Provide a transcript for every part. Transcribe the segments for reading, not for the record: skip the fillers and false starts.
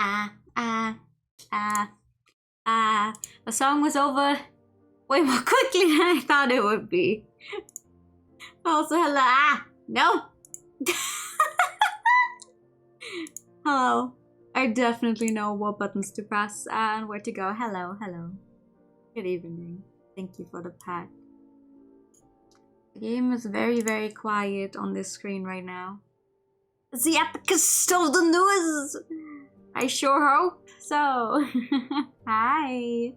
Ah, ah, ah, ah. The song was over way more quickly than I thought it would be. Also, hello. Ah, no. Hello. I definitely know what buttons to press and where to go. Hello, hello. Good evening. Thank you for the pat. The game is very, very quiet on this screen right now. The Epicus stole the news! I sure hope so. Hi.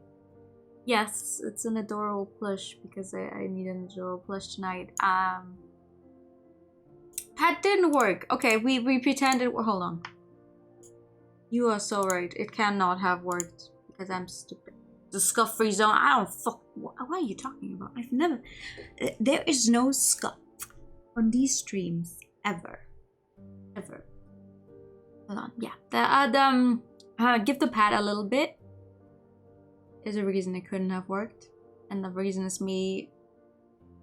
Yes, it's an adorable plush because I need an adorable plush tonight. That didn't work. Okay, we pretended. Hold on. You are so right. It cannot have worked because I'm stupid. The scuff free zone. I don't fuck. What are you talking about? I've never. There is no scuff on these streams ever. Ever. Hold on. Yeah. Give the pad a little bit. There's a reason it couldn't have worked. And the reason is me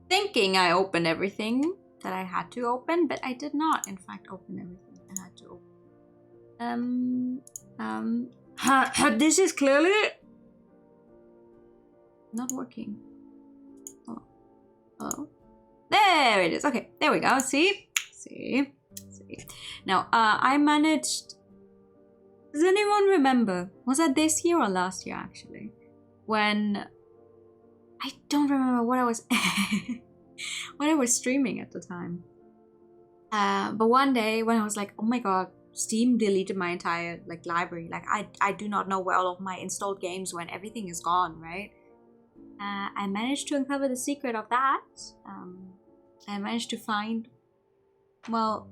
thinking I opened everything that I had to open, but I did not, in fact, open everything I had to open. This is clearly not working. Hello? There it is. Okay, there we go. See? Now, I managed... Does anyone remember? Was that this year or last year, actually? When... I don't remember what I was... what I was streaming at the time. But one day when I was like, oh my god, Steam deleted my entire library. Like, I do not know where all of my installed games went. Everything is gone, right? I managed to uncover the secret of that. I managed to find... Well,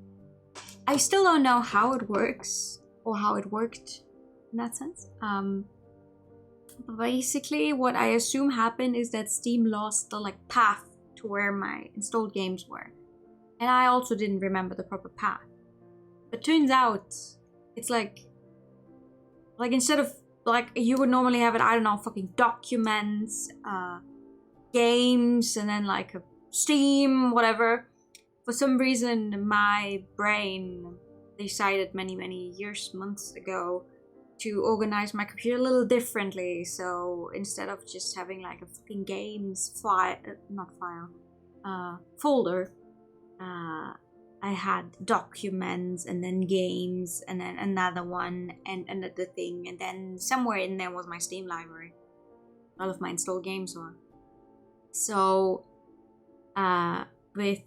I still don't know how it works. Or how it worked in that sense. Basically, what I assume happened is that Steam lost the path to where my installed games were. And I also didn't remember the proper path. But turns out, it's like instead of, you would normally have it, I don't know, fucking documents, games, and then a Steam, whatever. For some reason, my brain decided many years, months ago, to organize my computer a little differently. So instead of just having a fucking games folder, I had documents and then games and then another one and another thing, and then somewhere in there was my Steam library. All of my installed games were. So with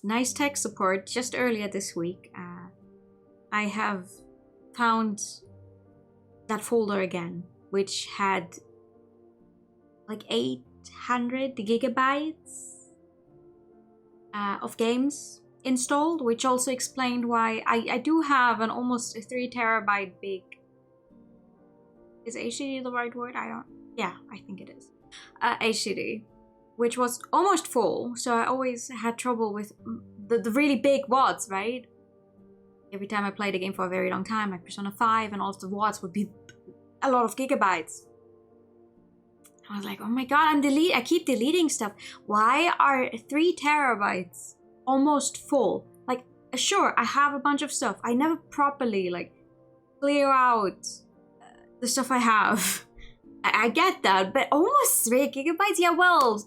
nice tech support just earlier this week, I have found that folder again, which had 800 gigabytes of games installed, which also explained why I do have an almost 3 terabyte big... Is HDD the right word? Yeah, I think it is. HDD, which was almost full, so I always had trouble with the really big wads, right? Every time I played a game for a very long time, like Persona 5, and all of the wads would be a lot of gigabytes. I was like, oh my god, I keep deleting stuff. Why are 3 terabytes almost full? Sure, I have a bunch of stuff. I never properly, clear out the stuff I have. I get that, but almost 3 gigabytes? Yeah, well,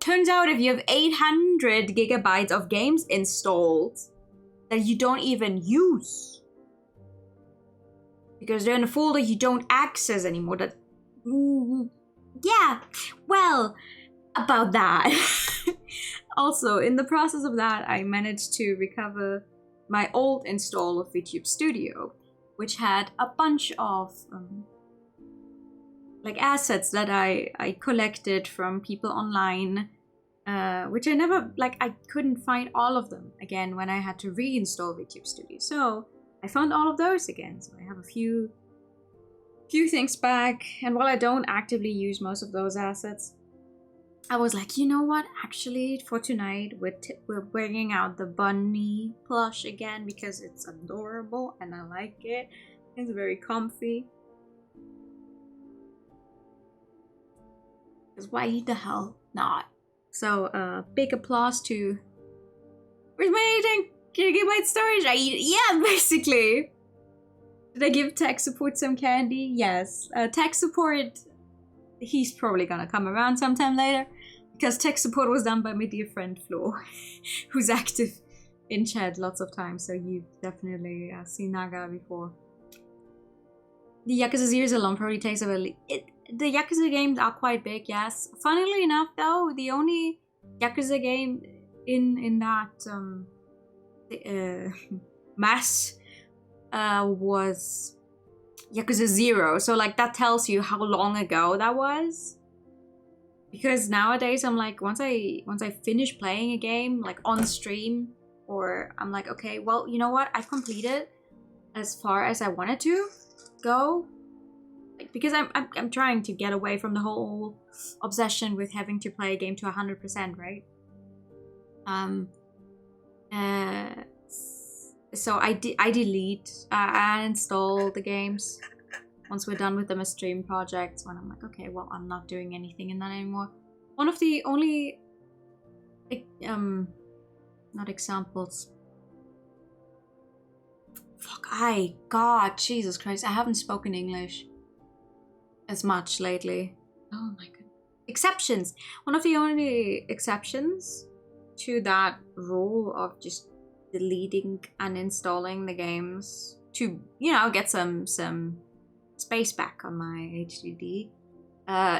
turns out if you have 800 gigabytes of games installed that you don't even use, because they're in a folder you don't access anymore. Yeah, well, about that. Also, in the process of that, I managed to recover my old install of VTube Studio, which had a bunch of assets that I collected from people online, which I never, I couldn't find all of them again when I had to reinstall VTube Studio. So I found all of those again. So I have a few things back. And while I don't actively use most of those assets, I was like, you know what? Actually, for tonight, we're bringing out the bunny plush again because it's adorable and I like it. It's very comfy. Because why the hell not? So, big applause to... Where's my 18 gigabyte storage? Yeah, basically. Did I give tech support some candy? Yes. Tech support, he's probably gonna come around sometime later, because tech support was done by my dear friend Flo, who's active in chat lots of times, so you've definitely seen Naga before. The Yakuza series alone probably takes over. The Yakuza games are quite big, yes. Funnily enough, though, the only Yakuza game in that mass was Yakuza 0. So like that tells you how long ago that was. Because nowadays I'm like, once I finish playing a game like on stream, or I'm like, okay, well, you know what? I've completed as far as I wanted to go. Like, because I'm trying to get away from the whole obsession with having to play a game to 100%, right? So I delete, I install the games once we're done with the stream projects, when I'm like, okay, well, I'm not doing anything in that anymore. One of the only, not examples. God, Jesus Christ, I haven't spoken English as much lately. Oh my god. Exceptions. One of the only exceptions to that rule of just deleting and installing the games to, you know, get some space back on my HDD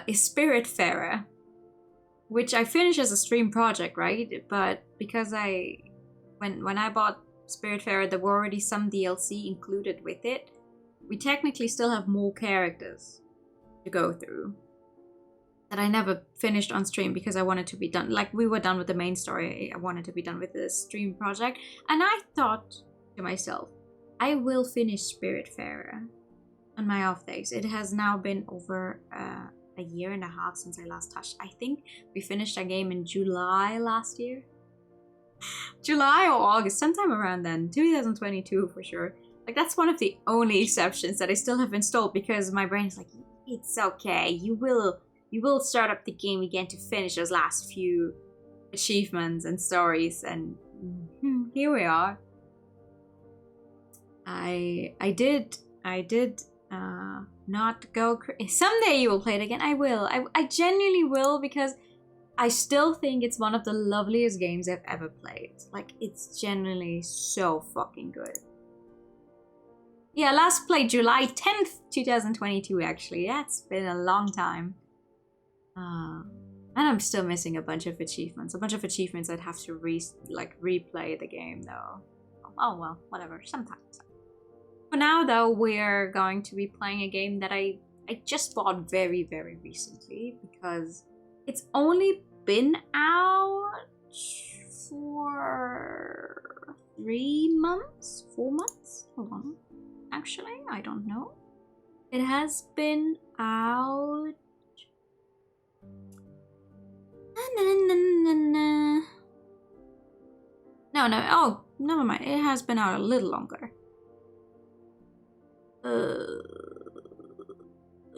is Spiritfarer, which I finished as a stream project, right? But because when I bought Spiritfarer, there were already some DLC included with it. We technically still have more characters to go through that I never finished on stream because I wanted to be done. Like, we were done with the main story. I wanted to be done with the stream project. And I thought to myself, I will finish Spiritfarer on my off days. It has now been over a year and a half since I last touched. I think we finished our game in July last year. July or August, sometime around then. 2022 for sure. Like, that's one of the only exceptions that I still have installed, because my brain is like, it's okay, you will start up the game again to finish those last few achievements and stories, and here we are. I did not go someday you will play it again. I will. I genuinely will, because I still think it's one of the loveliest games I've ever played. Like, it's genuinely so fucking good. Yeah, last played July 10th, 2022, actually. Yeah, it's been a long time. And I'm still missing a bunch of achievements. A bunch of achievements I'd have to replay the game, though. Oh well, whatever, sometimes. For now, though, we're going to be playing a game that I just bought very, very recently, because it's only been out for 3 months? 4 months? Hold on. Actually, I don't know. It has been out... No, oh, never mind. It has been out a little longer.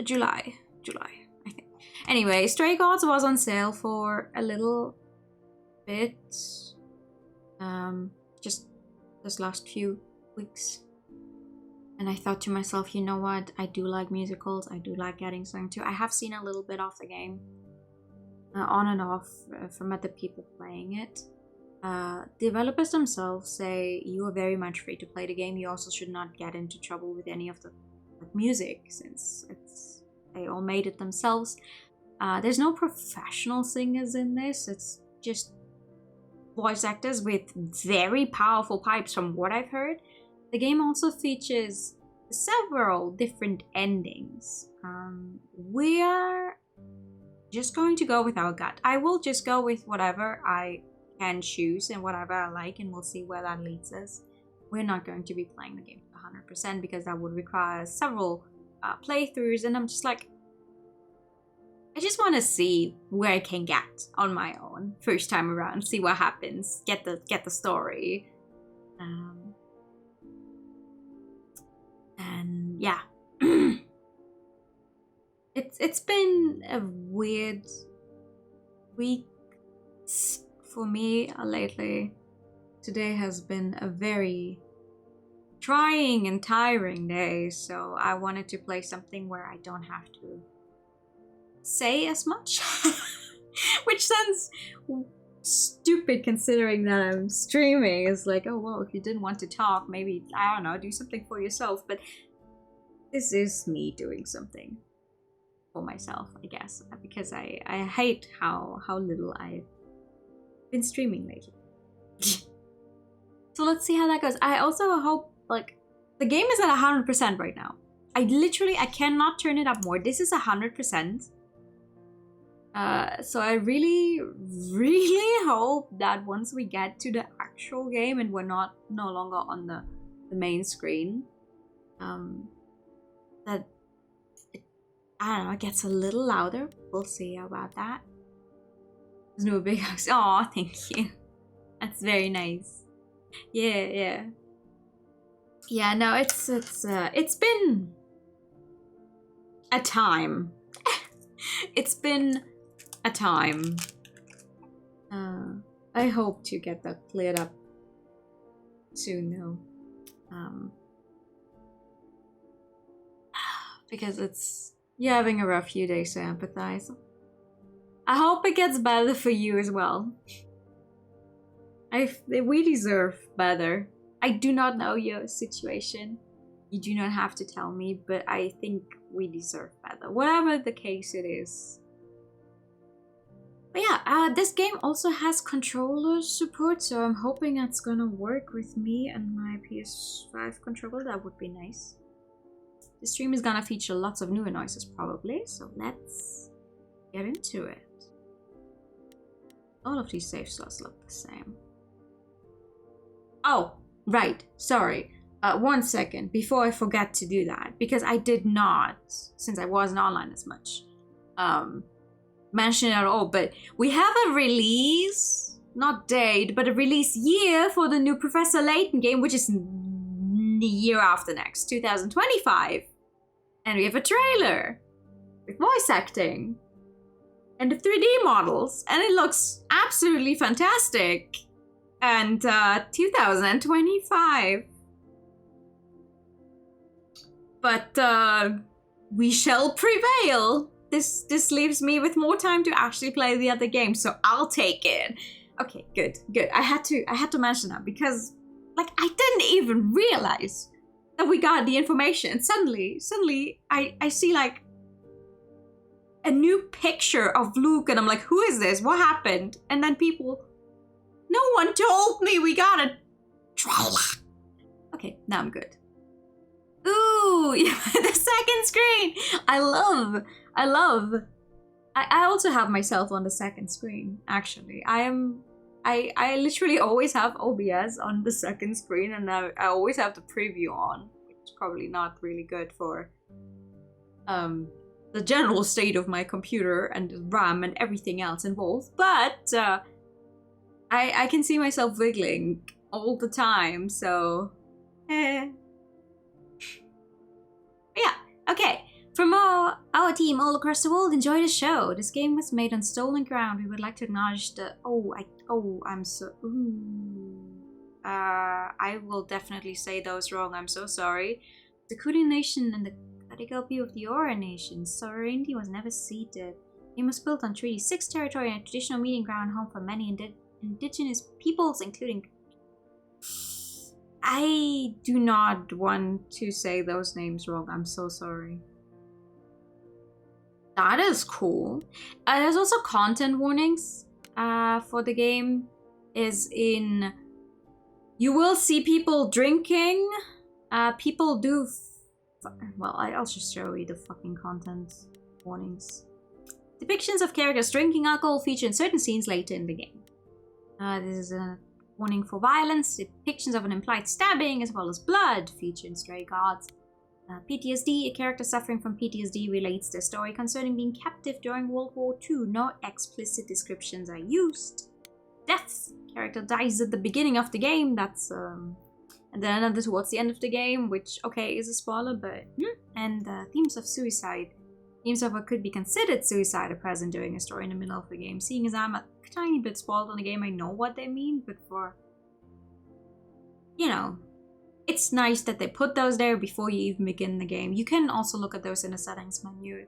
July, I think. Anyway, Stray Gods was on sale for a little bit. Just this last few weeks. And I thought to myself, you know what? I do like musicals. I do like getting sung to. I have seen a little bit of the game. On and off from other people playing it. Developers themselves say you are very much free to play the game. You also should not get into trouble with any of the music, since they all made it themselves. There's no professional singers in this. It's just voice actors with very powerful pipes, from what I've heard. The game also features several different endings. We are just going to go with our gut. I will just go with whatever I can choose and whatever I like, and we'll see where that leads us. We're not going to be playing the game 100%, because that would require several playthroughs, and I'm just like, I just want to see where I can get on my own first time around, see what happens, get the story, and yeah. It's been a weird week for me lately. Today has been a very trying and tiring day, so I wanted to play something where I don't have to say as much. Which sounds stupid considering that I'm streaming. It's like, oh well, if you didn't want to talk, maybe, I don't know, do something for yourself. But this is me doing something for myself, I guess, because I hate how little I've been streaming lately. So let's see how that goes. I also hope, like, the game is at 100% right now. I cannot turn it up more. This is 100%. So I really, really hope that once we get to the actual game and we're no longer on the main screen, that it, I don't know, it gets a little louder. We'll see about that. There's no big hugs. Oh, thank you. That's very nice. Yeah. No, it's been a time. It's been a time. I hope to get that cleared up soon, though. Because you're having a rough few days, so I empathize. I hope it gets better for you as well. We deserve better. I do not know your situation. You do not have to tell me, but I think we deserve better. Whatever the case it is. But yeah, this game also has controller support, so I'm hoping that's gonna work with me and my PS5 controller. That would be nice. The stream is gonna feature lots of newer noises probably, so let's get into it. All of these save slots look the same. Oh, right, sorry. 1 second, before I forget to do that, because I did not, since I wasn't online as much, mention it at all, but we have a release, not date, but a release year for the new Professor Layton game, which is the year after next, 2025. And we have a trailer with voice acting and the 3D models, and it looks absolutely fantastic. And 2025. But we shall prevail. This leaves me with more time to actually play the other game, so I'll take it. Okay, good. I had to mention that because, like, I didn't even realize that we got the information. Suddenly I see like a new picture of Luke, and I'm like, who is this? What happened? And then people, no one told me we got a trailer. Okay, now I'm good. Ooh, yeah, the second screen. I love. I also have myself on the second screen. Actually, I literally always have OBS on the second screen, and I always have the preview on, which is probably not really good for the general state of my computer and the RAM and everything else involved. But I can see myself wiggling all the time, so yeah. Okay. From our team all across the world, enjoy the show. This game was made on stolen ground. We would like to acknowledge the I will definitely say those wrong. I'm so sorry. The Kuri Nation and the Karigopi of the Ora Nation. Sovereignty was never ceded. It was built on Treaty 6 territory and a traditional meeting ground, home for many indigenous peoples, including... I do not want to say those names wrong. I'm so sorry. That is cool. There's also content warnings for the game. You will see people drinking. People do... well, I'll just show you the fucking content warnings. Depictions of characters drinking alcohol feature in certain scenes later in the game. This is a warning for violence. Depictions of an implied stabbing as well as blood feature in Stray Gods. PTSD. A character suffering from PTSD relates their story concerning being captive during World War II. No explicit descriptions are used. Deaths. Character dies at the beginning of the game. That's and then another towards the end of the game, which, okay, is a spoiler, but... And themes of suicide. Themes of what could be considered suicide are present during a story in the middle of the game. Seeing as I'm a tiny bit spoiled on the game, I know what they mean, but for... you know... it's nice that they put those there before you even begin the game. You can also look at those in the settings menu.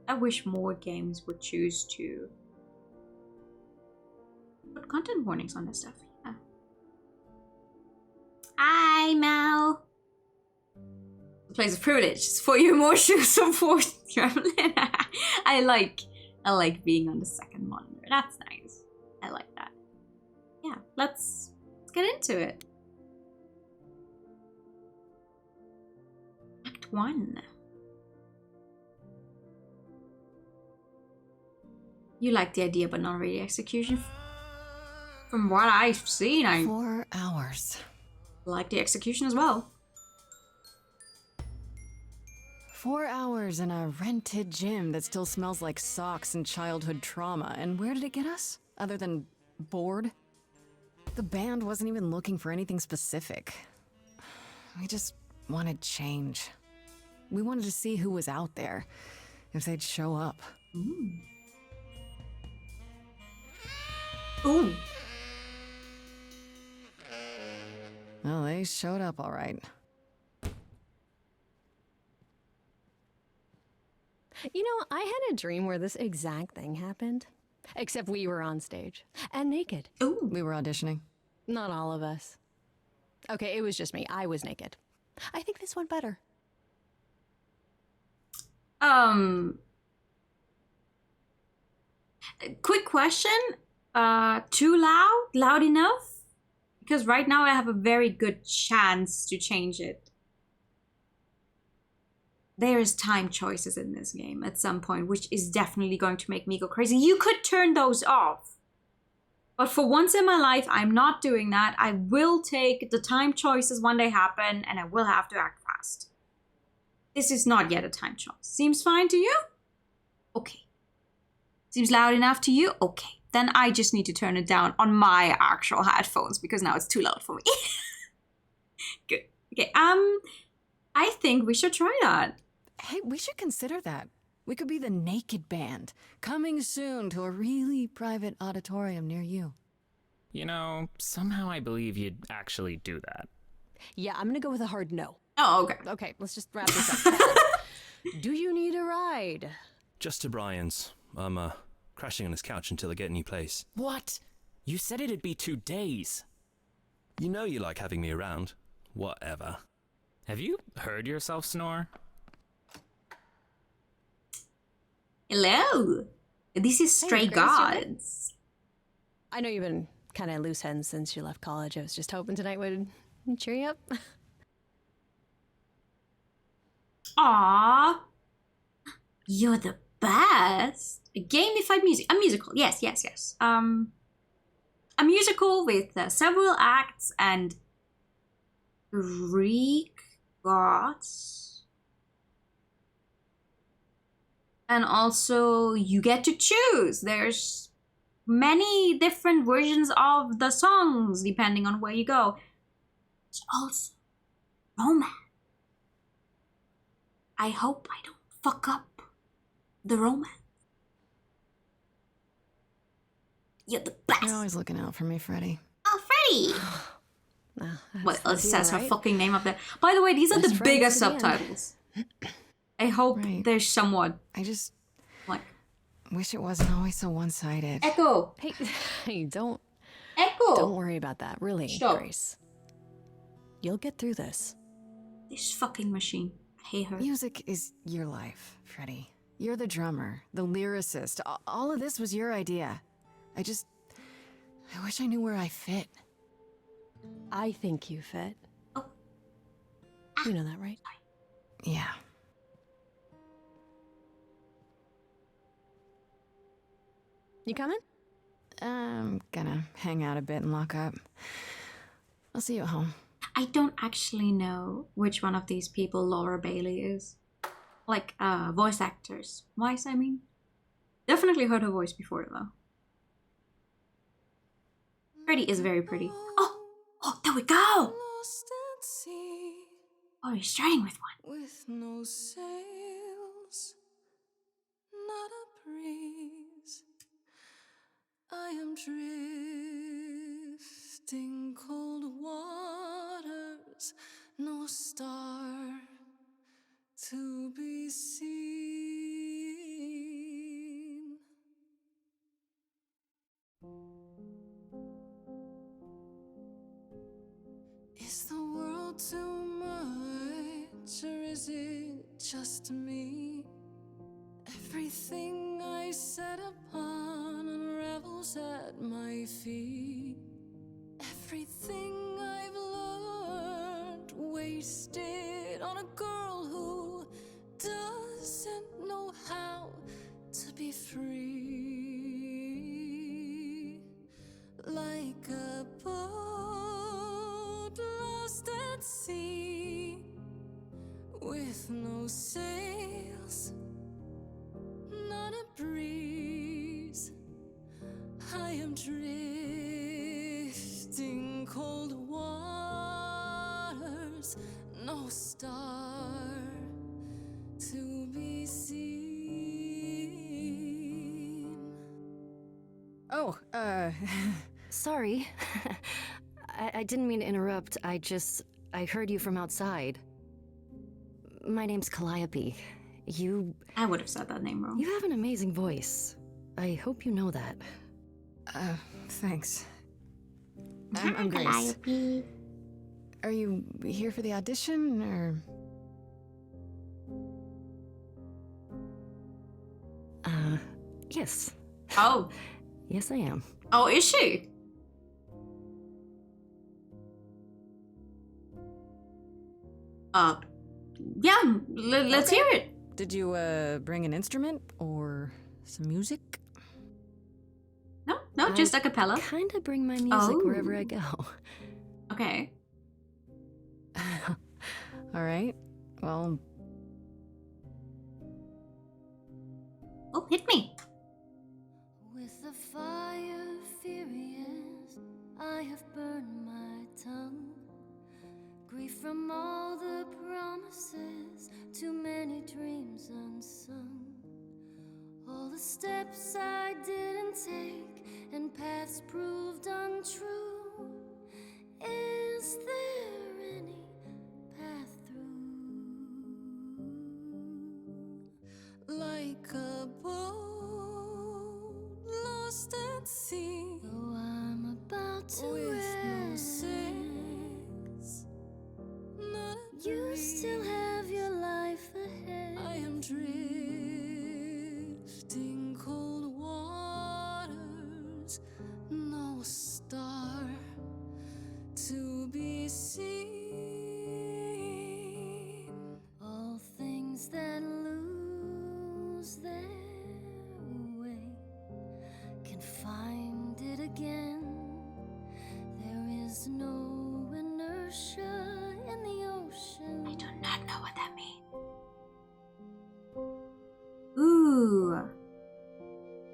I wish more games would choose to put content warnings on this stuff. Yeah. Hi, Mal. The place of privilege for your emotional support. I like being on the second monitor. That's nice. I like that. Yeah, let's get into it. Act 1. You like the idea, but not really execution. From what I've seen, I 4 hours. like the execution as well. 4 hours in a rented gym that still smells like socks and childhood trauma. And where did it get us? Other than bored? The band wasn't even looking for anything specific. We just wanted change. We wanted to see who was out there, if they'd show up. Ooh. Ooh. Well, they showed up all right. You know, I had a dream where this exact thing happened. Except we were on stage. And naked. Ooh. We were auditioning. Not all of us. Okay, it was just me. I was naked. I think this went better. Quick question. Too loud? Loud enough? Because right now I have a very good chance to change it. There's time choices in this game at some point, which is definitely going to make me go crazy. You could turn those off. But for once in my life, I'm not doing that. I will take the time choices when they happen, and I will have to act fast. This is not yet a time choice. Seems fine to you? Okay. Seems loud enough to you? Okay. Then I just need to turn it down on my actual headphones because now it's too loud for me. Good. Okay, I think we should try that. Hey, we should consider that. We could be the Naked Band, coming soon to a really private auditorium near you. You know, somehow I believe you'd actually do that. Yeah, I'm gonna go with a hard no. Oh, okay. Okay, let's just wrap this up. Do you need a ride? Just to Brian's. I'm, crashing on his couch until I get a new place. What? You said it'd be 2 days. You know you like having me around. Whatever. Have you heard yourself snore? Hello. This is Stray Grace, you okay? Gods. I know you've been kind of loose ends since you left college. I was just hoping tonight would cheer you up. Aww. You're the best. A gamified music. A musical. Yes. A musical with several acts and Greek gods. And also, you get to choose. There's many different versions of the songs depending on where you go. It's also romance. I hope I don't fuck up the romance. You're the best. You're always looking out for me, Freddie. Oh, Freddie! Well, it says her fucking name up there. By the way, these are Best the friends biggest to the end. subtitles. I hope Right. they're somewhat I just like wish it wasn't always so one-sided. Echo. Hey, don't Echo. worry about that. Really, Stop. Grace. You'll get through this. This fucking machine. I hate her. Music is your life, Freddie. You're the drummer, the lyricist. All of this was your idea. I wish I knew where I fit. I think you fit. Oh. You know that, right? Yeah. You coming? I'm gonna hang out a bit and lock up. I'll see you at home. I don't actually know which one of these people Laura Bailey is. Like, voice actors. Wise, I mean. Definitely heard her voice before, though. Freddie is very pretty. Oh, there we go! Oh, he's straying with one. With no sails, not a breeze, I am drifting cold waters waters, no star to be seen. Is the world too much, or is it just me? Everything I set upon unravels at my feet. Everything I've learned wasted on a girl who doesn't know how to be free. Like a boat lost at sea, with no sails, not a breeze. I am drifting cold waters, no star to be seen. Oh, Sorry. I didn't mean to interrupt. I heard you from outside. My name's Calliope. I would have said that name wrong. You have an amazing voice. I hope you know that. thanks. I'm Grace. Calliope. Are you here for the audition, or? Yes. Oh. Yes, I am. Oh, is she? Yeah, let's hear it. Did you, bring an instrument, or some music? No, just a cappella. Kinda bring my music Oh. wherever I go. Okay. Alright, well, Oh, hit me. With the fire furious, I have burned my tongue. Grief from all the promises, too many dreams unsung. All the steps I didn't take and paths proved untrue. Is there any path through? Like a boat lost at sea, though I'm about to with no sails, not a you breeze. Still have your life ahead. I am drifting cold waters, no star to be seen. All things that lose their way can find it again. There is no inertia in the ocean. I do not know what that means. Ooh.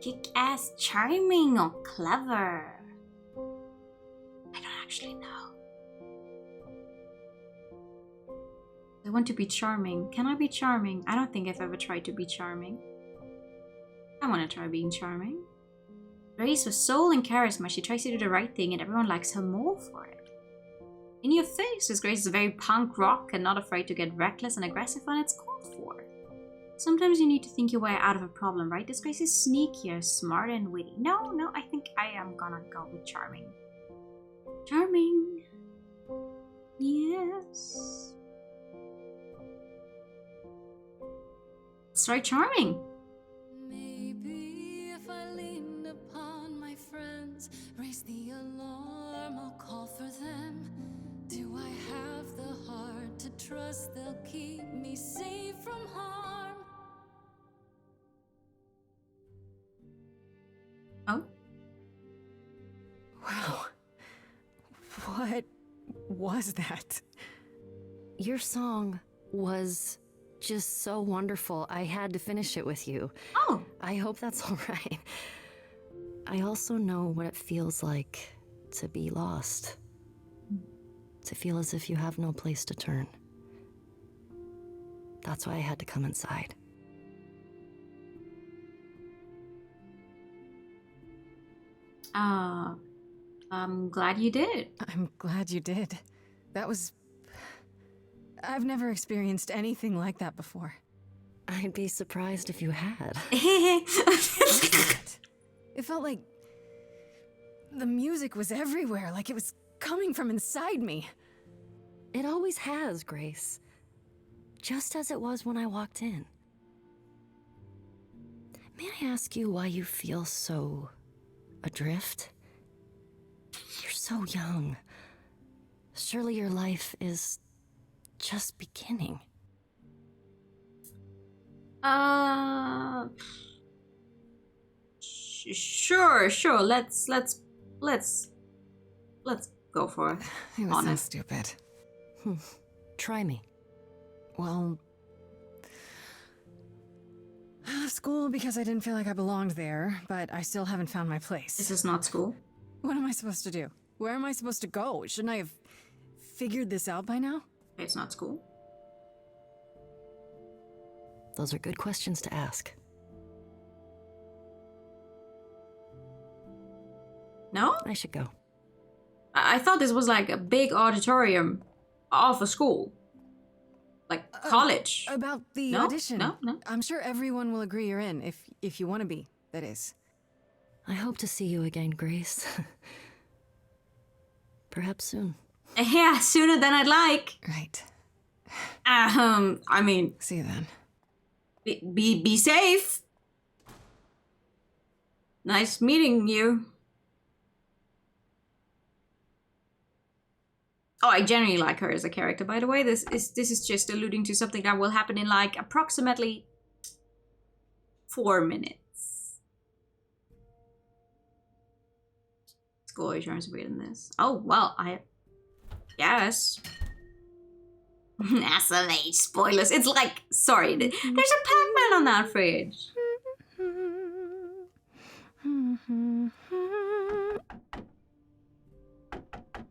Kick-ass, charming, or clever? I don't actually know. I want to be charming. Can I be charming? I don't think I've ever tried to be charming. I want to try being charming. Grace with soul and charisma. She tries to do the right thing and everyone likes her more for it. In your face, this Grace is very punk rock and not afraid to get reckless and aggressive when it's called for. Sometimes you need to think your way out of a problem, right? This Grace is sneakier, smarter, and witty. No, I think I am gonna go with charming. Charming. Yes. Let's try charming. Maybe if I leaned upon my friends, raise the alarm, I'll call for them. Do I have the heart to trust they'll keep me safe from harm? Oh? wow. What was that? Your song was just so wonderful. I had to finish it with you. Oh! I hope that's all right. I also know what it feels like to be lost. To feel as if you have no place to turn. That's why I had to come inside. I'm glad you did. I'm glad you did. That was I've never experienced anything like that before. I'd be surprised if you had. It felt like the music was everywhere, like it was coming from inside me. It always has, Grace. Just as it was when I walked in. May I ask you why you feel so adrift? You're so young. Surely your life is just beginning. Sure. Let's go for it. It was so Honest. stupid. Try me. Well, I left school because I didn't feel like I belonged there, but I still haven't found my This place. is not school. What am I supposed to do? Where am I supposed to go? Shouldn't I have figured this out by now? It's not school. Those are good questions to ask. No? I should go. I thought this was like a big auditorium of a school. Like college. About the No, audition. no. I'm sure everyone will agree you're in, if you want to be, that is. I hope to see you again, Grace. Perhaps soon. Yeah, sooner than I'd like. Right. I mean, See you then. be safe. Nice meeting you. Oh, I genuinely like her as a character, by the way. This is just alluding to something that will happen in like approximately 4 minutes. School insurance weird in this. Oh, well, I guess. SMH spoilers. It's like, sorry, there's a Pac-Man on that fridge.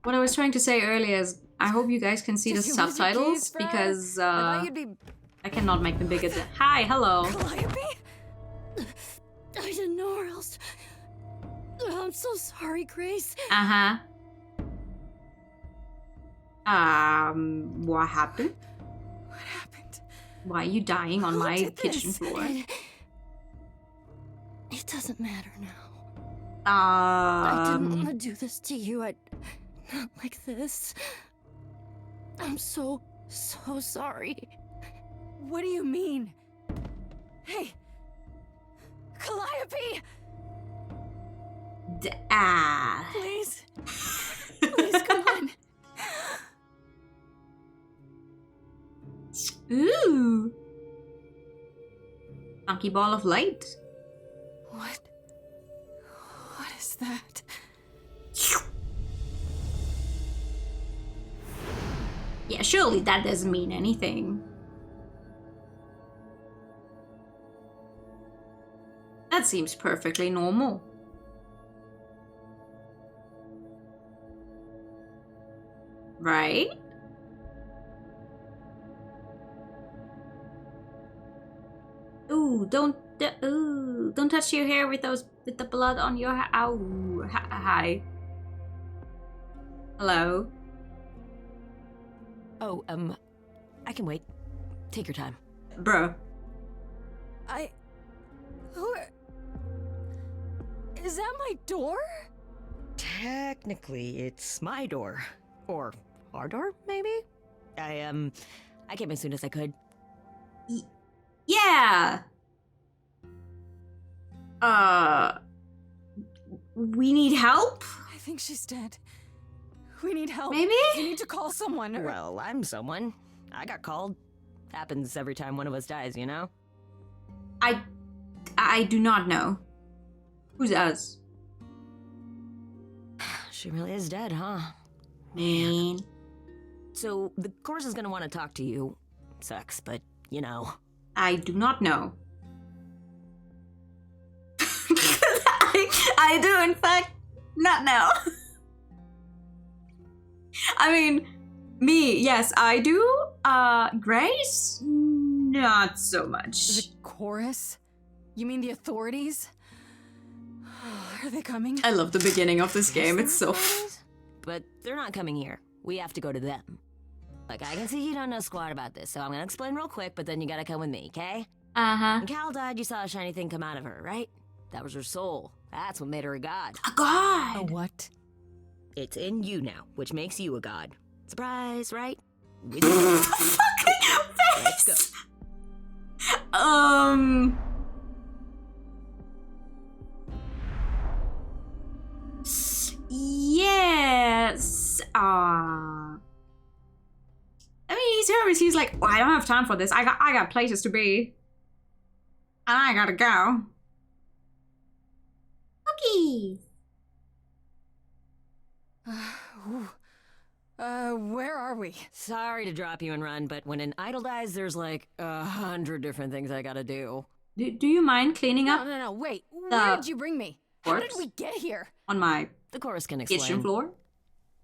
What I was trying to say earlier is, I hope you guys can see the Just use your subtitles keys, Fred. because I thought you'd be I cannot make them bigger. Hi, hello. Calliope? I didn't know where else. I'm so sorry, Grace. Uh-huh. What happened? What happened? Why are you dying on Who my did kitchen this? floor? It doesn't matter now. I didn't want to do this to you. Not like this. I'm so sorry. What do you mean? Hey! Calliope! Please? Please, come on. Ooh. Funky ball of light. What is that? Yeah, surely that doesn't mean anything. That seems perfectly normal. Right? Ooh, don't touch your hair with the blood on your hair. Ow. Hi. Hello. Oh, I can wait. Take your time. Bruh. Is that my door? Technically, it's my door. Or our door, maybe? I came as soon as I could. Yeah. We need help? I think she's dead. We need help. Maybe? We need to call someone. Well, I'm someone. I got called. Happens every time one of us dies, you know? I do not know. Who's us? She really is dead, huh? Man. So, the course is gonna want to talk to you. Sucks, but, you know. I do not know. I do, in fact, not know. I mean, me, yes, I do. Grace? Not so much. The chorus? You mean the authorities? Are they coming? I love the beginning of this game. It's so... But they're not coming here. We have to go to them. Like, I can see you don't know squat about this, so I'm gonna explain real quick, but then you gotta come with me, okay? Uh-huh. When Cal died, you saw a shiny thing come out of her, right? That was her soul. That's what made her a god. A god! A what? It's in you now, which makes you a god. Surprise, right? Let's go. Yes. I mean, he's Hermes. He's like, well, I don't have time for this. I got places to be, and I gotta go. Cookies. Where are we? Sorry to drop you and run, but when an idol dies, there's like 100 different things I gotta do. Do you mind cleaning up No, wait. Where did you bring me? How did corpse we get here? on my The chorus can kitchen explain. floor?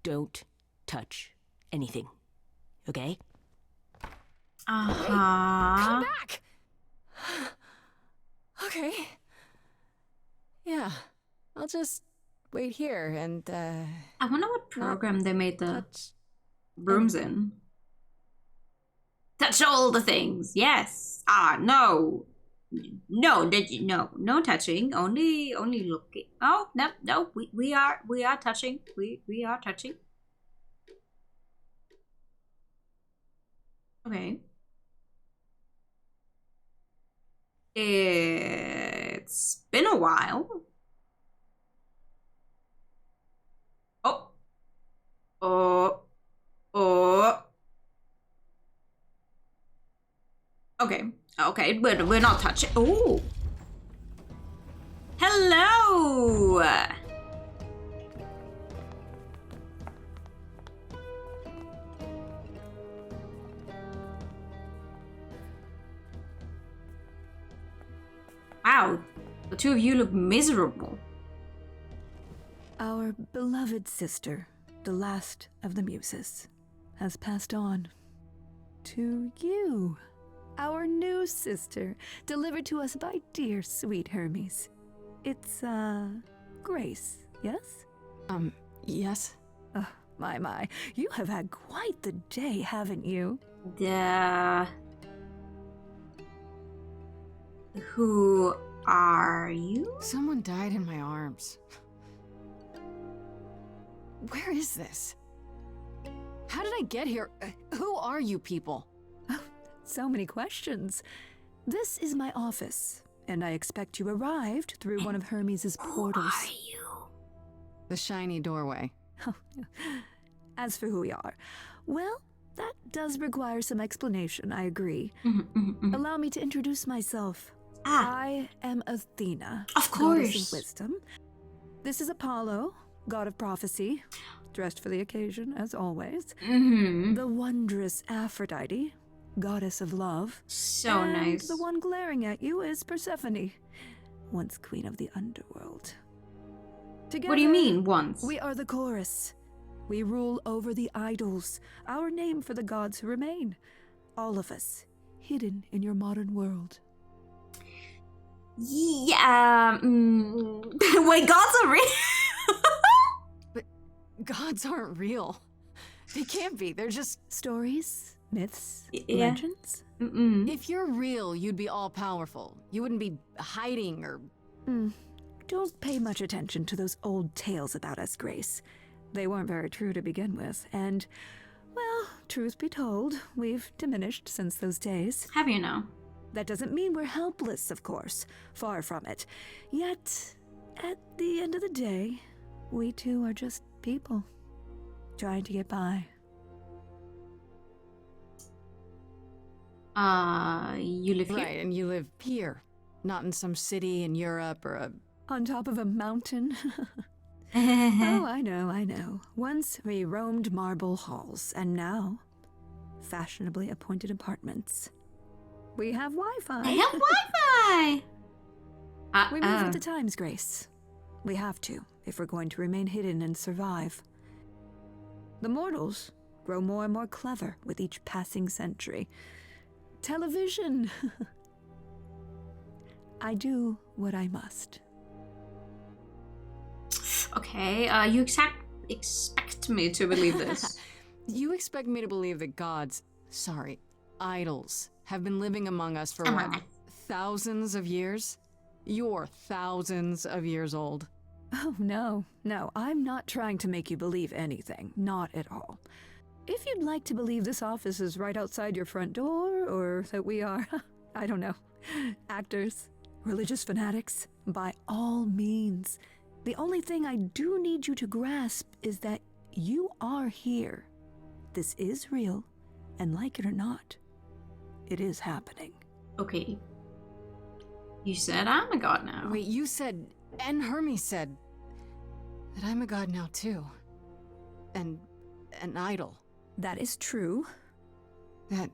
Don't touch anything, okay? Uh-huh. Come back! Okay. Yeah. I'll just wait here and, I wonder what program they made the touch. rooms in. Touch all the things. Yes. No. No touching. Only looking. Oh, no. We are touching. We are touching. Okay. It's been a while. Okay, we're not touching. Oh. Hello. Wow, the two of you look miserable. Our beloved sister, the last of the muses, has passed on to you. Our new sister, delivered to us by dear sweet Hermes. It's, Grace, yes? Yes? Oh, my. You have had quite the day, haven't you? Who are you? Someone died in my arms. Where is this? How did I get here? Who are you people? Oh, so many questions. This is my office, and I expect you arrived through one of Hermes' portals. Who are you? The shiny doorway. As for who we are, well, that does require some explanation, I agree. Allow me to introduce myself. I am Athena, Of goddess course. of wisdom. This is Apollo, god of prophecy, dressed for the occasion, as always. The wondrous Aphrodite, goddess of love. So and nice. the one glaring at you is Persephone, once queen of the underworld. Together, What do you mean, once? we are the chorus. We rule over the idols, our name for the gods who remain. All of us, hidden in your modern world. Yeah. Wait, gods are real? But gods aren't real. They can't be. They're just... Stories, myths, Yeah. legends. If you're real, you'd be all-powerful. You wouldn't be hiding or... Don't pay much attention to those old tales about us, Grace. They weren't very true to begin with, and, well, truth be told, we've diminished since those days. Have you now? That doesn't mean we're helpless, of course. Far from it. Yet, at the end of the day, we too are just people, trying to get by. You live here? Uh, Right, and you live here. Not in some city in Europe or a... On top of a mountain? Oh, I know. Once we roamed marble halls, and now, fashionably appointed apartments. We have Wi-Fi. They have Wi-Fi! We move with the times, Grace. We have to, if we're going to remain hidden and survive. The mortals grow more and more clever with each passing century. Television! I do what I must. Okay, you expect me to believe this. You expect me to believe that gods, sorry, idols, have been living among us for Among what, us. thousands of years? You're thousands of years old. Oh, no, I'm not trying to make you believe anything. Not at all. If you'd like to believe this office is right outside your front door, or that we are, I don't know, actors, religious fanatics, by all means. The only thing I do need you to grasp is that you are here. This is real, and like it or not, it is happening. Okay. You said I'm a god now. Wait, you said, and Hermes said, that I'm a god now too. And an idol. That is true. That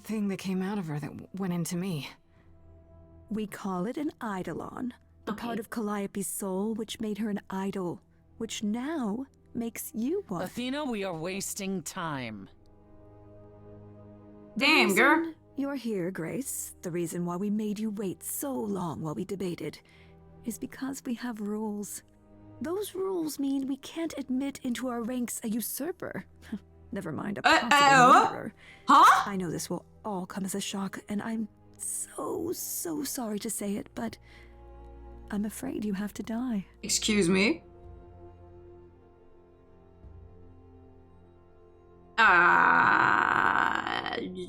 thing that came out of her that went into me. We call it an eidolon, the part of Calliope's soul which made her an idol, which now makes you one. Athena, we are wasting time. Damn, girl. reason you're here, Grace, the reason why we made you wait so long while we debated, is because we have rules. Those rules mean we can't admit into our ranks a usurper. Never mind a possible murderer. Huh? I know this will all come as a shock, and I'm so sorry to say it, but I'm afraid you have to die. Excuse me?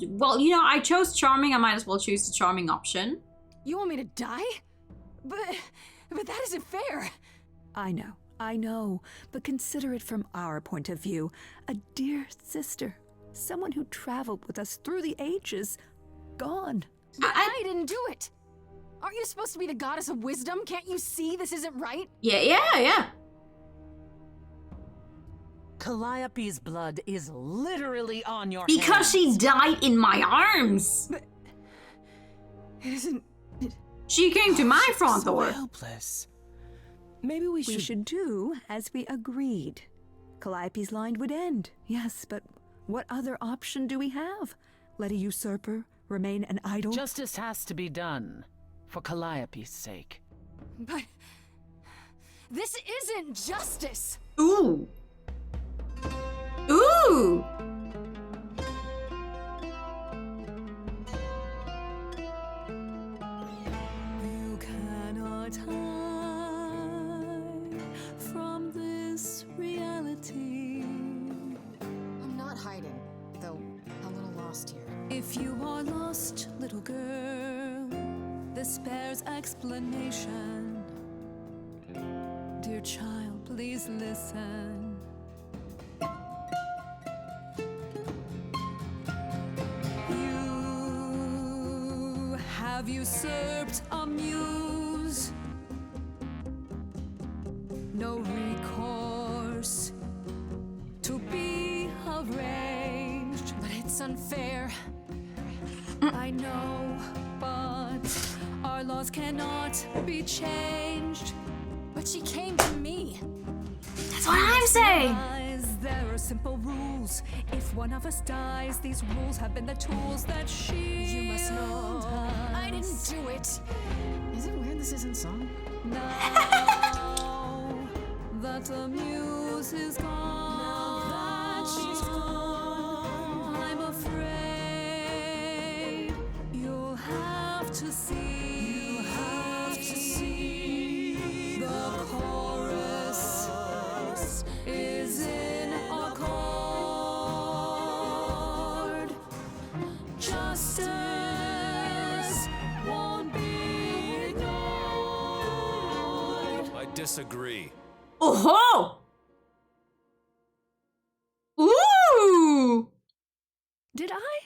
Well, you know, I chose charming. I might as well choose the charming option. You want me to die? But that isn't fair. I know, but consider it from our point of view. A dear sister, someone who traveled with us through the ages, gone. But I didn't do it. Aren't you supposed to be the goddess of wisdom? Can't you see this isn't right? Yeah. Calliope's blood is literally on your Because hands. she died in my arms. But it isn't. She came to my front So door. helpless. Maybe we We should... should do as we agreed. Calliope's line would end, yes, but what other option do we have? Let a usurper remain an idol? Justice has to be done, for Calliope's sake. But this isn't justice. Ooh. You cannot hide from this reality. I'm not hiding, though a little lost here. If you are lost, little girl, this bears explanation. Dear child, please listen. You have usurped a muse. No recourse to be arranged. But it's unfair. I know, but our laws cannot be changed. But she came to me. That's what I'm saying. Realize there are simple rules. If one of us dies, these rules have been the tools that You must know. I didn't us. do it. Is it weird this isn't song? Now that the muse is gone, I'm afraid you'll have to see. The chorus is in accord. Justice won't be ignored. I disagree. Oh-ho! Ooh! Did I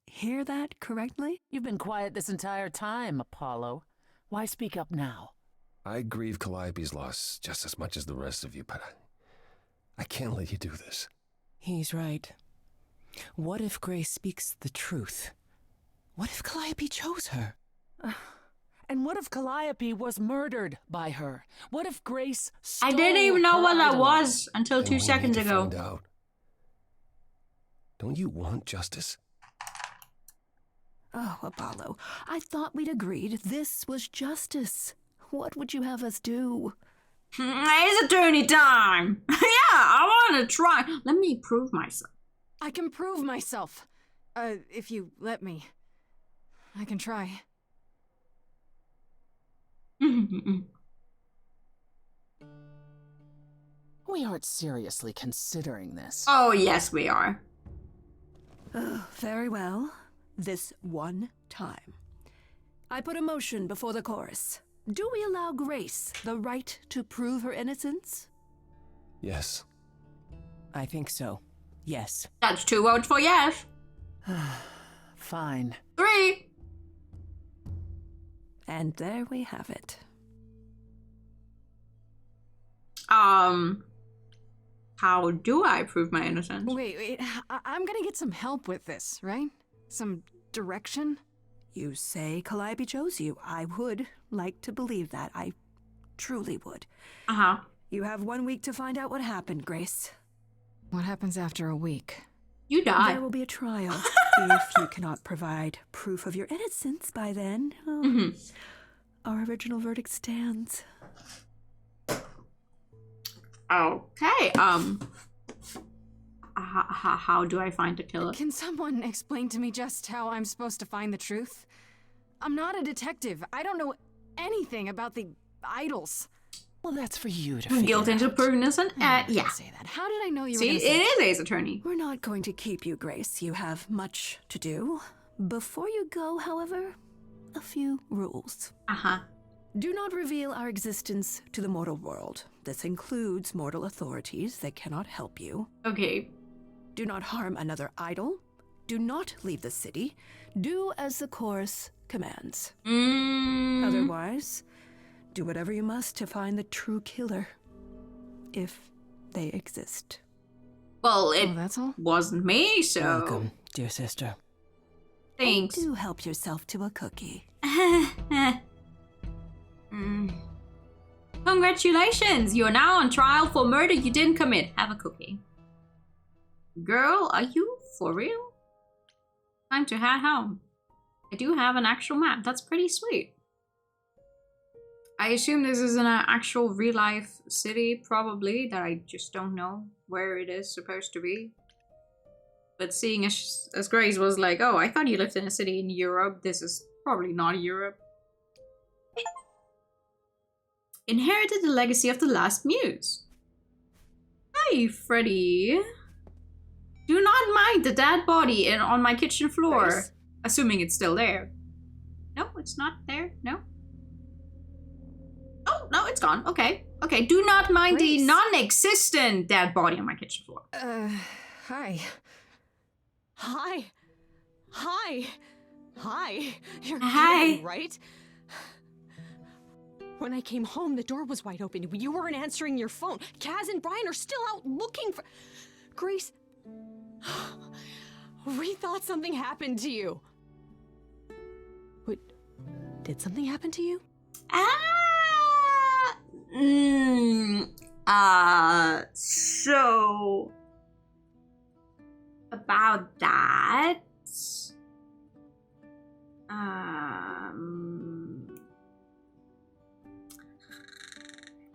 hear that correctly? You've been quiet this entire time, Apollo. Why speak up now? I grieve Calliope's loss just as much as the rest of you, but I can't let you do this. He's right. What if Grace speaks the truth? What if Calliope chose her? And what if Calliope was murdered by her? What if Grace stole I didn't even know her what that idol? was until Then 2 we seconds need to ago. find out. Don't you want justice? Oh, Apollo, I thought we'd agreed this was justice. What would you have us do? It's attorney time! Yeah, I wanna try. Let me prove myself. I can prove myself. If you let me. I can try. We aren't seriously considering this. Oh, yes, we are. Very well. This one time. I put a motion before the chorus. Do we allow Grace the right to prove her innocence? Yes. I think so. Yes. That's 2 votes for yes. Fine. 3. And there we have it. How do I prove my innocence? Wait, I'm gonna get some help with this, right? Some direction? You say Calliope chose you. I would like to believe that. I truly would. Uh-huh. You have 1 week to find out what happened, Grace. What happens after a week? You die. There will be a trial. If you cannot provide proof of your innocence by then, our original verdict stands. Okay, how do I find the killer? Can someone explain to me just how I'm supposed to find the truth? I'm not a detective. I don't know anything about the idols. Well, that's for you to figure Guilt into out. proven innocent? Yeah. Say that. How did I know you were See, gonna it say is Ace Attorney. We're not going to keep you, Grace. You have much to do. Before you go, however, a few rules. Uh-huh. Do not reveal our existence to the mortal world. This includes mortal authorities. They cannot help you. Okay. Do not harm another idol. Do not leave the city. Do as the chorus commands. Otherwise, do whatever you must to find the true killer. If they exist. Well, it that's all? wasn't me, so... Welcome, dear sister. Thanks. Do help yourself to a cookie. Congratulations! You are now on trial for murder you didn't commit. Have a cookie. Girl, are you for real? Time to head home. I do have an actual map. That's pretty sweet. I assume this is an actual real-life city, probably, that I just don't know where it is supposed to be. But seeing as Grace was like, oh, I thought you lived in a city in Europe. This is probably not Europe. Inherited the legacy of the last muse. Hi, Freddy. Do not mind the dead body on my kitchen floor. Grace? Assuming it's still there. No, it's not there. No. Oh, no, it's gone. Okay. Okay, do not mind the Grace. non-existent dead body on my kitchen floor. Hi. Hi. Hi. Hi. You're Hi. kidding, right? When I came home, the door was wide open. You weren't answering your phone. Kaz and Brian are still out looking for... Grace... We thought something happened to you. Wait, did something happen to you? So... About that...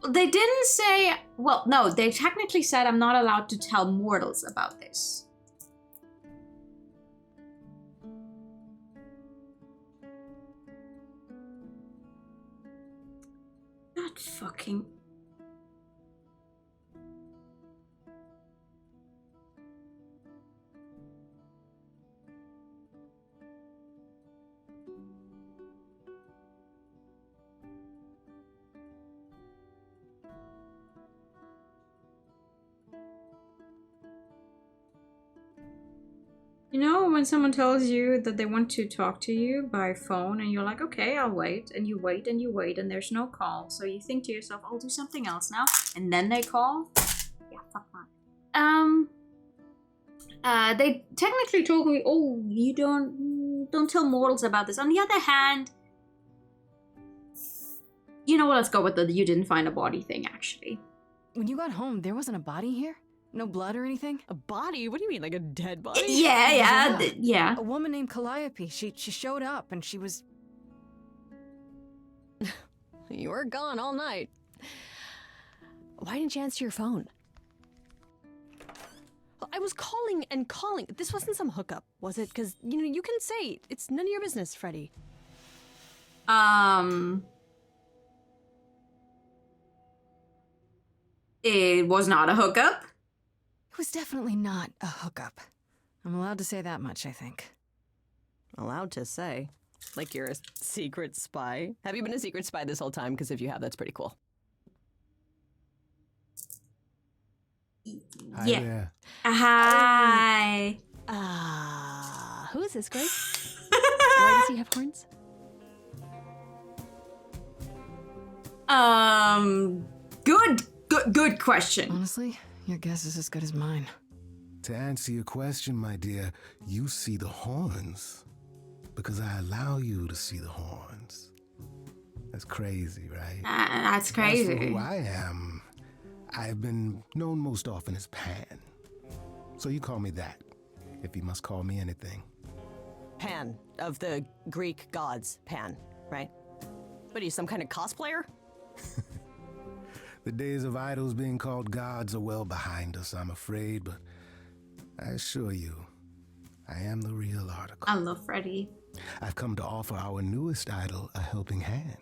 They didn't say... Well, no, they technically said I'm not allowed to tell mortals about this. Not fucking... You know when someone tells you that they want to talk to you by phone and you're like, okay, I'll wait, and you wait and you wait and there's no call. So you think to yourself, I'll do something else now, and then they call? Yeah, fuck that. They technically told me, oh, you don't tell mortals about this. On the other hand, you know what, let's go with the you didn't find a body thing, actually. When you got home, there wasn't a body here? No blood or anything? A body? What do you mean, like a dead body? Yeah. A woman named Calliope. She showed up and she was... You were gone all night. Why didn't you answer your phone? I was calling and calling. This wasn't some hookup, was it? Because, you know, you can say it's none of your business, Freddy. It was not a hookup. It was definitely not a hookup. I'm allowed to say that much, I think. Allowed to say? Like you're a secret spy? Have you been a secret spy this whole time? Because if you have, that's pretty cool. Hi Yeah. there. Hi. Who is this, Grace? Why does he have horns? Good question. Honestly, your guess is as good as mine. To answer your question, my dear, you see the horns because I allow you to see the horns. That's crazy, right? That's As for crazy. who I am, I've been known most often as Pan. So you call me that, if you must call me anything. Pan, of the Greek gods, Pan, right? What are you, some kind of cosplayer? The days of idols being called gods are well behind us, I'm afraid, but I assure you, I am the real article. I love Freddy. I've come to offer our newest idol a helping hand.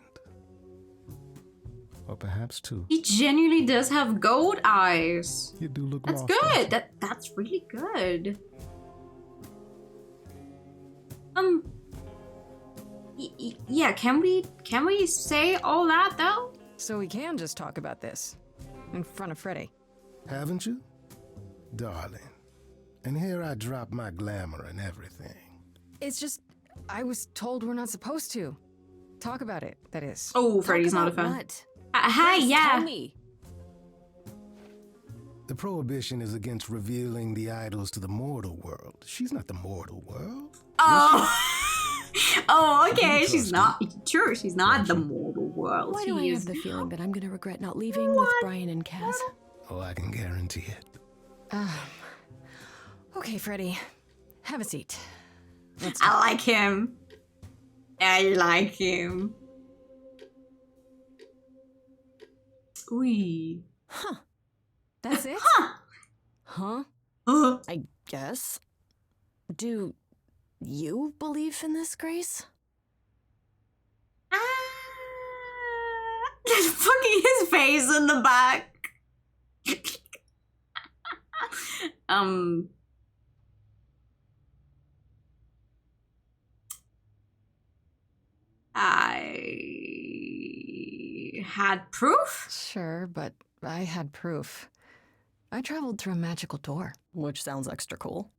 Or perhaps two. He genuinely does have gold eyes. You do look That's lost, don't good. you? That's really good. Yeah, can we say all that though? So we can just talk about this. In front of Freddy. Haven't you? Darling. And here I drop my glamour and everything. It's just, I was told we're not supposed to. Talk about it, that is. Oh, Freddy's not a fan. What? Hi, Grace, yeah. Tell me. The prohibition is against revealing the idols to the mortal world. She's not the mortal world. Oh. Oh, okay. You She's trust not. Sure, she's not the mortal world. Why do I She have is- the feeling that I'm gonna regret not leaving with Brian and Kaz? Oh, I can guarantee it. Okay, Freddy. Have a seat. I like him. I like him. Ooh. That's it? Huh? I guess. Do you believe in this, Grace? Fucking his face in the back. I had proof? Sure, but I had proof. I traveled through a magical door. Which sounds extra cool.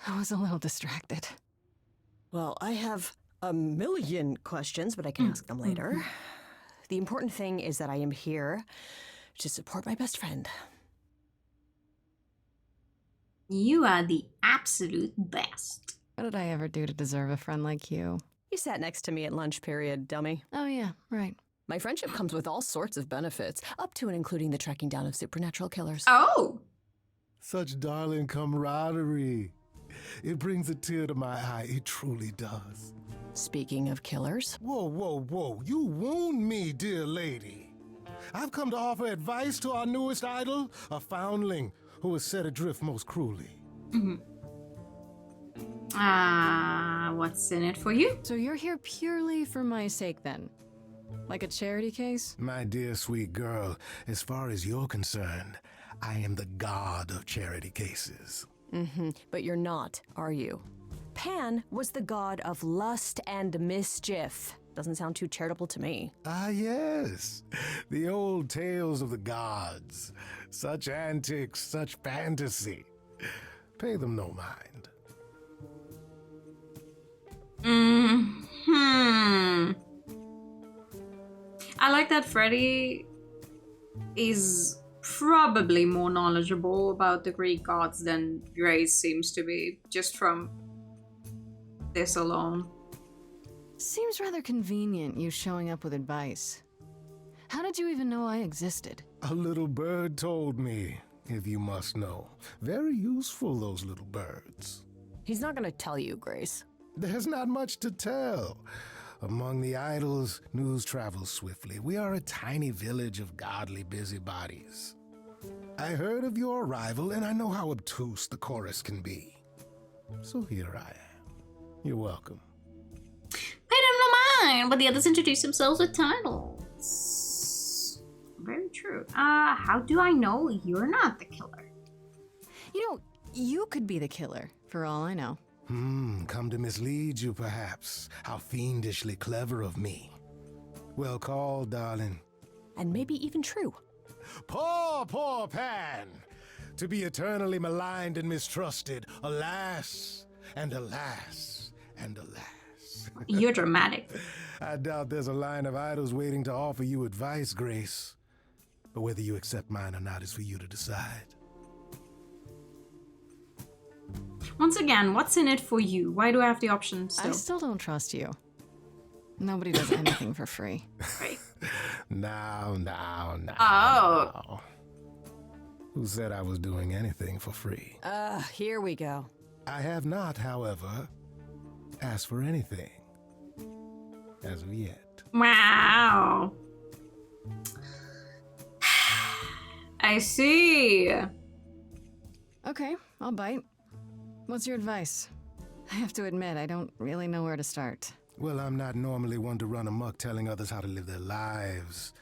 I was a little distracted. Well, I have a million questions, but I can ask them later. The important thing is that I am here to support my best friend. You are the absolute best. What did I ever do to deserve a friend like you? You sat next to me at lunch period, dummy. Oh yeah, right. My friendship comes with all sorts of benefits, up to and including the tracking down of supernatural killers. Oh! Such darling camaraderie. It brings a tear to my eye. It truly does. Speaking of killers. Whoa, whoa, whoa. You wound me, dear lady. I've come to offer advice to our newest idol, a foundling who was set adrift most cruelly. What's in it for you? So you're here purely for my sake then? Like a charity case? My dear sweet girl, as far as you're concerned, I am the god of charity cases. But you're not, are you? Pan was the god of lust and mischief. Doesn't sound too charitable to me. Ah, yes. The old tales of the gods. Such antics, such fantasy. Pay them no mind. I like that Freddy is probably more knowledgeable about the Greek gods than Grace seems to be, just from this alone. Seems rather convenient, you showing up with advice. How did you even know I existed? A little bird told me, if you must know. Very useful, those little birds. He's not gonna tell you, Grace. There's not much to tell. Among the idols, news travels swiftly. We are a tiny village of godly busybodies. I heard of your arrival, and I know how obtuse the chorus can be. So here I am. You're welcome. Pay them no mind, but the others introduce themselves with titles. Very true. How do I know you're not the killer? You know, you could be the killer, for all I know. Come to mislead you, perhaps. How fiendishly clever of me. Well called, darling. And maybe even true. Poor, poor Pan! To be eternally maligned and mistrusted. Alas, and alas, and alas. You're dramatic. I doubt there's a line of idols waiting to offer you advice, Grace. But whether you accept mine or not is for you to decide. Once again, what's in it for you? Why do I have the option still? I still don't trust you. Nobody does anything for free. Right. Now. Oh. Who said I was doing anything for free? Here we go. I have not, however, asked for anything. As of yet. Wow. I see. Okay, I'll bite. What's your advice? I have to admit, I don't really know where to start. Well, I'm not normally one to run amok telling others how to live their lives.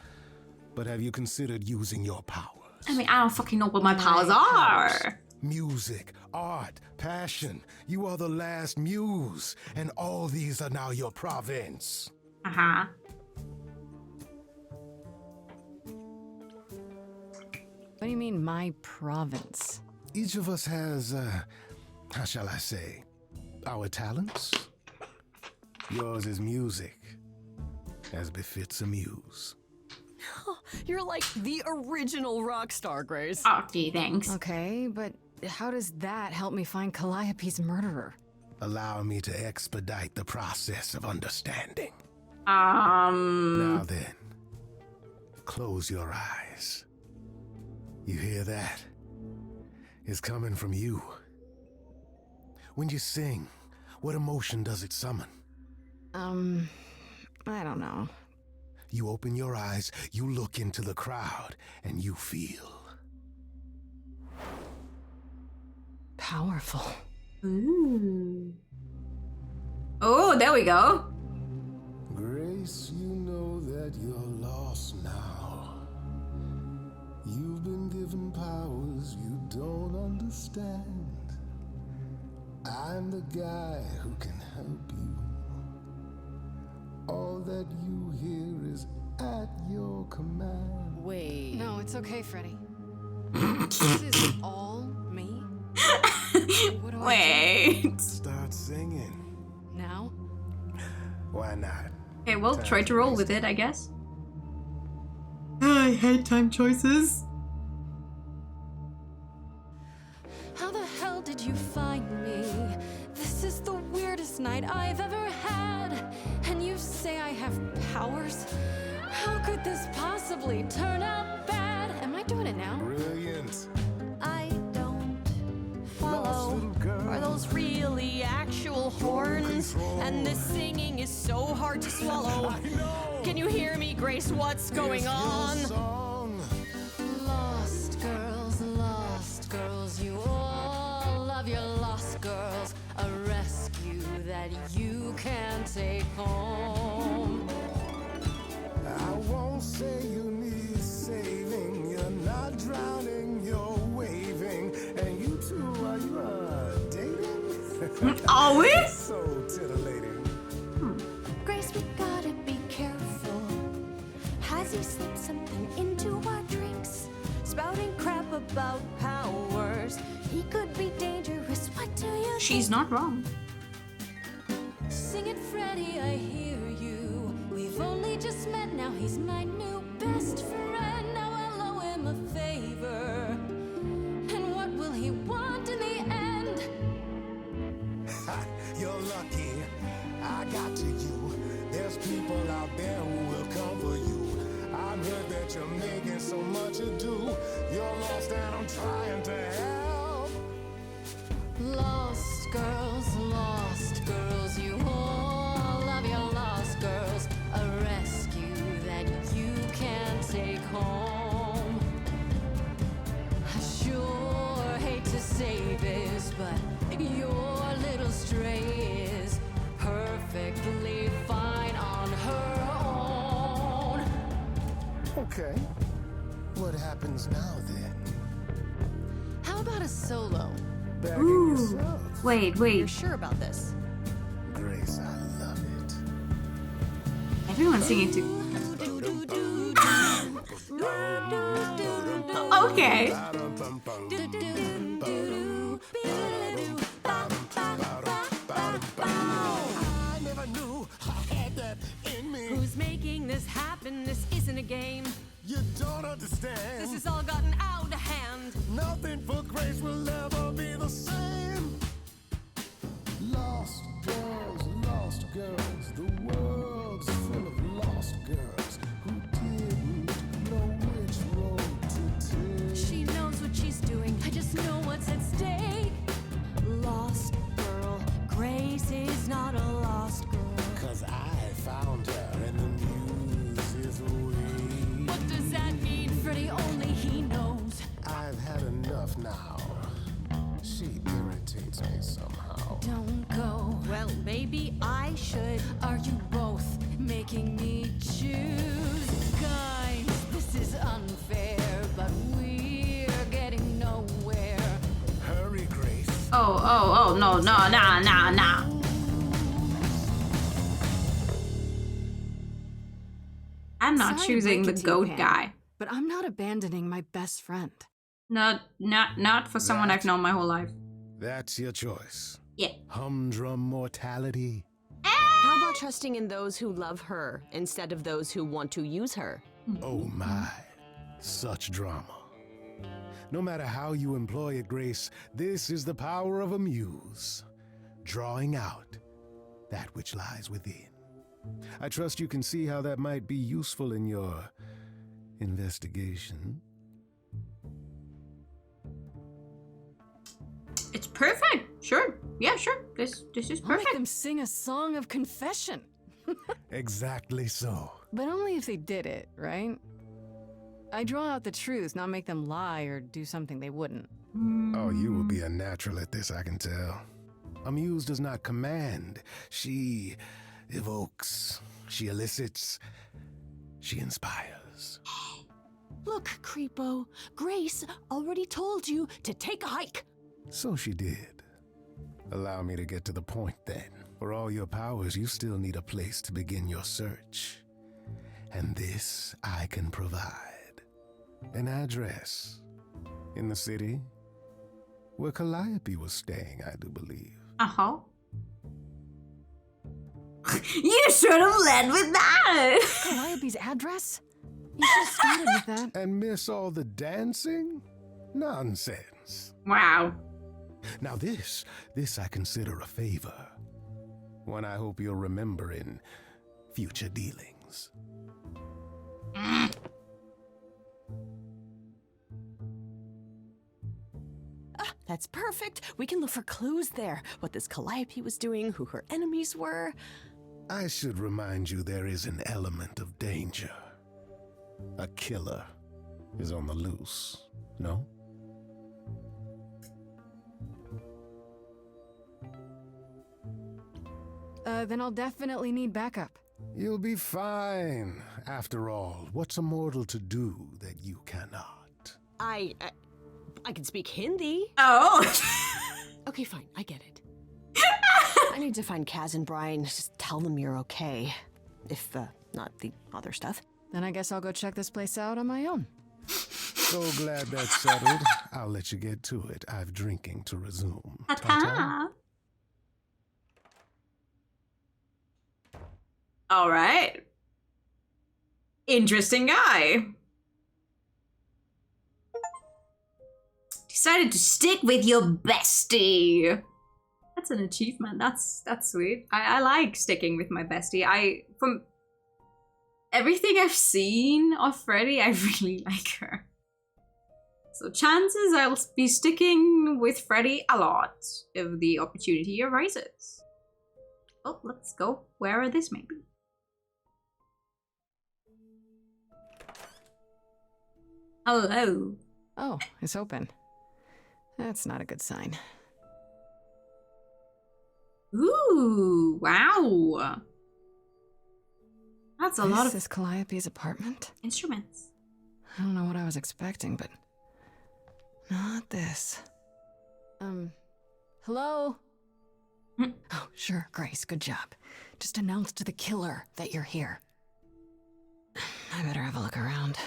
But have you considered using your powers? I mean, I don't fucking know what my powers are. Music, art, passion. You are the last muse, and all these are now your province. Uh-huh. What do you mean, my province? Each of us has, how shall I say, our talents. Yours is music, as befits a muse. You're like the original rock star, Grace. Oh, gee, thanks. Okay, but how does that help me find Calliope's murderer? Allow me to expedite the process of understanding. Now then, close your eyes. You hear that? It's coming from you. When you sing, what emotion does it summon? I don't know. You open your eyes, you look into the crowd, and you feel... powerful. Ooh. Oh, there we go. Grace, you know that you're lost now. You've been given powers you don't understand. I'm the guy who can help you. All that you hear is at your command. Wait. No, it's okay, Freddy. This is all me? What do Wait. I do? Start singing. Now? Why not? Okay, well, try to roll with it, I guess. I hate time choices. How the hell did you find me? This is the weirdest night I've ever had. And you say I have powers? How could this possibly turn out bad? Am I doing it now? Brilliant. I don't follow. Are those really actual horns? And this singing is so hard to swallow. Can you hear me, Grace? What's going on? Lost girls, you all love your lost girls. A rescue that you can take home. I won't say you need saving. You're not drowning, you're waving. And you two, are you dating? Are we? So titillating. Grace, we gotta be careful. Has he slipped something into our drinks? Spouting crap about powers. He could be dangerous. What do you She's not wrong. Sing it, Freddy, I hear you. We've only just met, now he's my new best friend. Now I'll owe him a favor. And what will he want in the end? You're lucky I got to you. There's people out there who will come for you. I've heard that you're making so much ado. You're lost and I'm trying to help. Lost girls, you all love your lost girls. but your little stray is perfectly fine on her own. Okay. What happens now then? How about a solo? Bagging Ooh. yourself. Wait. You're sure about this? Grace, I love it. Everyone's singing to. Okay. I never knew I had that in me. Who's making this happen? This isn't a game. You don't understand. This has all gotten out of hand. Nothing for Grace will ever be the same. Lost girls, the world's full of lost girls who didn't know which road to take. She knows what she's doing. I just know what's at stake. Lost girl. Grace is not a lost girl. 'Cause I found her and the news is away. What does that mean? Freddie, only he knows. I've had enough now. She irritates me somehow. Don't go. Well, maybe I should. Are you both making me choose? Guys, this is unfair, but we're getting nowhere. Hurry, Grace. Oh, no, nah. I'm not Sorry to choosing the break it to you, goat Pam, guy. But I'm not abandoning my best friend. Not for someone I've known my whole life. That's your choice. Yeah. Humdrum mortality. How about trusting in those who love her instead of those who want to use her? Oh my, such drama. No matter how you employ it, Grace, this is the power of a muse, drawing out that which lies within. I trust you can see how that might be useful in your investigation. It's perfect. Sure. Yeah, sure. This is I'll make perfect. them sing a song of confession. Exactly so. But only if they did it, right? I draw out the truth, not make them lie or do something they wouldn't. Oh, you will be a natural at this, I can tell. A muse does not command. She evokes. She elicits. She inspires. Look, Creepo, Grace already told you to take a hike. So she did. Allow me to get to the point then. For all your powers, you still need a place to begin your search. And this I can provide. An address. In the city. Where Calliope was staying, I do believe. Uh-huh. You should have led with that! Calliope's address? You should have started with that. And miss all the dancing? Nonsense. Wow. Now this I consider a favor. One I hope you'll remember in future dealings. That's perfect. We can look for clues there. What this Calliope was doing, who her enemies were. I should remind you there is an element of danger. A killer is on the loose, no? Then I'll definitely need backup. You'll be fine. After all, what's a mortal to do that you cannot? I can speak Hindi. Oh. Okay, fine. I get it. I need to find Kaz and Brian. Just tell them you're okay. If, not the other stuff. Then I guess I'll go check this place out on my own. So glad that's settled. I'll let you get to it. I've drinking to resume. Ta-ta. All right. Interesting guy. Decided to stick with your bestie. That's an achievement. That's sweet. I like sticking with my bestie. From everything I've seen of Freddie, I really like her. So chances I'll be sticking with Freddie a lot if the opportunity arises. Well, let's go wherever this may be. Hello. Oh, it's open. That's not a good sign. Ooh, wow. That's a lot of This is Calliope's apartment? instruments. I don't know what I was expecting, but not this. Hello? Oh, sure, Grace, good job. Just announce to the killer that you're here. I better have a look around.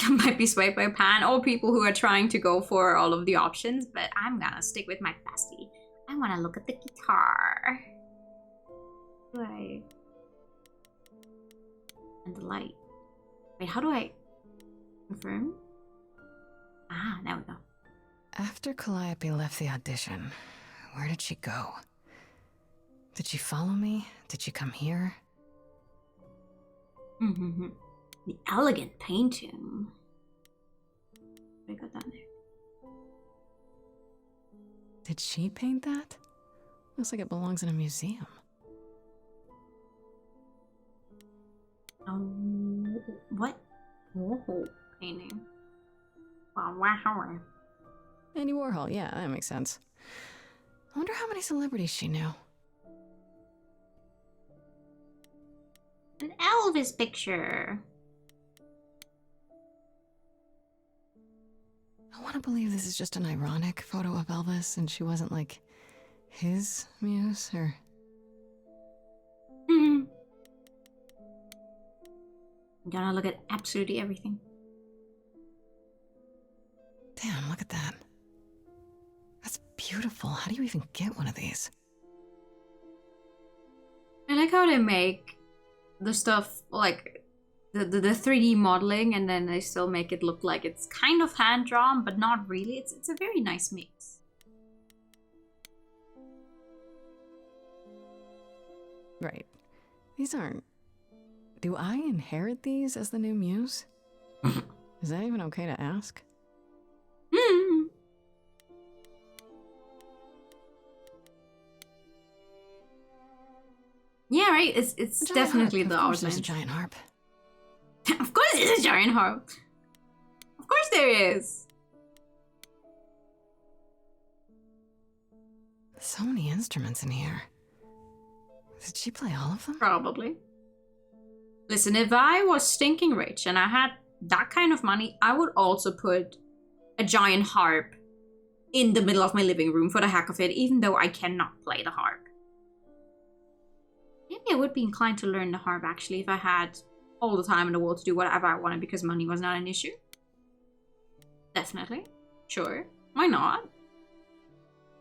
I might be swayed by Pan or people who are trying to go for all of the options, but I'm gonna stick with my bestie. I wanna look at the guitar. And the light. Wait, how do I confirm? Ah, there we go. After Calliope left the audition, where did she go? Did she follow me? Did she come here? The elegant painting. I got that there. Did she paint that? Looks like it belongs in a museum. What? Oh, painting. Wow. Andy Warhol, yeah, that makes sense. I wonder how many celebrities she knew. An Elvis picture. I want to believe this is just an ironic photo of Elvis and she wasn't like his muse or... I'm gonna look at absolutely everything. Damn, look at that. That's beautiful. How do you even get one of these? I like how they make the stuff like the 3D modeling and then they still make it look like it's kind of hand drawn, but not really. It's a very nice mix. Right. These aren't... Do I inherit these as the new muse? Is that even okay to ask? Yeah, right. It's definitely the Of course there's a outline. giant harp. Of course there's a giant harp. Of course there is. So many instruments in here. Did she play all of them? Probably. Listen, if I was stinking rich and I had that kind of money, I would also put a giant harp in the middle of my living room for the heck of it, even though I cannot play the harp. Maybe I would be inclined to learn the harp, actually, if I had all the time in the world to do whatever I wanted because money was not an issue. Definitely. Sure. Why not?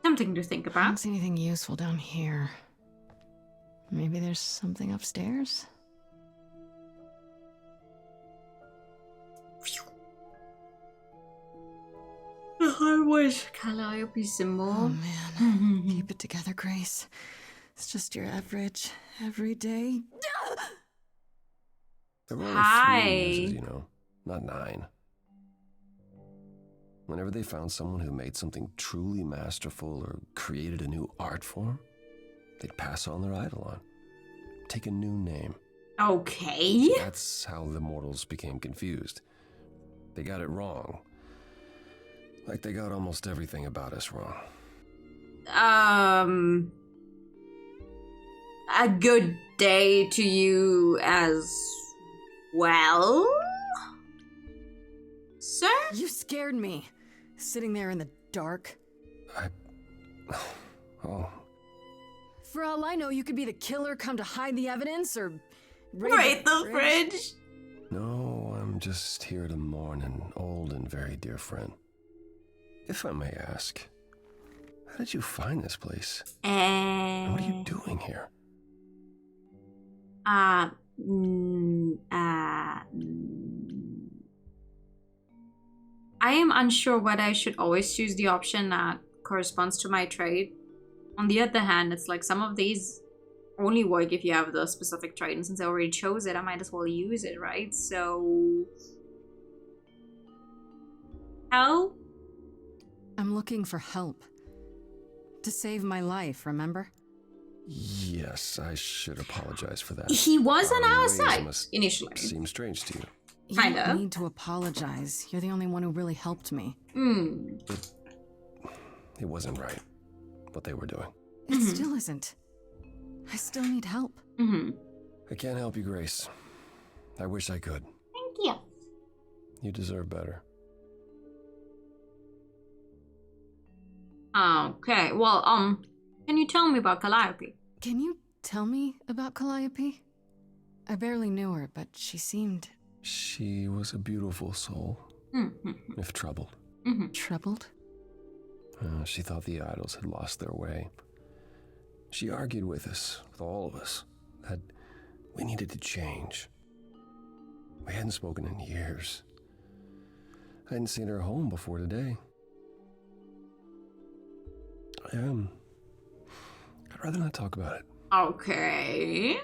Something to think I about. don't see anything useful down here. Maybe there's something upstairs? The harp was Calliope's symbol. Oh man. Keep it together, Grace. It's just your average, everyday... There were only Hi. 3 muses, you know, not 9. Whenever they found someone who made something truly masterful or created a new art form, they'd pass on their eidolon. Take a new name. Okay. That's how the mortals became confused. They got it wrong. Like they got almost everything about us wrong. A good day to you as well, sir? You scared me. Sitting there in the dark. Oh. For all I know, you could be the killer come to hide the evidence or... Raid the fridge. No, I'm just here to mourn an old and very dear friend. If I may ask, how did you find this place? And what are you doing here? I am unsure whether I should always choose the option that corresponds to my trade. On the other hand, it's like some of these only work if you have the specific trade, and since I already chose it, I might as well use it, right? So... Help? I'm looking for help. To save my life, remember? Yes, I should apologize for that. He was on our ways side, must initially. Seem strange to you. You Kinda. don't need to apologize. You're the only one who really helped me. It It wasn't right, what they were doing. It still isn't. I still need help. I can't help you, Grace. I wish I could. Thank you. You deserve better. Okay, well, can you tell me about Calliope? Can you tell me about Calliope? I barely knew her, but she seemed... She was a beautiful soul, if troubled. Troubled? She thought the idols had lost their way. She argued with us, with all of us, that we needed to change. We hadn't spoken in years. I hadn't seen her home before today. I'd rather not talk about it. Okay.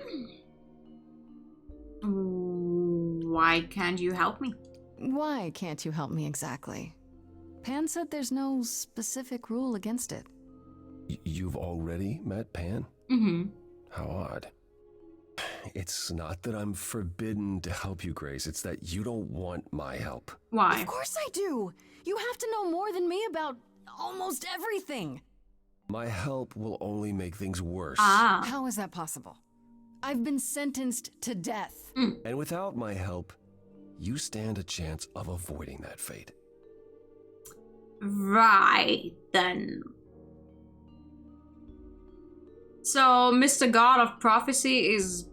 Why can't you help me? Why can't you help me exactly? Pan said there's no specific rule against it. You've already met Pan? How odd. It's not that I'm forbidden to help you, Grace. It's that you don't want my help. Why? Of course I do! You have to know more than me about almost everything! My help will only make things worse. How is that possible? I've been sentenced to death. And without my help, you stand a chance of avoiding that fate. Right, then. So, Mr. God of Prophecy is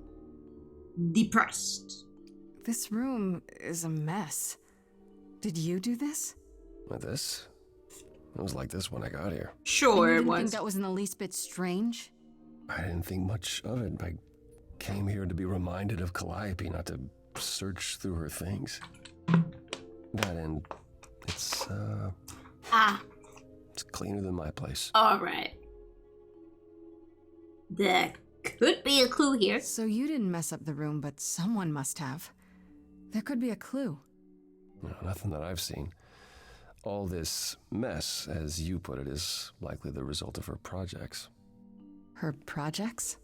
depressed. This room is a mess. Did you do this? Like this? It was like this when I got here. Sure, you it didn't was. think that was in the least bit strange? I didn't think much of it. I came here to be reminded of Calliope, not to search through her things. That and it's cleaner than my place. Alright. There could be a clue here. So you didn't mess up the room, but someone must have. There could be a clue. No, nothing that I've seen. All this mess, as you put it, is likely the result of her projects. Her projects?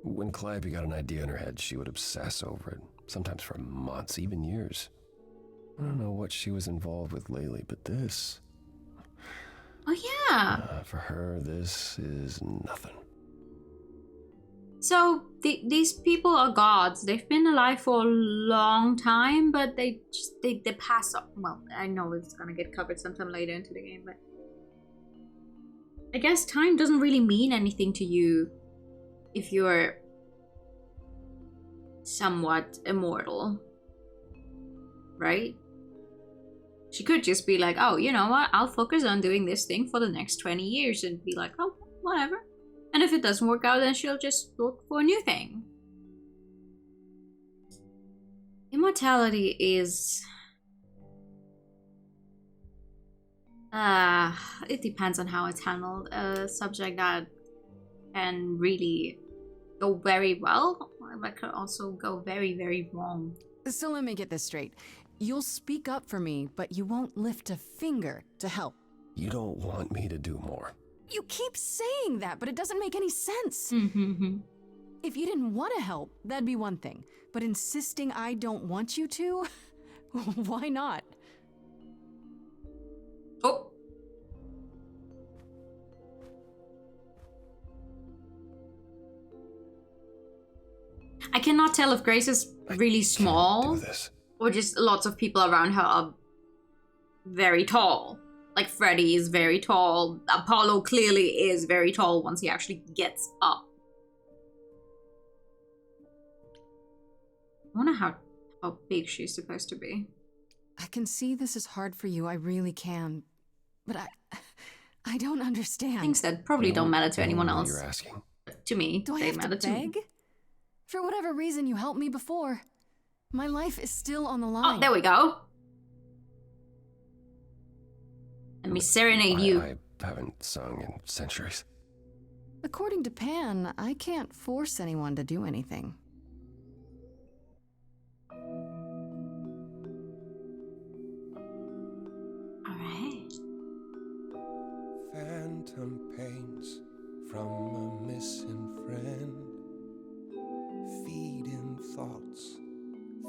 When Calliope got an idea in her head, she would obsess over it, sometimes for months, even years. I don't know what she was involved with lately, but this... Oh, yeah. For her, this is nothing. So, these people are gods. They've been alive for a long time, but they pass up. Well, I know it's gonna get covered sometime later into the game, but... I guess time doesn't really mean anything to you if you're somewhat immortal, right? She could just be like, oh, you know what? I'll focus on doing this thing for the next 20 years and be like, oh, whatever. And if it doesn't work out, then she'll just look for a new thing. Immortality is... it depends on how it's handled. A subject that can really go very well, but could also go very, very wrong. So let me get this straight. You'll speak up for me, but you won't lift a finger to help. You don't want me to do more. You keep saying that, but it doesn't make any sense. If you didn't want to help, that'd be one thing. But insisting I don't want you to? Why not? Oh. I cannot tell if Grace is really small or just lots of people around her are very tall. Like Freddy is very tall. Apollo clearly is very tall once he actually gets up. I wonder how big she's supposed to be. I can see this is hard for you, I really can. But I don't understand. Things that probably don't matter to anyone else. You're asking. To me, Do I they have matter to to me. beg? For whatever reason you helped me before. My life is still on the line. Oh, there we go. Let me serenade you. I haven't sung in centuries. According to Pan, I can't force anyone to do anything. Alright. Phantom pains from a missing friend, feeding thoughts,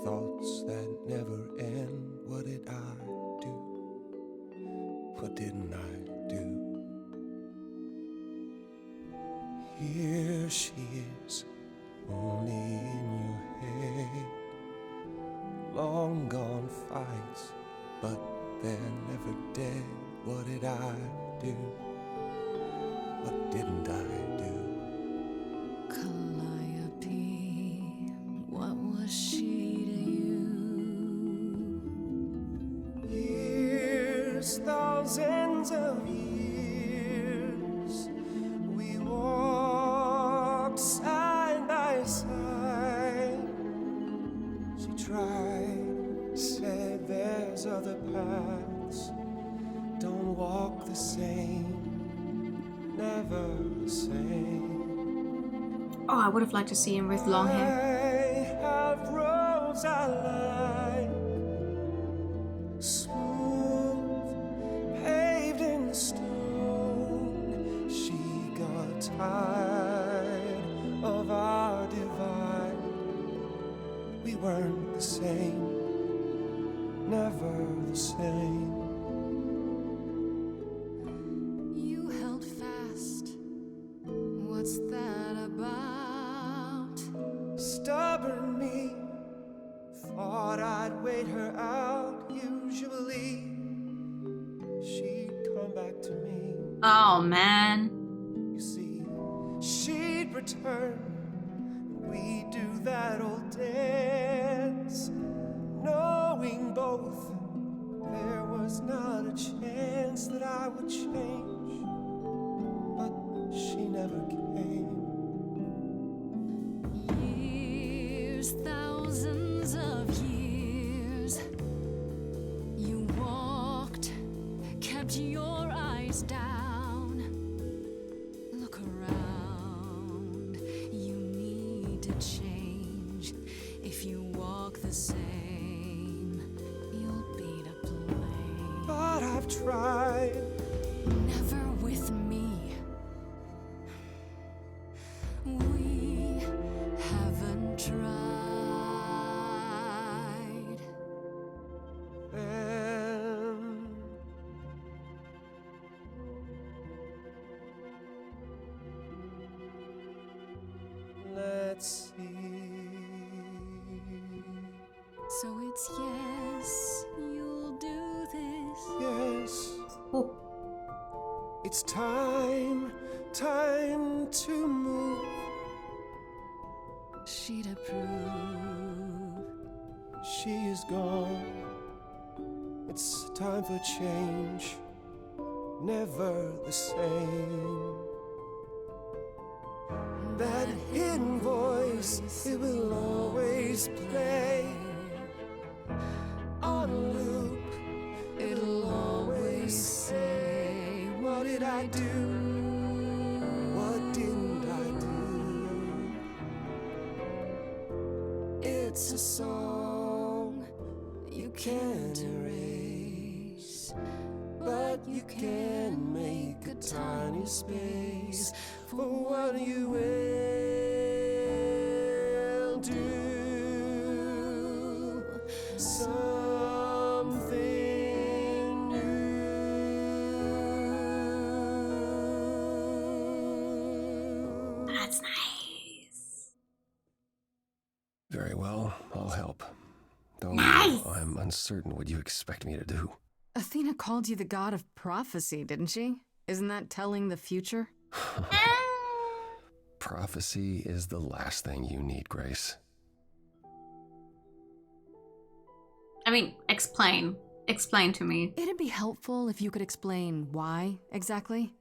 thoughts that never end. What did I do? What didn't I do? Here she is, only in your head. Long gone fights, but they're never dead. What did I do? What didn't I do? Calliope, what was she to you? Years, thousands of years, we walked side by side. She tried, said there's other paths. Don't walk the same, never the same. Oh, I would have liked to see him with long hair. I have roads I like, smooth, paved in stone. She got tired of our divide. We weren't the same, never the same. You held fast. What's that about? Stubborn me, thought I'd wait her out. Usually, she'd come back to me. Oh man. You see, she'd return, and we'd do that old dance, knowing both there was not a chance that I would change, but she never came. Years, thousands of years. You walked, kept your eyes down. Look around, you need to change. If you walk the same, you'll be to blame. But I've tried. Never with me. We haven't tried. Then let's see. So it's yes, you'll do this. Yes. Oh. It's time to move. She'd approve. She is gone. It's time for change. Never the same. That hidden voice, it will always play. On a loop, it'll always say, what did I do? What didn't I do? It's a song you can't erase, but you can make a tiny space for what you will do. Something new. That's nice. Very well, I'll help. Though Nice! I'm uncertain what you expect me to do. Athena called you the god of prophecy, didn't she? Isn't that telling the future? Prophecy is the last thing you need, Grace. I mean, explain. Explain to me. It'd be helpful if you could explain why, exactly.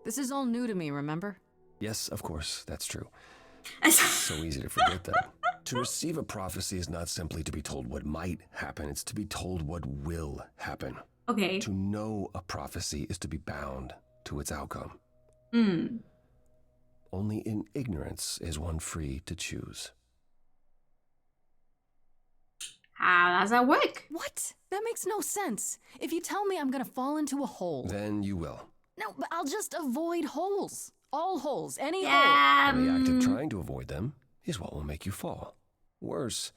This is all new to me, remember? Yes, of course, that's true. So easy to forget that. To receive a prophecy is not simply to be told what might happen, it's to be told what will happen. Okay. To know a prophecy is to be bound to its outcome. Only in ignorance is one free to choose. How does that work? What? That makes no sense. If you tell me I'm gonna fall into a hole. Then you will. No, but I'll just avoid holes. All holes, any hole. And the act of trying to avoid them is what will make you fall. Worse,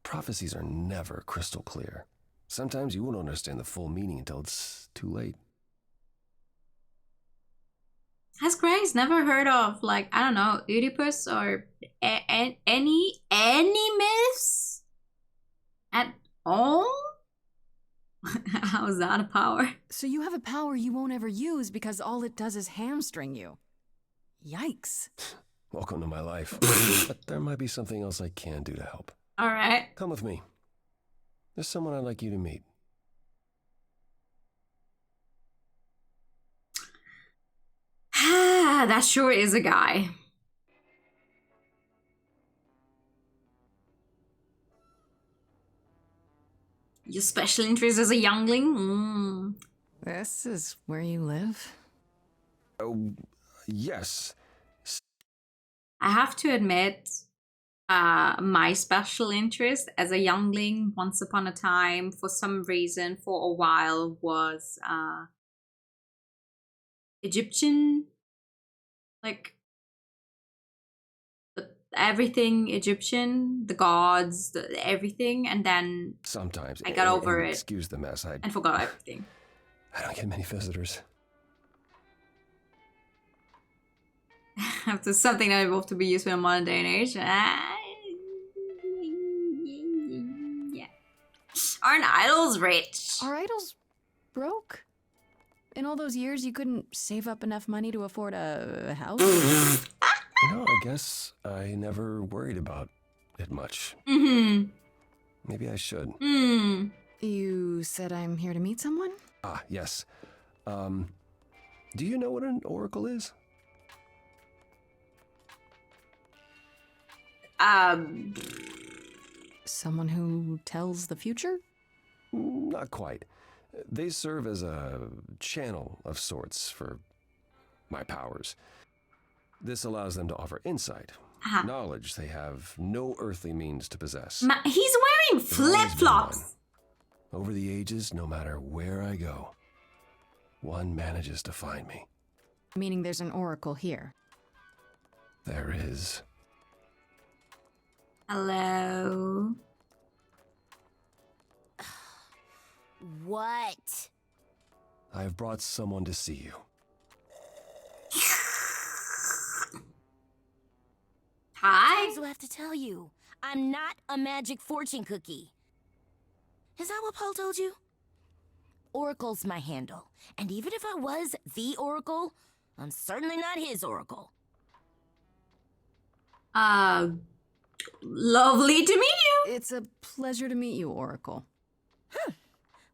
prophecies are never crystal clear. Sometimes you won't understand the full meaning until it's too late. Has Grace never heard of, like, I don't know, Oedipus or any myths at all? How is that a power? So you have a power you won't ever use because all it does is hamstring you. Yikes. Welcome to my life. But there might be something else I can do to help. All right. Come with me. There's someone I'd like you to meet. That sure is a guy. Your special interest as a youngling? This is where you live? Oh, yes. I have to admit, my special interest as a youngling once upon a time, for some reason, for a while, was Egyptian. Like, everything Egyptian, the gods, everything, and then Sometimes. I got over it. Excuse the mess. And forgot everything. I don't get many visitors. After something that evolved to be useful in modern day and age. Yeah. Aren't idols rich? Are idols broke? In all those years, you couldn't save up enough money to afford a house? You know, I guess I never worried about it much. Mm-hmm. Maybe I should. You said I'm here to meet someone? Ah, yes. Do you know what an oracle is? Someone who tells the future? Not quite. They serve as a channel of sorts for my powers. This allows them to offer insight, knowledge they have no earthly means to possess. He's wearing flip-flops! Over the ages, no matter where I go, one manages to find me. Meaning there's an oracle here. There is. Hello? What? I have brought someone to see you. Hi? I have to tell you, I'm not a magic fortune cookie. Is that what Paul told you? Oracle's my handle. And even if I was the Oracle, I'm certainly not his Oracle. Lovely to meet you. It's a pleasure to meet you, Oracle. Huh.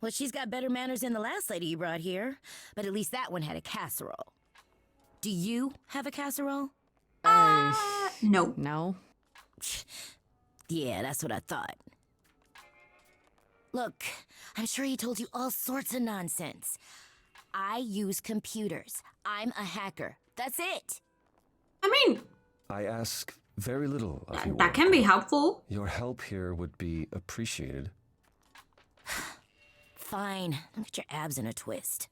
Well, she's got better manners than the last lady you brought here. But at least that one had a casserole. Do you have a casserole? No. No? Yeah, that's what I thought. Look, I'm sure he told you all sorts of nonsense. I use computers. I'm a hacker. That's it. I mean, I ask very little of you. that can be helpful. Your help here would be appreciated. Fine. Don't get your abs in a twist.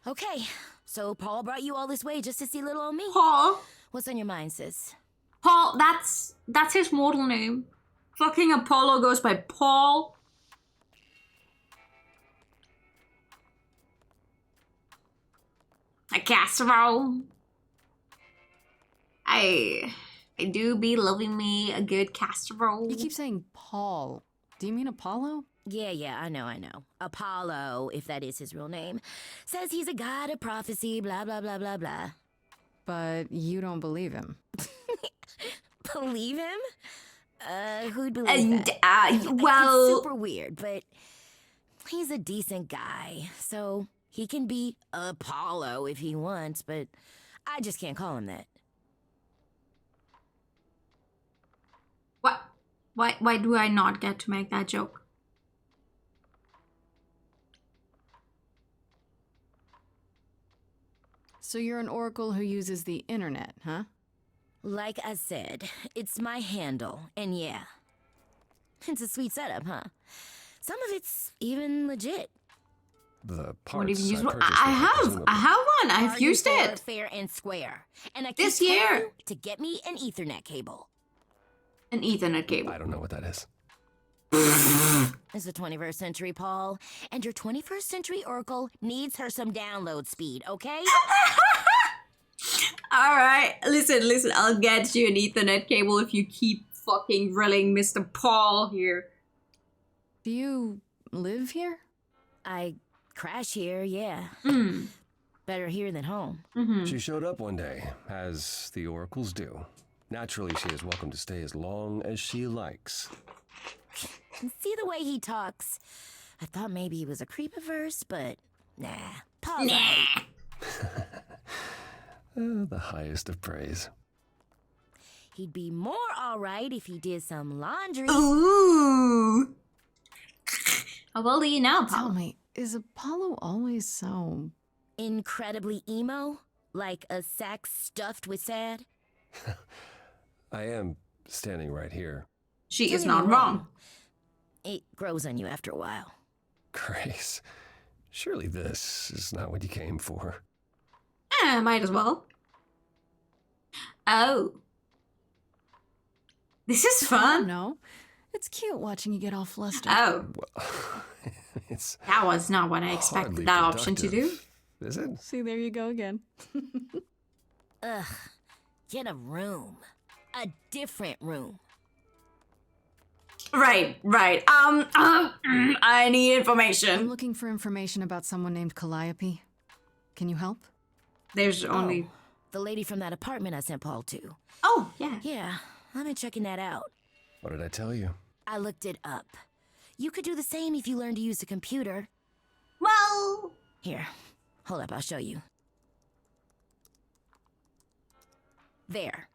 Okay, so Paul brought you all this way just to see little old me. Paul? What's on your mind, sis? Paul, that's his mortal name. Fucking Apollo goes by Paul. A casserole. I do be loving me a good casserole. You keep saying Paul. Do you mean Apollo? Yeah, I know. Apollo, if that is his real name, says he's a god of prophecy, blah, blah, blah, blah, blah. But you don't believe him. Believe him? Who'd believe that? Well... It's super weird, but he's a decent guy, so he can be Apollo if he wants, but I just can't call him that. What? Why do I not get to make that joke? So you're an oracle who uses the internet, huh? Like I said, it's my handle, and yeah. It's a sweet setup, huh? Some of it's even legit. The What have you parts used? I purchased I have one. I've Bargain used for it. fair and square. And I keep This telling year. you to get me an Ethernet cable. An Ethernet cable. I don't know what that is. It's the 21st century, Paul, and your 21st century Oracle needs her some download speed, okay? Alright, listen, I'll get you an Ethernet cable if you keep fucking grilling Mr. Paul here. Do you live here? I crash here, yeah. Better here than home. She showed up one day, as the oracles do. Naturally, she is welcome to stay as long as she likes. See the way he talks? I thought maybe he was a creepiverse, but nah. Paul's Nah. The highest of praise. He'd be more alright if he did some laundry. Ooh. How well do you know, Tell Paul? me, is Apollo always so... Incredibly emo? Like a sack stuffed with sad? I am standing right here. She is Don't get not me wrong. It grows on you after a while. Grace, surely this is not what you came for. Might as well. Oh. This is fun. No, it's cute watching you get all flustered. Oh. Well, it's That was not what I expected hardly that option to do. productive, is it? See, there you go again. Ugh. Get a room. A different room. Right. I need I'm information. looking for information about someone named Calliope. Can you help? There's only... The lady from that apartment I sent Paul to. Oh, yeah. Yeah, I've been checking that out. What did I tell you? I looked it up. You could do the same if you learned to use a computer. Well... Here, hold up, I'll show you. There.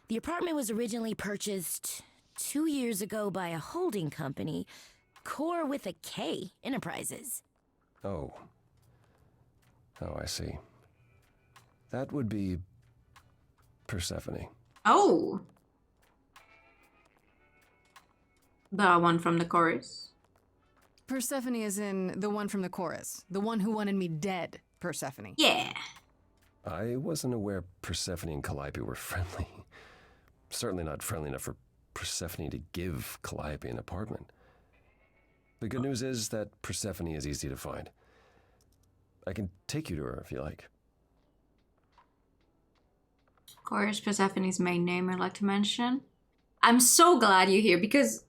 The apartment was originally purchased 2 years ago by a holding company, Core with a K Enterprises. Oh. Oh, I see. That would be Persephone. Oh. The one from the chorus. Persephone is in the one from the chorus. The one who wanted me dead, Persephone. Yeah. I wasn't aware Persephone and Calliope were friendly. Certainly not friendly enough for Persephone to give Calliope an apartment. The good news is that Persephone is easy to find. I can take you to her if you like. Chorus, Persephone's main name I'd like to mention. I'm so glad you're here because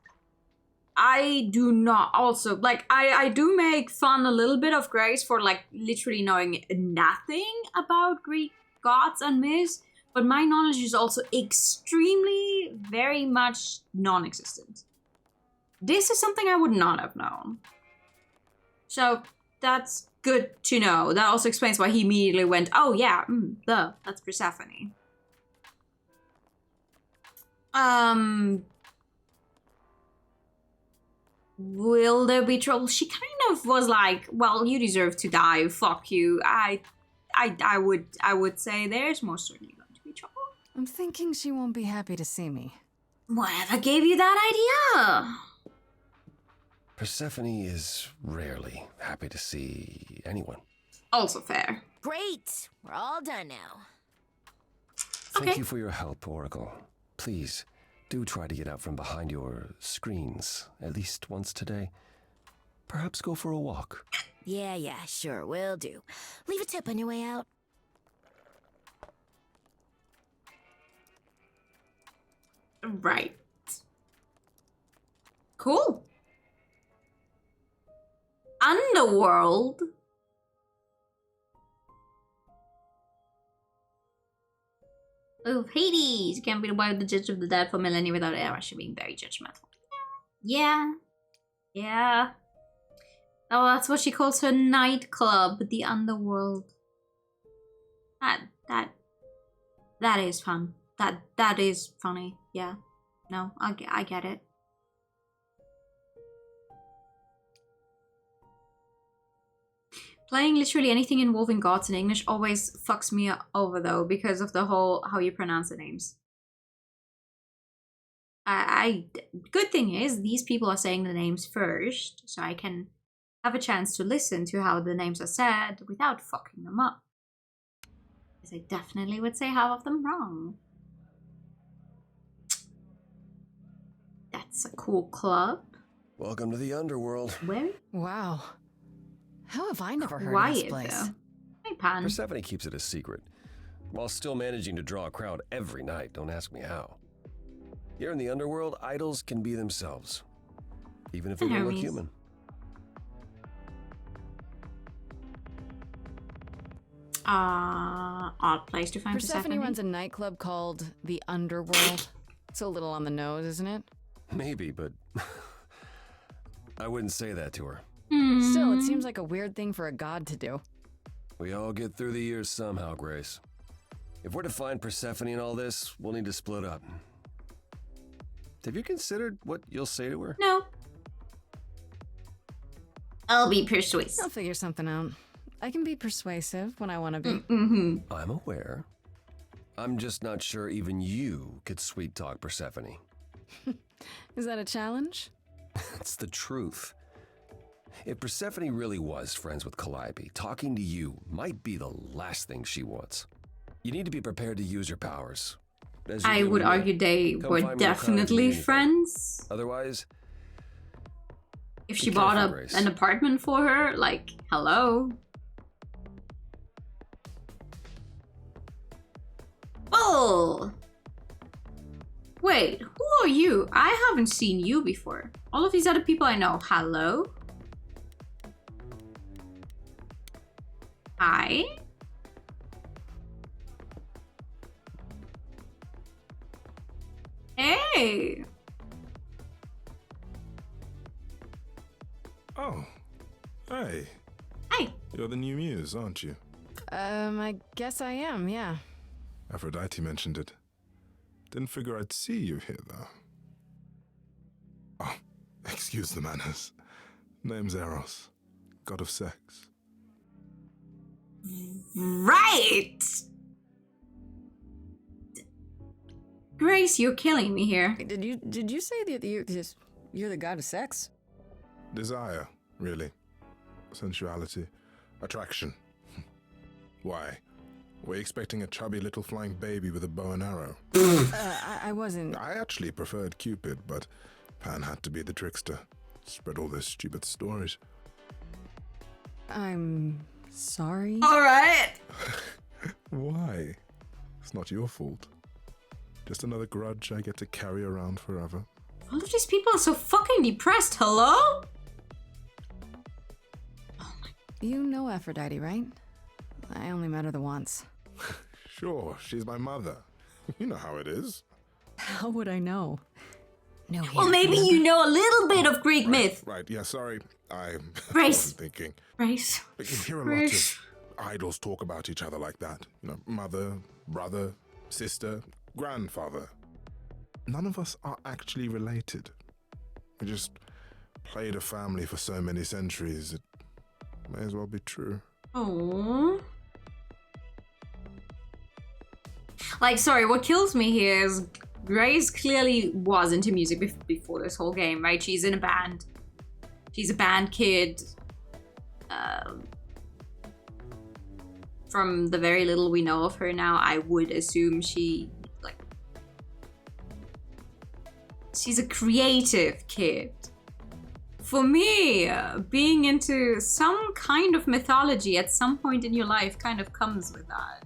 I do not also, like, I do make fun a little bit of Grace for, like, literally knowing nothing about Greek gods and myths, but my knowledge is also extremely, very much non-existent. This is something I would not have known. So, that's good to know. That also explains why he immediately went, oh yeah, that's Persephone. Will there be trouble? She kind of was like, well, you deserve to die, fuck you. I would say there's most certainly going to be trouble. I'm thinking she won't be happy to see me. Whatever gave you that idea? Persephone is rarely happy to see anyone. Also fair. Great! We're all done now. Thank you for your help, Oracle. Please, do try to get out from behind your screens at least once today. Perhaps go for a walk. Yeah, sure, will do. Leave a tip on your way out. Right. Cool. Underworld. Oh, Hades can't be the wife of the judge of the dead for millennia without ever being very judgmental. Yeah. Oh, that's what she calls her nightclub, the underworld. That is fun. That is funny. Yeah. No, I get it. Playing literally anything involving gods in English always fucks me over though because of the whole how you pronounce the names. Good thing is these people are saying the names first, so I can have a chance to listen to how the names are said without fucking them up. Because I definitely would say half of them wrong. That's a cool club. Welcome to the underworld. Where? Wow. How have I never heard of Quiet, this place? though. Hey, Pan. Persephone keeps it a secret, while still managing to draw a crowd every night. Don't ask me how. Here in the underworld, idols can be themselves, even if they don't look human. Odd place to find Persephone runs a nightclub called the Underworld. It's a little on the nose, isn't it? Maybe, but I wouldn't say that to her. Still, it seems like a weird thing for a god to do. We all get through the years somehow, Grace. If we're to find Persephone in all this, we'll need to split up. Have you considered what you'll say to her? No. I'll be persuasive. I'll figure something out. I can be persuasive when I want to be. I'm aware. I'm just not sure even you could sweet talk Persephone. Is that a challenge? It's the truth. If Persephone really was friends with Calliope, talking to you might be the last thing she wants. You need to be prepared to use your powers. I would argue they were definitely friends. Otherwise, if she bought an apartment for her, like, hello. Oh! Wait, who are you? I haven't seen you before. All of these other people I know. Hello? Hi? Hey! Oh. Hey. Hi. You're the new muse, aren't you? I guess I am, yeah. Aphrodite mentioned it. Didn't figure I'd see you here, though. Oh, excuse the manners. Name's Eros, god of sex. Right! Grace, you're killing me here. Did you say that you're the god of sex? Desire, really. Sensuality. Attraction. Why? Were you expecting a chubby little flying baby with a bow and arrow? I wasn't. I actually preferred Cupid, but Pan had to be the trickster. Spread all those stupid stories. I'm sorry. Alright! Why? It's not your fault. Just another grudge I get to carry around forever. All of these people are so fucking depressed, hello? You know Aphrodite, right? I only met her the once. Sure, she's my mother. You know how it is. How would I know? No. Well, maybe you know a little bit of Greek myth. Right, yeah, sorry. I Grace. wasn't thinking. Grace. But you hear a lot of idols talk about each other like that. You know, mother, brother, sister, grandfather. None of us are actually related. We just played a family for so many centuries. It may as well be true. Oh. Like, sorry, what kills me here is Grace clearly was into music before this whole game, right? She's in a band. She's a band kid. From the very little we know of her now, I would assume she's a creative kid. For me, being into some kind of mythology at some point in your life kind of comes with that.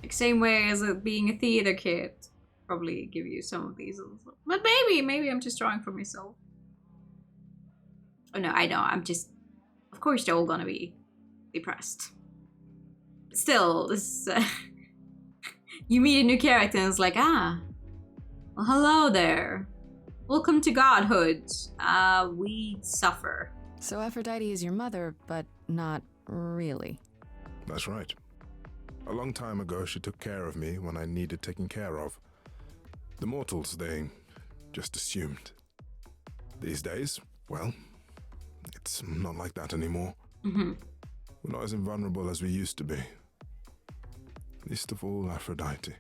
Like, same way as being a theater kid probably give you some of these. But maybe I'm just drawing for myself. Oh no, I know, I'm just... Of course they're all gonna be depressed. But still, this... you meet a new character and it's like, well, hello there. Welcome to godhood. We suffer. So Aphrodite is your mother, but not really. That's right. A long time ago, she took care of me when I needed taking care of. The mortals, they just assumed. These days, well, it's not like that anymore. Mm-hmm. We're not as invulnerable as we used to be. Least of all, Aphrodite.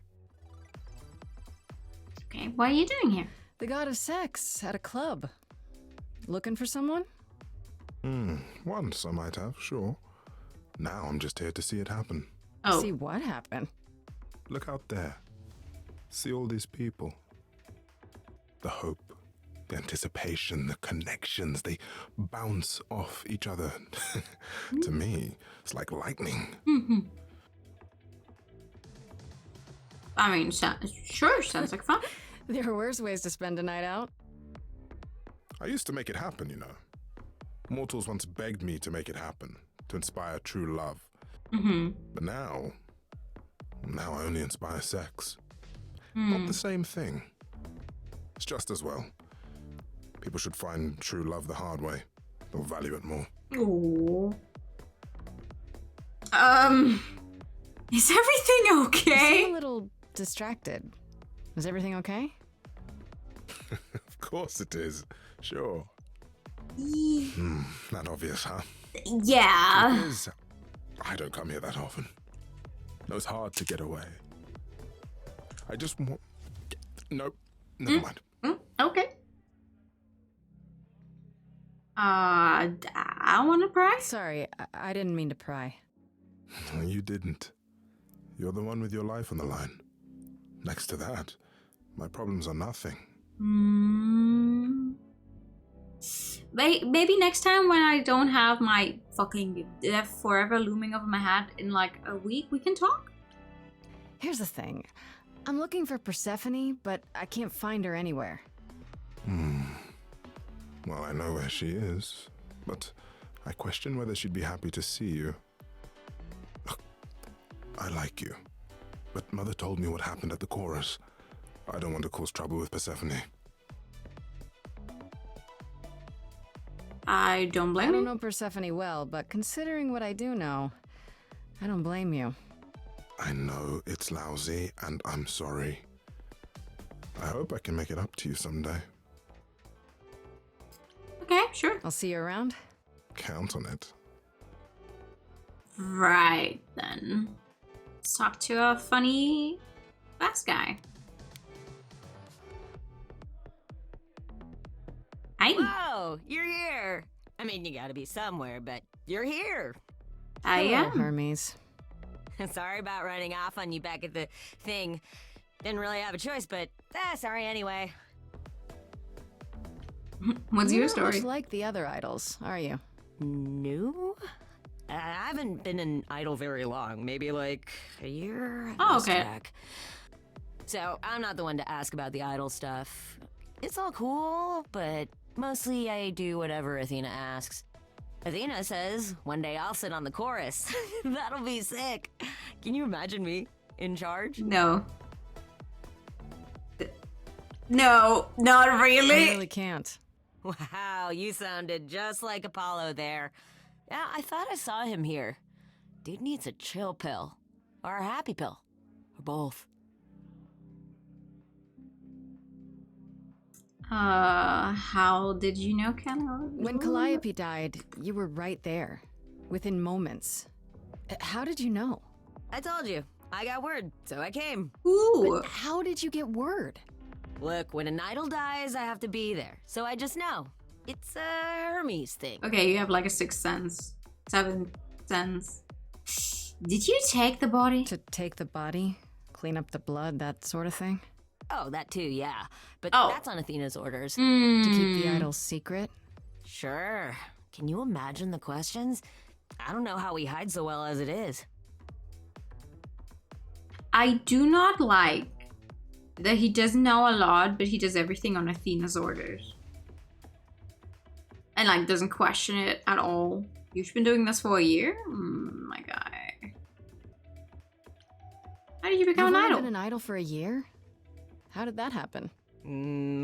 Okay, what are you doing here? The god of sex at a club. Looking for someone? Once I might have, sure. Now I'm just here to see it happen. Oh. See what happened? Look out there. See all these people. The hope, The anticipation, the connections, they bounce off each other. To me, it's like lightning. I mean, sure, sounds like fun. There are worse ways to spend a night out. I used to make it happen, you know. Mortals once begged me to make it happen, to inspire true love. But now I only inspire sex. Not the same thing. It's just as well. People should find true love the hard way. They'll value it more. Ooh. Is everything You okay? seem a little distracted. Is everything okay? Of course it is. Sure. Not obvious, huh? Yeah. It is. I don't come here that often. No, it's hard to get away. I just want... Nope. Never mind. Okay. I want to pry. Sorry, I didn't mean to pry. You didn't. You're the one with your life on the line. Next to that, my problems are nothing. Maybe next time when I don't have my fucking death forever looming over my head in like a week, we can talk. Here's the thing. I'm looking for Persephone, but I can't find her anywhere. Well, I know where she is, but I question whether she'd be happy to see you. Look, I like you, but Mother told me what happened at the chorus. I don't want to cause trouble with Persephone. I don't blame I don't you. know Persephone well, but considering what I do know, I don't blame you. I know it's lousy, and I'm sorry. I hope I can make it up to you someday. Okay, sure. I'll see you around. Count on it. Right then. Let's talk to a funny fast guy. Hi. Whoa, you're here. I mean, you gotta be somewhere, but you're here. I Hello, am. Hermes. Sorry about running off on you back at the thing. Didn't really have a choice, but sorry anyway. What's You're your not story? much like the other idols, are you? No? I haven't been an idol very long. Maybe like a year. Oh, Lost okay. track. So I'm not the one to ask about the idol stuff. It's all cool, but mostly I do whatever Athena asks. Athena says one day I'll sit on the chorus. That'll be sick. Can you imagine me in charge? No. No, not I really. really can't. Wow, you sounded just like Apollo there. Yeah, I thought I saw him here. Dude needs a chill pill. Or a happy pill. Or both. How did you know Calliope? When Calliope died, you were right there, within moments. How did you know? I told you. I got word, so I came. Ooh. But how did you get word? Look, when an idol dies, I have to be there. So I just know. It's a Hermes thing. Okay, you have like a sixth sense. Seventh sense. Did you take the body? To take the body, clean up the blood, that sort of thing? Oh, that too, yeah. But Oh. that's on Athena's orders. To keep the idol secret? Sure. Can you imagine the questions? I don't know how he hides so well as it is. I do not like that he doesn't know a lot, but he does everything on Athena's orders. And like doesn't question it at all. You've been doing this for a year? My guy. How did you become You've an only idol? been an idol for a year? How did that happen?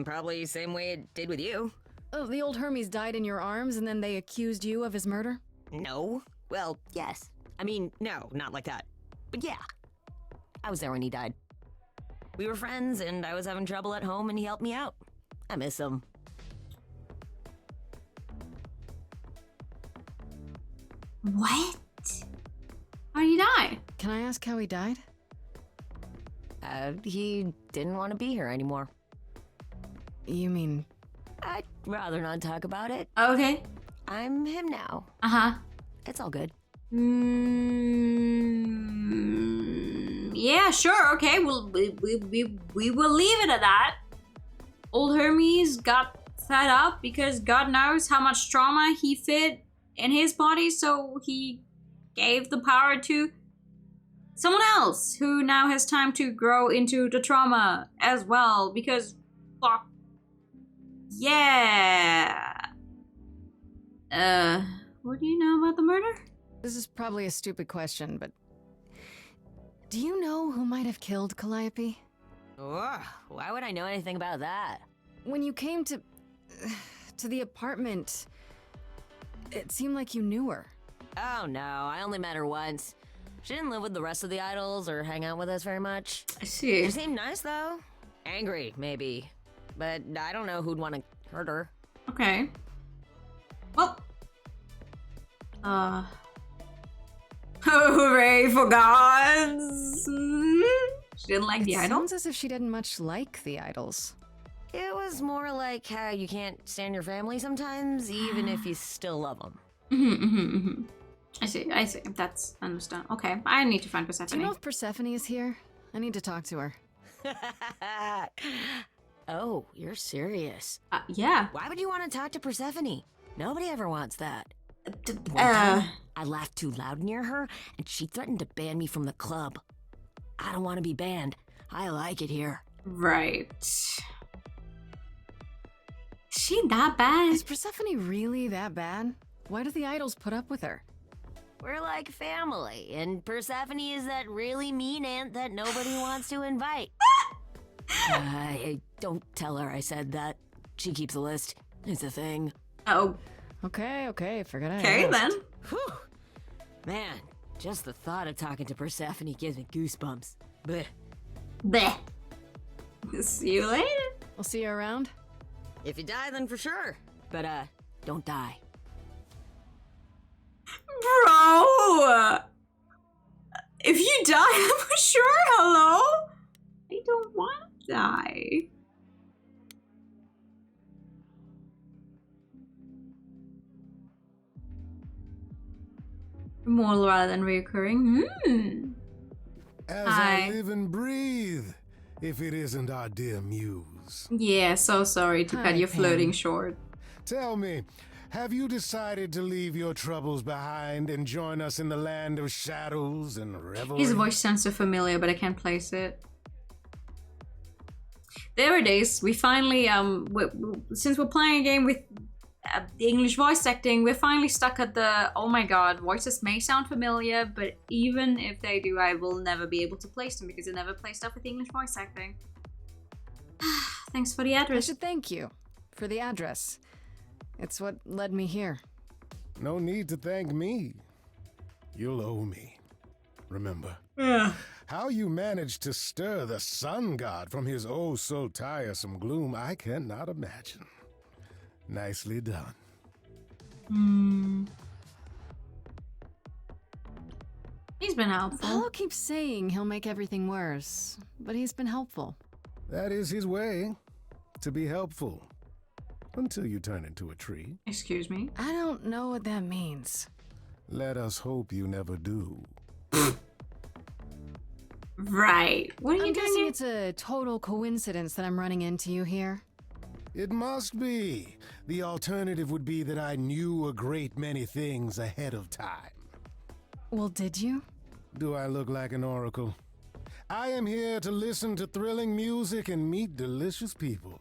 Probably same way it did with you. Oh, the old Hermes died in your arms and then they accused you of his murder? No. Well, yes. I mean, no, not like that. But yeah. I was there when he died. We were friends, and I was having trouble at home, and he helped me out. I miss him. What? How did he die? Can I ask how he died? He didn't want to be here anymore. You mean... I'd rather not talk about it. Okay. I'm him now. Uh-huh. It's all good. Yeah, sure, okay. We will leave it at that. Old Hermes got fed up because God knows how much trauma he fit in his body, so he gave the power to someone else who now has time to grow into the trauma as well, because fuck yeah. What do you know about the murder? This is probably a stupid question, but do you know who might have killed Calliope? Ugh, why would I know anything about that? When you came to the apartment, it seemed like you knew her. Oh no, I only met her once. She didn't live with the rest of the idols or hang out with us very much. I see. She seemed nice though. Angry, maybe. But I don't know who'd want to hurt her. Okay. Well. Hooray for gods! She didn't like the idol? It sounds as if she didn't much like the idols. It was more like how you can't stand your family sometimes, even if you still love them. I see. That's understand. Okay, I need to find Persephone. Do you know if Persephone is here? I need to talk to her. Oh, you're serious? Yeah. Why would you want to talk to Persephone? Nobody ever wants that. One time, I laughed too loud near her, and she threatened to ban me from the club. I don't want to be banned. I like it here. Right. Is she that bad? Is Persephone really that bad? Why do the idols put up with her? We're like family, and Persephone is that really mean aunt that nobody wants to invite. Don't tell her I said that. She keeps a list. It's a thing. Oh. Okay, forget I Okay, asked. then. Whew. Man, just the thought of talking to Persephone gives me goosebumps. Blech. Bleh. See you later. We'll see you around. If you die, then for sure. But, don't die. Bro! If you die, I'm for sure, hello? I don't want to die. Immortal rather than reoccurring. As Hi. I live and breathe, if it isn't our dear muse. Yeah, so sorry to cut your Pam. flirting short. Tell me, have you decided to leave your troubles behind and join us in the land of shadows and revelry? His voice sounds so familiar, but I can't place it. There it is. We finally, since we're playing a game with the English voice acting, we're finally stuck at the, oh my god, voices may sound familiar, but even if they do, I will never be able to place them because I never play stuff with English voice acting. Thanks for the I address. should thank you for the address. It's what led me here. No need to thank me. You'll owe me. Remember? Yeah. How you managed to stir the sun god from his oh so tiresome gloom, I cannot imagine. Nicely done. He's been helpful. Apollo keeps saying he'll make everything worse, but he's been helpful. That is his way, to be helpful. Until you turn into a tree. Excuse me? I don't know what that means. Let us hope you never do. Right. What are you I'm doing guessing here? it's a total coincidence that I'm running into you here. It must be. The alternative would be that I knew a great many things ahead of time. Well, did you? Do I look like an oracle? I am here to listen to thrilling music and meet delicious people.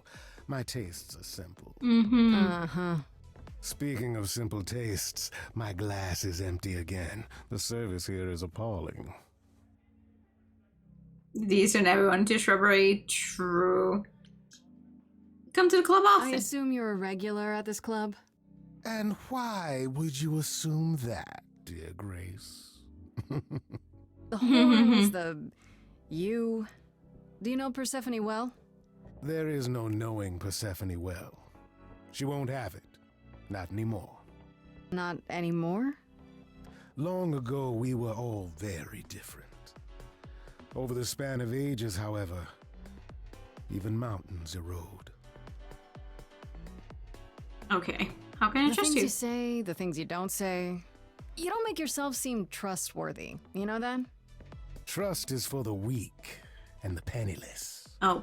My tastes are simple. Uh-huh. Speaking of simple tastes, my glass is empty again. The service here is appalling. These turn everyone into shrubbery. True. Come to the club I often. assume you're a regular at this club? And why would you assume that, dear Grace? The whole is the... you... Do you know Persephone well? There is no knowing Persephone well. She won't have it. Not anymore. Not anymore? Long ago, we were all very different. Over the span of ages, however, even mountains erode. Okay. How can I The trust things you? you say, the things you don't say. You don't make yourself seem trustworthy. You know that? Trust is for the weak and the penniless. Oh.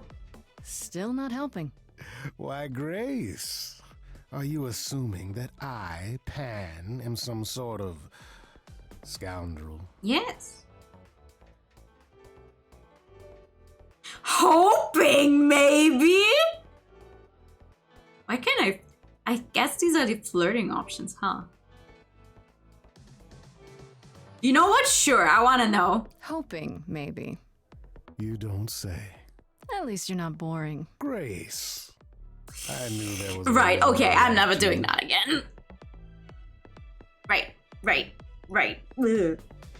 Still not helping. Why, Grace, are you assuming that I, Pan, am some sort of scoundrel? Yes. Hoping, maybe? Why can't I guess these are the flirting options, huh? You know what? Sure, I want to know. Hoping, maybe. You don't say. At least you're not boring. Grace. I knew there was... Right, okay, I'm never doing that again. Right. Ugh.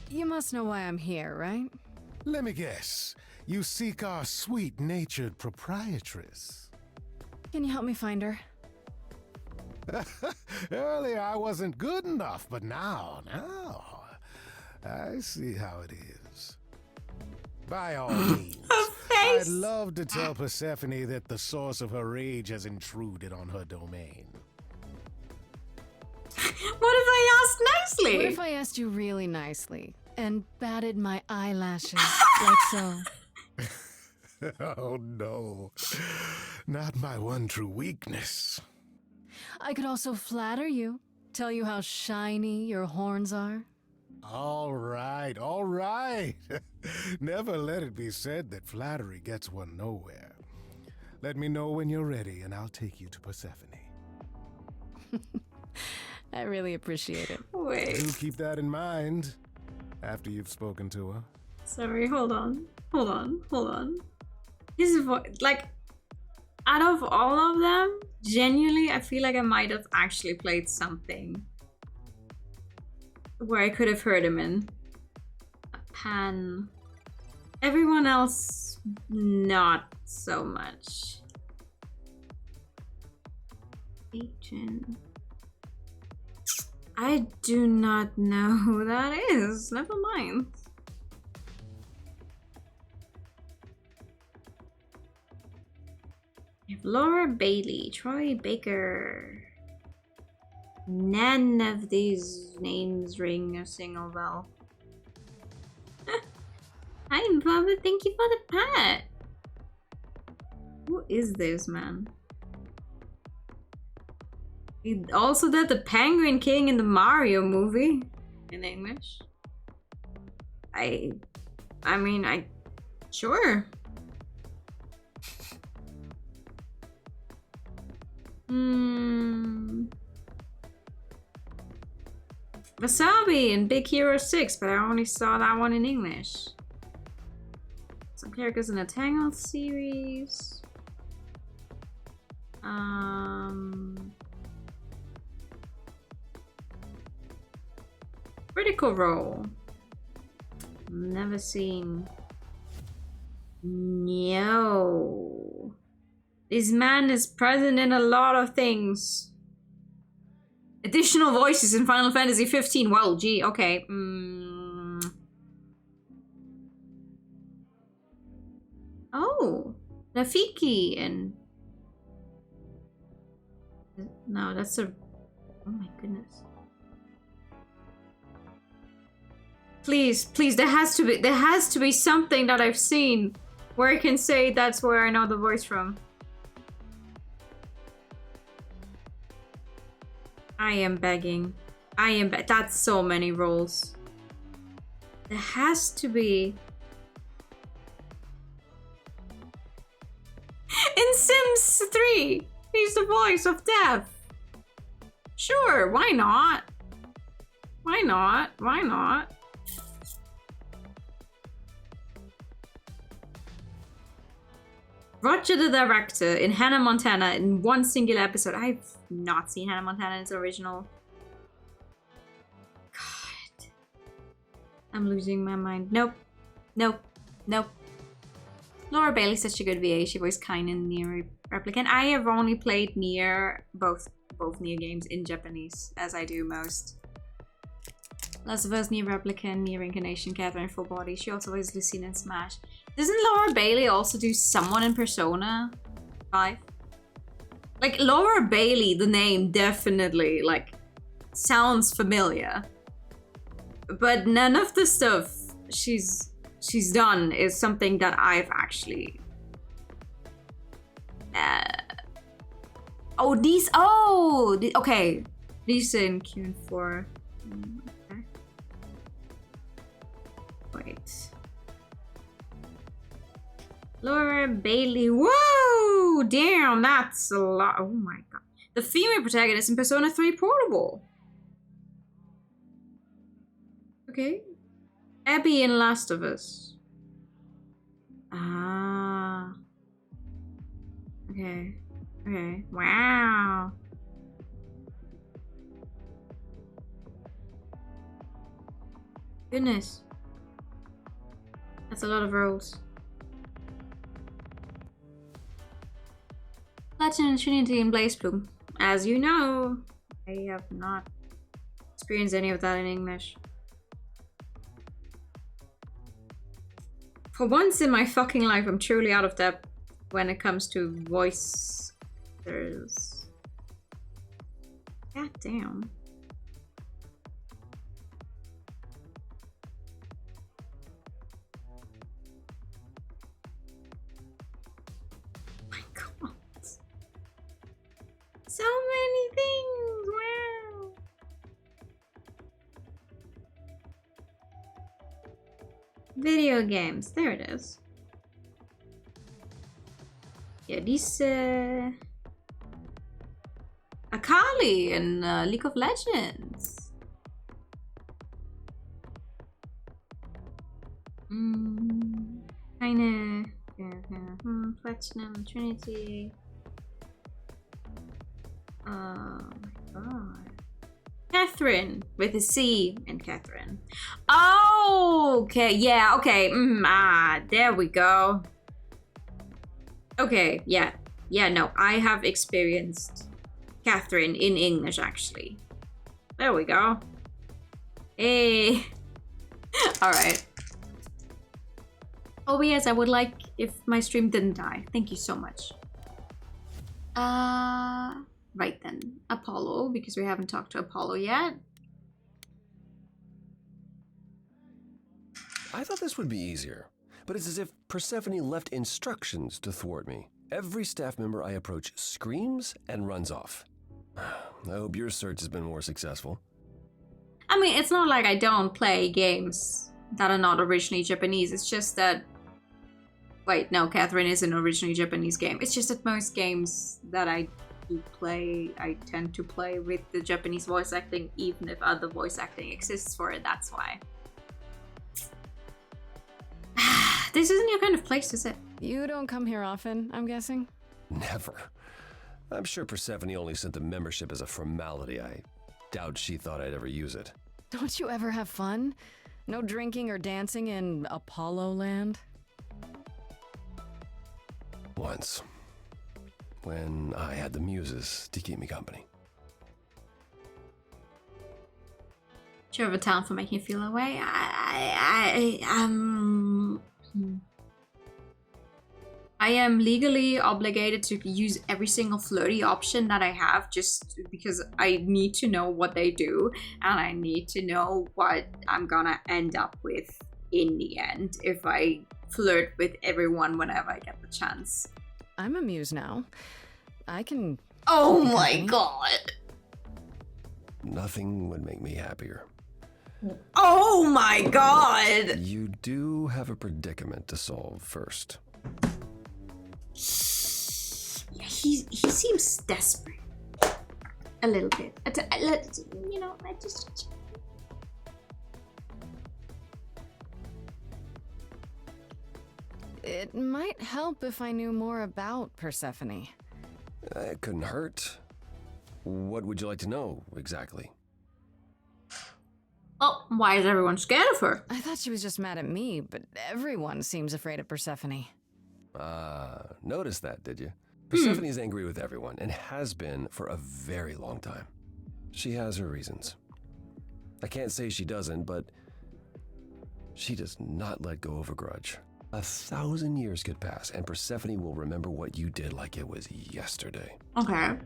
You must know why I'm here, right? Let me guess. You seek our sweet-natured proprietress. Can you help me find her? Earlier I wasn't good enough, but now, I see how it is. By all means, I'd love to tell Persephone that the source of her rage has intruded on her domain. What if I asked nicely? What if I asked you really nicely and batted my eyelashes like so? Oh no, not my one true weakness. I could also flatter you, tell you how shiny your horns are. All right. Never let it be said that flattery gets one nowhere. Let me know when you're ready and I'll take you to Persephone. I really appreciate it. Wait. Do keep that in mind after you've spoken to her. Sorry, hold on. His voice, like, out of all of them, genuinely, I feel like I might have actually played something where I could have heard him in. Pan. Everyone else, not so much. Agent. I do not know who that is. Never mind. We have Laura Bailey, Troy Baker. None of these names ring a single bell. Hi, Baba. Thank you for the pet. Who is this man? He also did the Penguin King in the Mario movie in English. I mean, sure. Wasabi in Big Hero 6, but I only saw that one in English. Some characters in the Tangled series. Critical Role. Never seen. No. This man is present in a lot of things. Additional voices in Final Fantasy 15. Well, gee, okay. Oh, Rafiki and... No, that's a... Oh my goodness. Please, there has to be something that I've seen where I can say that's where I know the voice from. I am begging. That's so many roles. There has to be. In Sims 3, he's the voice of Death. Sure, why not? Why not? Roger the director in Hannah Montana in one singular episode. I've not seen Hannah Montana in its original. God. I'm losing my mind. Nope. Laura Bailey's such a good VA. She voiced Kain in Nier Replicant. I have only played Nier, both Nier games in Japanese, as I do most. Last of Us, Nier Replicant, Nier Incarnation, Catherine Full Body. She also voiced Lucina in Smash. Doesn't Laura Bailey also do someone in Persona 5? Like, Laura Bailey, the name definitely, like, sounds familiar. But none of the stuff she's done is something that I've actually Oh, these. Oh, okay. These in Q4. Okay. Wait. Laura Bailey. Whoa! Damn, that's a lot. Oh my god. The female protagonist in Persona 3 Portable. Okay. Abby in Last of Us. Ah. Okay. Okay. Wow. Goodness. That's a lot of roles. Platinum Trinity and Blaze Bloom. As you know, I have not experienced any of that in English. For once in my fucking life, I'm truly out of depth when it comes to voice actors. God damn. So many things, wow. Video games, there it is. Yeah, these, Akali in League of Legends. Kinda, yeah, Platinum, Trinity. Oh my god. Catherine with a C in Catherine. Oh, okay, yeah, okay. There we go. Okay, yeah. Yeah, no, I have experienced Catherine in English actually. There we go. Hey. Alright. Oh yes, I would like if my stream didn't die. Thank you so much. Right then, Apollo, because we haven't talked to Apollo yet. I thought this would be easier, but it's as if Persephone left instructions to thwart me. Every staff member I approach screams and runs off. I hope your search has been more successful. I mean, it's not like I don't play games that are not originally Japanese. It's just that... Wait, no, Catherine is an originally Japanese game. It's just that most games that I do play, I tend to play with the Japanese voice acting, even if other voice acting exists for it, that's why. This isn't your kind of place, is it? You don't come here often, I'm guessing? Never. I'm sure Persephone only sent the membership as a formality. I doubt she thought I'd ever use it. Don't you ever have fun? No drinking or dancing in Apollo Land? Once. When I had the muses to keep me company. Do you have a talent for making you feel that way? I am legally obligated to use every single flirty option that I have just because I need to know what they do and I need to know what I'm gonna end up with in the end if I flirt with everyone whenever I get the chance. I'm a muse now. I can... Oh my god! Nothing would make me happier. Oh my god! You do have a predicament to solve first. Yeah, he seems desperate. A little bit. You know, I just... It might help if I knew more about Persephone. It couldn't hurt. What would you like to know, exactly? Oh, why is everyone scared of her? I thought she was just mad at me, but everyone seems afraid of Persephone. Noticed that, did you? Persephone is angry with everyone, and has been for a very long time. She has her reasons. I can't say she doesn't, but she does not let go of a grudge. 1,000 years could pass, and Persephone will remember what you did like it was yesterday. Okay.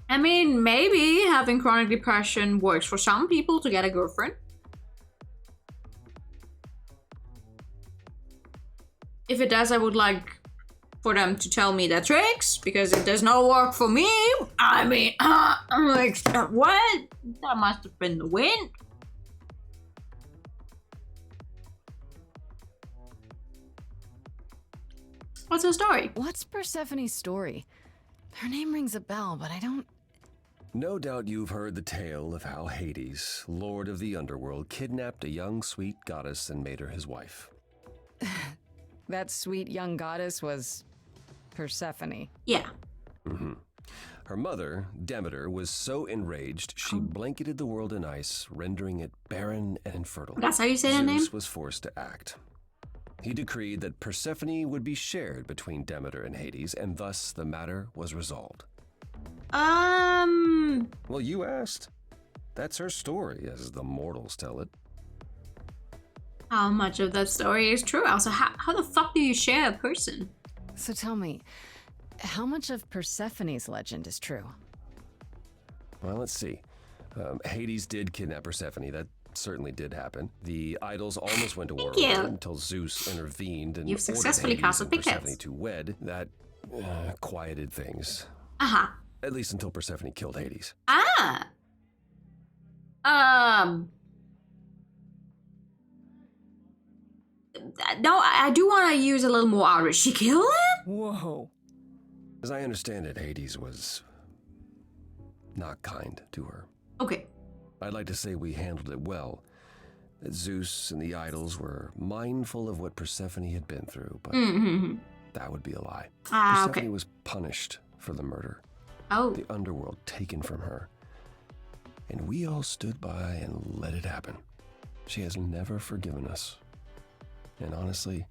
I mean, maybe having chronic depression works for some people to get a girlfriend. If it does, I would like for them to tell me their tricks, because it does not work for me. I mean, I'm like, what? That must have been the wind. What's her story? What's Persephone's story? Her name rings a bell, but I don't... No doubt you've heard the tale of how Hades, lord of the underworld, kidnapped a young sweet goddess and made her his wife. That sweet young goddess was Persephone. Yeah. Mm-hmm. Her mother, Demeter, was so enraged she blanketed the world in ice, rendering it barren and infertile. That's how you say her name? Zeus was forced to act. He decreed that Persephone would be shared between Demeter and Hades, and thus the matter was resolved. Well, you asked. That's her story, as the mortals tell it. How much of that story is true? Also, how the fuck do you share a person? So tell me, how much of Persephone's legend is true? Well, let's see. Hades did kidnap Persephone. That certainly did happen. The idols almost went to war until Zeus intervened and You've successfully casted Persephone to wed. That quieted things. Uh-huh. At least until Persephone killed Hades. No, I do want to use a little more outrage. She killed him? Whoa. As I understand it, Hades was not kind to her. Okay. I'd like to say we handled it well. That Zeus and the idols were mindful of what Persephone had been through, but that would be a lie. Persephone was punished for the murder. The underworld taken from her. And we all stood by and let it happen. She has never forgiven us. And honestly,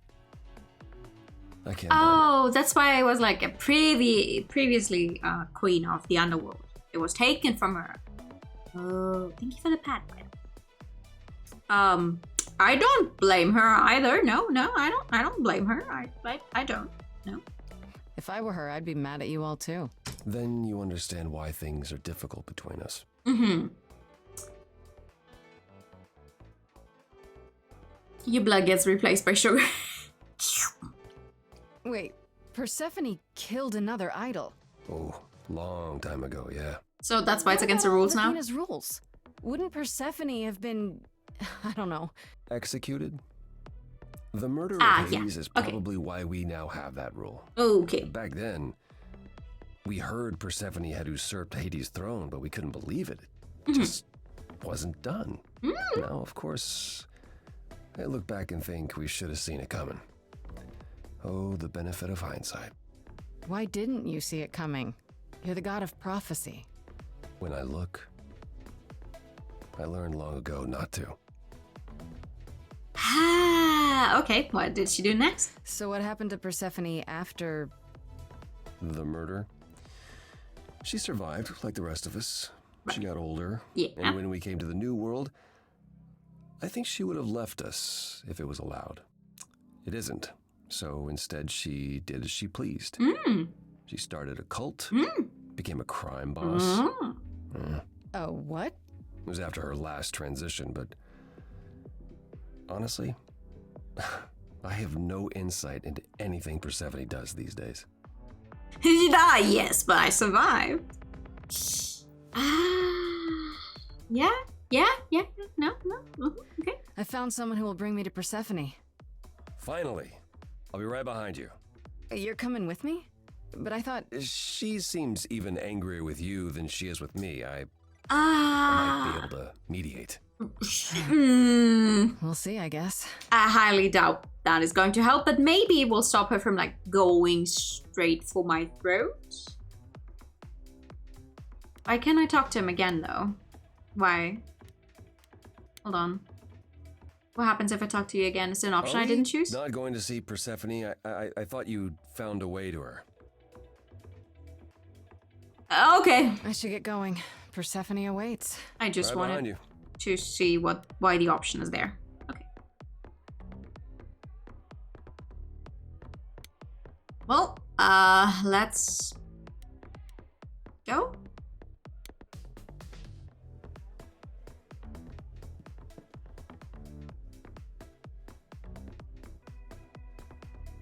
I can't blame her. That's why I was like a previously queen of the underworld. It was taken from her. Oh, thank you for the pat. I don't blame her either. No, I don't blame her. I don't. No. If I were her, I'd be mad at you all too. Then you understand why things are difficult between us. Your blood gets replaced by sugar. Wait, Persephone killed another idol. Oh, long time ago, yeah. So that's why it's against the rules now? Athena's rules. Wouldn't Persephone have been, I don't know, executed? The murder of Hades is probably why we now have that rule. Okay. Back then, we heard Persephone had usurped Hades' throne, but we couldn't believe it. It just wasn't done. Now, of course, I look back and think we should have seen it coming. Oh, the benefit of hindsight. Why didn't you see it coming? You're the god of prophecy. When I look, I learned long ago not to. Okay, what did she do next? So what happened to Persephone after... the murder? She survived, like the rest of us. She got older. Yeah. And when we came to the new world, I think she would have left us if it was allowed. It isn't. So instead, she did as she pleased. She started a cult, became a crime boss. Oh, what? It was after her last transition, but honestly, I have no insight into anything Persephone does these days. Yes, but I survived. Yeah, no, okay. I found someone who will bring me to Persephone. Finally. I'll be right behind you. You're coming with me? But I thought... She seems even angrier with you than she is with me. I might be able to mediate. We'll see, I guess. I highly doubt that is going to help, but maybe it will stop her from like going straight for my throat. Why can't I talk to him again though? Why? Hold on. What happens if I talk to you again? Is there an option I didn't choose? Not going to see Persephone. I thought you found a way to her. Okay. I should get going. Persephone awaits. I just right wanted to see why the option is there. Okay. Well, let's go.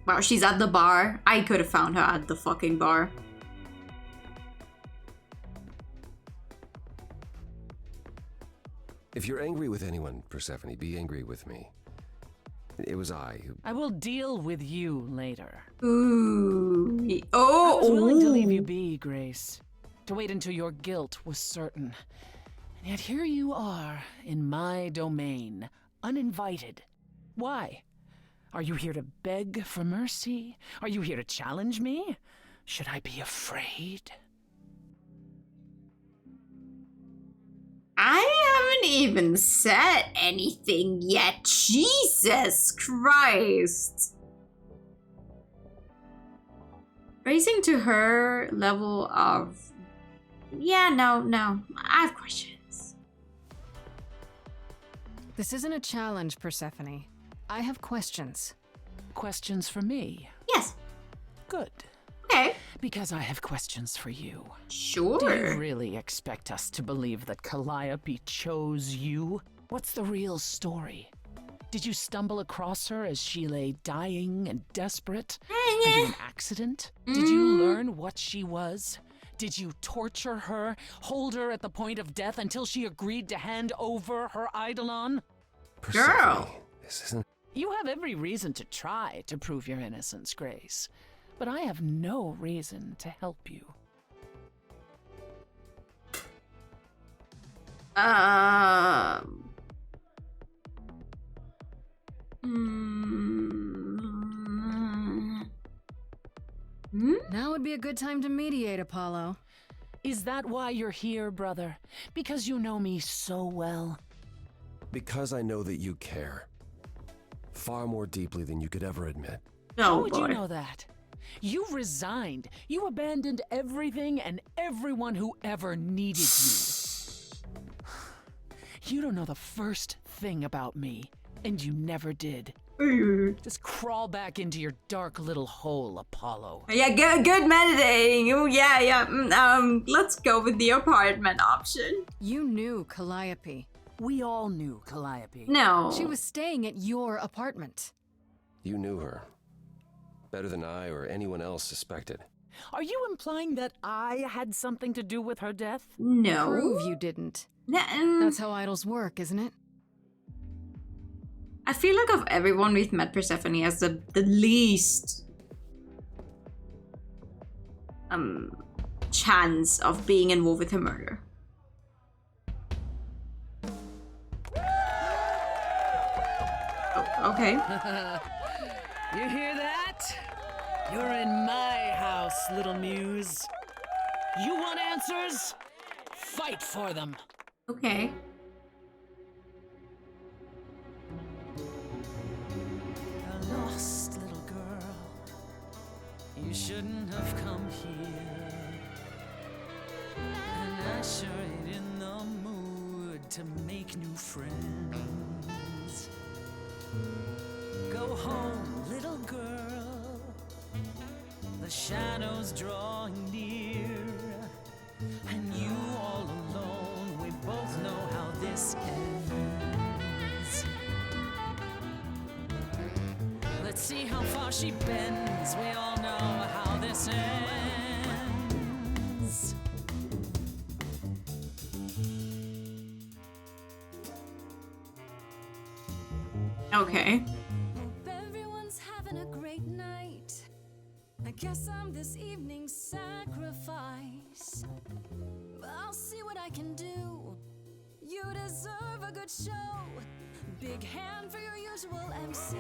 Wow, she's at the bar. I could have found her at the fucking bar. If you're angry with anyone, Persephone, be angry with me. It was I who... I will deal with you later. Ooh. I Oh. was willing to leave you be, Grace. To wait until your guilt was certain. And yet here you are, in my domain, uninvited. Why? Are you here to beg for mercy? Are you here to challenge me? Should I be afraid? I haven't even said anything yet. Jesus Christ. Raising to her level of... Yeah, no. I have questions. This isn't a challenge, Persephone. I have questions. Questions for me? Yes. Good. Okay. Because I have questions for you. Sure. Do you really expect us to believe that Calliope chose you? What's the real story? Did you stumble across her as she lay dying and desperate? Are you an accident? Did you learn what she was? Did you torture her, hold her at the point of death until she agreed to hand over her eidolon? Persephone, this isn't... You have every reason to try to prove your innocence, Grace. But I have no reason to help you. Now would be a good time to mediate, Apollo. Is that why you're here, brother? Because you know me so well? Because I know that you care. Far more deeply than you could ever admit. How would you know that? You resigned. You abandoned everything and everyone who ever needed you. You don't know the first thing about me, and you never did. Just crawl back into your dark little hole, Apollo. Yeah, good meditating. Oh, yeah. Let's go with the apartment option. You knew Calliope. We all knew Calliope. No. She was staying at your apartment. You knew her. Better than I or anyone else suspected. Are you implying that I had something to do with her death? No. Prove you didn't. That's how idols work, isn't it? I feel like of everyone we've met, Persephone has the least chance of being involved with her murder. Oh, okay. You hear that? You're in my house, little muse. You want answers? Fight for them. Okay. A lost little girl, you shouldn't have come here. And I sure ain't in the mood to make new friends. Go home, little girl, the shadows drawing near, and you all alone, we both know how this ends. Let's see how far she bends, we all know how this ends. Okay. Hope everyone's having a great night. I guess I'm this evening's sacrifice. I'll see what I can do. You deserve a good show. Big hand for your usual MC.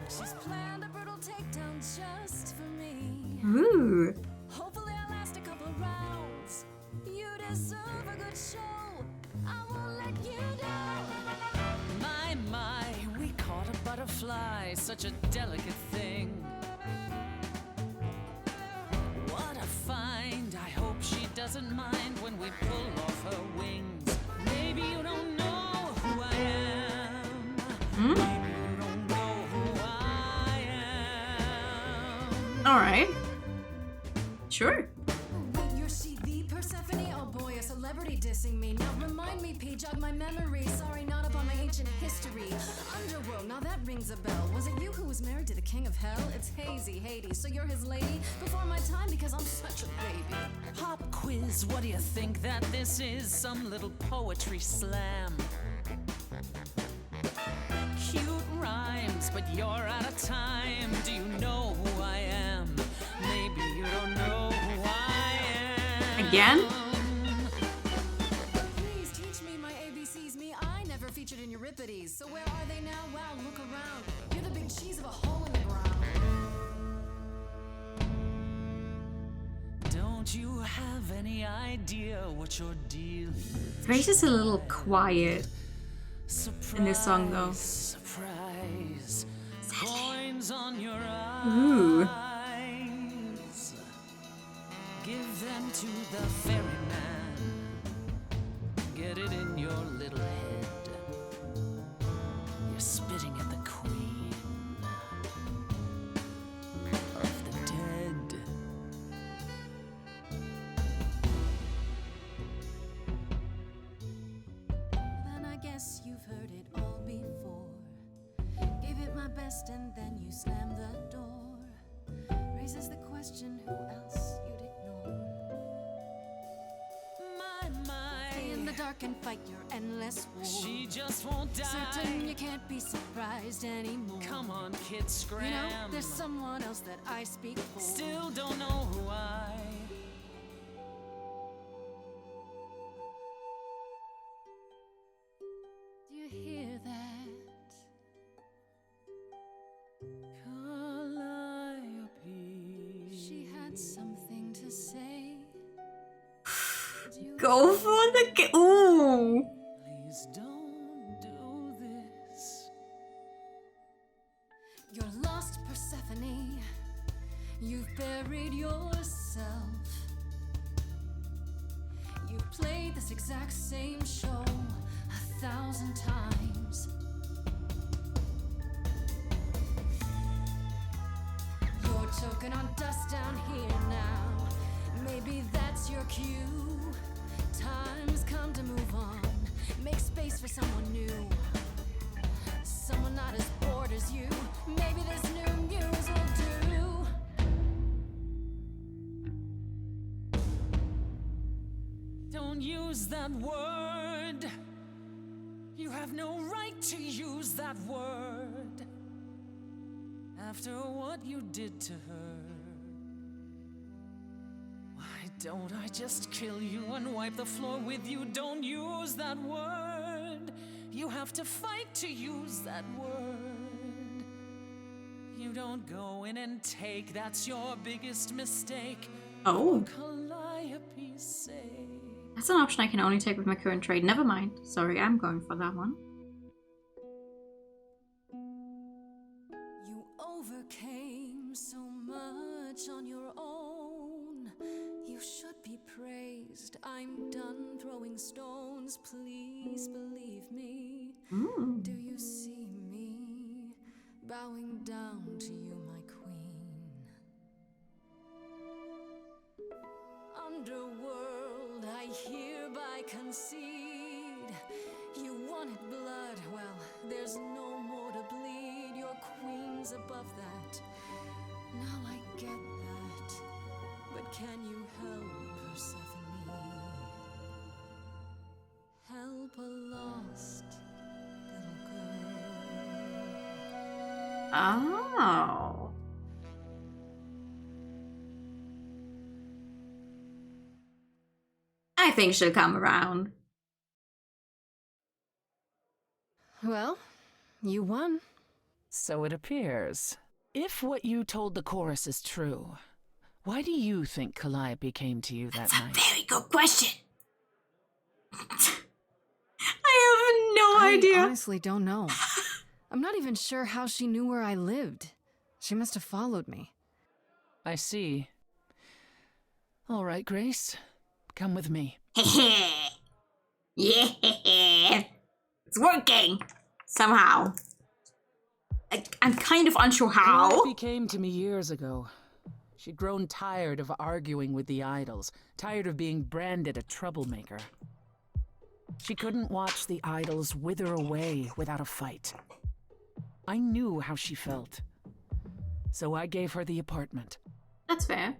She's planned a brutal takedown just for me. Ooh. Hopefully I'll last a couple rounds. You deserve a good show. I won't let you down. My, we caught a butterfly, such a delicate thing. What a find, I hope she doesn't mind when we pull off her wings. Maybe you don't know who I am. Maybe you don't know who I am. All right. Sure. You're she the Persephone? Oh boy, a celebrity. celebrity dissing me. Now remind me, P, jog my memory. Sorry, not up on my ancient history. Underworld, now that rings a bell. Was it you who was married to the king of hell? It's hazy, Hades. So you're his lady before my time because I'm such a baby. Pop quiz, what do you think that this is? Some little poetry slam. Cute rhymes, but you're out of time. Do you know who I am? Maybe you don't know who I am. Again? Please teach me my ABCs. Me, I never featured in Euripides. So where are they now? Wow, look around. You're the big cheese of a hole in the ground. Don't you have any idea what you're dealing with? Grace is a little quiet in this song, though. Surprise. Coins on your Ooh. eyes. Give them to the ferryman. Get it in your little head. You're spitting at the queen of the dead. Then I guess you've heard it all before. Gave it my best and then you slammed the door. Raises the question, who else you'd ignore? Stay in the dark and fight your endless war. She just won't die. Certain you can't be surprised anymore. Come on, kid, scram. You know, there's someone else that I speak for. Still don't know who I. Do you hear that? Calliope. She had something to say. Go for the ooh. Please don't do this. You're lost, Persephone. You've buried yourself. You've played this exact same show 1,000 times. You're choking on dust down here now. Maybe that's your cue. Time's come to move on. Make space for someone new. Someone not as bored as you. Maybe this new muse will do. Don't use that word. You have no right to use that word. After what you did to her. Why don't I just kill you and wipe the floor with you? Don't use that word. You have to fight to use that word. You don't go in and take. That's your biggest mistake. Oh. Calliope's sake. That's an option I can only take with my current trade. Never mind. Sorry, I'm going for that one. You overcame so much on your own. You should be praised. I'm done throwing stones. Please believe me. Do you see me bowing down to you, my queen? Underworld, I hereby concede. You wanted blood, well, there's no more to bleed. Your queen's above that. Now I get that. But can you help, Persephone? Help a lost little girl. Oh. I think she'll come around. Well, you won. So it appears. If what you told the chorus is true, why do you think Calliope came to you that night? Very good question. I have no idea. I honestly don't know. I'm not even sure how she knew where I lived. She must have followed me. I see. All right, Grace. Come with me. Yeah. It's working. Somehow. I'm kind of unsure how. Calliope came to me years ago. She'd grown tired of arguing with the idols, tired of being branded a troublemaker. She couldn't watch the idols wither away without a fight. I knew how she felt. So I gave her the apartment. That's fair.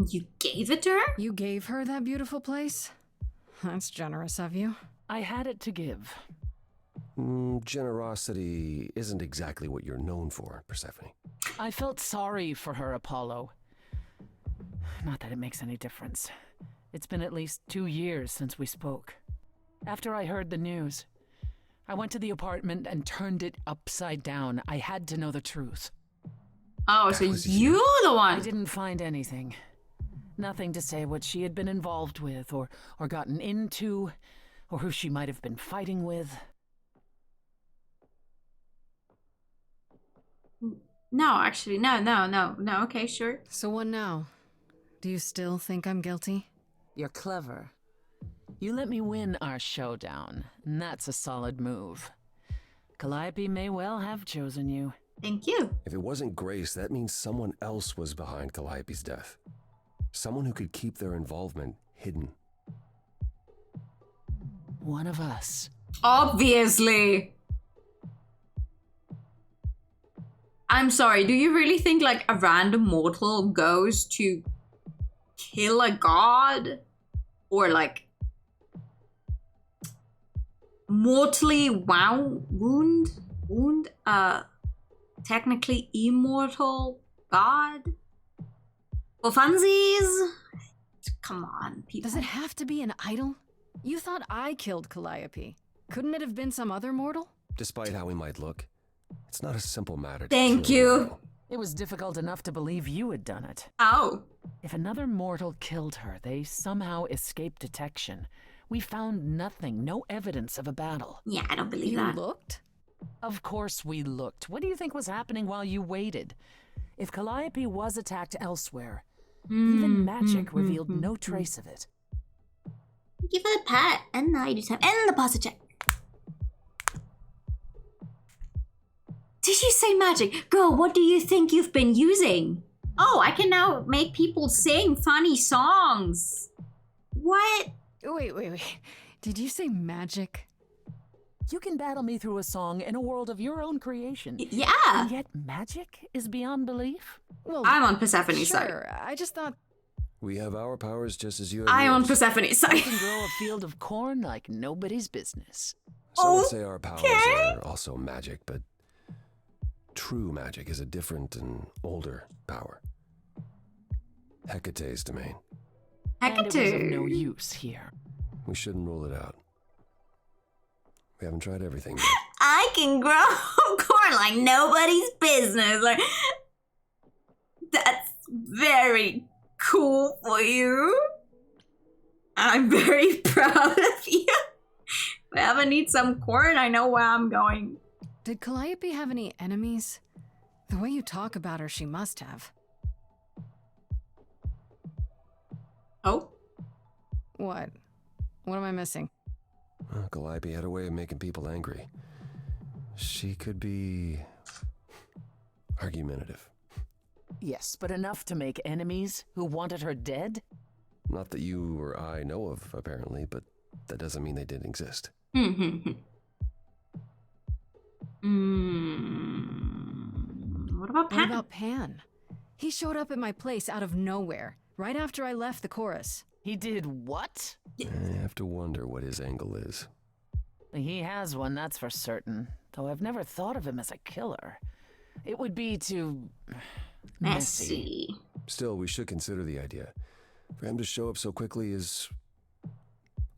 You gave it to her? You gave her that beautiful place? That's generous of you. I had it to give. Generosity isn't exactly what you're known for, Persephone. I felt sorry for her, Apollo. Not that it makes any difference. It's been at least 2 years since we spoke. After I heard the news, I went to the apartment and turned it upside down. I had to know the truth. Oh, so you're the one. I didn't find anything. Nothing to say what she had been involved with, or gotten into, or who she might have been fighting with. No, actually, no. Okay, sure. So what now? Do you still think I'm guilty? You're clever. You let me win our showdown, and that's a solid move. Calliope may well have chosen you. Thank you. If it wasn't Grace, that means someone else was behind Calliope's death. Someone who could keep their involvement hidden. One of us. Obviously. I'm sorry, do you really think like a random mortal goes to kill a god? Or like mortally wound technically immortal god? For funsies? Come on, people. Does it have to be an idol? You thought I killed Calliope. Couldn't it have been some other mortal? Despite how we might look, it's not a simple matter. Thank you. It was difficult enough to believe you had done it. Oh. If another mortal killed her, they somehow escaped detection. We found nothing, no evidence of a battle. Yeah, I don't believe you that. You looked? Of course we looked. What do you think was happening while you waited? If Calliope was attacked elsewhere, even magic revealed no trace of it. Give it a pat and the ID time and the pasta check. Did you say magic? Girl, what do you think you've been using? Oh, I can now make people sing funny songs. What? Wait. Did you say magic? You can battle me through a song in a world of your own creation. Yeah. And yet magic is beyond belief? Well, I'm on Persephone's side. Sure, I just thought... We have our powers just as you have I'm yours. on Persephone's side. I can grow a field of corn like nobody's business. Some would say our powers are also magic, but true magic is a different and older power. Hecate's domain. And it was of no use here. We shouldn't rule it out. We haven't tried everything yet. I can grow corn like nobody's business. Like, that's very cool for you. I'm very proud of you. If I ever need some corn, I know where I'm going. Did Calliope have any enemies? The way you talk about her, she must have. Oh? What? What am I missing? Calliope had a way of making people angry. She could be argumentative. Yes, but enough to make enemies who wanted her dead? Not that you or I know of, apparently, but that doesn't mean they didn't exist. What about Pan? What about Pan? He showed up at my place out of nowhere, right after I left the chorus. He did what? I have to wonder what his angle is. He has one, that's for certain. Though I've never thought of him as a killer. It would be too... messy. Still, we should consider the idea. For him to show up so quickly is...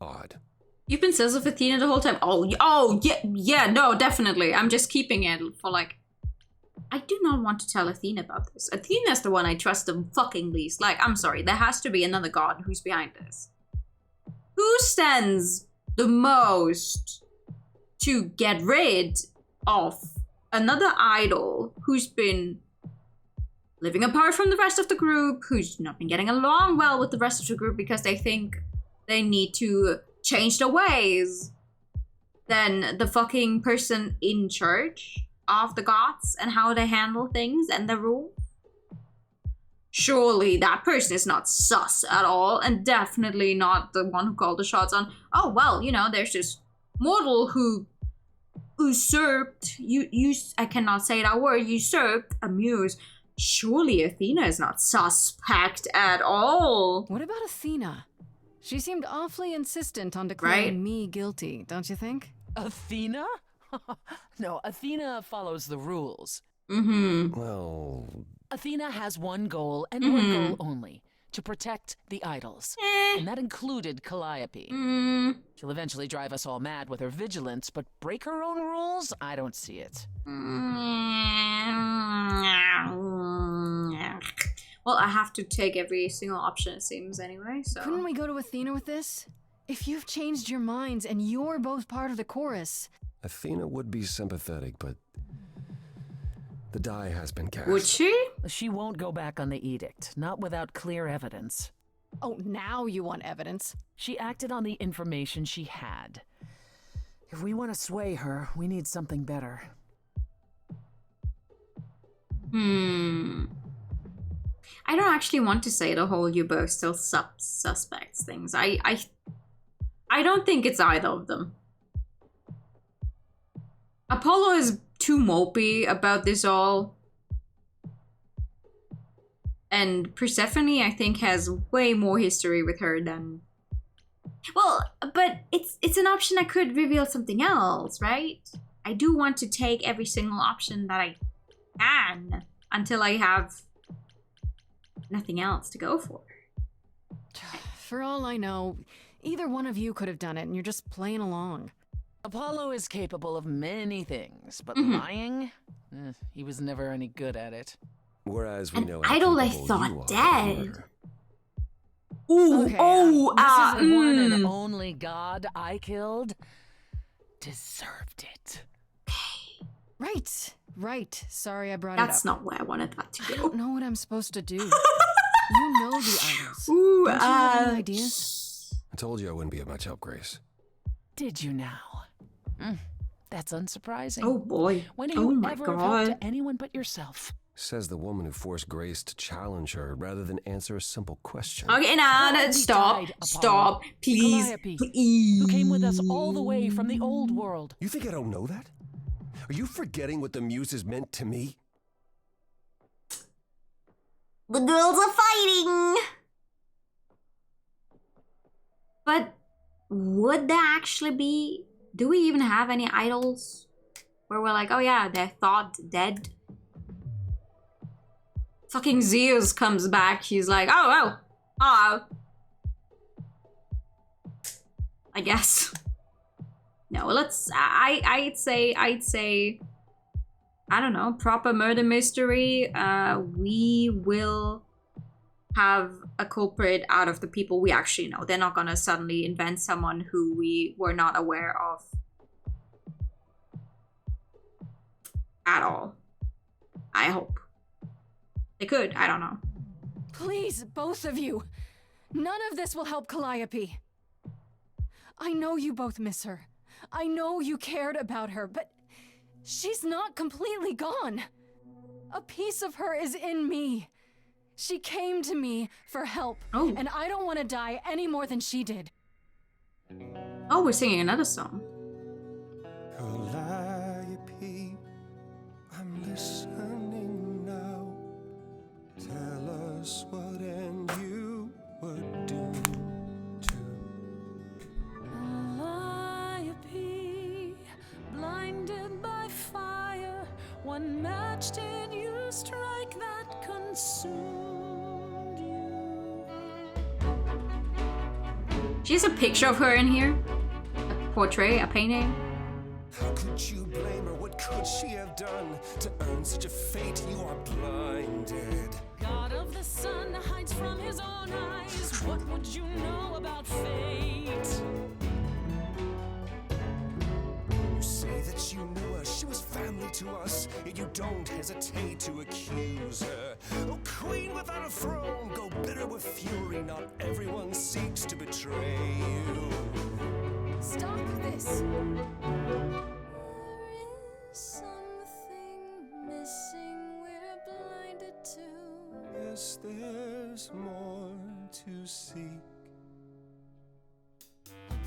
odd. You've been sis of Athena the whole time? Yeah, no, definitely. I'm just keeping it for like... I do not want to tell Athena about this. Athena's the one I trust the fucking least. Like, I'm sorry, there has to be another god who's behind this. Who stands the most to get rid of another idol who's been living apart from the rest of the group, who's not been getting along well with the rest of the group because they think they need to change their ways than the fucking person in charge of the gods and how they handle things and the rules? Surely that person is not sus at all, and definitely not the one who called the shots on, oh, well, you know, there's this mortal who usurped, I cannot say that word, usurped a muse. Surely Athena is not suspect at all. What about Athena? She seemed awfully insistent on declaring me guilty, don't you think? Athena? No, Athena follows the rules. Well... Athena has one goal, and one goal only. To protect the idols. And that included Calliope. She'll eventually drive us all mad with her vigilance, but break her own rules? I don't see it. Well, I have to take every single option, it seems, anyway, so... Couldn't we go to Athena with this? If you've changed your minds and you're both part of the chorus... Athena would be sympathetic, but... the die has been cast. Would she? She won't go back on the edict, not without clear evidence. Oh, now you want evidence? She acted on the information she had. If we want to sway her, we need something better. I don't actually want to say the whole "you both still suspects" things. I don't think it's either of them. Apollo is too mopey about this all. And Persephone, I think, has way more history with her than... Well, but it's an option that could reveal something else, right? I do want to take every single option that I can until I have nothing else to go for. For all I know, either one of you could have done it and you're just playing along. Apollo is capable of many things, but lying? He was never any good at it. Whereas we know... idol I thought dead. Ooh, Okay, oh, this is the one and only god I killed. Deserved it. Right. Sorry I brought That's it up. not where I wanted that to go. I don't know what I'm supposed to do. You know the idols. Ooh, don't you have any ideas? I told you I wouldn't be of much help, Grace. Did you now? That's unsurprising. Oh boy. When do you ever have helped to anyone but yourself? Says the woman who forced Grace to challenge her rather than answer a simple question. Okay, now stop, please, Calliope, please. who came with us all the way from the old world. You think I don't know that? Are you forgetting what the muses meant to me? The girls are fighting. But would there actually be... Do we even have any idols where we're like, oh yeah, they're thought dead? Fucking Zeus comes back, he's like, oh. I guess. No, I'd say, I don't know, proper murder mystery. We will have a culprit out of the people we actually know. They're not gonna suddenly invent someone who we were not aware of at all. I hope. They could, I don't know. Please, both of you. None of this will help Calliope. I know you both miss her. I know you cared about her, but she's not completely gone. A piece of her is in me. She came to me for help, and I don't want to die any more than she did. Oh, we're singing another song. Calliope, I'm listening now. Tell us what and you would do to Calliope, blinded by fire, one match did you strike that consumed you. She has a picture of her in here. A portrait, a painting. How could you blame her? What could she have done to earn such a fate? You are blinded. God of the sun hides from his own eyes. What would you know about fate? You say that you knew her, she was family to us, yet you don't hesitate to accuse her. Oh, queen without a throne, go bitter with fury, not everyone seeks to betray you. There is something missing we're blinded to. Yes, there's more to seek.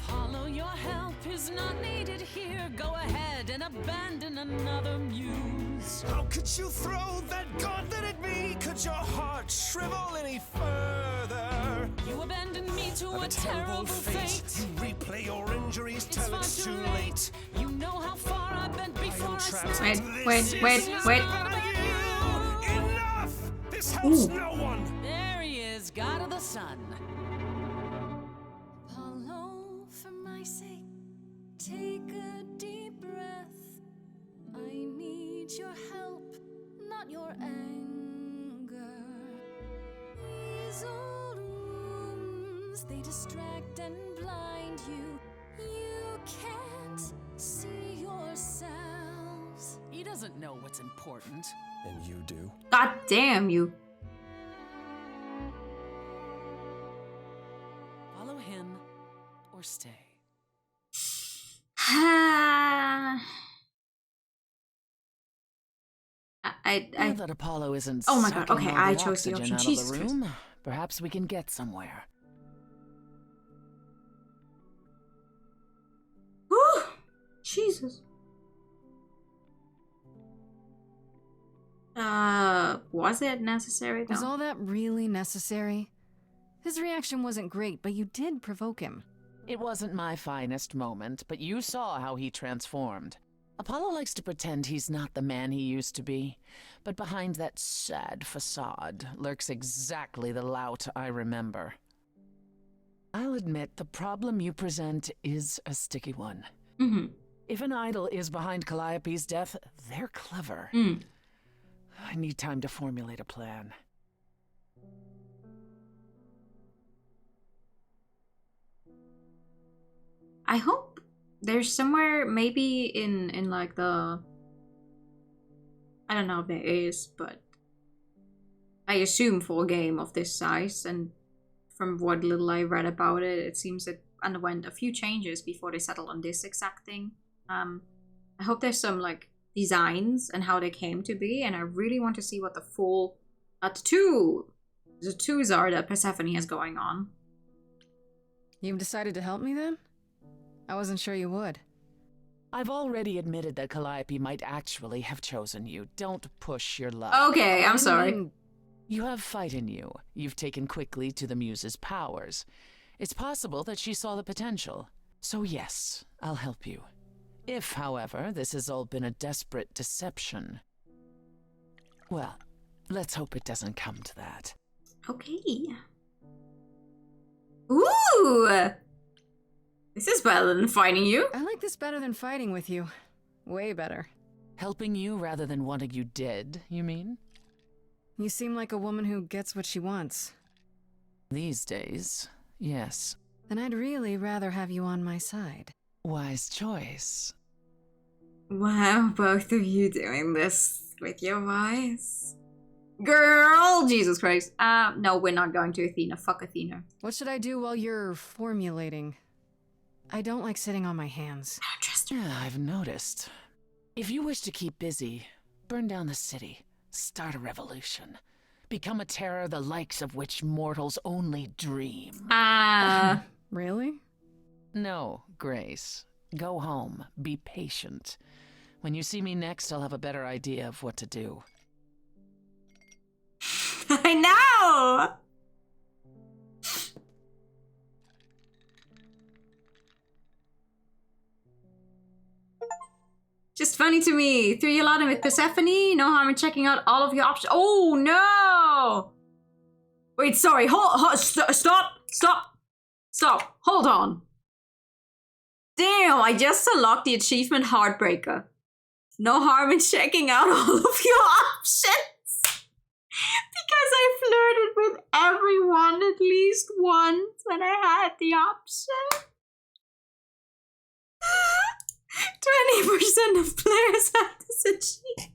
Apollo, your help is not needed here. Go ahead and abandon another muse. How could you throw that gauntlet at me? Could your heart shrivel any further? You abandoned me to Of a terrible fate. You replay your injuries It's till far it's too too late. late. You know how far I've been before I trapped snapped. Wait. Enough! This helps no one! There he is, God of the Sun. Apollo, for my sake, take a deep breath. I need your help, not your anger. These old wounds, they distract and blind you. You can't see yourselves. He doesn't know what's important. And you do? God damn you. Follow him or stay. Now that Apollo isn't Oh my god, sucking okay, all I the chose the oxygen option. out Jesus of the Christ. room, perhaps we can get somewhere. Whew. Jesus. Was it necessary though? Was all that really necessary? His reaction wasn't great, but you did provoke him. It wasn't my finest moment, but you saw how he transformed. Apollo likes to pretend he's not the man he used to be, but behind that sad facade lurks exactly the lout I remember. I'll admit the problem you present is a sticky one. Mm-hmm. If an idol is behind Calliope's death, they're clever. I need time to formulate a plan. I hope there's somewhere maybe in like the, I don't know if there is, but I assume for a game of this size, and from what little I read about it, it seems it underwent a few changes before they settled on this exact thing. I hope there's some like designs and how they came to be, and I really want to see what the full the twos are that Persephone has going on. You've decided to help me then? I wasn't sure you would. I've already admitted that Calliope might actually have chosen you. Don't push your luck. Okay, I'm sorry. You have fight in you. You've taken quickly to the Muse's powers. It's possible that she saw the potential. So yes, I'll help you. If, however, this has all been a desperate deception, well, let's hope it doesn't come to that. Okay. Ooh! This is better than fighting you. I like this better than fighting with you. Way better. Helping you rather than wanting you dead, you mean? You seem like a woman who gets what she wants. These days, yes. Then I'd really rather have you on my side. Wise choice. Wow, both of you doing this with your voice. Girl, Jesus Christ. No, we're not going to Athena. Fuck Athena. What should I do while you're formulating? I don't like sitting on my hands. Yeah, I've noticed. If you wish to keep busy, burn down the city, start a revolution, become a terror the likes of which mortals only dream. Really? No, Grace. Go home. Be patient. When you see me next, I'll have a better idea of what to do. I know! Just funny to me. Threw you a lot in with Persephone. No harm in checking out all of your options. Oh no! Wait, sorry. Stop. Hold on. Damn, I just unlocked the achievement Heartbreaker. No harm in checking out all of your options. Because I flirted with everyone at least once when I had the option. 20% of players have this achievement.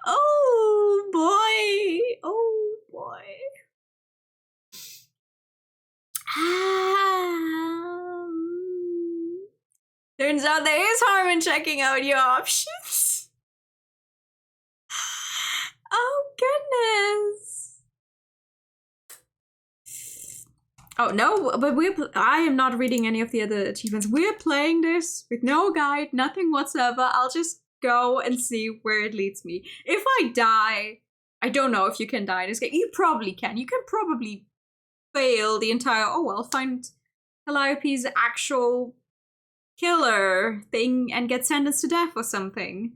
Oh boy. Oh boy. Turns out there is harm in checking out your options. Oh, goodness. Oh, no, but I am not reading any of the other achievements. We're playing this with no guide, nothing whatsoever. I'll just go and see where it leads me. If I die, I don't know if you can die in this game. You probably can. You can probably fail the entire, oh well, find Calliope's actual killer thing and get sentenced to death or something.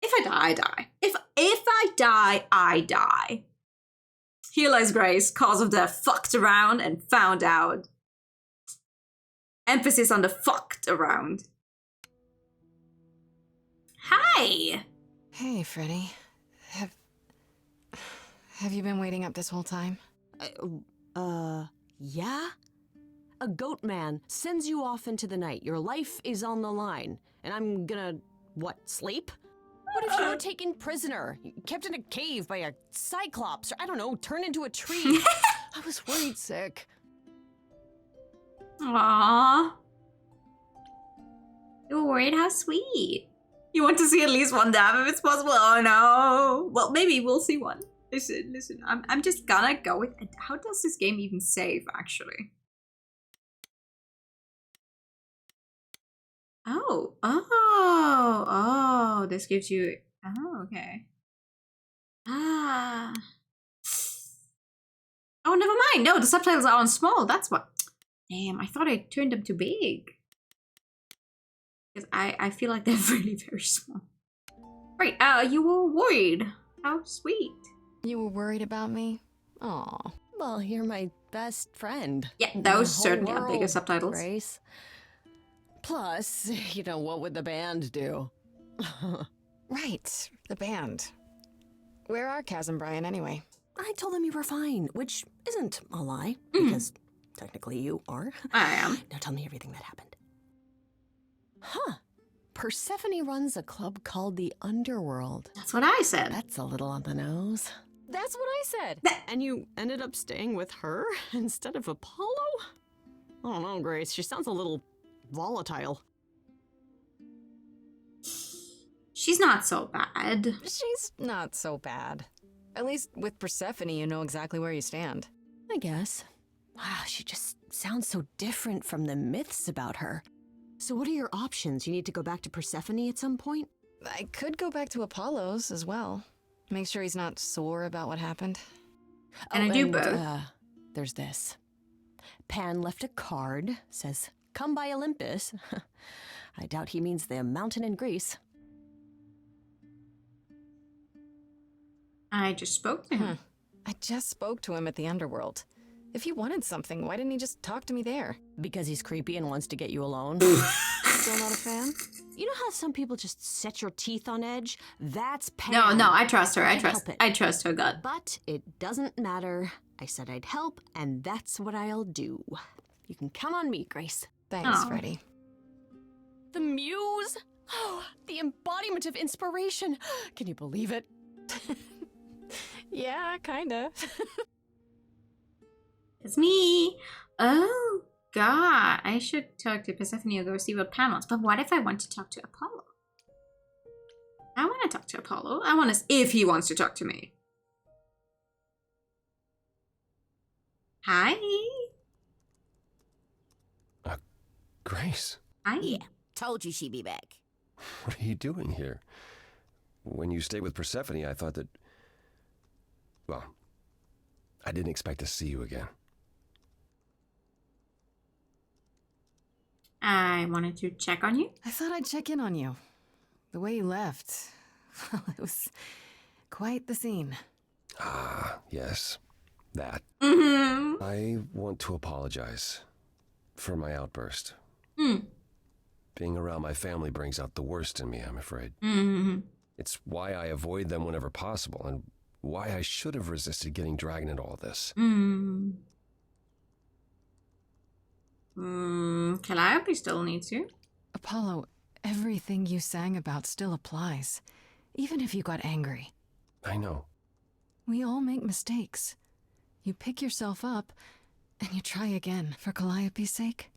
If I die, I die. If I die, I die. Here lies Grace, cause of death, fucked around and found out. Emphasis on the fucked around. Hi! Hey, Freddy. Have you been waiting up this whole time? Yeah? A goat man sends you off into the night. Your life is on the line. And I'm gonna, what, sleep? What if you were taken prisoner, kept in a cave by a cyclops, or I don't know, turned into a tree? I was worried sick. Aww. You were worried? How sweet. You want to see at least one death if it's possible? Oh no. Well, maybe we'll see one. Listen, I'm just gonna go with it. How does this game even save, actually? Oh, this gives you, oh, okay. Ah. Oh, never mind. No, the subtitles are on small. That's what. Damn, I thought I turned them too big. Because I feel like they're really very small. Right, you were worried. How sweet. You were worried about me? Aw. Well, you're my best friend. Yeah, those certainly are bigger subtitles. Grace. Plus, you know, what would the band do? Right, the band. Where are Kaz and Brian anyway? I told them you were fine, which isn't a lie, because technically you are. I am. Now tell me everything that happened. Huh. Persephone runs a club called the Underworld. That's what I said. That's a little on the nose. That's what I said. And you ended up staying with her instead of Apollo? I don't know, Grace. She sounds a little volatile. She's not so bad. She's not so bad. At least with Persephone, you know exactly where you stand. I guess. Wow, she just sounds so different from the myths about her. So what are your options? You need to go back to Persephone at some point? I could go back to Apollo's as well. Make sure he's not sore about what happened. And I do both. There's this. Pan left a card, says, "Come by Olympus." I doubt he means the mountain in Greece. I just spoke to him. I just spoke to him at the Underworld. If he wanted something, why didn't he just talk to me there? Because he's creepy and wants to get you alone. Still not a fan? You know how some people just set your teeth on edge? That's Pan. No, I trust her. I trust her gut. But it doesn't matter. I said I'd help, and that's what I'll do. You can count on me, Grace. Thanks, Freddy. The muse? Oh, the embodiment of inspiration. Can you believe it? Yeah, kinda. It's me. Oh, God. I should talk to Persephone or go see what Pan wants. But what if I want to talk to Apollo? I want to talk to Apollo. I want to, if he wants to talk to me. Hi. Grace. Hi. Yeah, told you she'd be back. What are you doing here? When you stayed with Persephone, I thought that... Well, I didn't expect to see you again. I wanted to check on you. I thought I'd check in on you. The way you left, well, it was quite the scene. Ah, yes. That. Mm-hmm. I want to apologize for my outburst. Being around my family brings out the worst in me, I'm afraid. It's why I avoid them whenever possible, and why I should have resisted getting dragged into all this. Calliope still needs you. Apollo, everything you sang about still applies, even if you got angry. I know. We all make mistakes. You pick yourself up, and you try again for Calliope's sake.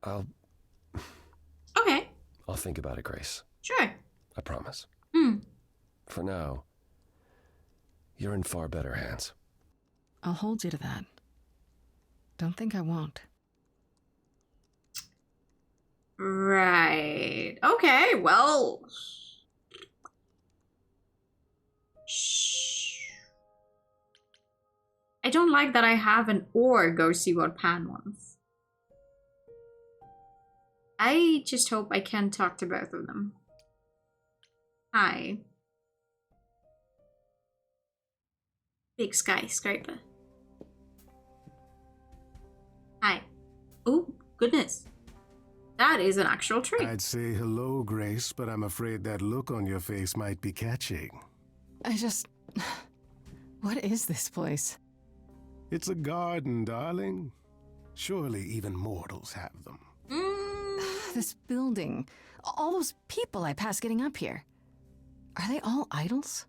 Okay. I'll think about it, Grace. Sure. I promise. Hmm. For now, you're in far better hands. I'll hold you to that. Don't think I won't. Right. Okay, well. Shh. I don't like that I have an or go see what Pan wants. I just hope I can talk to both of them. Hi. Big skyscraper. Hi. Oh, goodness. That is an actual tree. I'd say hello, Grace, but I'm afraid that look on your face might be catching. What is this place? It's a garden, darling. Surely even mortals have them. This building. All those people I pass getting up here. Are they all idols?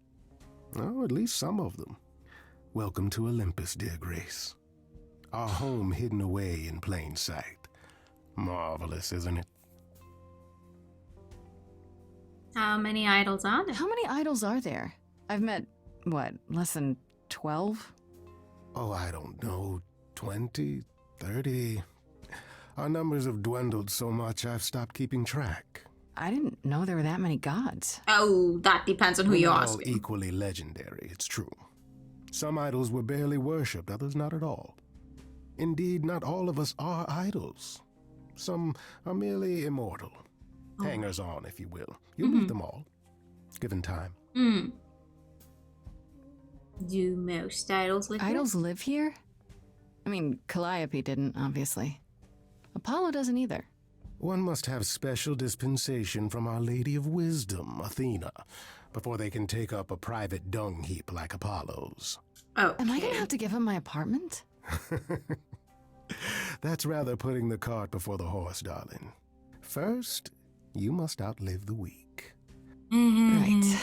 Oh, at least some of them. Welcome to Olympus, dear Grace. Our home hidden away in plain sight. Marvelous, isn't it? How many idols are there? How many idols are there? I've met, what, less than 12? Oh, I don't know. 20, 30. Our numbers have dwindled so much I've stopped keeping track. I didn't know there were that many gods. Oh, that depends on who you ask. All equally legendary, it's true. Some idols were barely worshipped, others not at all. Indeed, not all of us are idols. Some are merely immortal. Oh. Hangers-on, if you will. You'll meet them all, given time. Do most idols live here? Idols live here? I mean, Calliope didn't, obviously. Apollo doesn't either. One must have special dispensation from Our Lady of Wisdom, Athena, before they can take up a private dung heap like Apollo's. Oh. Am I gonna have to give him my apartment? That's rather putting the cart before the horse, darling. First, you must outlive the weak. Right.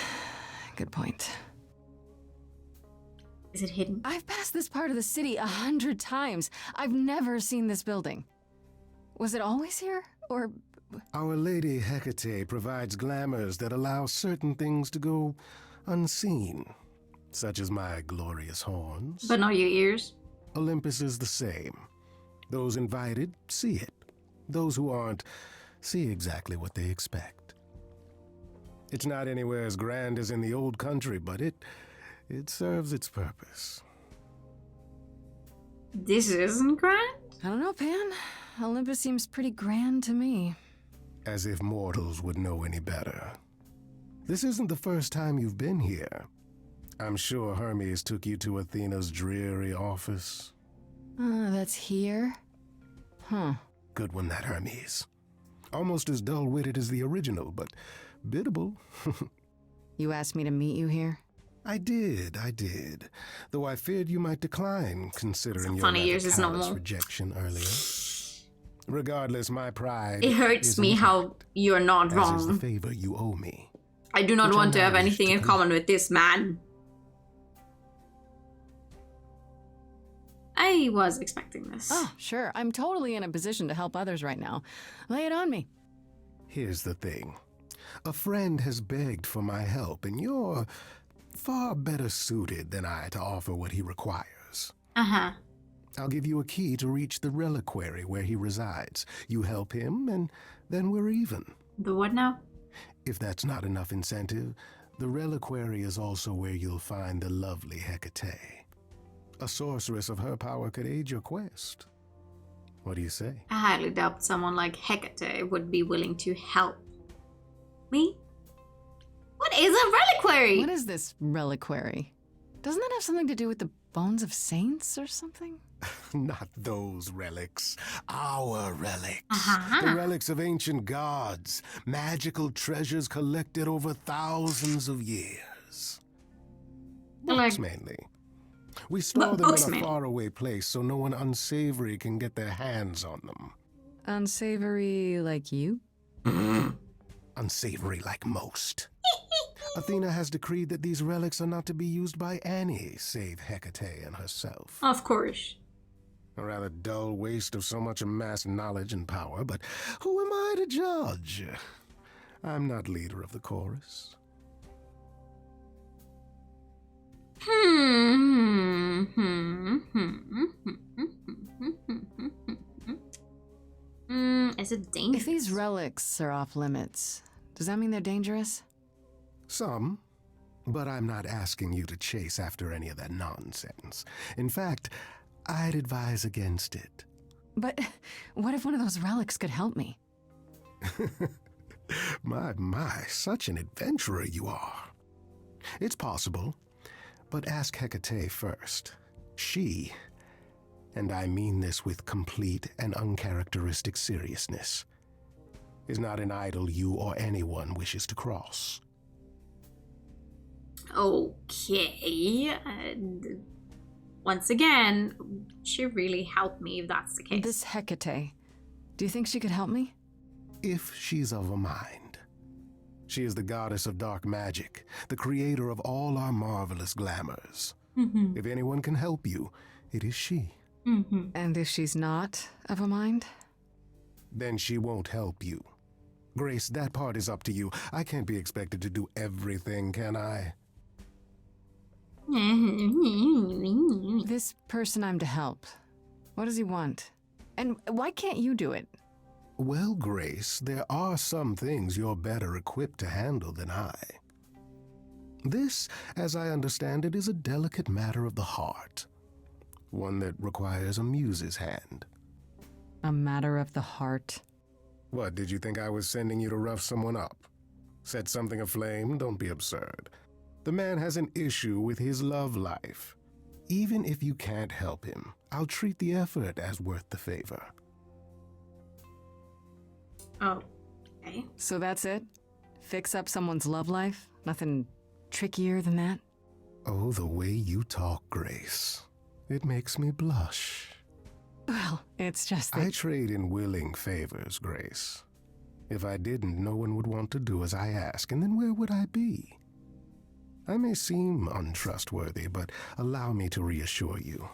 Good point. Is it hidden? I've passed this part of the city 100 times. I've never seen this building. Was it always here, or...? Our Lady Hecate provides glamours that allow certain things to go unseen, such as my glorious horns. But not your ears. Olympus is the same. Those invited see it. Those who aren't see exactly what they expect. It's not anywhere as grand as in the old country, but it serves its purpose. This isn't grand? I don't know, Pan. Olympus seems pretty grand to me. As if mortals would know any better. This isn't the first time you've been here. I'm sure Hermes took you to Athena's dreary office. That's here? Huh. Good one, that Hermes. Almost as dull-witted as the original, but biddable. You asked me to meet you here? I did. Though I feared you might decline, considering your funny years is callous normal. rejection earlier. Regardless, my pride. It hurts me how you're not wrong. As is the favor you owe me. I do not want to have anything in common with this man. I was expecting this. Oh, sure. I'm totally in a position to help others right now. Lay it on me. Here's the thing. A friend has begged for my help, and you're far better suited than I to offer what he requires. Uh-huh. I'll give you a key to reach the reliquary where he resides. You help him, and then we're even. The what now? If that's not enough incentive, the reliquary is also where you'll find the lovely Hecate. A sorceress of her power could aid your quest. What do you say? I highly doubt someone like Hecate would be willing to help me. What is a reliquary? What is this reliquary? Doesn't that have something to do with the bones of saints or something? Not those relics. Our relics. Uh-huh. The relics of ancient gods. Magical treasures collected over thousands of years. Books mainly. We store them in a faraway place so no one unsavory can get their hands on them. Unsavory like you? Unsavory like most. Athena has decreed that these relics are not to be used by any save Hecate and herself. Of course. A rather dull waste of so much amassed knowledge and power, but who am I to judge? I'm not leader of the chorus. Is it dangerous? If these relics are off limits, does that mean they're dangerous? Some, but I'm not asking you to chase after any of that nonsense. In fact, I'd advise against it. But what if one of those relics could help me? My, such an adventurer you are. It's possible, but ask Hecate first. She, and I mean this with complete and uncharacteristic seriousness, is not an idol you or anyone wishes to cross. Okay. Once again, she really helped me if that's the case. This Hecate, do you think she could help me? If she's of a mind. She is the goddess of dark magic, the creator of all our marvelous glamours. If anyone can help you, it is she. And if she's not of a mind? Then she won't help you. Grace, that part is up to you. I can't be expected to do everything, can I? This person I'm to help, what does he want? And why can't you do it? Well, Grace, there are some things you're better equipped to handle than I. This, as I understand it, is a delicate matter of the heart. One that requires a muse's hand. A matter of the heart? What, did you think I was sending you to rough someone up? Set something aflame? Don't be absurd. The man has an issue with his love life. Even if you can't help him, I'll treat the effort as worth the favor. Oh, okay. So that's it? Fix up someone's love life? Nothing trickier than that? Oh, the way you talk, Grace. It makes me blush. Well, it's just that... I trade in willing favors, Grace. If I didn't, no one would want to do as I ask, and then where would I be? I may seem untrustworthy, but allow me to reassure you.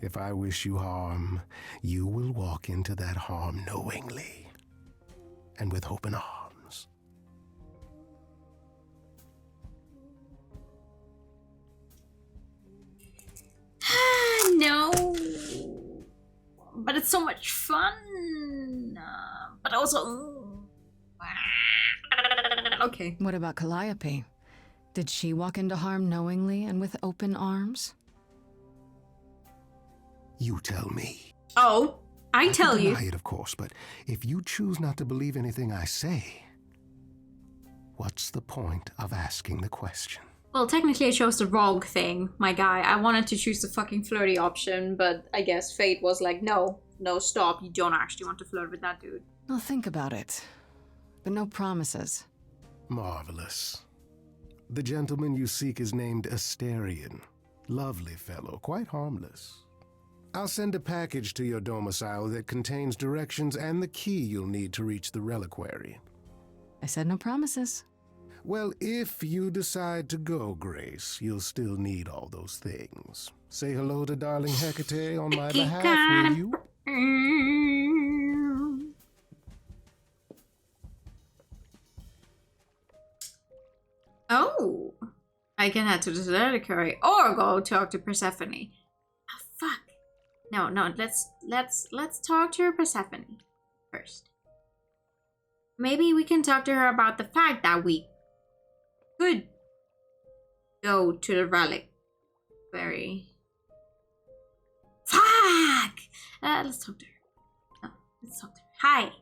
If I wish you harm, you will walk into that harm knowingly and with open arms. No. But it's so much fun. But also... Okay. What about Calliope? Did she walk into harm knowingly and with open arms? You tell me. Oh, I tell you. I deny it, of course, but if you choose not to believe anything I say, what's the point of asking the question? Well, technically I chose the wrong thing, my guy. I wanted to choose the fucking flirty option, but I guess fate was like, no, stop. You don't actually want to flirt with that dude. I'll think about it, but no promises. Marvelous. The gentleman you seek is named Asterion. Lovely fellow, quite harmless. I'll send a package to your domicile that contains directions and the key you'll need to reach the reliquary. I said no promises. Well, if you decide to go, Grace, you'll still need all those things. Say hello to darling Hecate on my behalf, will you? Oh, I can head to the reliquary or go talk to Persephone. Oh, fuck. No, let's talk to Persephone first. Maybe we can talk to her about the fact that we could go to the reliquary. Fuck! Let's talk to her. No, let's talk to her. Hi.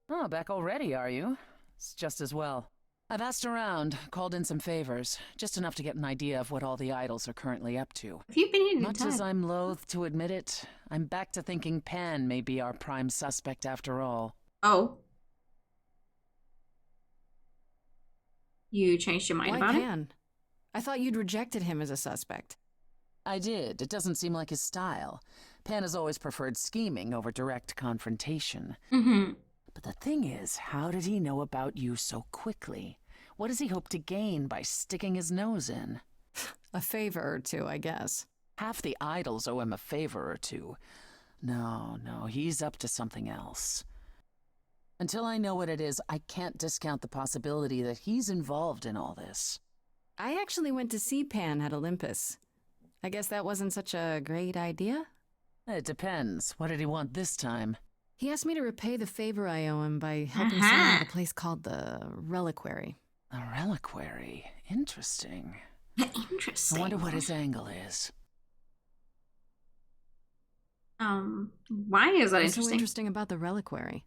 Oh, back already, are you? It's just as well. I've asked around, called in some favors, just enough to get an idea of what all the idols are currently up to. Have you been here? Much as I'm loath to admit it, I'm back to thinking Pan may be our prime suspect after all. Oh. You changed your mind Why about Pan? I thought you'd rejected him as a suspect. I did. It doesn't seem like his style. Pan has always preferred scheming over direct confrontation. But the thing is, how did he know about you so quickly? What does he hope to gain by sticking his nose in? A favor or two, I guess. Half the idols owe him a favor or two. No, he's up to something else. Until I know what it is, I can't discount the possibility that he's involved in all this. I actually went to see Pan at Olympus. I guess that wasn't such a great idea? It depends. What did he want this time? He asked me to repay the favor I owe him by helping someone at a place called the Reliquary. A reliquary? Interesting. Interesting. I wonder what his angle is. Why is that What's so interesting? interesting about the Reliquary?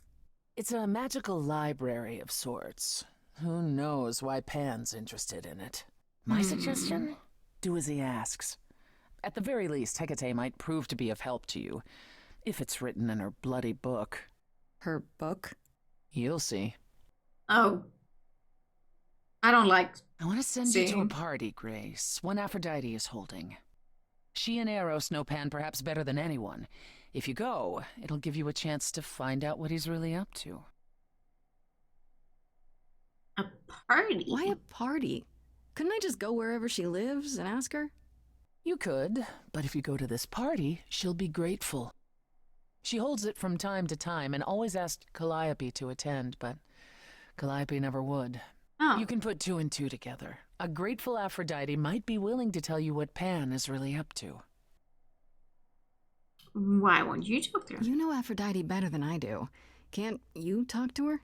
It's a magical library of sorts. Who knows why Pan's interested in it? My suggestion? Do as he asks. At the very least, Hecate might prove to be of help to you, if it's written in her bloody book. Her book? You'll see. Oh. I don't like I want to send you to a party, Grace, one Aphrodite is holding. She and Eros know Pan perhaps better than anyone. If you go, it'll give you a chance to find out what he's really up to. A party? Why a party? Couldn't I just go wherever she lives and ask her? You could, but if you go to this party, she'll be grateful. She holds it from time to time and always asked Calliope to attend, but Calliope never would. Oh. You can put two and two together. A grateful Aphrodite might be willing to tell you what Pan is really up to. Why won't you talk to her? You know Aphrodite better than I do. Can't you talk to her?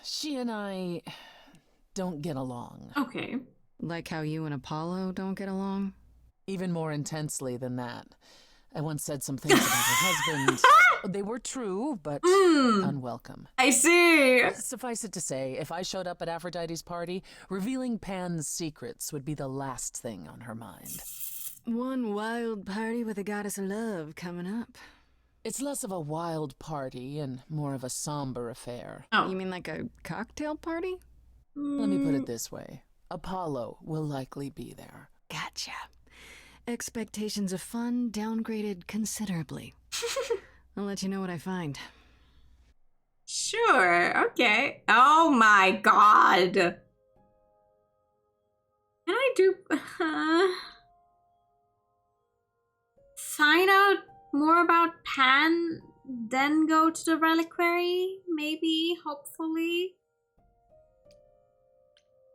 She and I don't get along. Okay. Like how you and Apollo don't get along? Even more intensely than that. I once said some things about her husband. They were true, but unwelcome. I see. Suffice it to say, if I showed up at Aphrodite's party, revealing Pan's secrets would be the last thing on her mind. One wild party with a goddess of love coming up. It's less of a wild party and more of a somber affair. Oh. You mean like a cocktail party? Let me put it this way. Apollo will likely be there. Gotcha. Expectations of fun downgraded considerably. I'll let you know what I find. Sure, okay. Oh my god. Can I do... find out more about Pan, then go to the reliquary? Maybe, hopefully.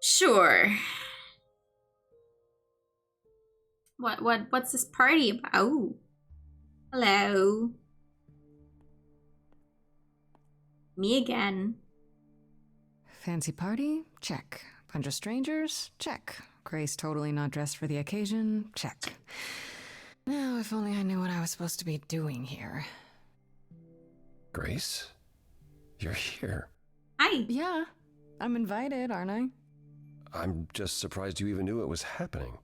Sure. What's this party about? Oh. Hello. Me again. Fancy party? Check. Bunch of strangers? Check. Grace totally not dressed for the occasion? Check. Now, if only I knew what I was supposed to be doing here. Grace? You're here. Hi. Yeah. I'm invited, aren't I? I'm just surprised you even knew it was happening.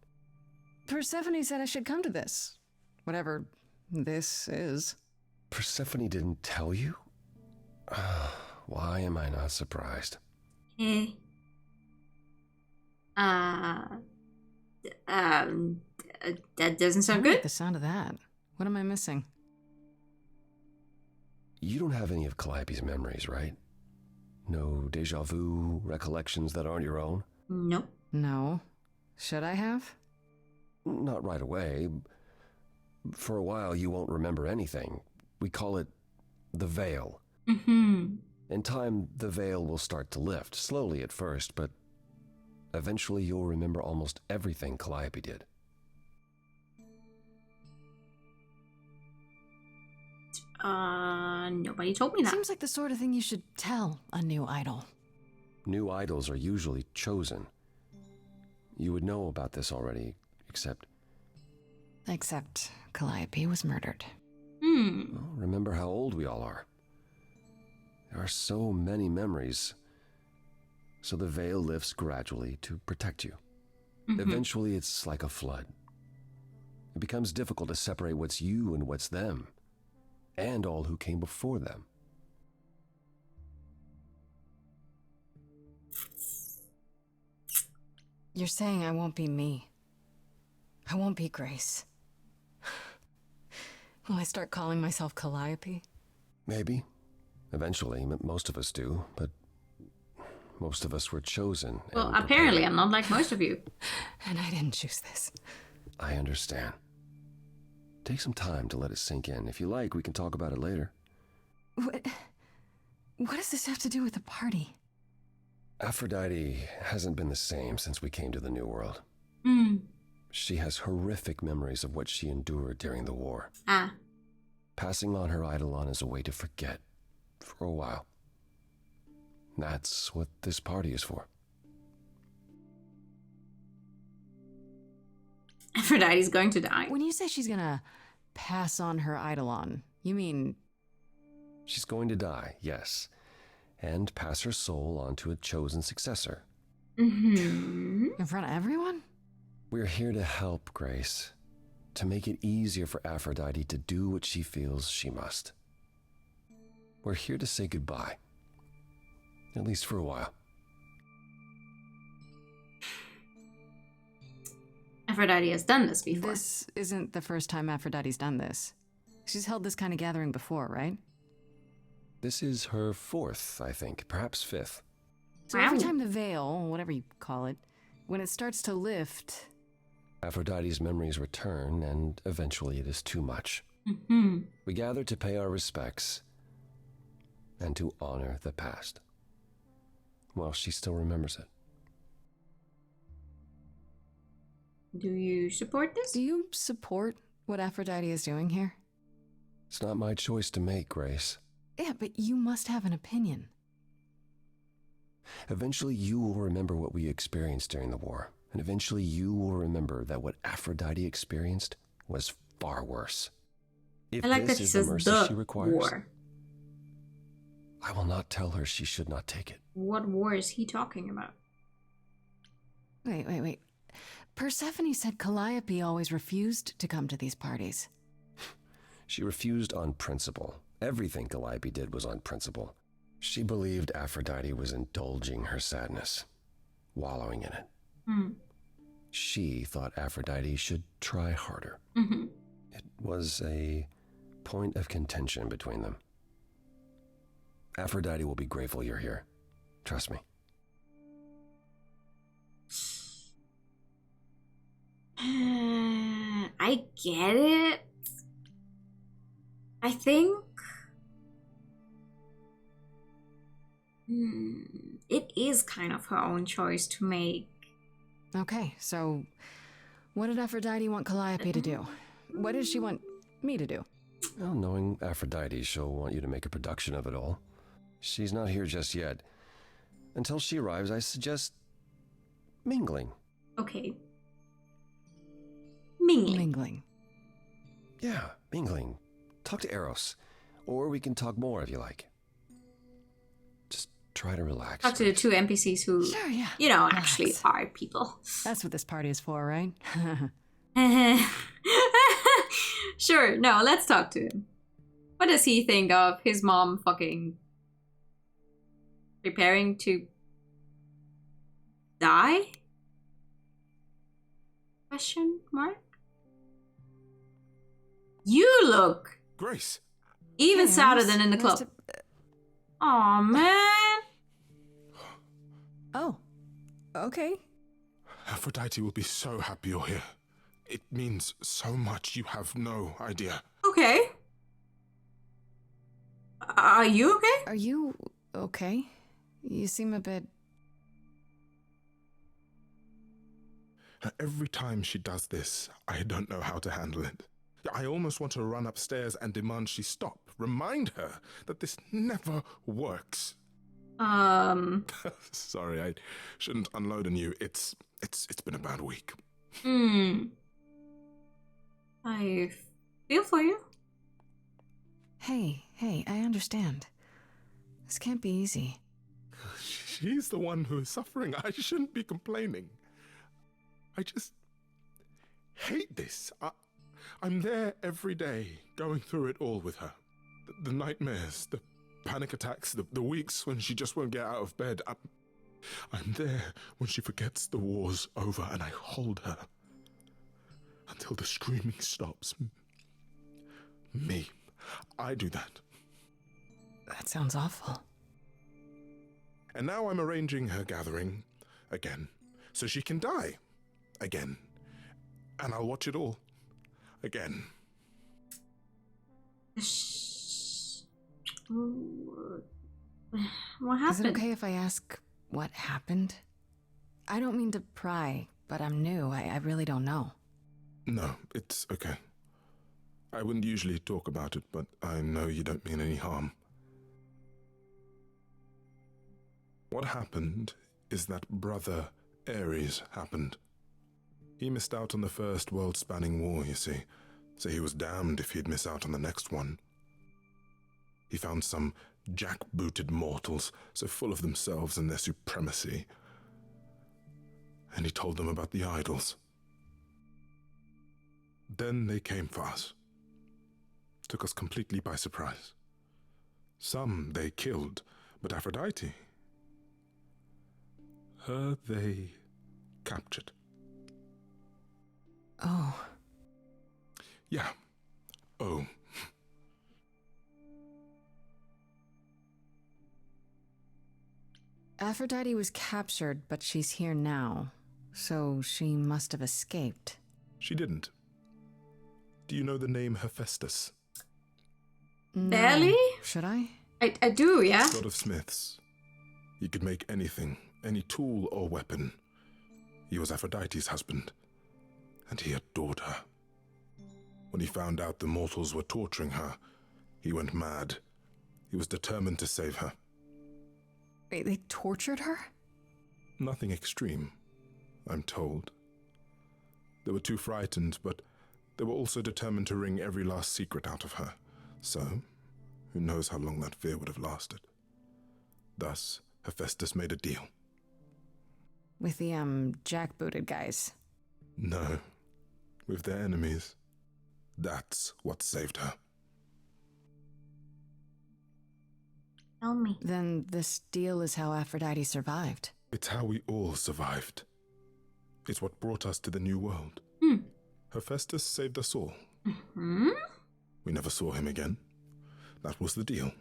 Persephone said I should come to this. Whatever this is. Persephone didn't tell you? Why am I not surprised? That doesn't sound I good. like the sound of that. What am I missing? You don't have any of Calliope's memories, right? No deja vu, recollections that aren't your own? Nope. No. Should I have? Not right away. For a while, you won't remember anything. We call it the veil. Mm-hmm. In time, the veil will start to lift, slowly at first, but eventually you'll remember almost everything Calliope did. Nobody told me that. Seems like the sort of thing you should tell a new idol. New idols are usually chosen. You would know about this already, except Calliope was murdered. Well, remember how old we all are. There are so many memories. So the veil lifts gradually to protect you. Eventually, it's like a flood. It becomes difficult to separate what's you and what's them, and all who came before them. You're saying I won't be me. I won't be Grace. Will I start calling myself Calliope? Maybe. Eventually, most of us do, but most of us were chosen. Well, apparently I'm not like most of you. And I didn't choose this. I understand. Take some time to let it sink in. If you like, we can talk about it later. What does this have to do with the party? Aphrodite hasn't been the same since we came to the New World. She has horrific memories of what she endured during the war. Passing on her eidolon is a way to forget, for a while. That's what this party is for. Aphrodite's going to die. When you say she's gonna pass on her eidolon, you mean... She's going to die, yes, and pass her soul on to a chosen successor. In front of everyone? We're here to help, Grace. To make it easier for Aphrodite to do what she feels she must. We're here to say goodbye. At least for a while. Aphrodite has done this before. This isn't the first time Aphrodite's done this. She's held this kind of gathering before, right? This is her 4th, I think, perhaps 5th. So every time the veil, whatever you call it, when it starts to lift... Aphrodite's memories return, and eventually it is too much. We gather to pay our respects and to honor the past. Well, she still remembers it. Do you support this? Do you support what Aphrodite is doing here? It's not my choice to make, Grace. Yeah, but you must have an opinion. Eventually you will remember what we experienced during the war. And eventually you will remember that what Aphrodite experienced was far worse. If I like this that he is says the mercy she requires, war. I will not tell her she should not take it. What war is he talking about? Wait. Persephone said Calliope always refused to come to these parties. She refused on principle. Everything Calliope did was on principle. She believed Aphrodite was indulging her sadness, wallowing in it. She thought Aphrodite should try harder. It was a point of contention between them. Aphrodite will be grateful you're here. Trust me. I get it. I think... it is kind of her own choice to make. Okay, so what did Aphrodite want Calliope to do? What does she want me to do? Well, knowing Aphrodite, she'll want you to make a production of it all. She's not here just yet. Until she arrives, I suggest mingling. Okay. Mingling. Mingling. Yeah, mingling. Talk to Eros. Or we can talk more if you like. Just try to relax. Talk to the 2 NPCs who, you know, actually are people. That's what this party is for, right? Sure, no, let's talk to him. What does he think of his mom fucking preparing to die? Question mark? You look Grace. even sadder than in the club. Aw, man. Oh, okay. Aphrodite will be so happy you're here. It means so much, you have no idea. Okay. Are you okay? Are you okay? You seem a bit... Every time she does this, I don't know how to handle it. I almost want to run upstairs and demand she stop. Remind her that this never works. Sorry, I shouldn't unload on you. It's been a bad week. I feel for you. Hey, I understand. This can't be easy. She's the one who is suffering. I shouldn't be complaining. I just hate this. I'm there every day, going through it all with her. The nightmares, the panic attacks, the weeks when she just won't get out of bed. I'm there when she forgets the war's over, and I hold her until the screaming stops. Me. I do that. That sounds awful. And now I'm arranging her gathering again, so she can die again. And I'll watch it all again. What happened? Is it okay if I ask what happened? I don't mean to pry, but I'm new. I really don't know. No, it's okay. I wouldn't usually talk about it, but I know you don't mean any harm. What happened is that Brother Ares happened. He missed out on the first world-spanning war, you see, so he was damned if he'd miss out on the next one. He found some jackbooted mortals so full of themselves and their supremacy, and he told them about the idols. Then they came for us. Took us completely by surprise. Some they killed, but Aphrodite, her they captured. Oh. Yeah. Oh. Aphrodite was captured, but she's here now. So she must have escaped. She didn't. Do you know the name Hephaestus? No. Barely? Should I? I do, yeah. God of smiths. He could make anything, any tool or weapon. He was Aphrodite's husband, and he adored her. When he found out the mortals were torturing her, he went mad. He was determined to save her. Wait, they tortured her? Nothing extreme, I'm told. They were too frightened, but they were also determined to wring every last secret out of her. So, who knows how long that fear would have lasted. Thus, Hephaestus made a deal. With the, jackbooted guys. No, with their enemies. That's what saved her. Tell me. Then this deal is how Aphrodite survived. It's how we all survived. It's what brought us to the new world. Hephaestus saved us all. We never saw him again. That was the deal.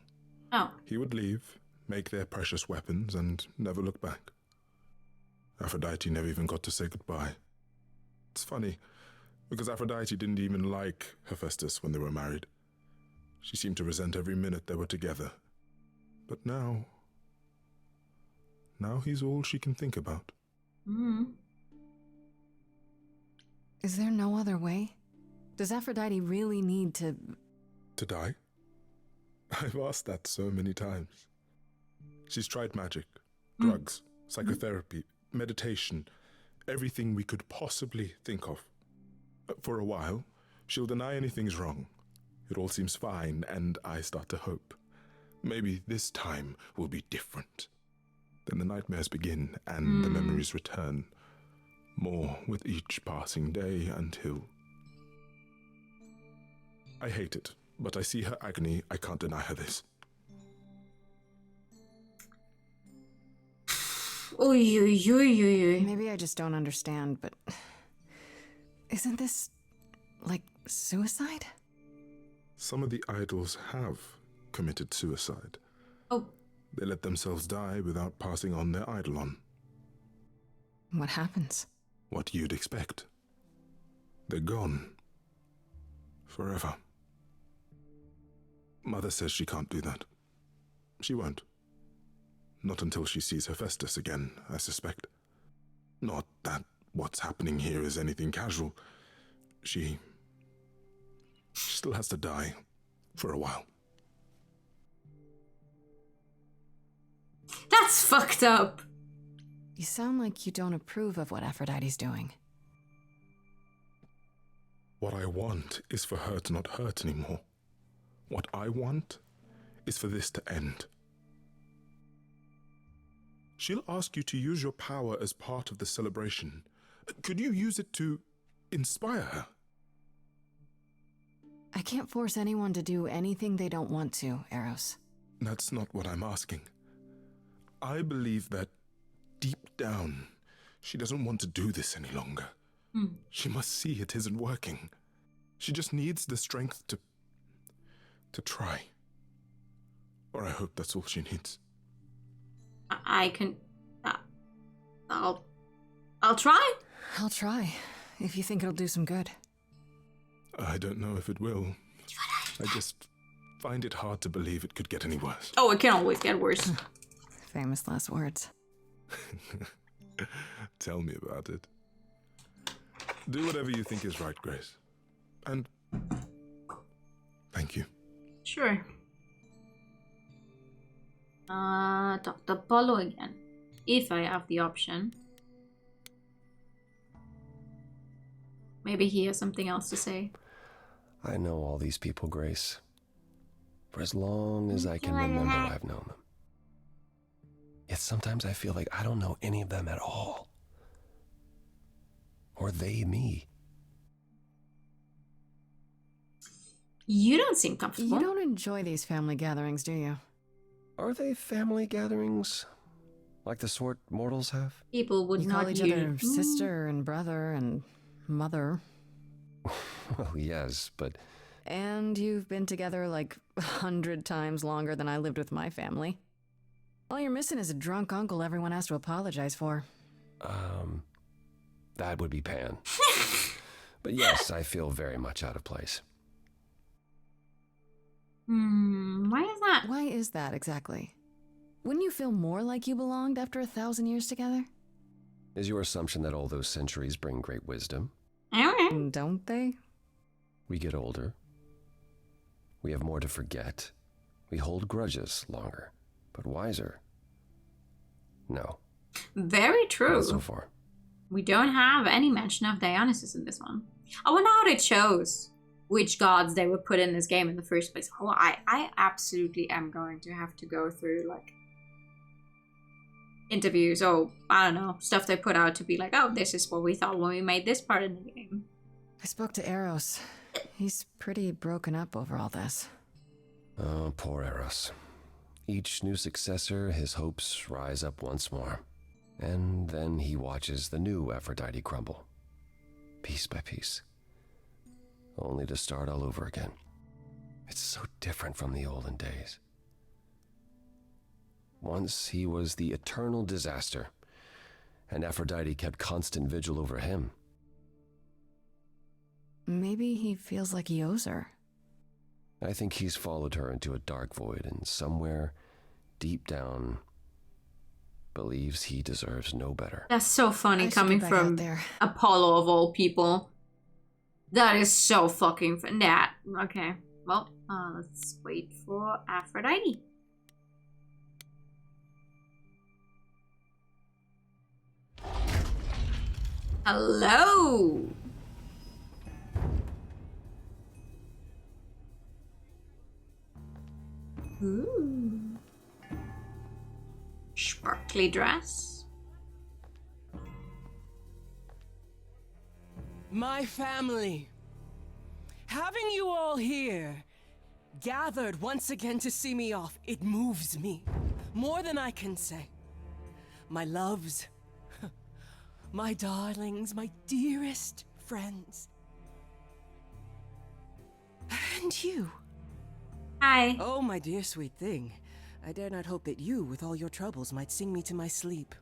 Oh. He would leave, make their precious weapons, and never look back. Aphrodite never even got to say goodbye. It's funny, because Aphrodite didn't even like Hephaestus when they were married. She seemed to resent every minute they were together. But now he's all she can think about. Is there no other way? Does Aphrodite really need to... To die? I've asked that so many times. She's tried magic, drugs, psychotherapy, meditation, everything we could possibly think of. For a while, she'll deny anything's wrong. It all seems fine, and I start to hope. Maybe this time will be different. Then the nightmares begin, and the memories return. More with each passing day until... I hate it, but I see her agony. I can't deny her this. Maybe I just don't understand, but... Isn't this... like suicide? Some of the idols have committed suicide. Oh. They let themselves die without passing on their eidolon. What happens? What you'd expect. They're gone. Forever. Mother says she can't do that. She won't. Not until she sees Hephaestus again, I suspect. Not that what's happening here is anything casual. She still has to die for a while. That's fucked up. You sound like you don't approve of what Aphrodite's doing. What I want is for her to not hurt anymore. What I want is for this to end. She'll ask you to use your power as part of the celebration. Could you use it to inspire her? I can't force anyone to do anything they don't want to, Eros. That's not what I'm asking. I believe that deep down, she doesn't want to do this any longer. She must see it isn't working. She just needs the strength to try. Or I hope that's all she needs. I can... I'll try. I'll try, if you think it'll do some good. I don't know if it will. I just find it hard to believe it could get any worse. Oh, it can always get worse. Famous last words. Tell me about it. Do whatever you think is right, Grace. And thank you. Sure. Dr. Polo again. If I have the option. Maybe he has something else to say. I know all these people, Grace. For as long as I can remember, I've known them. Yet sometimes I feel like I don't know any of them at all. Or they me. You don't seem comfortable. You don't enjoy these family gatherings, do you? Are they family gatherings? Like the sort mortals have? People would you not call each other sister and brother and mother. Well, yes, but... And you've been together like 100 times longer than I lived with my family. All you're missing is a drunk uncle everyone has to apologize for. That would be Pan. But yes, I feel very much out of place. Why is that? Why is that exactly? Wouldn't you feel more like you belonged after 1,000 years together? Is your assumption that all those centuries bring great wisdom? Don't they? We get older. We have more to forget. We hold grudges longer, but wiser. No. Very true. Not so far. We don't have any mention of Dionysus in this one. I wonder how they chose which gods they would put in this game in the first place. Oh, I absolutely am going to have to go through, like, interviews or, I don't know, stuff they put out to be like, oh, this is what we thought when we made this part in the game. I spoke to Eros. He's pretty broken up over all this. Oh, poor Eros. Each new successor, his hopes rise up once more. And then he watches the new Aphrodite crumble, piece by piece, only to start all over again. It's so different from the olden days. Once he was the eternal disaster, and Aphrodite kept constant vigil over him. Maybe he feels like he owes her. I think he's followed her into a dark void, and somewhere deep down believes he deserves no better. That's so funny coming from Apollo of all people. That is so fucking fun. That. Okay. Well, let's wait for Aphrodite. Hello. Ooh. Sparkly dress. My family. Having you all here, gathered once again to see me off, it moves me. More than I can say. My loves, my darlings, my dearest friends. And you. Hi. Oh, my dear sweet thing. I dare not hope that you, with all your troubles, might sing me to my sleep.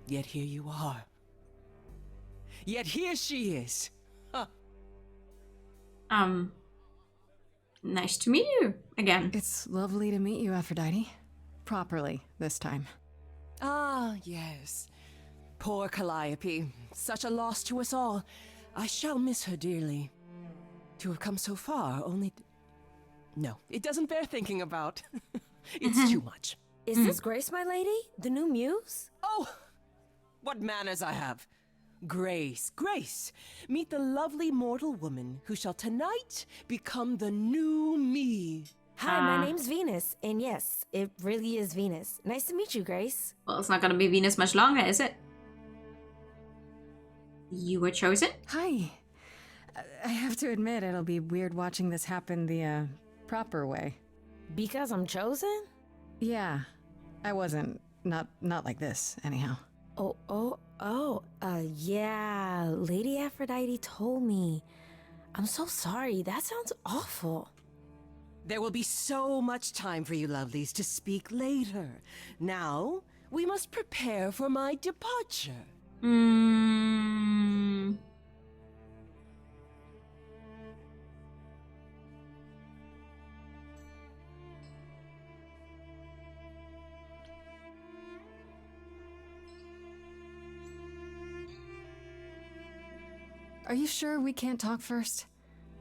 Yet here you are. Yet here she is. Huh. Nice to meet you again. It's lovely to meet you, Aphrodite. Properly, this time. Ah, yes. Poor Calliope. Such a loss to us all. I shall miss her dearly. To have come so far, only... No, it doesn't bear thinking about. It's too much. Is this Grace, my lady? The new muse? Oh, what manners I have. Grace, Grace, meet the lovely mortal woman who shall tonight become the new me. Hi, my name's Venus, and yes, it really is Venus. Nice to meet you, Grace. Well, it's not gonna be Venus much longer, is it? You were chosen? Hi. I have to admit, it'll be weird watching this happen the, proper way. Because I'm chosen? Yeah. I wasn't. Not like this, anyhow. Yeah, Lady Aphrodite told me. I'm so sorry, that sounds awful. There will be so much time for you lovelies to speak later. Now, we must prepare for my departure. Are you sure we can't talk first?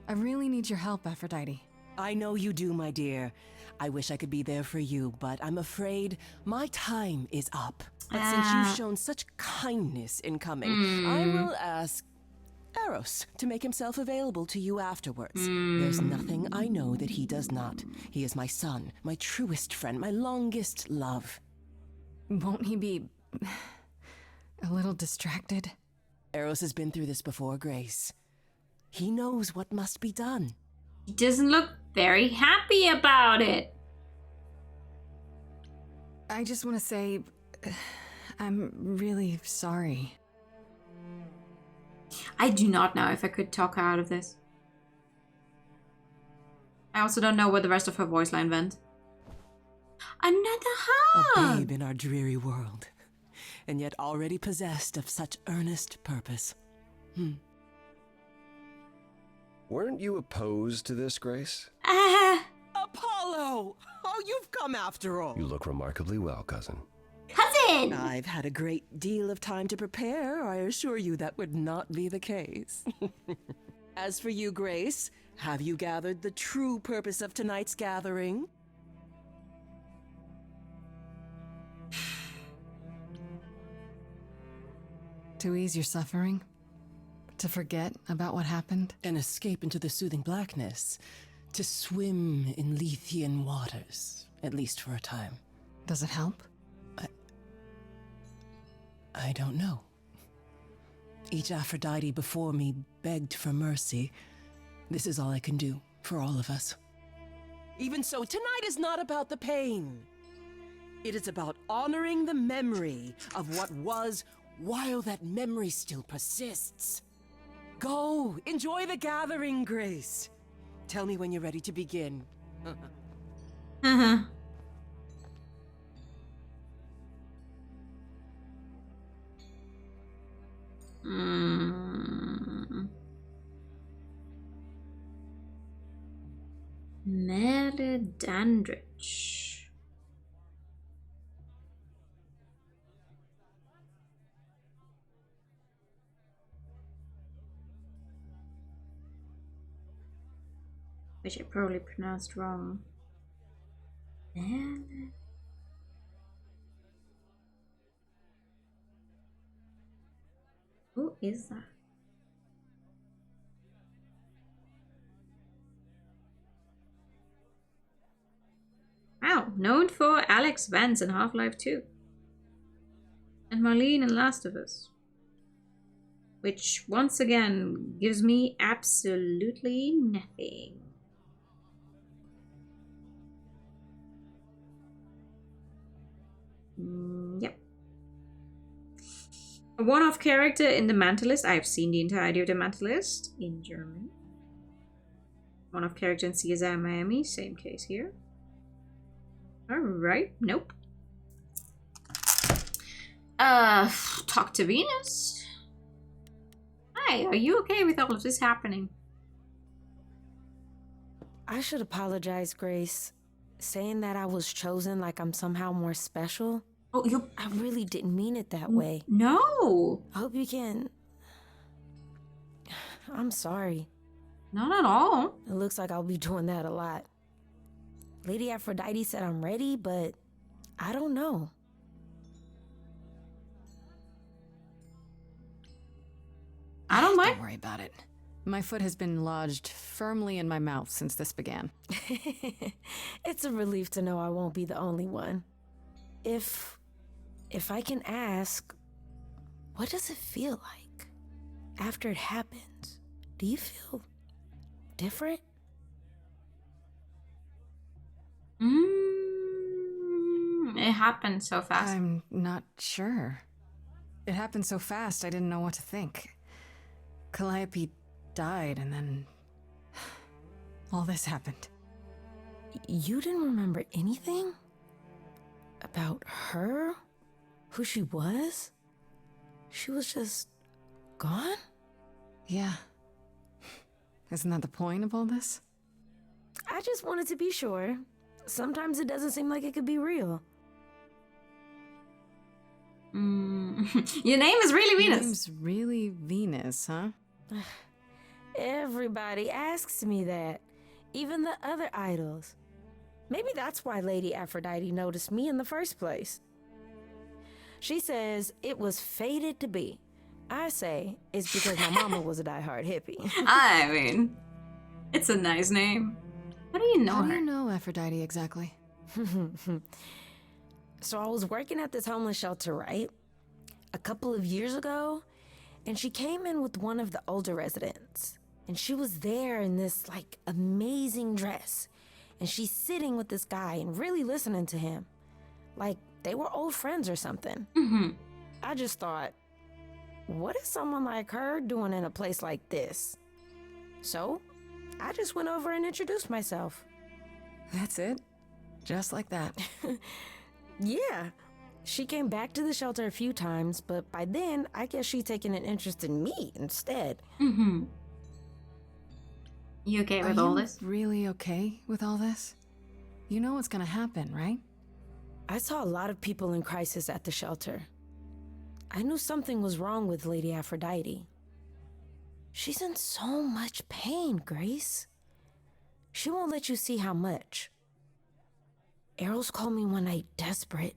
I really need your help, Aphrodite. I know you do, my dear. I wish I could be there for you, but I'm afraid my time is up. But since you've shown such kindness in coming, I will ask Eros to make himself available to you afterwards. There's nothing I know that he does not. He is my son, my truest friend, my longest love. Won't he be a little distracted? Eros has been through this before, Grace. He knows what must be done. He doesn't look very happy about it. I just want to say, I'm really sorry. I do not know if I could talk her out of this. I also don't know where the rest of her voice line went. Another hug! A babe in our dreary world, and yet already possessed of such earnest purpose. Weren't you opposed to this, Grace? Apollo! Oh, you've come after all. You look remarkably well, cousin. Cousin! I've had a great deal of time to prepare. I assure you that would not be the case. As for you, Grace, have you gathered the true purpose of tonight's gathering? To ease your suffering? To forget about what happened? And escape into the soothing blackness. To swim in Lethean waters, at least for a time. Does it help? I don't know. Each Aphrodite before me begged for mercy. This is all I can do for all of us. Even so, tonight is not about the pain. It is about honoring the memory of what was while that memory still persists. Go, enjoy the gathering, Grace. Tell me when you're ready to begin. Meledandrich. Which I probably pronounced wrong. Who is that? Wow, known for Alex Vance in Half-Life 2. And Marlene in Last of Us. Which, once again, gives me absolutely nothing. Yep. A one-off character in The Mentalist. I've seen the entirety of The Mentalist in German. One-off character in CSI Miami. Same case here. Alright, nope. Talk to Venus. Hi, are you okay with all of this happening? I should apologize, Grace. Saying that I was chosen like I'm somehow more special. Oh, I really didn't mean it that way. No! I hope you can... I'm sorry. Not at all. It looks like I'll be doing that a lot. Lady Aphrodite said I'm ready, but I don't know. I don't mind. Don't worry about it. My foot has been lodged firmly in my mouth since this began. It's a relief to know I won't be the only one. If I can ask, what does it feel like after it happens? Do you feel different? It happened so fast. I'm not sure. It happened so fast I didn't know what to think. Calliope died and then all this happened. You didn't remember anything? About her? Who she was? She was just gone? Yeah. Isn't that the point of all this? I just wanted to be sure. Sometimes it doesn't seem like it could be real. Your name is really Venus. Your name's really Venus, huh? Everybody asks me that. Even the other idols. Maybe that's why Lady Aphrodite noticed me in the first place. She says it was fated to be. I say it's because my mama was a diehard hippie. I mean, it's a nice name. How do you know How her? do you know Aphrodite exactly? So I was working at this homeless shelter, right? A couple of years ago, and she came in with one of the older residents. And she was there in this, like, amazing dress. And she's sitting with this guy and really listening to him. Like, they were old friends or something. Mm-hmm. I just thought, what is someone like her doing in a place like this? So, I just went over and introduced myself. That's it? Just like that? Yeah. She came back to the shelter a few times, but by then, I guess she'd taken an interest in me instead. Mm-hmm. You okay with all this? Really okay with all this? You know what's gonna happen, right? I saw a lot of people in crisis at the shelter. I knew something was wrong with Lady Aphrodite. She's in so much pain, Grace. She won't let you see how much. Errol's called me one night desperate.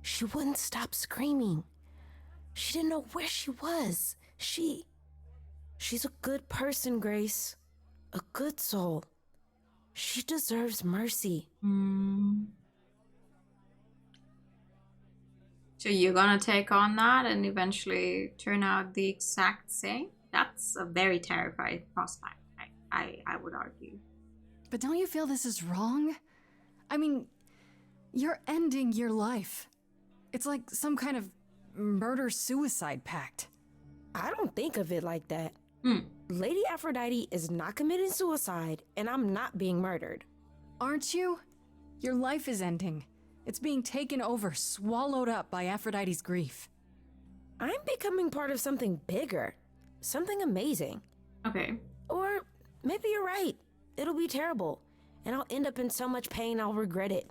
She wouldn't stop screaming. She didn't know where she was. She's a good person, Grace. A good soul. She deserves mercy. So you're gonna take on that and eventually turn out the exact same? That's a very terrifying prospect, I would argue. But don't you feel this is wrong? I mean, you're ending your life. It's like some kind of murder-suicide pact. I don't think of it like that. Lady Aphrodite is not committing suicide, and I'm not being murdered. Aren't you? Your life is ending. It's being taken over, swallowed up by Aphrodite's grief. I'm becoming part of something bigger. Something amazing. Okay. Or maybe you're right. It'll be terrible, and I'll end up in so much pain I'll regret it.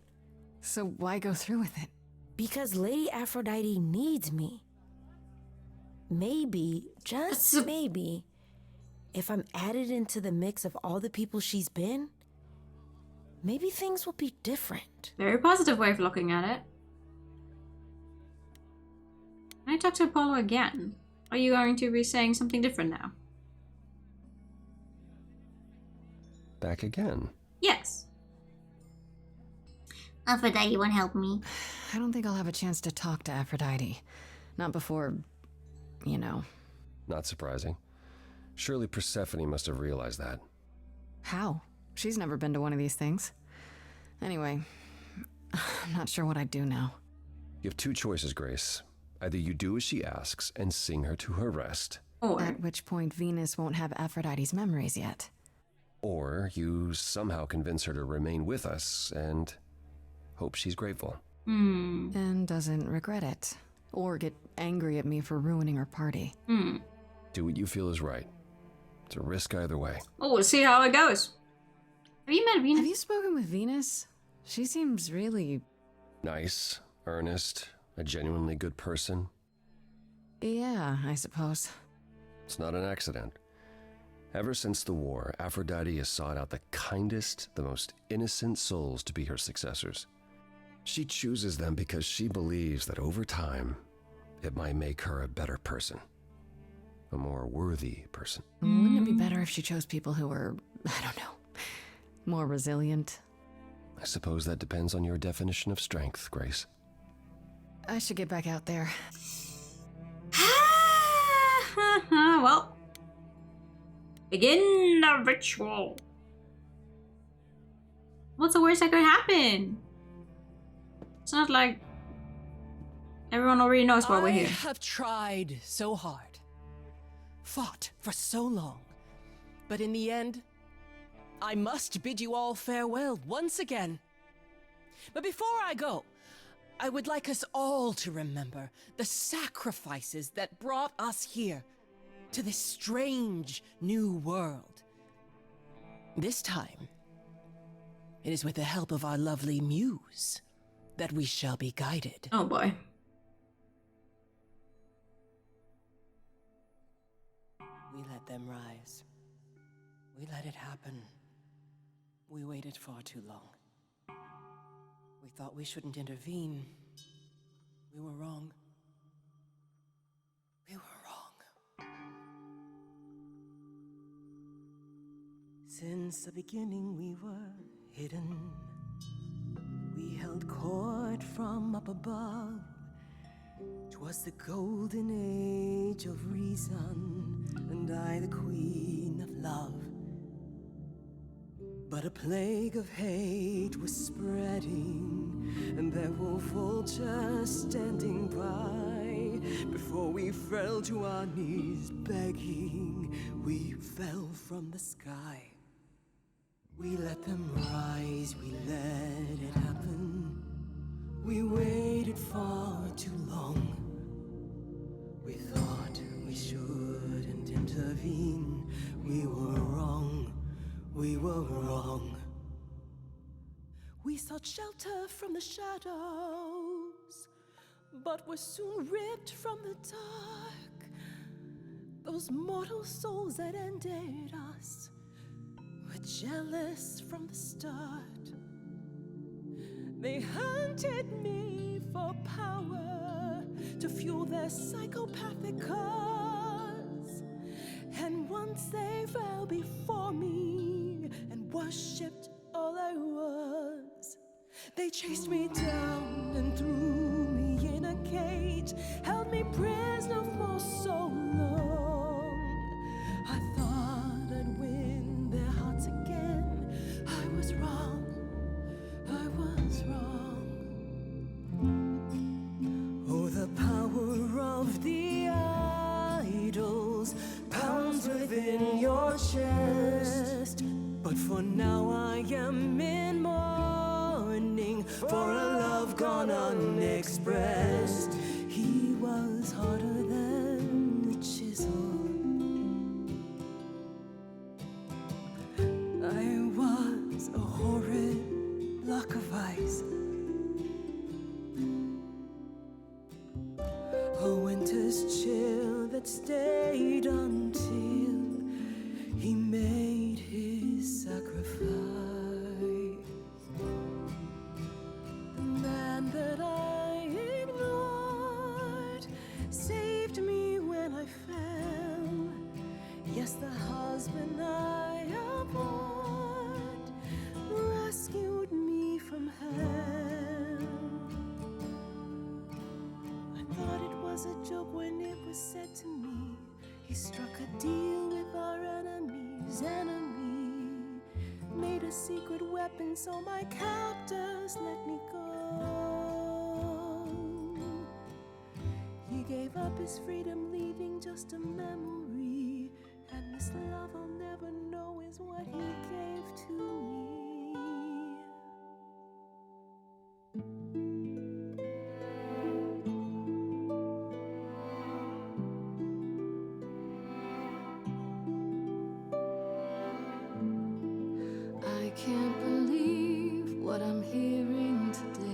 So why go through with it? Because Lady Aphrodite needs me. Maybe, just maybe, if I'm added into the mix of all the people she's been, maybe things will be different. Very positive way of looking at it. Can I talk to Apollo again? Are you going to be saying something different now? Back again? Yes. Aphrodite won't help me. I don't think I'll have a chance to talk to Aphrodite. Not before, you know. Not surprising. Surely Persephone must have realized that. How? She's never been to one of these things. Anyway, I'm not sure what I'd do now. You have two choices, Grace. Either you do as she asks and sing her to her rest. At which point Venus won't have Aphrodite's memories yet. Or you somehow convince her to remain with us and hope she's grateful. And doesn't regret it. Or get angry at me for ruining her party. Do what you feel is right. It's a risk either way. Oh, we'll see how it goes. Have you met Venus? Have you spoken with Venus? She seems really... Nice, earnest, a genuinely good person. Yeah, I suppose. It's not an accident. Ever since the war, Aphrodite has sought out the kindest, the most innocent souls to be her successors. She chooses them because she believes that over time, it might make her a better person. A more worthy person. Wouldn't it be better if she chose people who were, I don't know, more resilient? I suppose that depends on your definition of strength, Grace. I should get back out there. Well, begin the ritual. What's the worst that could happen? It's not like everyone already knows why we're here. I have tried so hard, fought for so long, but in the end, I must bid you all farewell once again. But before I go, I would like us all to remember the sacrifices that brought us here to this strange new world. This time, it is with the help of our lovely muse that we shall be guided. Oh boy. We let them rise. We let it happen. We waited far too long. We thought we shouldn't intervene. We were wrong. We were wrong. Since the beginning we were hidden. We held court from up above. 'Twas the golden age of reason, and I the queen of love. But a plague of hate was spreading, and there were vultures standing by. Before we fell to our knees begging, we fell from the sky. We let them rise, we let it happen. We waited far too long. We thought we shouldn't intervene. We were wrong. We were wrong. We sought shelter from the shadows, but were soon ripped from the dark. Those mortal souls that ended us were jealous from the start. They hunted me for power to fuel their psychopathic cause. And once they fell before me and worshipped all I was, they chased me down and threw me in a cage, held me prisoner for so long. I thought I'd win their hearts again. I was wrong. I was wrong. Oh, the power of the idols pounds within your chest. But for now I am in mourning for a love gone unexpressed. He was harder than a chisel. I was a horrid block of ice. A winter's chill that stayed until he made his sacrifice. The man that I ignored saved me when I fell. Yes, the husband I abhorred rescued me from hell. I thought it was a joke when it was said to me. He struck a deal with our enemy's enemy, made a secret weapon so my captors let me go. He gave up his freedom, leaving just a memory, and this love I'll never know is what he gave to me. I can't believe what I'm hearing today.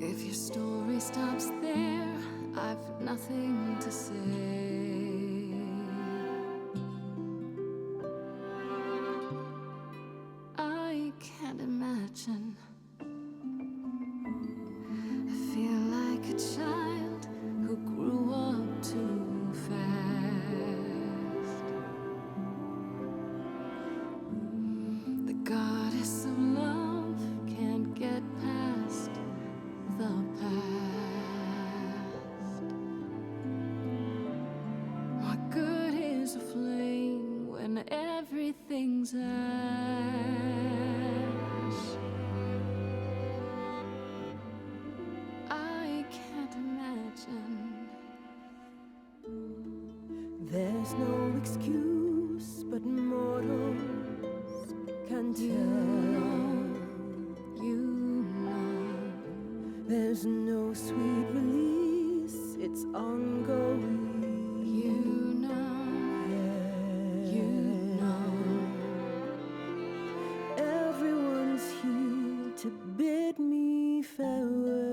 If your story stops there, I've nothing to say. I can't imagine. I feel like a child who grew up too fast. The goddess of love can't get past the past. What good is a flame when everything's ash? I can't imagine. There's no excuse, but mortals can tell. You know. There's no sweet release, it's ongoing. You know. You know. Everyone's here to bid me farewell.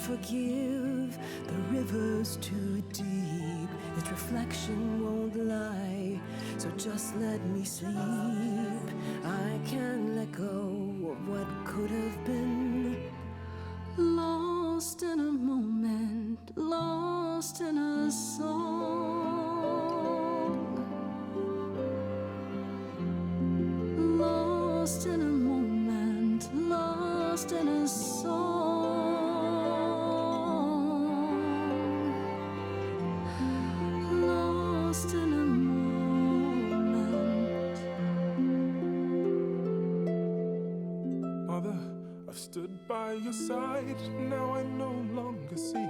forgive. The river's too deep, its reflection won't lie. So just let me sleep. I can't let go of what could have been. Lost in a moment, lost in a song. Lost in a moment, lost in a song. Lost in a moment. Mother, I've stood by your side, now I no longer see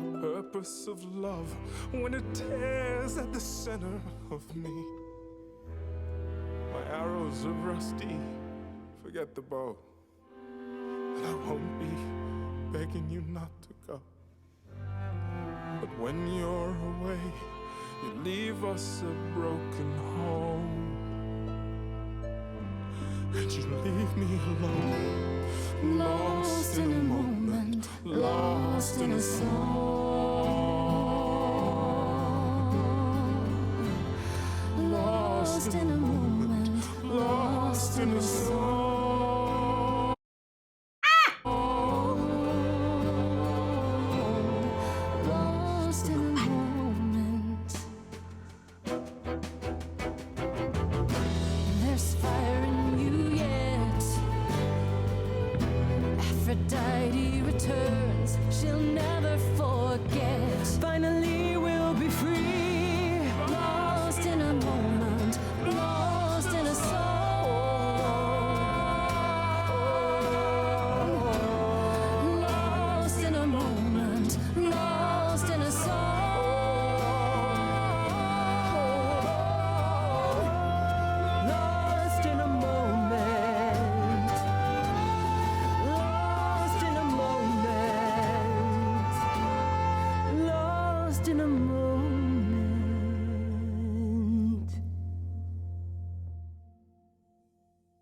the purpose of love when it tears at the center of me. My arrows are rusty, forget the bow, and I won't be begging you not to go. But when you're away, you leave us a broken home. And you leave me alone, lost in a moment, lost in a song. Lost in a moment, lost in a song. Lost in a moment. There's fire in you yet. Aphrodite returns, she'll never forget. Finally we'll be free. Lost in a moment, lost in a song. Lost in a moment, lost in a song. Lost in a moment. Lost in a moment. Lost in a moment.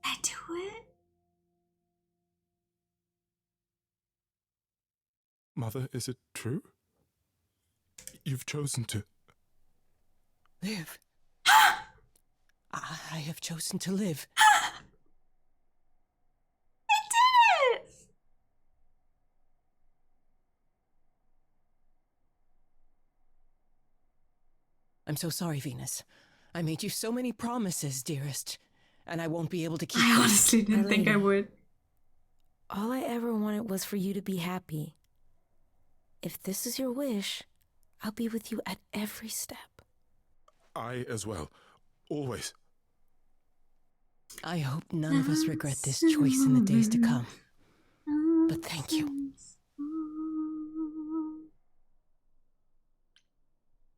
I do it. Mother, is it true? You've chosen to. Live. I have chosen to live. I did it! I'm so sorry, Venus. I made you so many promises, dearest, and I won't be able to keep I them. honestly didn't think I would. All I ever wanted was for you to be happy. If this is your wish, I'll be with you at every step. I as well. Always. I hope none of us regret this choice in the days to come. But thank you.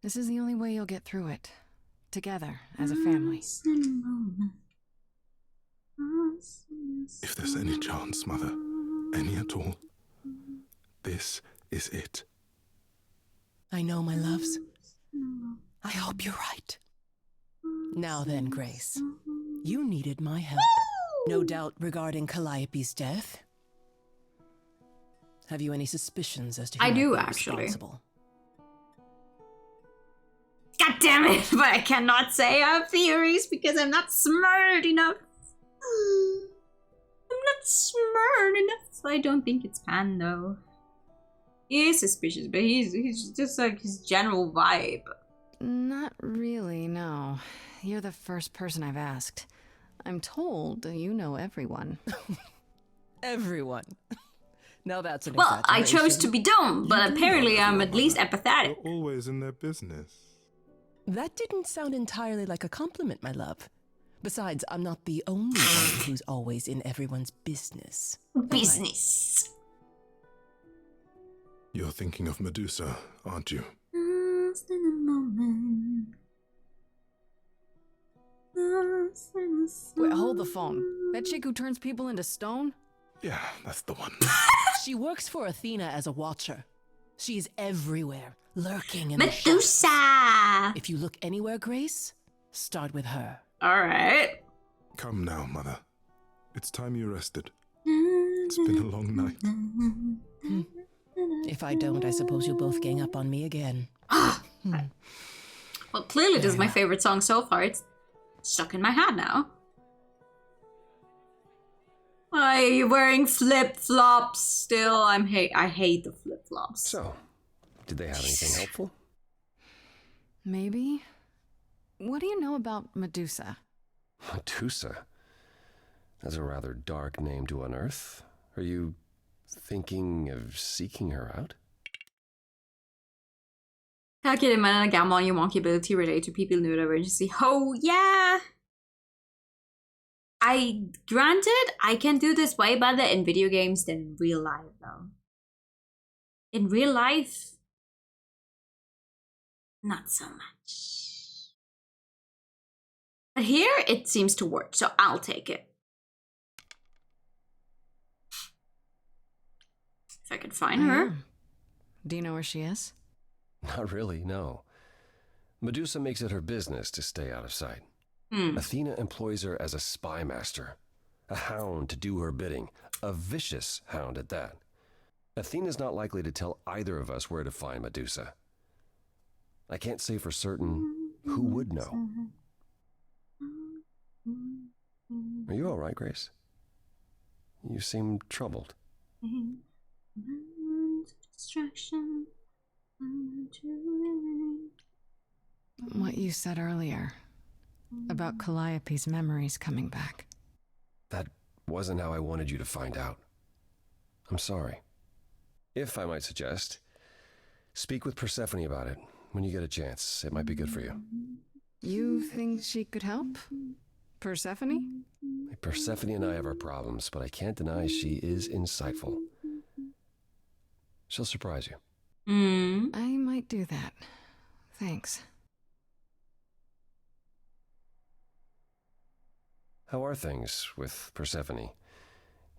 This is the only way you'll get through it. Together, as a family. If there's any chance, Mother, any at all, this is it. I know, my loves. I hope you're right. Now then, Grace. You needed my help. No doubt regarding Calliope's death. Have you any suspicions as to who I do, might be actually. responsible? God damn it, but I cannot say I have theories because I'm not smart enough. I'm not smart enough. I don't think it's Pan though. He is suspicious, but he's just like his general vibe. Not really, no. You're the first person I've asked. I'm told you know everyone. Everyone. Now that's an Well, I chose to exaggeration. be dumb, but apparently I'm at least empathetic. You're always in their business. That didn't sound entirely like a compliment, my love. Besides, I'm not the only one who's always in everyone's business. Business. You're thinking of Medusa, aren't you? Lost in a moment. Lost in a Wait, hold the phone. That chick who turns people into stone? Yeah, that's the one. She works for Athena as a watcher. She's everywhere, lurking in the Medusa! shadows. If you look anywhere, Grace, start with her. Alright. Come now, Mother. It's time you rested. It's been a long night. If I don't, I suppose you'll both gang up on me again. Well, clearly this is my favorite song so far. It's stuck in my head now. Why are you wearing flip-flops still? I hate the flip-flops. So, did they have anything helpful? Maybe. What do you know about Medusa? Medusa? That's a rather dark name to unearth. Are you thinking of seeking her out? How can a gammal and wonky ability relate to people new to emergency? Oh, yeah! Granted, I can do this way better in video games than in real life, though. In real life, not so much. But here, it seems to work, so I'll take it. If I can find her. Do you know where she is? Not really, no. Medusa makes it her business to stay out of sight. Athena employs her as a spy master, a hound to do her bidding, a vicious hound at that. Athena's not likely to tell either of us where to find Medusa. I can't say for certain who would know. Are you all right, Grace? You seem troubled. Distraction. What you said earlier about Calliope's memories coming back. That wasn't how I wanted you to find out. I'm sorry. If I might suggest, speak with Persephone about it when you get a chance. It might be good for you. You think she could help? Persephone? Persephone and I have our problems, but I can't deny she is insightful. She'll surprise you. I might do that. Thanks. How are things with Persephone?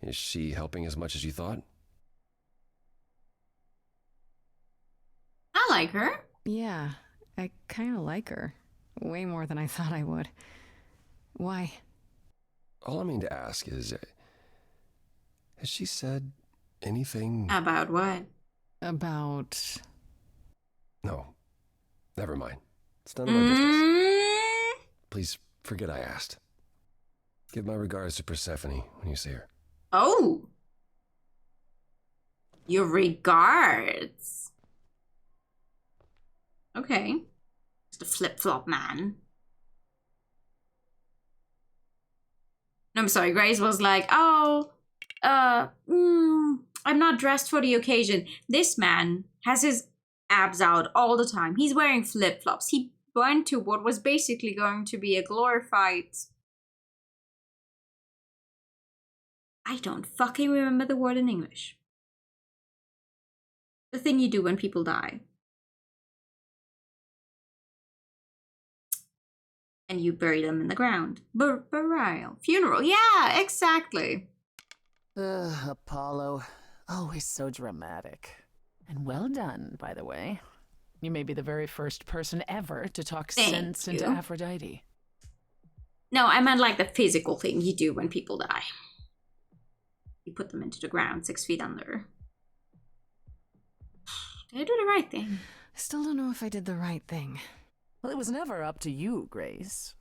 Is she helping as much as you thought? I like her. Yeah, I kind of like her. Way more than I thought I would. Why? All I mean to ask is, has she said anything... About what? About... No. Never mind. It's none of my business. Please forget I asked. Give my regards to Persephone when you see her. Oh! Your regards. Okay. It's the flip-flop man. No, I'm sorry, Grace was like, oh, I'm not dressed for the occasion. This man has his abs out all the time. He's wearing flip-flops. He went to what was basically going to be a glorified... I don't fucking remember the word in English. The thing you do when people die. And you bury them in the ground. Burial. Funeral. Yeah, exactly. Apollo. Always so dramatic. And well done, by the way. You may be the very first person ever to talk sense into Aphrodite. No, I meant like the physical thing you do when people die. You put them into the ground 6 feet under. Did I do the right thing? I still don't know if I did the right thing. Well, it was never up to you, Grace.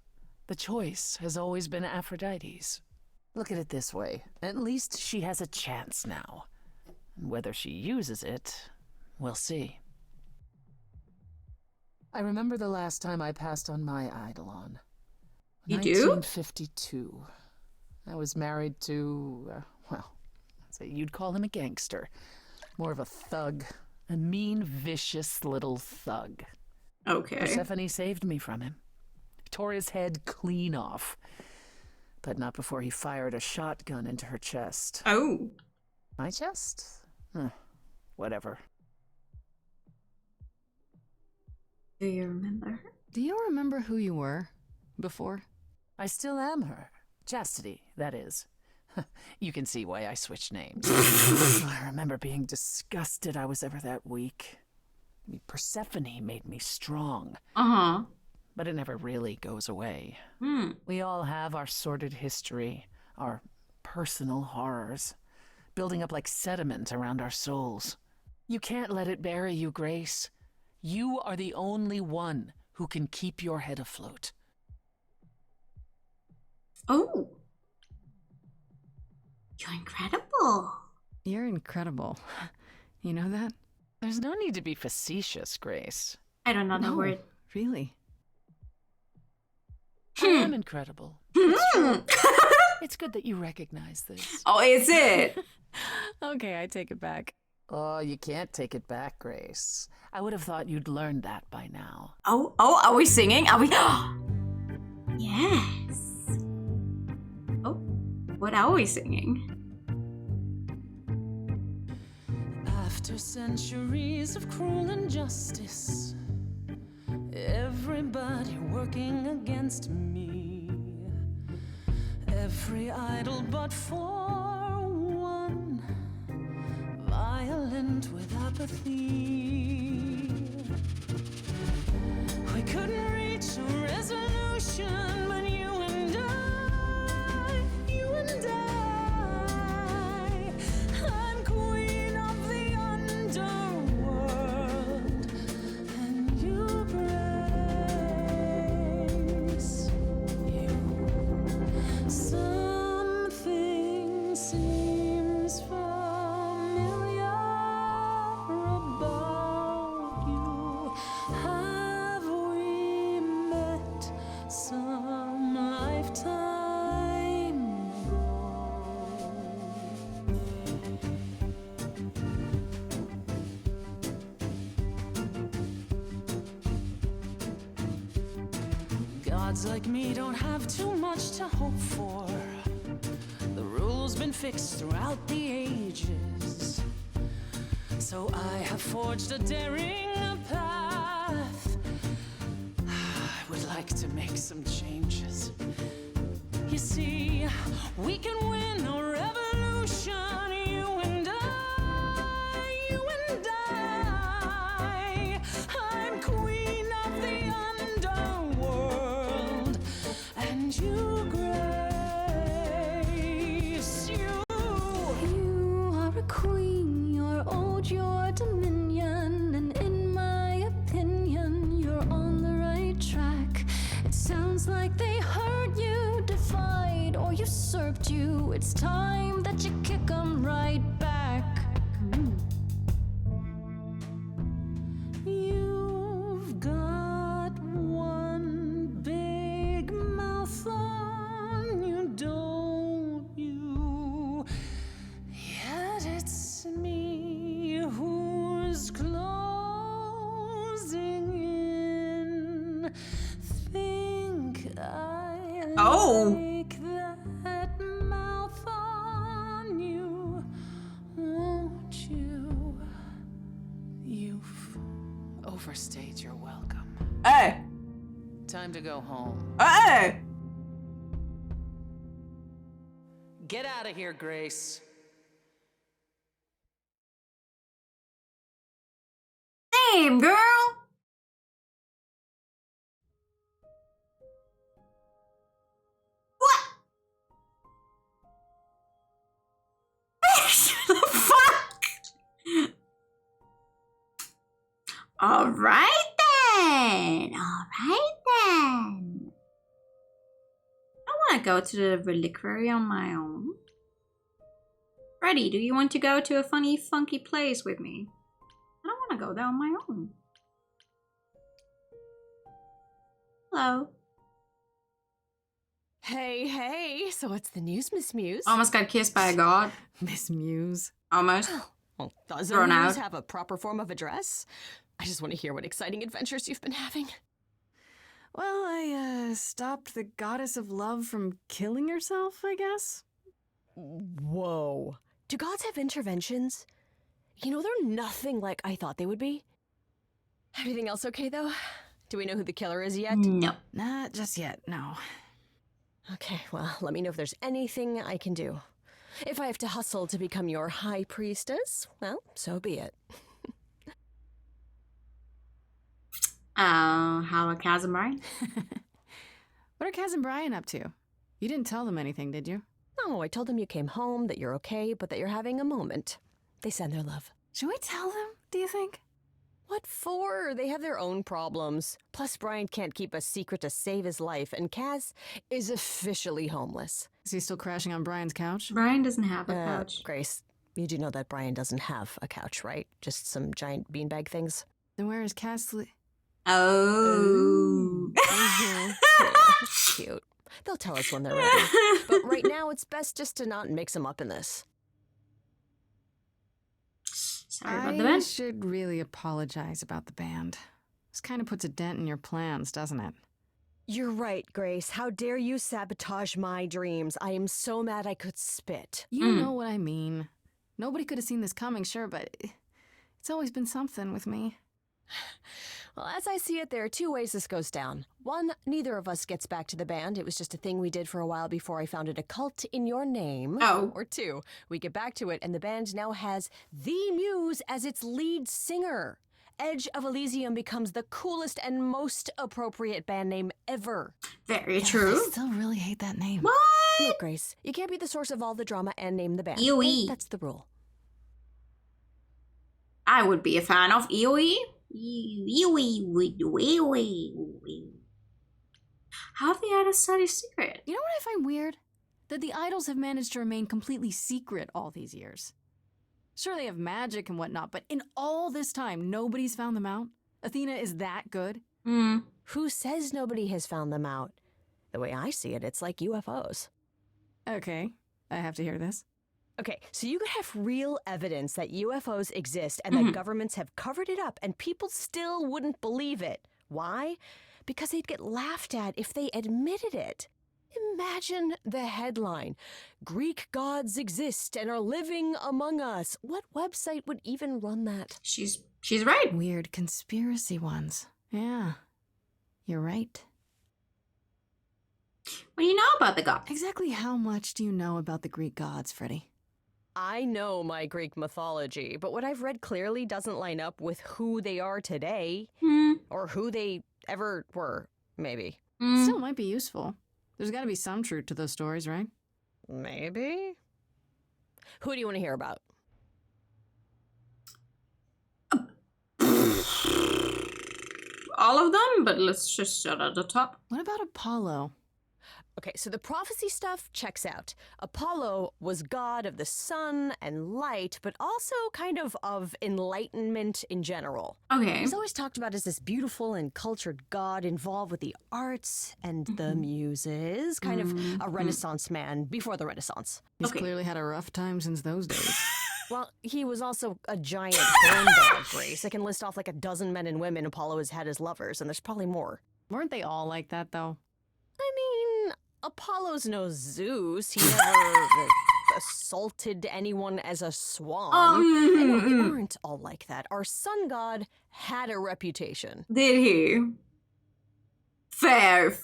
The choice has always been Aphrodite's. Look at it this way. At least she has a chance now. And whether she uses it, we'll see. I remember the last time I passed on my Eidolon. You do? 1952. I was married to, well, I'd say you'd call him a gangster. More of a thug. A mean, vicious little thug. Okay. Persephone saved me from him. Tore his head clean off. But not before he fired a shotgun into her chest. Oh. My chest? Whatever. Do you remember her? Do you remember who you were before? I still am her. Chastity, that is. You can see why I switched names. I remember being disgusted I was ever that weak. Persephone made me strong. Uh-huh. But it never really goes away. We all have our sordid history, our personal horrors. building up like sediment around our souls. You can't let it bury you, Grace. You are the only one who can keep your head afloat. Oh. You're incredible. You're incredible. You know that? There's no need to be facetious, Grace. I don't know the word. Really? I am incredible. It's true. It's good that you recognize this. Oh, is it? Okay, I take it back. Oh, you can't take it back, Grace. I would have thought you'd learned that by now. Oh, are we singing? Are we? Yes. Oh, what are we singing? After centuries of cruel injustice, everybody working against me, every idol but for one, violent with apathy. We couldn't reach a resolution, but you and I, I'm queen of the underworld, and you, Grace, you. Something seems familiar about you. Have we met some lifetime ago? Gods like me don't have too much to hope for. The rules been fixed throughout the ages. So I have forged a daring path. I would like to make some changes. You see, we can win a revolution, you and I. I'm queen of the underworld, and you, Grace, you are a queen, you're old, you're dominion, and in my opinion, you're on the right track. It sounds like they hurt you, defied, or usurped you. It's time that you kick them right back. You've got one big mouth on you, don't you? Yet it's me who's closing in. Think I like that mouth on you, won't you? You've overstayed your welcome. Hey! Time to go home. Hey! Get out of here, Grace. Damn, girl! What? the fuck? Alright then. Alright then. I want to go to the reliquary on my own. Freddy, do you want to go to a funny, funky place with me? I don't want to go there on my own. Hello. Hey, hey, so what's the news, Miss Muse? Almost got kissed by a god. Miss Muse. Almost. Well, doesn't Thrown Muse out. have a proper form of address? I just want to hear what exciting adventures you've been having. Well, I stopped the goddess of love from killing herself, I guess. Whoa. Do gods have interventions? You know, they're nothing like I thought they would be. Everything else okay, though? Do we know who the killer is yet? No. Not just yet, no. Okay, well, let me know if there's anything I can do. If I have to hustle to become your high priestess, well, so be it. How are Kaz and Brian? What are Kaz and Brian up to? You didn't tell them anything, did you? No, I told them you came home, that you're okay, but that you're having a moment. They send their love. Should we tell them, do you think? What for? They have their own problems. Plus, Brian can't keep a secret to save his life, and Kaz is officially homeless. Is he still crashing on Brian's couch? Brian doesn't have a couch. Grace, you do know that Brian doesn't have a couch, right? Just some giant beanbag things. Then where is Kaz? Oh. Yeah, cute. They'll tell us when they're ready. But right now, it's best just to not mix them up in this. Sorry about the I band. should really apologize about the band. This kind of puts a dent in your plans, doesn't it? You're right, Grace. How dare you sabotage my dreams? I am so mad I could spit. You know what I mean. Nobody could have seen this coming, sure, but it's always been something with me. Well, as I see it, there are two ways this goes down. One, neither of us gets back to the band. It was just a thing we did for a while before I founded a cult in your name. Oh. Or two, we get back to it and the band now has the Muse as its lead singer. Edge of Elysium becomes the coolest and most appropriate band name ever. Very true. I still really hate that name. What? Look, Grace, you can't be the source of all the drama and name the band. EOE. That's the rule. I would be a fan of EOE. How have the idols studied secret? You know what I find weird? That the idols have managed to remain completely secret all these years. Sure, they have magic and whatnot, but in all this time, nobody's found them out? Athena is that good? Who says nobody has found them out? The way I see it, it's like UFOs. Okay, I have to hear this. Okay, so you could have real evidence that UFOs exist and that governments have covered it up and people still wouldn't believe it. Why? Because they'd get laughed at if they admitted it. Imagine the headline, Greek gods exist and are living among us. What website would even run that? She's right. Weird conspiracy ones. Yeah, you're right. What do you know about the gods? Exactly how much do you know about the Greek gods, Freddie? I know my Greek mythology, but what I've read clearly doesn't line up with who they are today. Or who they ever were, maybe. Still might be useful. There's got to be some truth to those stories, right? Maybe. Who do you want to hear about? All of them, but let's just start at the top. What about Apollo? Okay, so the prophecy stuff checks out. Apollo was god of the sun and light, but also kind of enlightenment in general. Okay. He's always talked about as this beautiful and cultured god involved with the arts and the muses, kind of a Renaissance man before the Renaissance. He's clearly had a rough time since those days. Well, he was also a giant horn dog, Grace. I can list off like a dozen men and women Apollo has had as lovers, and there's probably more. Weren't they all like that, though? I mean, Apollo's no Zeus. He never assaulted anyone as a swan. I know they weren't all like that. Our sun god had a reputation. Did he? Fair.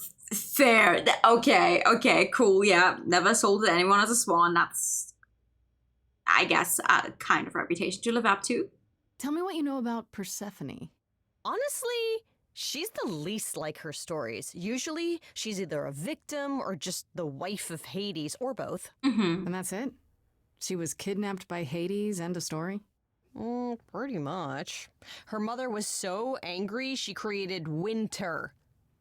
Okay, cool, yeah. Never assaulted anyone as a swan. That's, I guess, a kind of reputation to live up to. Tell me what you know about Persephone. Honestly, she's the least like her stories. Usually, she's either a victim or just the wife of Hades, or both. And that's it? She was kidnapped by Hades, end of story? Pretty much. Her mother was so angry, she created winter.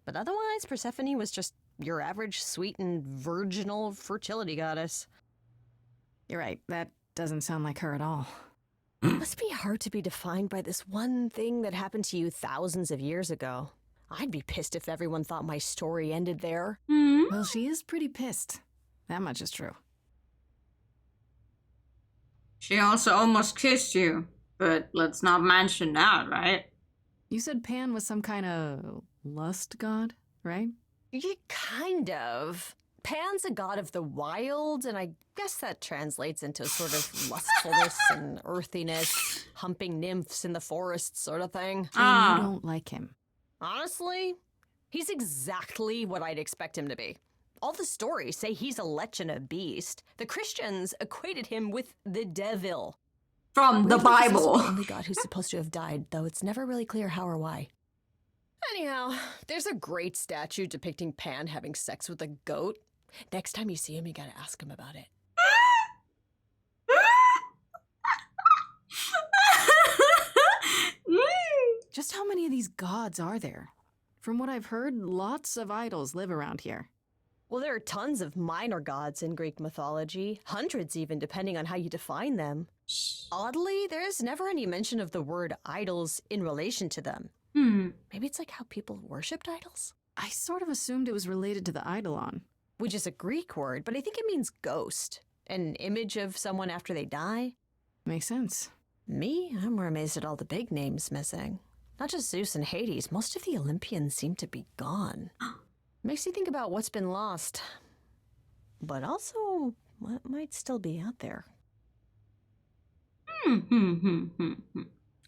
But otherwise, Persephone was just your average sweet and virginal fertility goddess. You're right, that doesn't sound like her at all. It must be hard to be defined by this one thing that happened to you thousands of years ago. I'd be pissed if everyone thought my story ended there. Well, she is pretty pissed. That much is true. She also almost kissed you, but let's not mention that, right? You said Pan was some kind of lust god, right? Yeah, kind of. Pan's a god of the wild, and I guess that translates into sort of lustfulness and earthiness, humping nymphs in the forest sort of thing. And you don't like him. Honestly, he's exactly what I'd expect him to be. All the stories say he's a lech and a beast. The Christians equated him with the devil. From the Bible. He's the only god who's supposed to have died, though it's never really clear how or why. Anyhow, there's a great statue depicting Pan having sex with a goat. Next time you see him, you gotta ask him about it. Just how many of these gods are there? From what I've heard, lots of idols live around here. Well, there are tons of minor gods in Greek mythology, hundreds even, depending on how you define them. Oddly, there's never any mention of the word idols in relation to them. Maybe it's like how people worshipped idols? I sort of assumed it was related to the eidolon. Which is a Greek word, but I think it means ghost. An image of someone after they die. Makes sense. Me? I'm more amazed at all the big names missing. Not just Zeus and Hades, most of the Olympians seem to be gone. Makes you think about what's been lost, but also what might still be out there.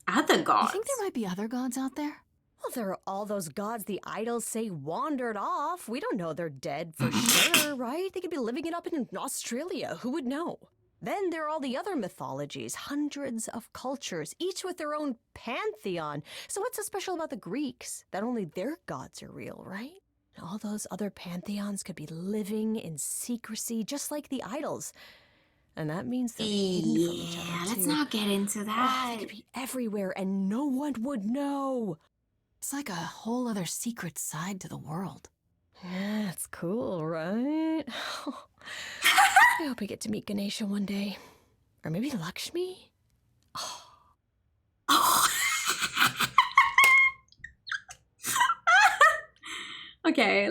Other gods? You think there might be other gods out there? Well, there are all those gods the idols say wandered off. We don't know they're dead for sure, right? They could be living it up in Australia. Who would know? Then there are all the other mythologies, hundreds of cultures, each with their own pantheon. So what's so special about the Greeks? That only their gods are real, right? All those other pantheons could be living in secrecy, just like the idols. And that means they're hidden from each other, too. Let's not get into that. They could be everywhere and no one would know. It's like a whole other secret side to the world. Yeah, it's cool, right? I hope we get to meet Ganesha one day. Or maybe Lakshmi? Okay,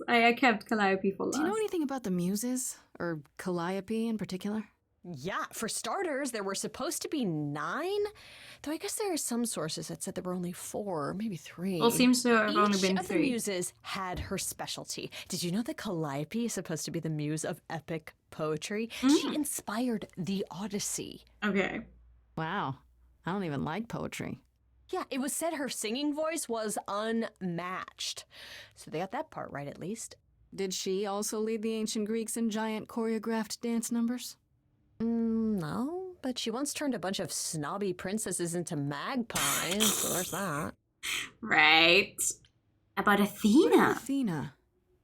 I kept Calliope for last. Do you know anything about the Muses? Or Calliope in particular? Yeah, for starters, there were supposed to be 9. Though I guess there are some sources that said there were only 4, maybe 3. Well, seems to have only been Each of 3. the muses had her specialty. Did you know that Calliope is supposed to be the muse of epic poetry? She inspired the Odyssey. Okay. Wow. I don't even like poetry. Yeah, it was said her singing voice was unmatched. So they got that part right, at least. Did she also lead the ancient Greeks in giant choreographed dance numbers? No, but she once turned a bunch of snobby princesses into magpies, so there's that. Right. About Athena. What about Athena?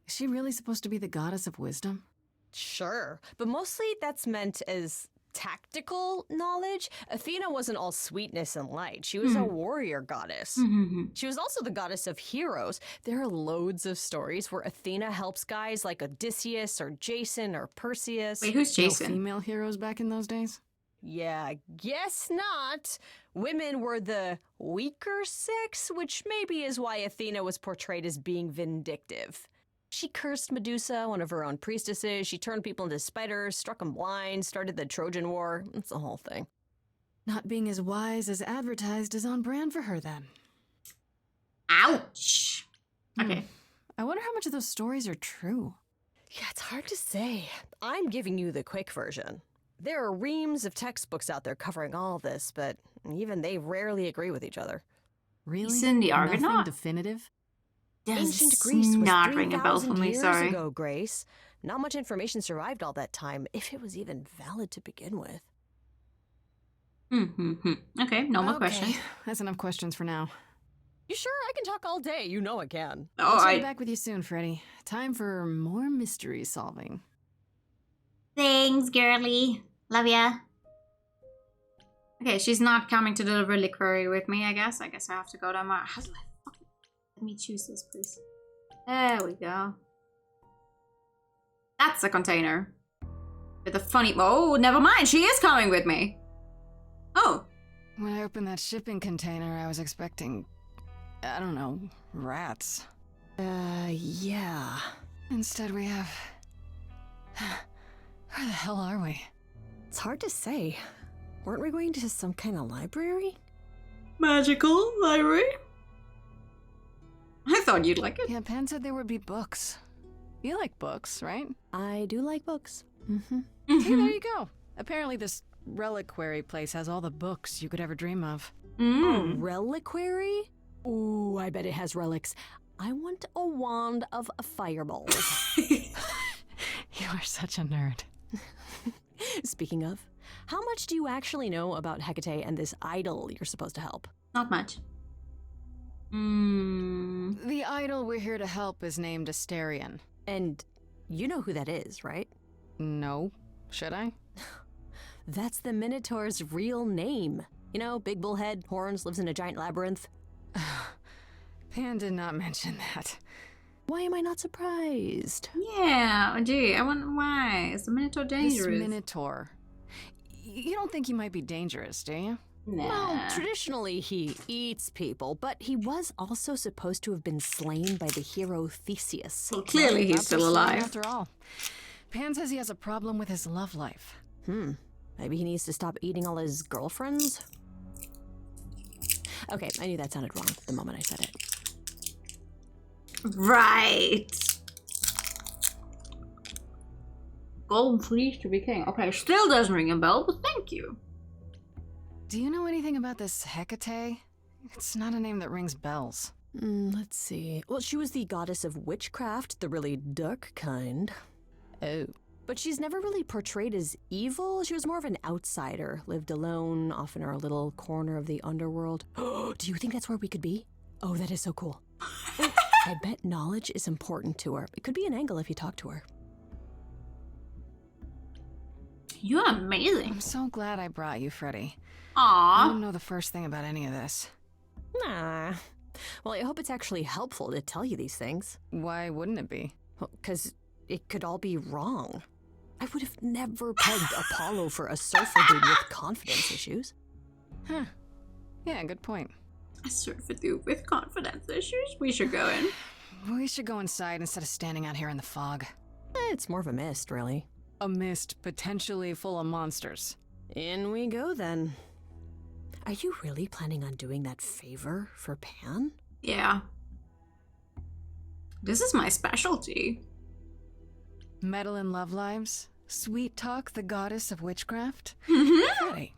Is she really supposed to be the goddess of wisdom? Sure, but mostly that's meant as tactical knowledge. Athena wasn't all sweetness and light. She was a warrior goddess. She was also the goddess of heroes. There are loads of stories where Athena helps guys like Odysseus or Jason or Perseus. Wait, who's Jason? No female heroes back in those days? Yeah, guess not. Women were the weaker sex, which maybe is why Athena was portrayed as being vindictive. She cursed Medusa, one of her own priestesses. She turned people into spiders, struck them blind, started the Trojan War. It's the whole thing. Not being as wise as advertised is on brand for her, then. Ouch. Okay. I wonder how much of those stories are true. Yeah, it's hard to say. I'm giving you the quick version. There are reams of textbooks out there covering all this, but even they rarely agree with each other. Really? He's in the Nothing Argonaut? definitive? Ancient Greece was not ring a bell for 3,000 me, years sorry. ago, Grace. Not much information survived all that time, if it was even valid to begin with. Okay, no more questions. That's enough questions for now. You sure? I can talk all day. You know I can. I'll check back with you soon, Freddy. Time for more mystery solving. Thanks, girly. Love ya. Okay, she's not coming to deliver liquor with me, I guess. I guess I have to go down my... How do I fucking... Let me choose this, please. There we go. That's a container. With a funny... Oh, never mind. She is coming with me. Oh. When I opened that shipping container, I was expecting... I don't know, rats. Yeah. Instead we have... Where the hell are we? It's hard to say. Weren't we going to some kind of library? Magical library? I thought you'd like it. Yeah, Pan said there would be books. You like books, right? I do like books. See, there you go. Apparently this reliquary place has all the books you could ever dream of. A reliquary? Ooh, I bet it has relics. I want a wand of fireballs. You are such a nerd. Speaking of, how much do you actually know about Hecate and this idol you're supposed to help? Not much. The idol we're here to help is named Asterion. And You know who that is, right? No. Should I? That's the Minotaur's real name. You know, big bullhead, horns, lives in a giant labyrinth. Pan did not mention that. Why am I not surprised? Yeah, gee, I wonder why. Is the Minotaur dangerous? This Minotaur. You don't think he might be dangerous, do you? Nah. Well, traditionally he eats people, but he was also supposed to have been slain by the hero Theseus. Well, clearly he's still alive. After all. Pan says he has a problem with his love life. Maybe he needs to stop eating all his girlfriends? Okay, I knew that sounded wrong the moment I said it. Right. Golden Fleece to be king. Okay, still doesn't ring a bell, but thank you. Do you know anything about this Hecate? It's not a name that rings bells. Let's see. Well, she was the goddess of witchcraft, the really dark kind. Oh. But she's never really portrayed as evil. She was more of an outsider, lived alone, off in her little corner of the underworld. Do you think that's where we could be? Oh, that is so cool. I bet knowledge is important to her. It could be an angle if you talk to her. You're amazing. I'm so glad I brought you, Freddy. Aww. I don't know the first thing about any of this. Nah. Well, I hope it's actually helpful to tell you these things. Why wouldn't it be? Well, 'cause it could all be wrong. I would have never pegged Apollo for a surfer dude with confidence issues. Huh. Yeah, good point. A surfer dude with confidence issues? We should go in. We should go inside instead of standing out here in the fog. It's more of a mist, really. A mist potentially full of monsters. In we go, then. Are you really planning on doing that favor for Pan? Yeah. This is my specialty. Meddle in love lives? Sweet Talk, the goddess of witchcraft? Freddy,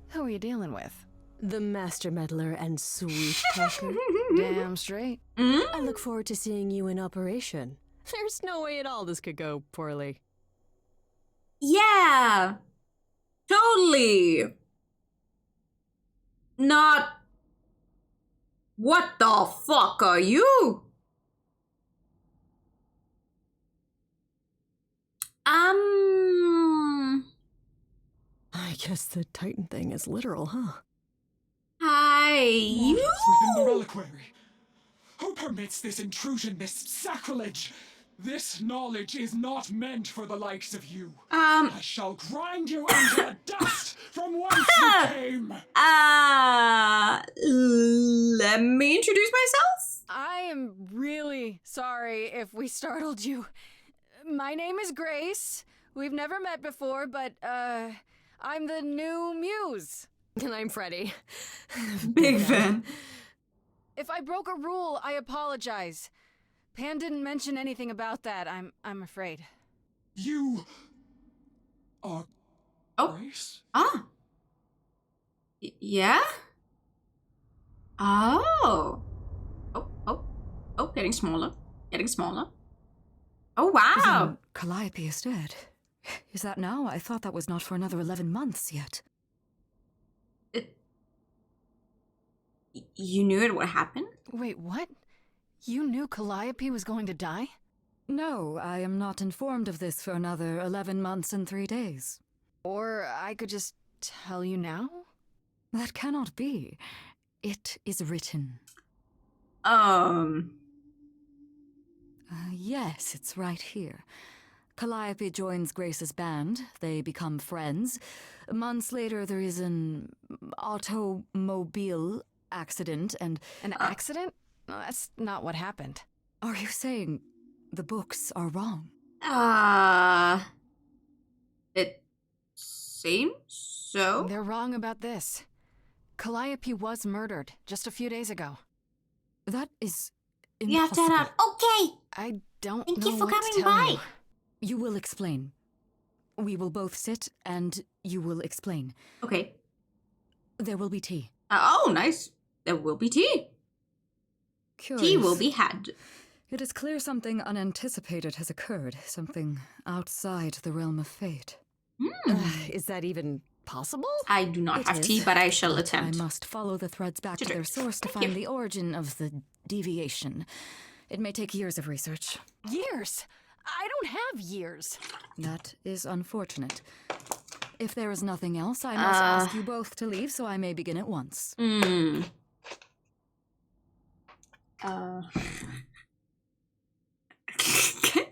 who are you dealing with? The master meddler and sweet talker. Damn straight. I look forward to seeing you in operation. There's no way at all this could go poorly. Yeah. Totally. Not. What the fuck are you? I guess the Titan thing is literal, huh? Hi, you? Within the reliquary. Who permits this intrusion, this sacrilege? This knowledge is not meant for the likes of you. I shall grind you into dust from whence you came. Let me introduce myself. I am really sorry if we startled you. My name is Grace. We've never met before, but, I'm the new muse. And I'm Freddy. Big fan. If I broke a rule, I apologize. Pan didn't mention anything about that, I'm afraid. You are Grace? Yeah? Oh, getting smaller. Getting smaller. Oh, wow. Then Calliope is dead. Is that now? I thought that was not for another 11 months yet. You knew it would happen? Wait, what? You knew Calliope was going to die? No, I am not informed of this for another 11 months and 3 days. Or I could just tell you now? That cannot be. It is written. Yes, it's right here. Calliope joins Grace's band. They become friends. Months later, there is an automobile accident and... An accident? No, that's not what happened. Are you saying the books are wrong? It seems so. They're wrong about this. Calliope was murdered just a few days ago. That is You have to head out. Okay. I don't Thank know you for what to coming tell by. you. You will explain. We will both sit and you will explain. Okay. There will be tea. Oh, nice. There will be tea. Curious. Tea will be had. It is clear something unanticipated has occurred, something outside the realm of fate. Is that even possible? I do not It have is, tea, but I shall but attempt. I must follow the threads back to their source to Thank find you. the origin of the deviation. It may take years of research. Years? I don't have years. That is unfortunate. If there is nothing else, I must ask you both to leave so I may begin at once. Can't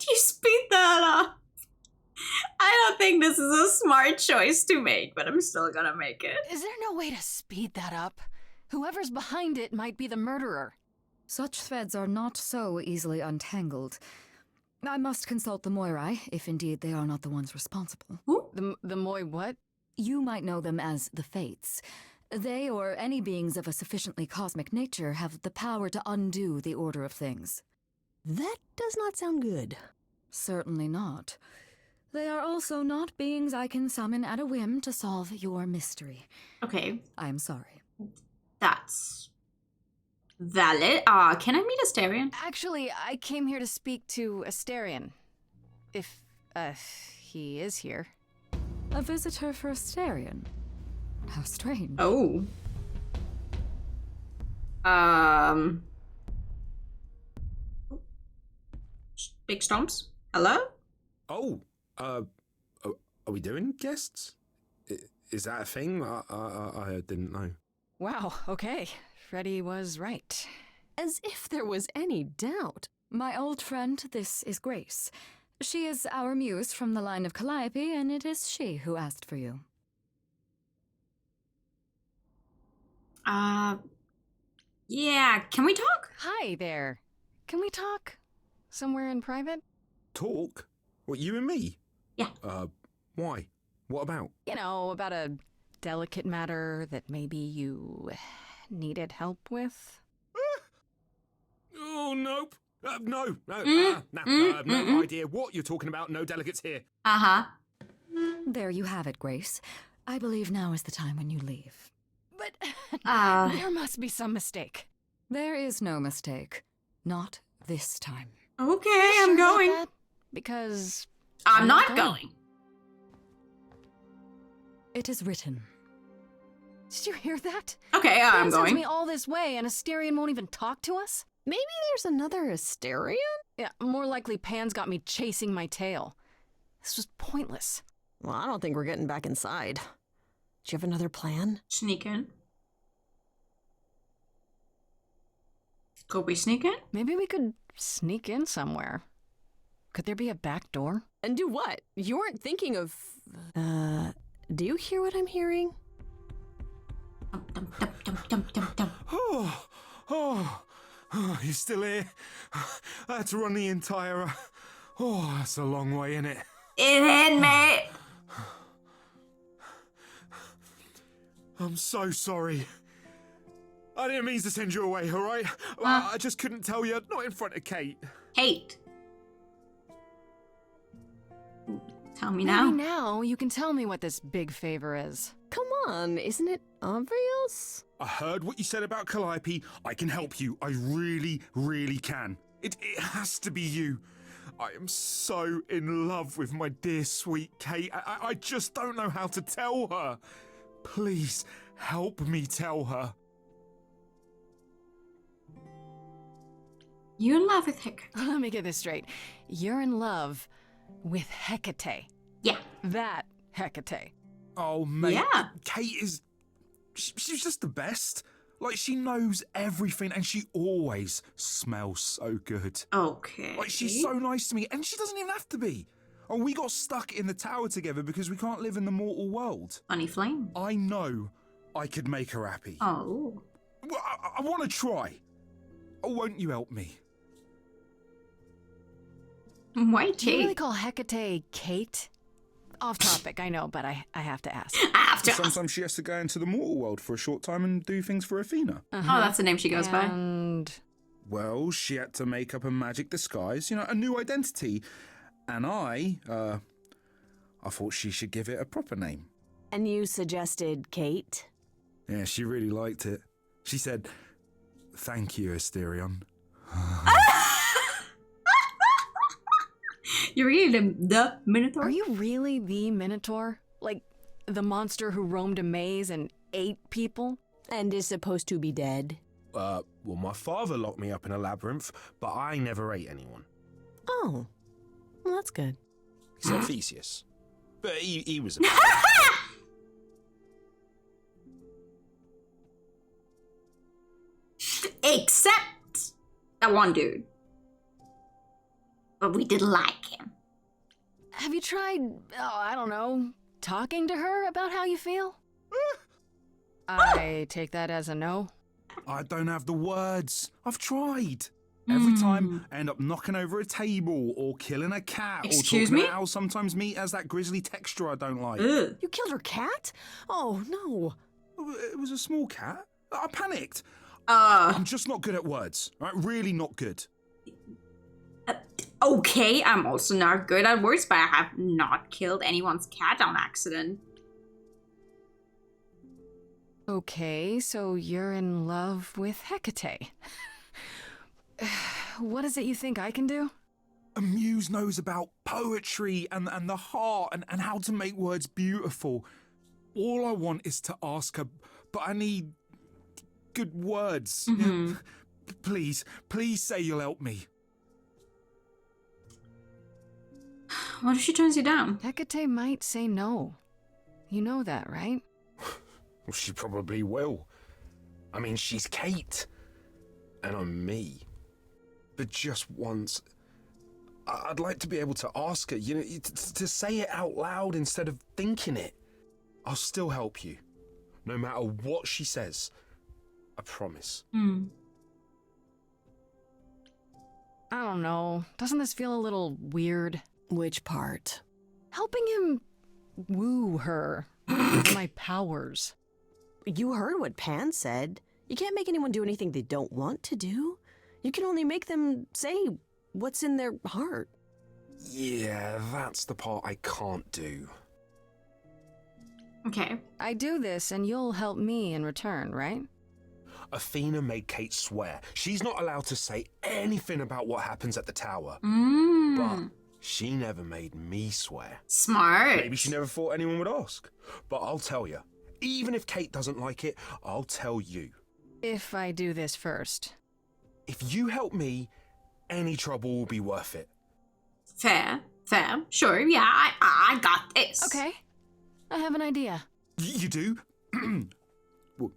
you speed that up? I don't think this is a smart choice to make, but I'm still gonna make it. Is there no way to speed that up? Whoever's behind it might be the murderer. Such threads are not so easily untangled. I must consult the Moirai, if indeed they are not the ones responsible. Who? The Moi what? You might know them as the Fates. They, or any beings of a sufficiently cosmic nature, have the power to undo the order of things. That does not sound good. Certainly not. They are also not beings I can summon at a whim to solve your mystery. Okay. I'm sorry. That's valid. Can I meet Asterion? Actually, I came here to speak to Asterion. If, he is here. A visitor for Asterion? How strange. Oh. Big Stomps? Hello? Oh, are we doing guests? Is that a thing? I didn't know. Wow, okay. Freddy was right. As if there was any doubt. My old friend, this is Grace. She is our muse from the line of Calliope, and it is she who asked for you. Yeah, can we talk? Hi there. Can we talk? Somewhere in private? Talk? What, you and me? Yeah. Why? What about? You know, about a delicate matter that maybe you needed help with. Oh, nope. No idea what you're talking about. No delegates here. There you have it, Grace. I believe now is the time when you leave. But there must be some mistake. There is no mistake. Not this time. Okay, I'm going. Because I'm not going. It is written. Did you hear that? Okay, I'm Pan sends going. me all this way, and Asterion won't even talk to us? Maybe there's another Asterion? Yeah, more likely Pan's got me chasing my tail. This was pointless. Well, I don't think we're getting back inside. Do you have another plan? Sneak in. Could we sneak in? Maybe we could sneak in somewhere. Could there be a back door? And do what? You weren't thinking of... do you hear what I'm hearing? You're still here? I had to run the entire... that's a long way, innit? It hit me! I'm so sorry. I didn't mean to send you away, alright? I just couldn't tell you, not in front of Kate. Kate? Tell me now. Maybe now you can tell me what this big favor is. Come on, isn't it obvious? I heard what you said about Calliope. I can help you. I really, really can. It has to be you. I am so in love with my dear sweet Kate. I just don't know how to tell her. Please, help me tell her. You in love with Hecate? Let me get this straight. You're in love with Hecate. Yeah. That Hecate. Oh, mate. Yeah. Kate is... She's just the best. Like, she knows everything and she always smells so good. Okay. Like, she's so nice to me and she doesn't even have to be. Oh, we got stuck in the tower together because we can't live in the mortal world. Funny flame. I know I could make her happy. Oh. Well, I want to try. Oh, won't you help me? Why Do you Kate? really call Hecate Kate? Off topic, I know, but I have to ask. Sometimes she has to go into the mortal world for a short time and do things for Athena. Oh, that's the name she goes by. And... Well, she had to make up a magic disguise, a new identity. And I thought she should give it a proper name. And you suggested Kate? Yeah, she really liked it. She said, "Thank you, Asterion." You're really the Minotaur? Are you really the Minotaur? Like, the monster who roamed a maze and ate people? And is supposed to be dead? Well, my father locked me up in a labyrinth, but I never ate anyone. Oh. Well, that's good. Except Theseus. But he was a Except that one dude. But we did like him. Have you tried, I don't know, talking to her about how you feel? I take that as a no. I don't have the words. I've tried. Every time I end up knocking over a table or killing a cat or talking about how sometimes meat has that grisly texture I don't like. You killed her cat? Oh, no. It was a small cat. I panicked. I'm just not good at words. Right? Really not good. Okay, I'm also not good at words, but I have not killed anyone's cat on accident. Okay, so you're in love with Hecate. What is it you think I can do? A muse knows about poetry and the heart and how to make words beautiful. All I want is to ask her, but I need good words. Mm-hmm. Yeah? Please say you'll help me. What if she turns you down? Hecate might say no. You know that, right? Well, she probably will. I mean, she's Kate. And I'm me. But just once, I'd like to be able to ask her, you know, to say it out loud instead of thinking it. I'll still help you. No matter what she says. I promise. I don't know. Doesn't this feel a little weird? Which part? Helping him woo her with my powers. You heard what Pan said. You can't make anyone do anything they don't want to do. You can only make them say what's in their heart. Yeah, that's the part I can't do. Okay. I do this and you'll help me in return, right? Athena made Kate swear she's not allowed to say anything about what happens at the tower. But she never made me swear. Smart. Maybe she never thought anyone would ask. But I'll tell you, even if Kate doesn't like it, I'll tell you. If I do this first. If you help me, any trouble will be worth it. Fair. Sure, yeah, I got this. Okay. I have an idea. You do? Well,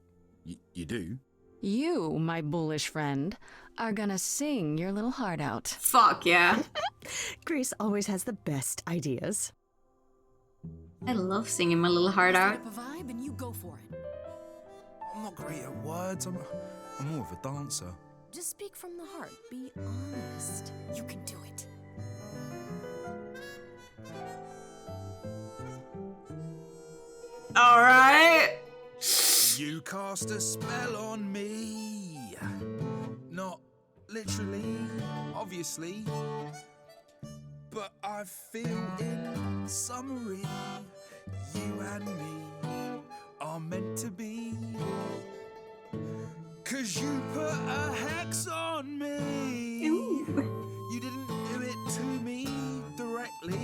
you do? You, my bullish friend, are gonna sing your little heart out. Fuck yeah. Grace always has the best ideas. I love singing my little heart out. A vibe and you go for it. I'm not great at words. I'm more of a dancer. Just speak from the heart. Be honest. You can do it. All right. You cast a spell on me. Not literally, obviously. But I feel in summary, you and me are meant to be. 'Cause you put a hex on me. You didn't do it to me directly.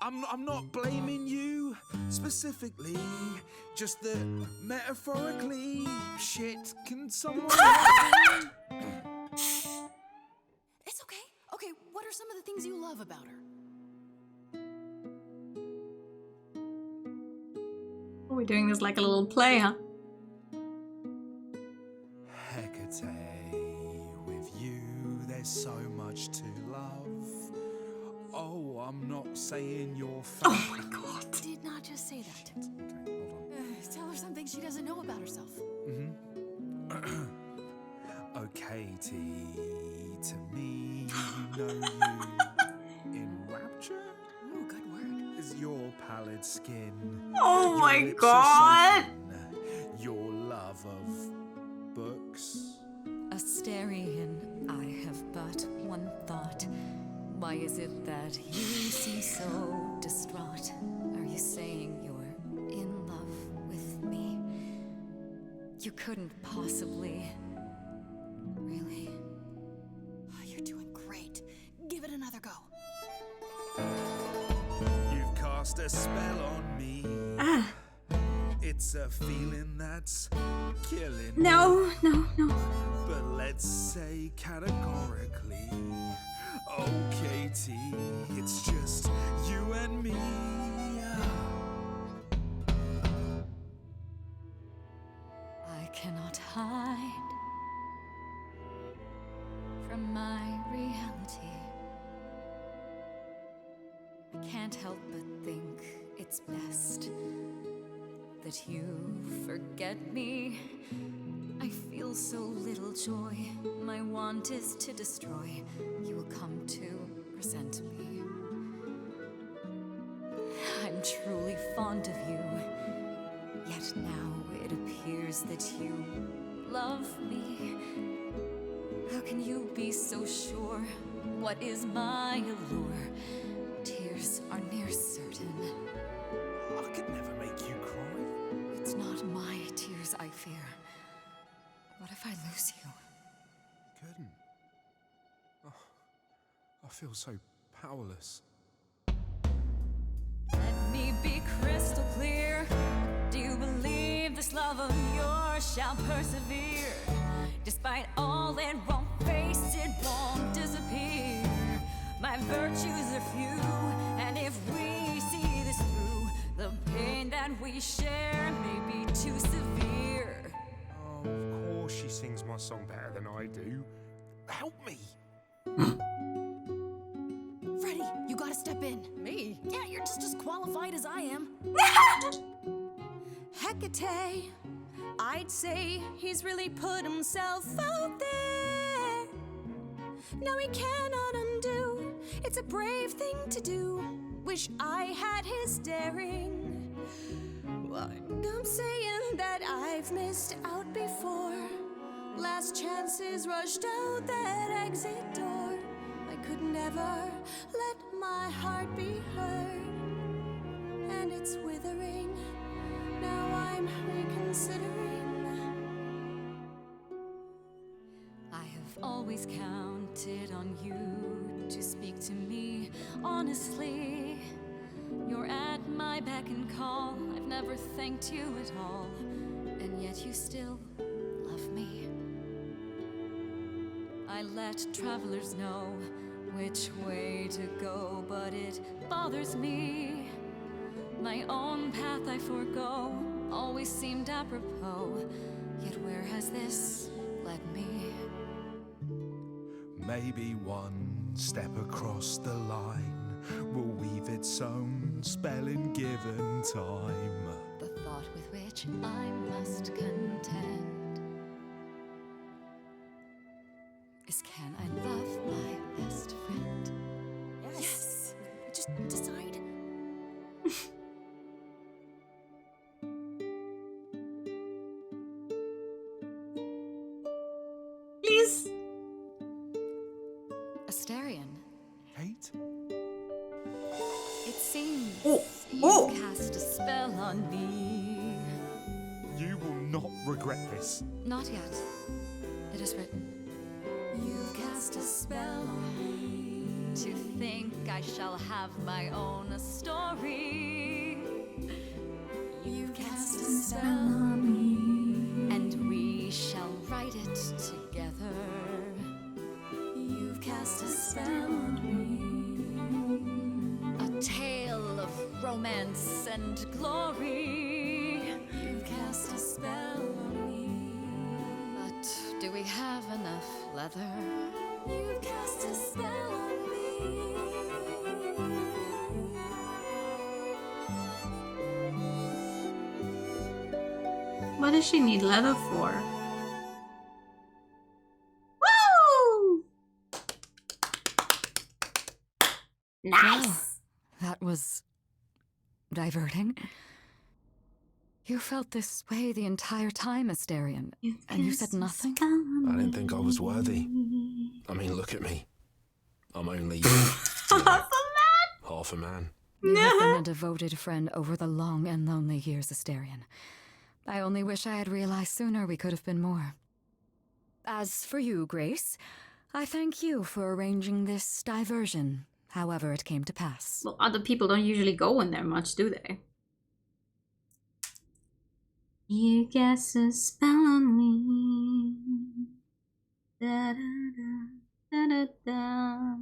I'm not blaming you specifically, just that metaphorically, shit, can someone help me? It's okay. Okay, what are some of the things you love about her? Oh, we're doing this like a little play, huh? Hecate, with you there's so much to love. Oh, I'm not saying you're fake. Oh my god. Did not just say that. Okay, hold on. Tell her something she doesn't know about herself. Oh, Katie, to me, you know you in rapture? Ooh, good word. Is your pallid skin. Oh your my lips god. are sunken, your love of books. Asterion, I have but one thought. Why is it that you seem so distraught? Are you saying you're in love with me? You couldn't possibly. Really? You're doing great. Give it another go. You've cast a spell on me. It's a feeling that's killing No. But let's say categorically, Oh, Katie, it's just you and me. I cannot hide from my reality. I can't help but think it's best that you forget me. I feel so little joy. My want is to destroy. You will come to resent me. I'm truly fond of you. Yet now it appears that you love me. How can you be so sure? What is my allure? Tears are near certain. I could never make you cry. It's not my tears I fear. What if I lose you? Couldn't. Oh, I feel so powerless. Let me be crystal clear. Do you believe this love of yours shall persevere? Despite all it won't face, it won't disappear. My virtues are few, and if we see this through, the pain that we share may be too severe. Oh, of course she sings my song better than I do. Help me! Freddie, you gotta step in. Me? Yeah, you're just as qualified as I am. Hecate, I'd say he's really put himself out there. No, he cannot undo. It's a brave thing to do. Wish I had his daring. Well, I'm saying that I've missed out before. Last chances rushed out that exit door. I could never let my heart be heard. And it's withering. Now I'm reconsidering. I have always counted on you to speak to me honestly. You're at my beck and call. I've never thanked you at all, and yet you still love me. I let travelers know which way to go, but it bothers me. My own path I forego, always seemed apropos. Yet where has this led me? Maybe one step across the line will weave its own spell in given time. The thought with which I must contend is, can I love my best friend? Yes. Just decide. Please. Asterion. Kate? It seems Oh. you cast a spell on me. You will not regret this. Not yet. It is written. You've cast a spell on me. To think I shall have my own story. You've cast a spell on me. And we shall write it together. You've cast a spell on me. A tale of romance and glory. You've cast a spell on me. But do we have enough leather? You've cast a spell on me. What does she need leather for? Woo! Nice! Wow, that was diverting. You felt this way the entire time, Asterion, and you said nothing? I didn't think I was worthy. I mean, look at me. I'm only half a man. You have been a devoted friend over the long and lonely years, Asterion. I only wish I had realized sooner we could have been more. As for you, Grace, I thank you for arranging this diversion, however it came to pass. Well, other people don't usually go in there much, do they? You cast a spell on me. Da, da, da, da, da, da.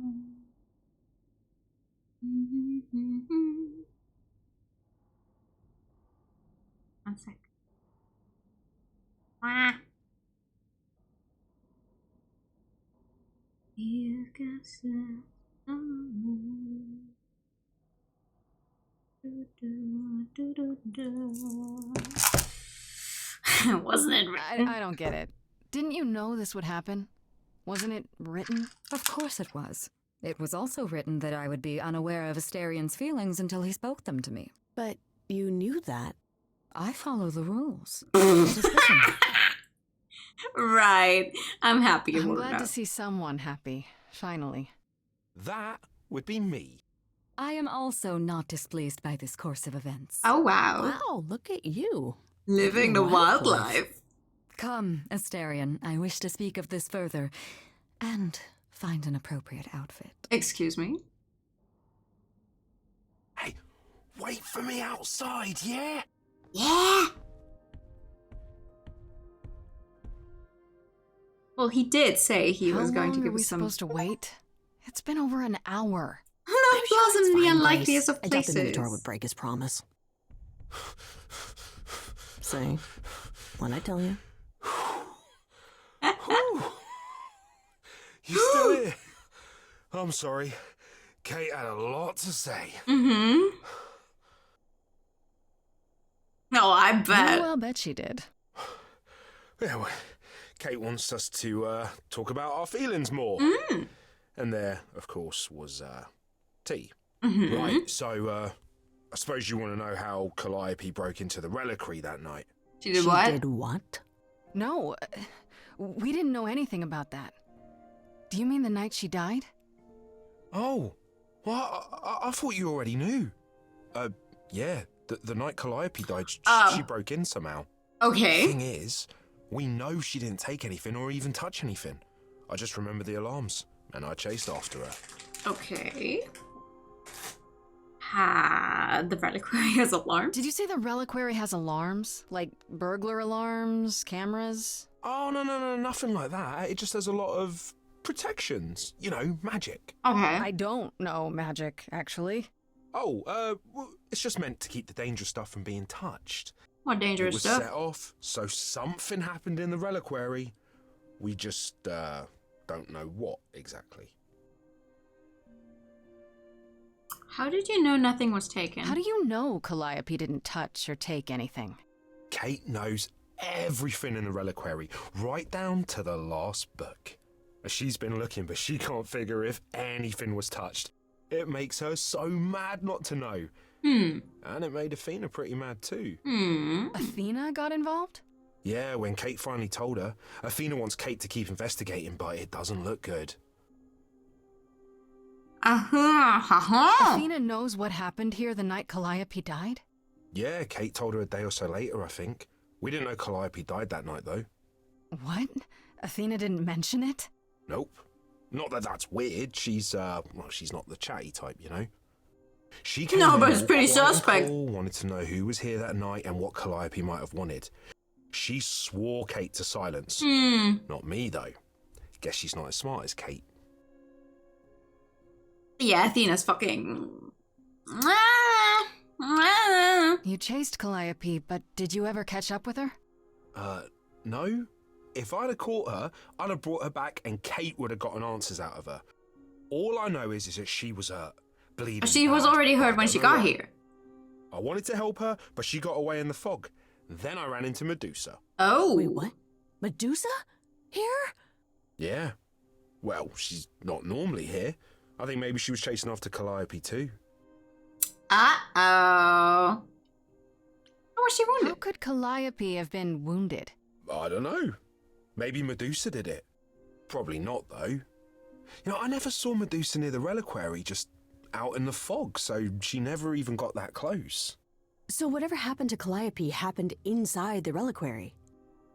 Wasn't it written? I don't get it. Didn't you know this would happen? Wasn't it written? Of course it was. It was also written that I would be unaware of Asterian's feelings until he spoke them to me. But you knew that. I follow the rules. Right. I'm happy you I'm were glad to not. see someone happy, finally. That would be me. I am also not displeased by this course of events. Oh, wow. Wow, look at you. Living the wildlife. Come, Asterian, I wish to speak of this further and find an appropriate outfit. Excuse me? Hey, wait for me outside, yeah? Yeah. Well, he did say he was going to give us some. How long are we supposed to wait? It's been over an hour. No, Blossom in the unlikeliest of I doubt the places. Minotaur would break his promise. Say, what'd I tell you? You still here? I'm sorry. Kate had a lot to say. Mm-hmm. No, I bet. Well, bet she did. Yeah, well, Kate wants us to talk about our feelings more. Mm. And there, of course, was tea. Mm-hmm. Right, so I suppose you want to know how Calliope broke into the reliquary that night. She did what? She did what? No, we didn't know anything about that. Do you mean the night she died? Oh, well, I thought you already knew. Yeah, the night Calliope died, she broke in somehow. Okay. The thing is, we know she didn't take anything or even touch anything. I just remember the alarms, and I chased after her. Okay. The reliquary has alarms? Did you say the reliquary has alarms? Like burglar alarms, cameras? Oh, no, nothing like that. It just has a lot of protections. You know, magic. Okay. I don't know magic, actually. Oh, well, it's just meant to keep the dangerous stuff from being touched. What dangerous it was stuff? set off, so something happened in the reliquary. We just, don't know what exactly. How did you know nothing was taken? How do you know Calliope didn't touch or take anything? Kate knows everything in the reliquary, right down to the last book. She's been looking, but she can't figure if anything was touched. It makes her so mad not to know. And it made Athena pretty mad too. Athena got involved? Yeah, when Kate finally told her, Athena wants Kate to keep investigating, but it doesn't look good. Athena knows what happened here the night Calliope died? Yeah, Kate told her a day or so later, I think. We didn't know Calliope died that night, though. What? Athena didn't mention it? Nope. Not that that's weird. She's, she's not the chatty type, you know? She came No, in but it's all pretty quiet and suspect. cool, wanted to know who was here that night and what Calliope might have wanted. She swore Kate to silence. Not me, though. Guess she's not as smart as Kate. Yeah, Athena's fucking... You chased Calliope, but did you ever catch up with her? No. If I'd have caught her, I'd have brought her back and Kate would have gotten answers out of her. All I know is that she was hurt. Bleeding She was bad. already hurt when she got here. I wanted to help her, but she got away in the fog. Then I ran into Medusa. Oh. Wait, what? Medusa? Here? Yeah. Well, she's not normally here. I think maybe she was chasing after Calliope too. Uh-oh. How was she wounded? How could Calliope have been wounded? I don't know. Maybe Medusa did it. Probably not, though. You know, I never saw Medusa near the reliquary, just out in the fog, so she never even got that close. So whatever happened to Calliope happened inside the reliquary?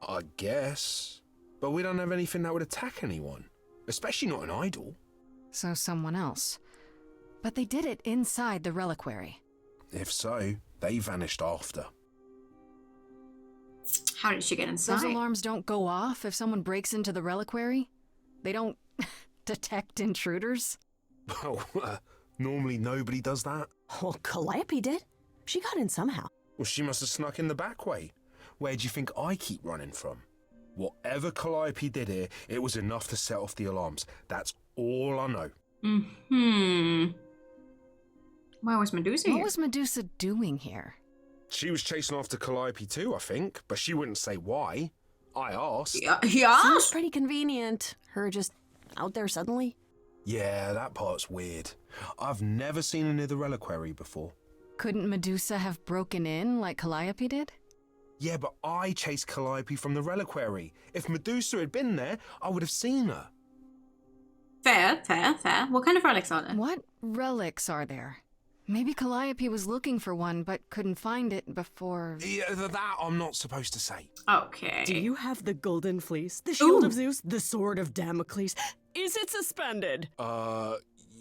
I guess. But we don't have anything that would attack anyone. Especially not an idol. So someone else. But they did it inside the reliquary. If so, they vanished after. How did she get inside? Those alarms don't go off if someone breaks into the reliquary? They don't detect intruders? Well, normally nobody does that. Well, Calliope did. She got in somehow. Well, she must have snuck in the back way. Where do you think I keep running from? Whatever Calliope did here, it was enough to set off the alarms. That's all I know. Why was Medusa here? What was Medusa doing here? She was chasing after Calliope too, I think, but she wouldn't say why. I asked. Yeah? Seems pretty convenient. Her just out there suddenly. Yeah, that part's weird. I've never seen her near the reliquary before. Couldn't Medusa have broken in like Calliope did? Yeah, but I chased Calliope from the reliquary. If Medusa had been there, I would have seen her. Fair. What kind of relics are there? What relics are there? Maybe Calliope was looking for one, but couldn't find it before... Yeah, that I'm not supposed to say. Okay. Do you have the golden fleece, the shield of Zeus, the sword of Damocles? Is it suspended?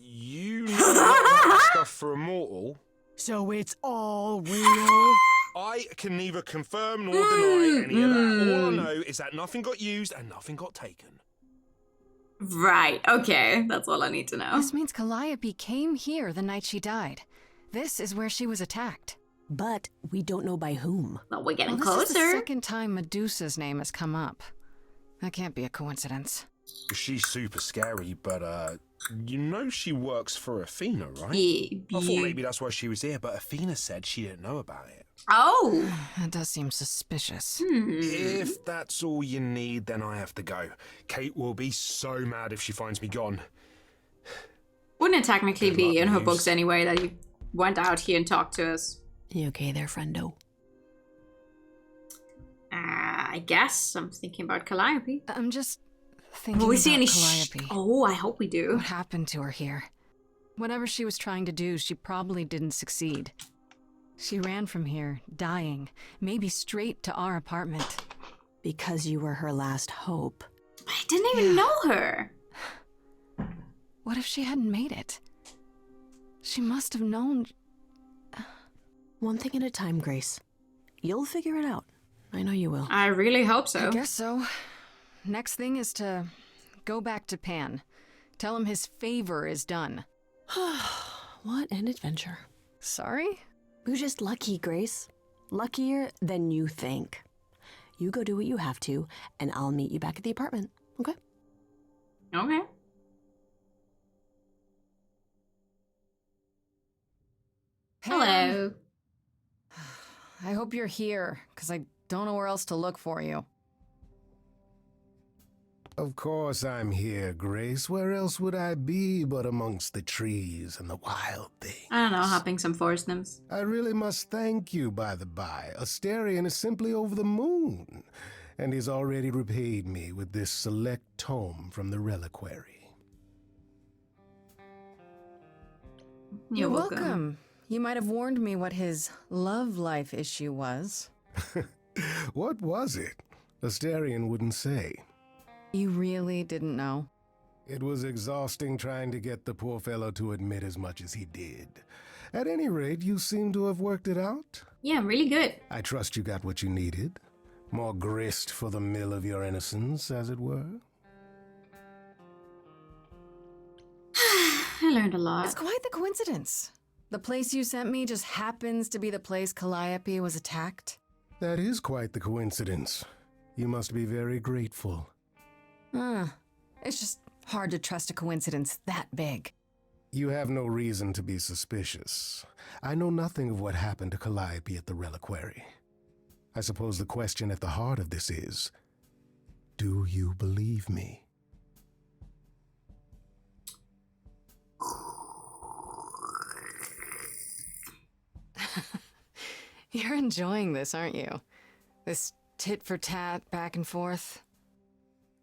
You know that stuff for a mortal? So it's all real? I can neither confirm nor deny any of that. All I know is that nothing got used and nothing got taken. Right, okay. That's all I need to know. This means Calliope came here the night she died. This is where she was attacked. But we don't know by whom. Well, we're getting This closer. is the second time Medusa's name has come up. That can't be a coincidence. She's super scary, but you know she works for Athena, right? Yeah. I thought maybe that's why she was here, but Athena said she didn't know about it. Oh! That does seem suspicious. If that's all you need, then I have to go. Kate will be so mad if she finds me gone. Wouldn't it technically Good be luck, in her Muse. books anyway that you went out here and talked to us? You okay there, friendo? I guess. I'm thinking about Calliope. I'm just thinking Will we see about any Calliope. Oh, I hope we do. What happened to her here? Whatever she was trying to do, she probably didn't succeed. She ran from here, dying, maybe straight to our apartment. Because you were her last hope. I didn't even know her. What if she hadn't made it? She must have known... One thing at a time, Grace. You'll figure it out. I know you will. I really hope so. I guess so. Next thing is to go back to Pan. Tell him his favor is done. What an adventure. Sorry? You're just lucky, Grace. Luckier than you think. You go do what you have to, and I'll meet you back at the apartment, okay? Okay. Hello. I hope you're here, because I don't know where else to look for you. Of course I'm here, Grace. Where else would I be but amongst the trees and the wild things? I don't know, hopping some forest nymphs. I really must thank you, by the by. Asterion is simply over the moon, and he's already repaid me with this select tome from the reliquary. You're welcome. You might have warned me what his love life issue was. What was it? Asterion wouldn't say. You really didn't know? It was exhausting trying to get the poor fellow to admit as much as he did. At any rate, you seem to have worked it out. Yeah, really good. I trust you got what you needed. More grist for the mill of your innocence, as it were. I learned a lot. It's quite the coincidence. The place you sent me just happens to be the place Calliope was attacked. That is quite the coincidence. You must be very grateful. It's just hard to trust a coincidence that big. You have no reason to be suspicious. I know nothing of what happened to Calliope at the reliquary. I suppose the question at the heart of this is, do you believe me? You're enjoying this, aren't you? This tit-for-tat back and forth.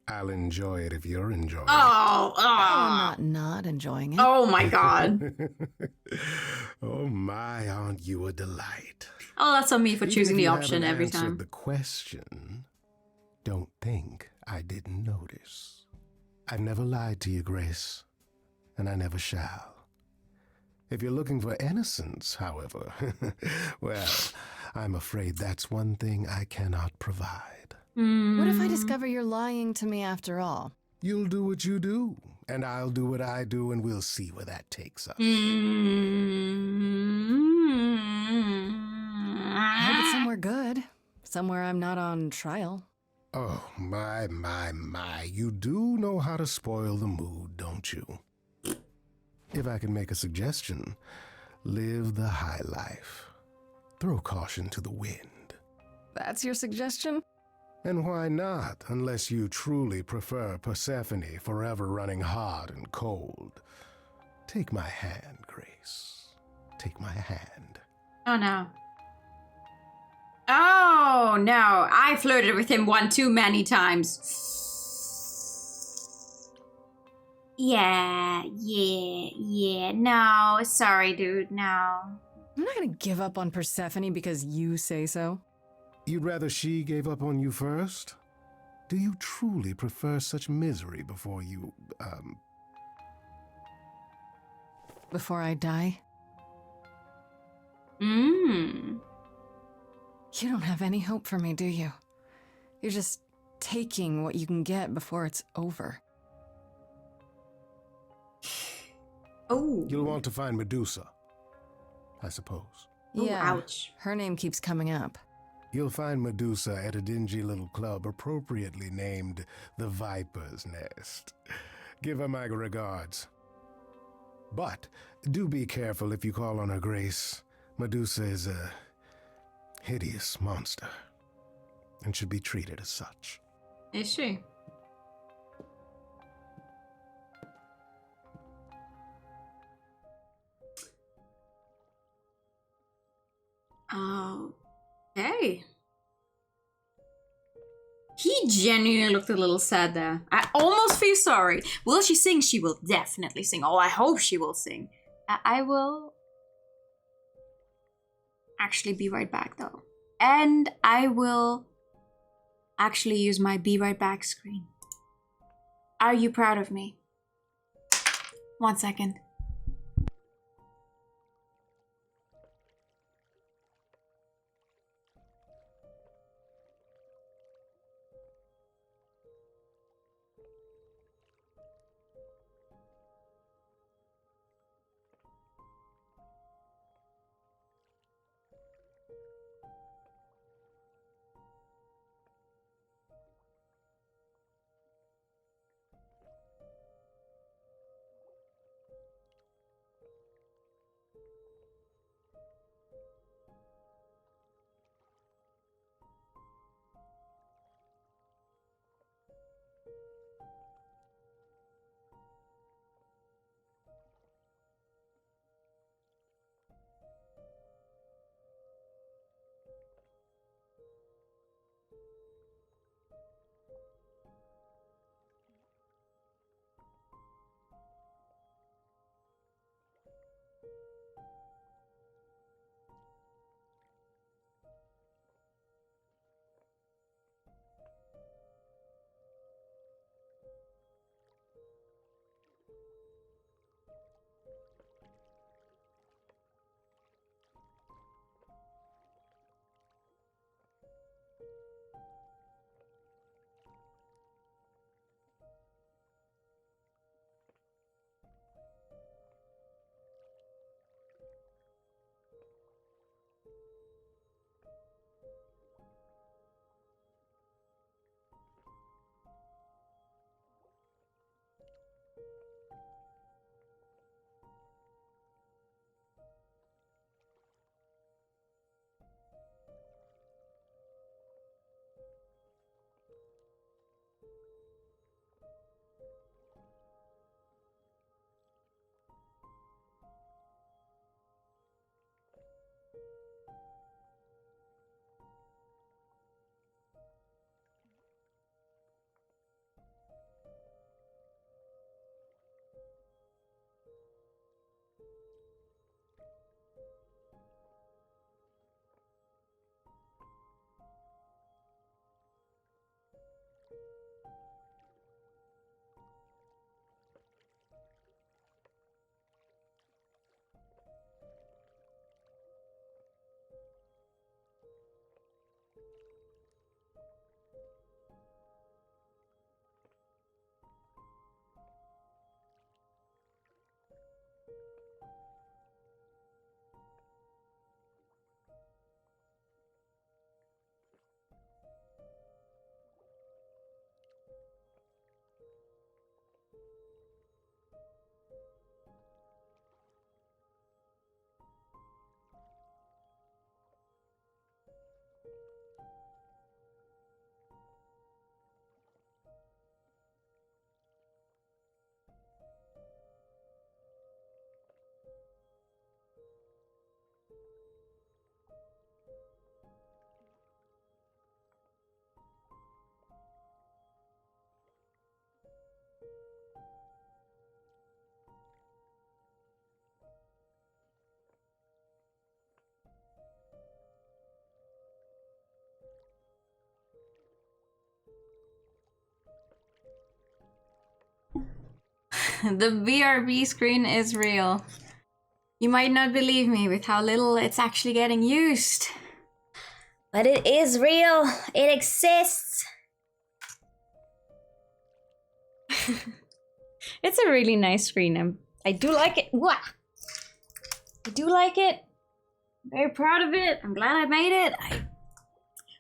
I'll enjoy it if you're enjoying I'm not enjoying it. Oh my god. Oh my, aren't you a delight? Oh, that's on me for Even choosing if the you option haven't every answered time. the question, don't think I didn't notice. I've never lied to you, Grace, and I never shall. If you're looking for innocence, however, well, I'm afraid that's one thing I cannot provide. What if I discover you're lying to me after all? You'll do what you do, and I'll do what I do, and we'll see where that takes us. I hope it's somewhere good. Somewhere I'm not on trial. Oh, my. You do know how to spoil the mood, don't you? If I can make a suggestion, live the high life. Throw caution to the wind. That's your suggestion? And why not, unless you truly prefer Persephone forever running hot and cold? Take my hand, Grace. Take my hand. Oh no. Oh no, I flirted with him one too many times. Yeah. No, sorry, dude, no. I'm not gonna give up on Persephone because you say so. You'd rather she gave up on you first? Do you truly prefer such misery before you, Before I die? Mmm. You don't have any hope for me, do you? You're just taking what you can get before it's over. Oh. You'll want to find Medusa, I suppose. Yeah, ouch. Her name keeps coming up. You'll find Medusa at a dingy little club appropriately named the Viper's Nest. Give her my regards. But do be careful if you call on her, Grace. Medusa is a hideous monster and should be treated as such. Is she? Okay. He genuinely looked a little sad there. I almost feel sorry. Will she sing? She will definitely sing. Oh, I hope she will sing. I will actually be right back though. And I will actually use my be right back screen. Are you proud of me? 1 second. The BRB screen is real. You might not believe me with how little it's actually getting used. But it is real. It exists. It's a really nice screen. I do like it. What? I do like it. Very proud of it. I'm glad I made it.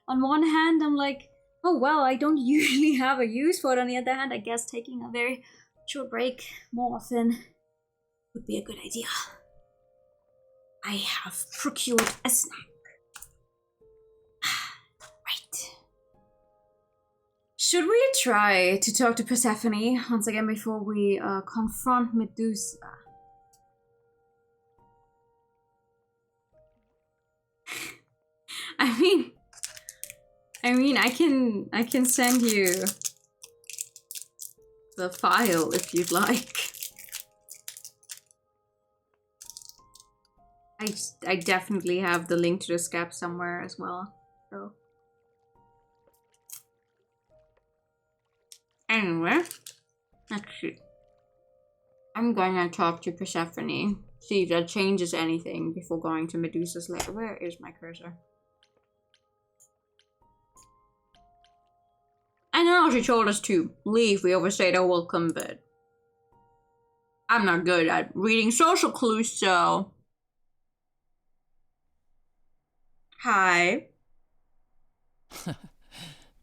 On one hand, I'm like, oh well, I don't usually have a use for it. On the other hand, I guess taking a very short break more often would be a good idea. I have procured a snack. Right. Should we try to talk to Persephone once again before we confront Medusa? I mean, I can send you the file if you'd like. I definitely have the link to the scap somewhere as well. So anyway, let's see. I'm going to talk to Persephone, see if that changes anything before going to Medusa's lair. Where is my cursor? I know she told us to leave. We overstayed our welcome, but I'm not good at reading social clues, so... Hi.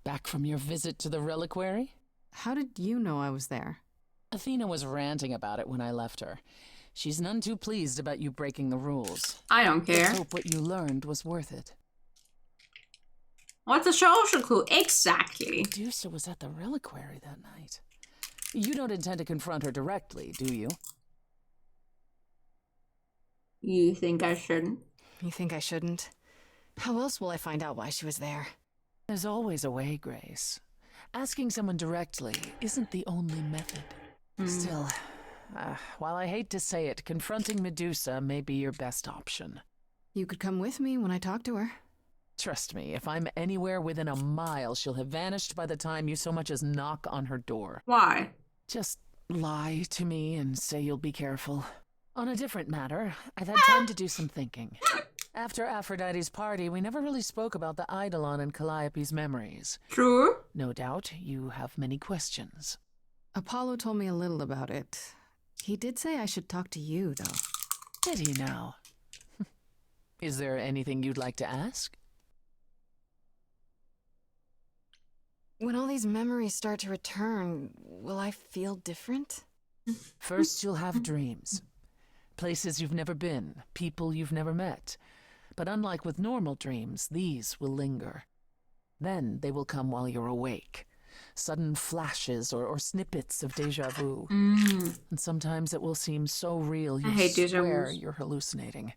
Back from your visit to the reliquary? How did you know I was there? Athena was ranting about it when I left her. She's none too pleased about you breaking the rules. I don't care. Let's hope what you learned was worth it. What's a social clue? Exactly. Medusa was at the reliquary that night. You don't intend to confront her directly, do you? You think I shouldn't? You think I shouldn't? How else will I find out why she was there? There's always a way, Grace. Asking someone directly isn't the only method. Still, while I hate to say it, confronting Medusa may be your best option. You could come with me when I talk to her. Trust me, if I'm anywhere within a mile, she'll have vanished by the time you so much as knock on her door. Why? Just lie to me and say you'll be careful. On a different matter, I've had time to do some thinking. After Aphrodite's party, we never really spoke about the Eidolon and Calliope's memories. True. No doubt you have many questions. Apollo told me a little about it. He did say I should talk to you, though. Did he now? Is there anything you'd like to ask? When all these memories start to return, will I feel different? First, you'll have dreams. Places you've never been, people you've never met. But unlike with normal dreams, these will linger. Then they will come while you're awake. Sudden flashes or snippets of déjà vu. And sometimes it will seem so real you swear you're hallucinating.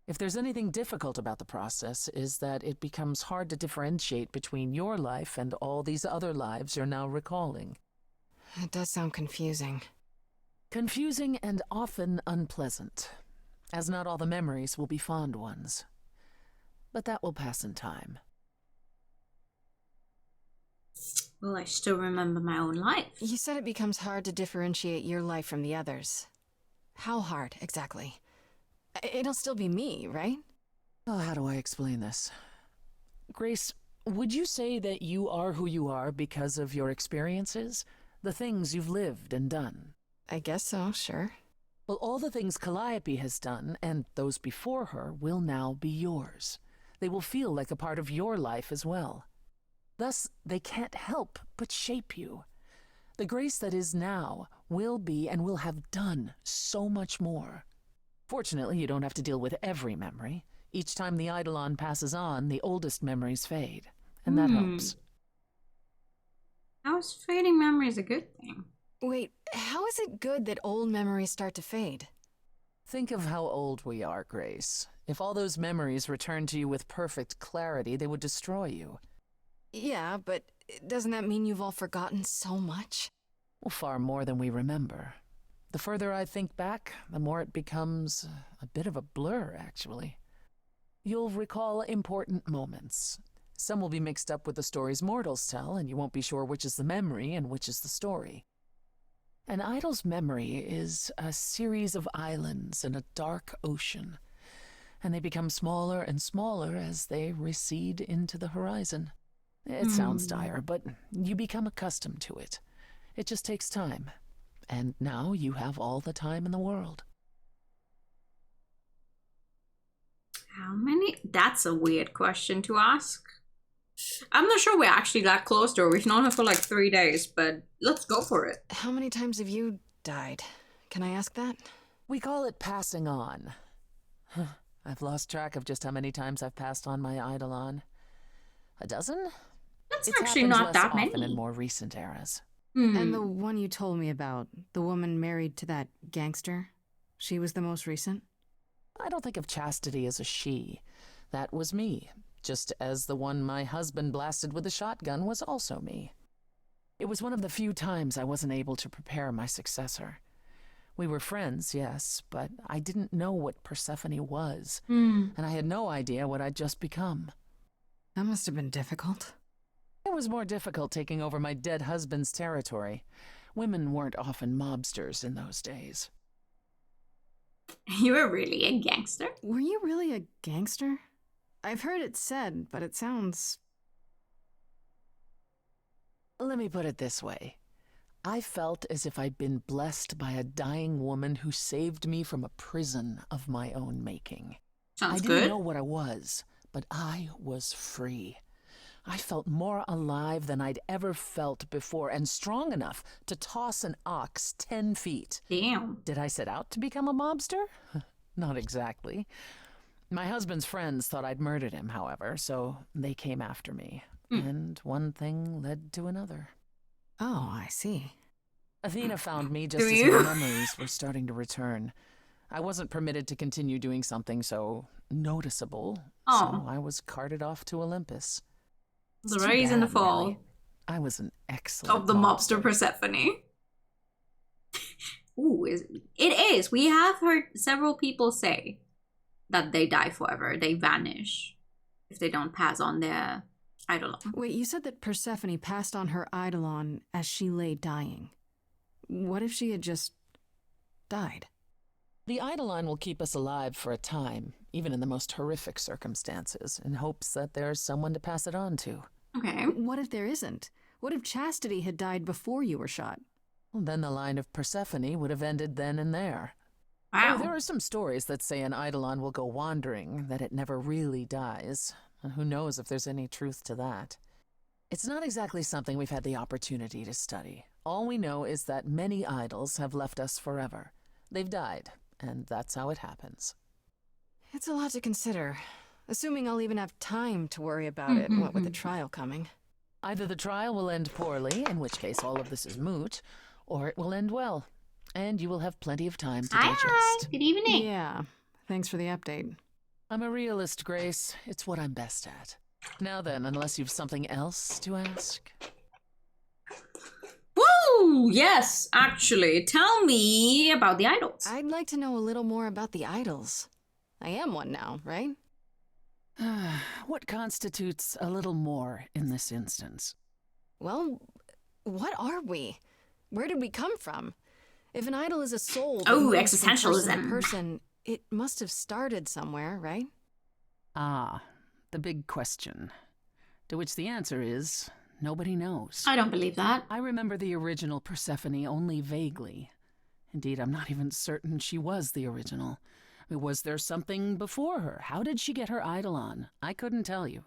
If there's anything difficult about the process, is that it becomes hard to differentiate between your life and all these other lives you're now recalling. It does sound confusing. Confusing and often unpleasant, as not all the memories will be fond ones. But that will pass in time. Well, I still remember my own life. You said it becomes hard to differentiate your life from the others. How hard, exactly? It'll still be me, right? Oh, how do I explain this? Grace, would you say that you are who you are because of your experiences? The things you've lived and done? I guess so, sure. Well, all the things Calliope has done, and those before her, will now be yours. They will feel like a part of your life as well. Thus, they can't help but shape you. The Grace that is now will be and will have done so much more. Fortunately, you don't have to deal with every memory. Each time the Eidolon passes on, the oldest memories fade, and that helps. How is fading memories a good thing? Wait, how is it good that old memories start to fade? Think of how old we are, Grace. If all those memories returned to you with perfect clarity, they would destroy you. Yeah, but doesn't that mean you've all forgotten so much? Well, far more than we remember. The further I think back, the more it becomes a bit of a blur, actually. You'll recall important moments. Some will be mixed up with the stories mortals tell, and you won't be sure which is the memory and which is the story. An idol's memory is a series of islands in a dark ocean, and they become smaller and smaller as they recede into the horizon. It sounds dire, but you become accustomed to it. It just takes time. And now you have all the time in the world. How many? That's a weird question to ask. I'm not sure we're actually that close to her. We've known her for like 3 days, but let's go for it. How many times have you died? Can I ask that? We call it passing on. I've lost track of just how many times I've passed on my Eidolon. A dozen? That's It's actually happened not less that often many. in more recent eras. And the one you told me about, the woman married to that gangster, she was the most recent? I don't think of Chastity as a she. That was me, just as the one my husband blasted with a shotgun was also me. It was one of the few times I wasn't able to prepare my successor. We were friends, yes, but I didn't know what Persephone was, and I had no idea what I'd just become. That must have been difficult. It was more difficult taking over my dead husband's territory. Women weren't often mobsters in those days. You were really a gangster? Were you really a gangster? I've heard it said, but it sounds... Let me put it this way. I felt as if I'd been blessed by a dying woman who saved me from a prison of my own making. Sounds I good. didn't know what I was, but I was free. I felt more alive than I'd ever felt before, and strong enough to toss an ox 10 feet. Damn. Did I set out to become a mobster? Not exactly. My husband's friends thought I'd murdered him, however, so they came after me. And one thing led to another. Oh, I see. Athena found me just Do as you? my memories were starting to return. I wasn't permitted to continue doing something so noticeable, so I was carted off to Olympus. The It's too rise and the bad, fall really. I was an excellent of the mobster Persephone. Ooh, it is. We have heard several people say that they die forever. They vanish if they don't pass on their eidolon. Wait, you said that Persephone passed on her eidolon as she lay dying. What if she had just died? The eidolon will keep us alive for a time, even in the most horrific circumstances, in hopes that there's someone to pass it on to. Okay. What if there isn't? What if Chastity had died before you were shot? Well, then the line of Persephone would have ended then and there. Wow. There are some stories that say an eidolon will go wandering, that it never really dies. And who knows if there's any truth to that. It's not exactly something we've had the opportunity to study. All we know is that many idols have left us forever. They've died, and that's how it happens. It's a lot to consider. Assuming I'll even have time to worry about it, what with the trial coming. Either the trial will end poorly, in which case all of this is moot, or it will end well, and you will have plenty of time to digest. Hi. Good evening. Yeah, thanks for the update. I'm a realist, Grace. It's what I'm best at. Now then, unless you've something else to ask. Woo! Yes, actually. Tell me about the idols. I'd like to know a little more about the idols. I am one now, right? What constitutes a little more in this instance? Well, what are we? Where did we come from? If an idol is a soul that Oh, moves from person to existentialism. person, it must have started somewhere, right? Ah, the big question. To which the answer is, nobody knows. I don't believe that. I remember the original Persephone only vaguely. Indeed, I'm not even certain she was the original. Was there something before her? How did she get her eidolon? I couldn't tell you.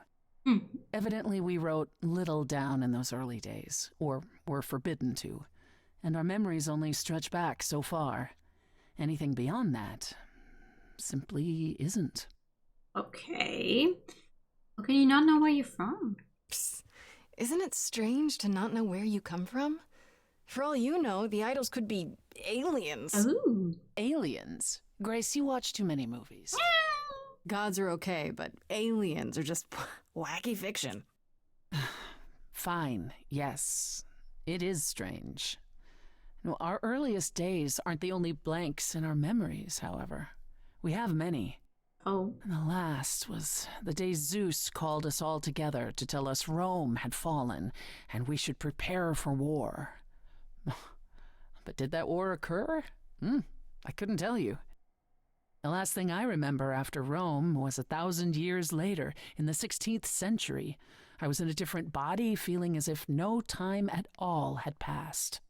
Evidently, we wrote little down in those early days, or were forbidden to, and our memories only stretch back so far. Anything beyond that simply isn't. Okay. How can you not know where you're from? Psst. Isn't it strange to not know where you come from? For all you know, the idols could be aliens. Ooh. Aliens? Grace, you watch too many movies. Gods are okay, but aliens are just wacky fiction. Fine, yes. It is strange. No, our earliest days aren't the only blanks in our memories, however. We have many. Oh. And the last was the day Zeus called us all together to tell us Rome had fallen and we should prepare for war. But But did that war occur? I couldn't tell you. The last thing I remember after Rome was 1,000 years later, in the 16th century. I was in a different body, feeling as if no time at all had passed.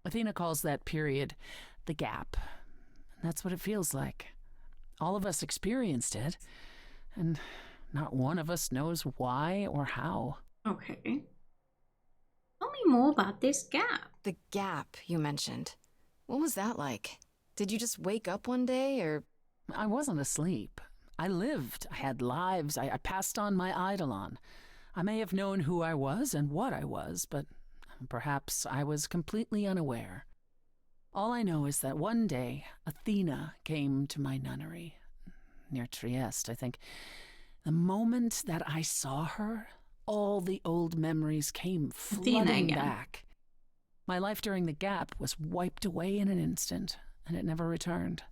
Athena calls that period the gap. And that's what it feels like. All of us experienced it, and not one of us knows why or how. Okay. Tell me more about this gap. The gap you mentioned. What was that like? Did you just wake up one day, or...? I wasn't asleep. I lived. I had lives. I passed on my eidolon. I may have known who I was and what I was, but perhaps I was completely unaware. All I know is that one day, Athena came to my nunnery, near Trieste, I think. The moment that I saw her, all the old memories came flooding back. My life during the gap was wiped away in an instant, and it never returned.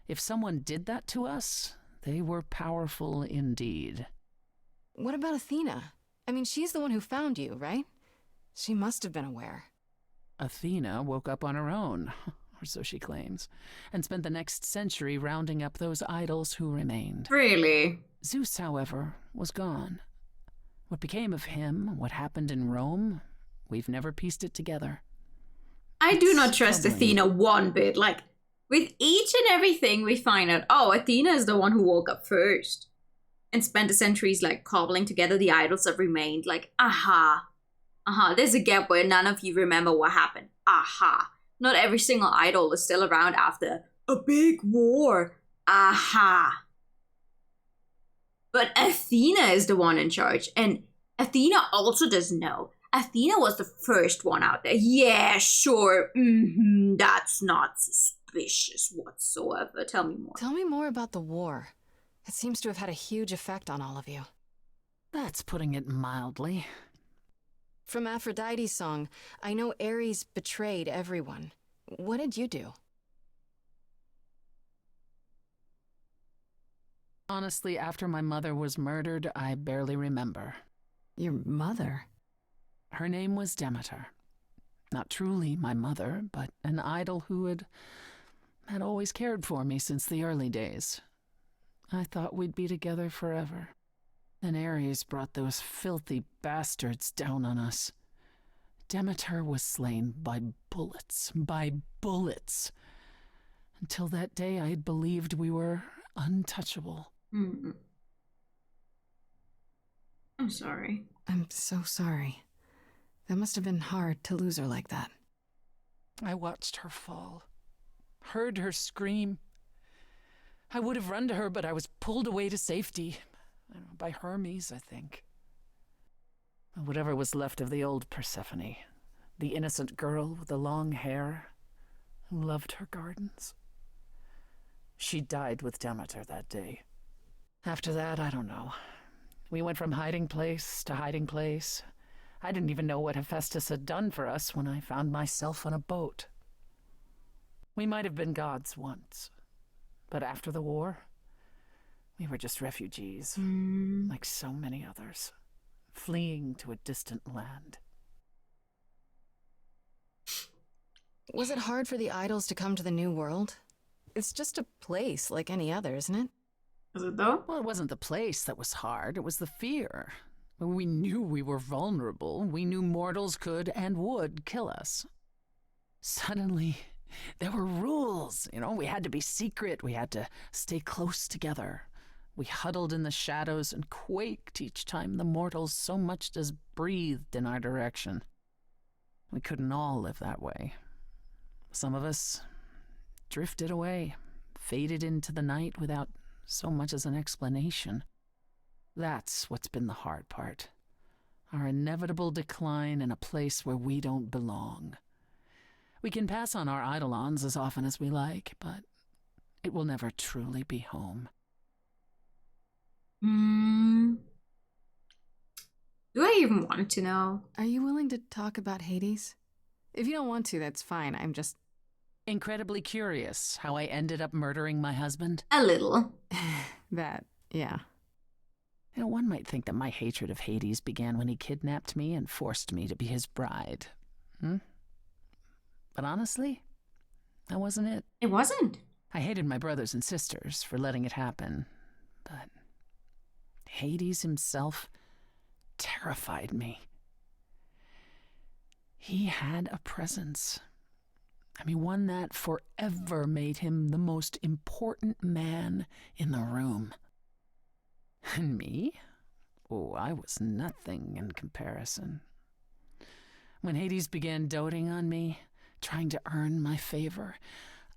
If someone did that to us, they were powerful indeed. What about Athena? I mean, she's the one who found you, right? She must have been aware. Athena woke up on her own, or so she claims, and spent the next century rounding up those idols who remained. Really? Zeus, however, was gone. What became of him, what happened in Rome, we've never pieced it together. I do not trust Athena one bit. Like, with each and everything we find out, oh, Athena is the one who woke up first and spent the centuries, like, cobbling together the idols that remained. Like, there's a gap where none of you remember what happened. Not every single idol is still around after a big war. But Athena is the one in charge, and Athena also doesn't know. Athena was the first one out there. Yeah, sure. That's not suspicious whatsoever. Tell me more. Tell me more about the war. It seems to have had a huge effect on all of you. That's putting it mildly. From Aphrodite's song, I know Ares betrayed everyone. What did you do? Honestly, after my mother was murdered, I barely remember. Your mother? Her name was Demeter. Not truly my mother, but an idol who had always cared for me since the early days. I thought we'd be together forever. Then Ares brought those filthy bastards down on us. Demeter was slain by bullets. Until that day, I had believed we were untouchable. I'm sorry. I'm so sorry. That must have been hard to lose her like that. I watched her fall, heard her scream. I would have run to her, but I was pulled away to safety. By Hermes, I think. Whatever was left of the old Persephone, the innocent girl with the long hair who loved her gardens. She died with Demeter that day. After that, I don't know. We went from hiding place to hiding place. I didn't even know what Hephaestus had done for us when I found myself on a boat. We might have been gods once, but after the war, we were just refugees, like so many others, fleeing to a distant land. Was it hard for the idols to come to the New World? It's just a place like any other, isn't it? Is it though? Well, it wasn't the place that was hard, it was the fear. We knew we were vulnerable. We knew mortals could and would kill us. Suddenly, there were rules. We had to be secret. We had to stay close together. We huddled in the shadows and quaked each time the mortals so much as breathed in our direction. We couldn't all live that way. Some of us drifted away, faded into the night without so much as an explanation. That's what's been the hard part. Our inevitable decline in a place where we don't belong. We can pass on our eidolons as often as we like, but it will never truly be home. Do I even want to know? Are you willing to talk about Hades? If you don't want to, that's fine. I'm just... incredibly curious how I ended up murdering my husband. A little. That, yeah. One might think that my hatred of Hades began when he kidnapped me and forced me to be his bride. But honestly, that wasn't it. It wasn't? I hated my brothers and sisters for letting it happen, but Hades himself terrified me. He had a presence. I mean, one that forever made him the most important man in the room. And me? Oh, I was nothing in comparison. When Hades began doting on me, trying to earn my favor,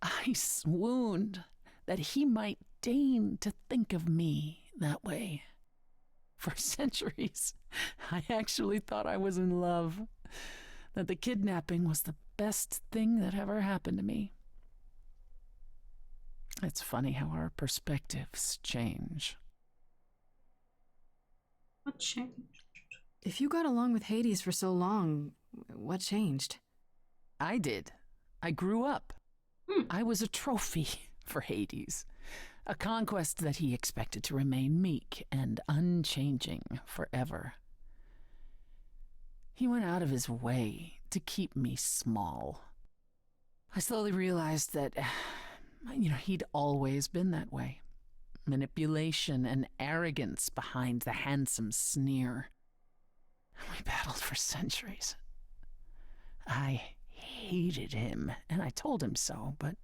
I swooned that he might deign to think of me that way. For centuries, I actually thought I was in love, that the kidnapping was the best thing that ever happened to me. It's funny how our perspectives change. What changed? If you got along with Hades for so long, what changed? I did. I grew up. I was a trophy for Hades, a conquest that he expected to remain meek and unchanging forever. He went out of his way to keep me small. I slowly realized that, he'd always been that way. Manipulation and arrogance behind the handsome sneer. We battled for centuries. I hated him, and I told him so, but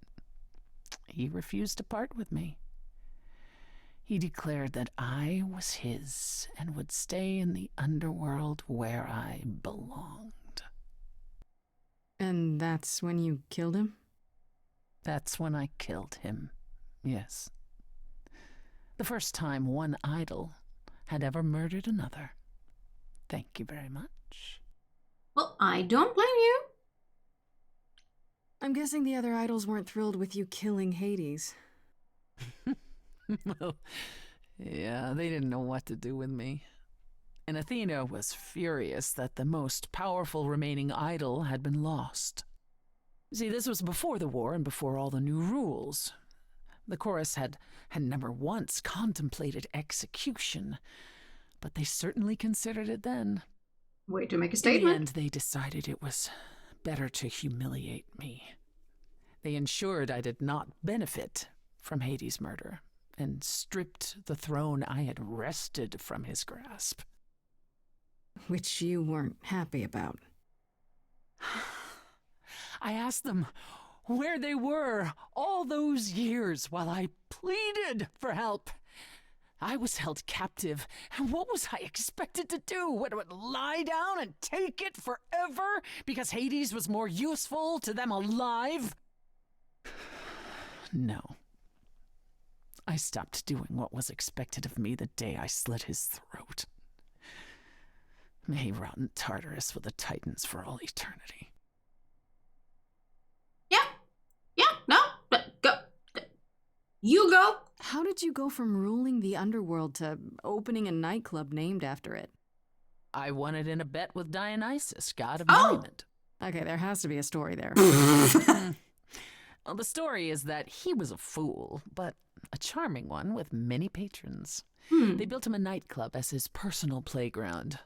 he refused to part with me. He declared that I was his and would stay in the underworld where I belonged. And that's when you killed him? That's when I killed him, yes. The first time one idol had ever murdered another. Thank you very much. Well, I don't blame you. I'm guessing the other idols weren't thrilled with you killing Hades. Well, yeah, they didn't know what to do with me. And Athena was furious that the most powerful remaining idol had been lost. See, this was before the war and before all the new rules. The chorus had never once contemplated execution, but they certainly considered it then. Way to make a statement. In the end, they decided it was better to humiliate me. They ensured I did not benefit from Hades' murder, and stripped the throne I had wrested from his grasp. Which you weren't happy about. I asked them where they were all those years while I pleaded for help. I was held captive, and what was I expected to do? What, lie down and take it forever because Hades was more useful to them alive? No. I stopped doing what was expected of me the day I slit his throat. May he rot in Tartarus with the Titans for all eternity. Go. You go. How did you go from ruling the underworld to opening a nightclub named after it? I won it in a bet with Dionysus, god of merriment. Okay, there has to be a story there. Well, the story is that he was a fool, but a charming one with many patrons. They built him a nightclub as his personal playground.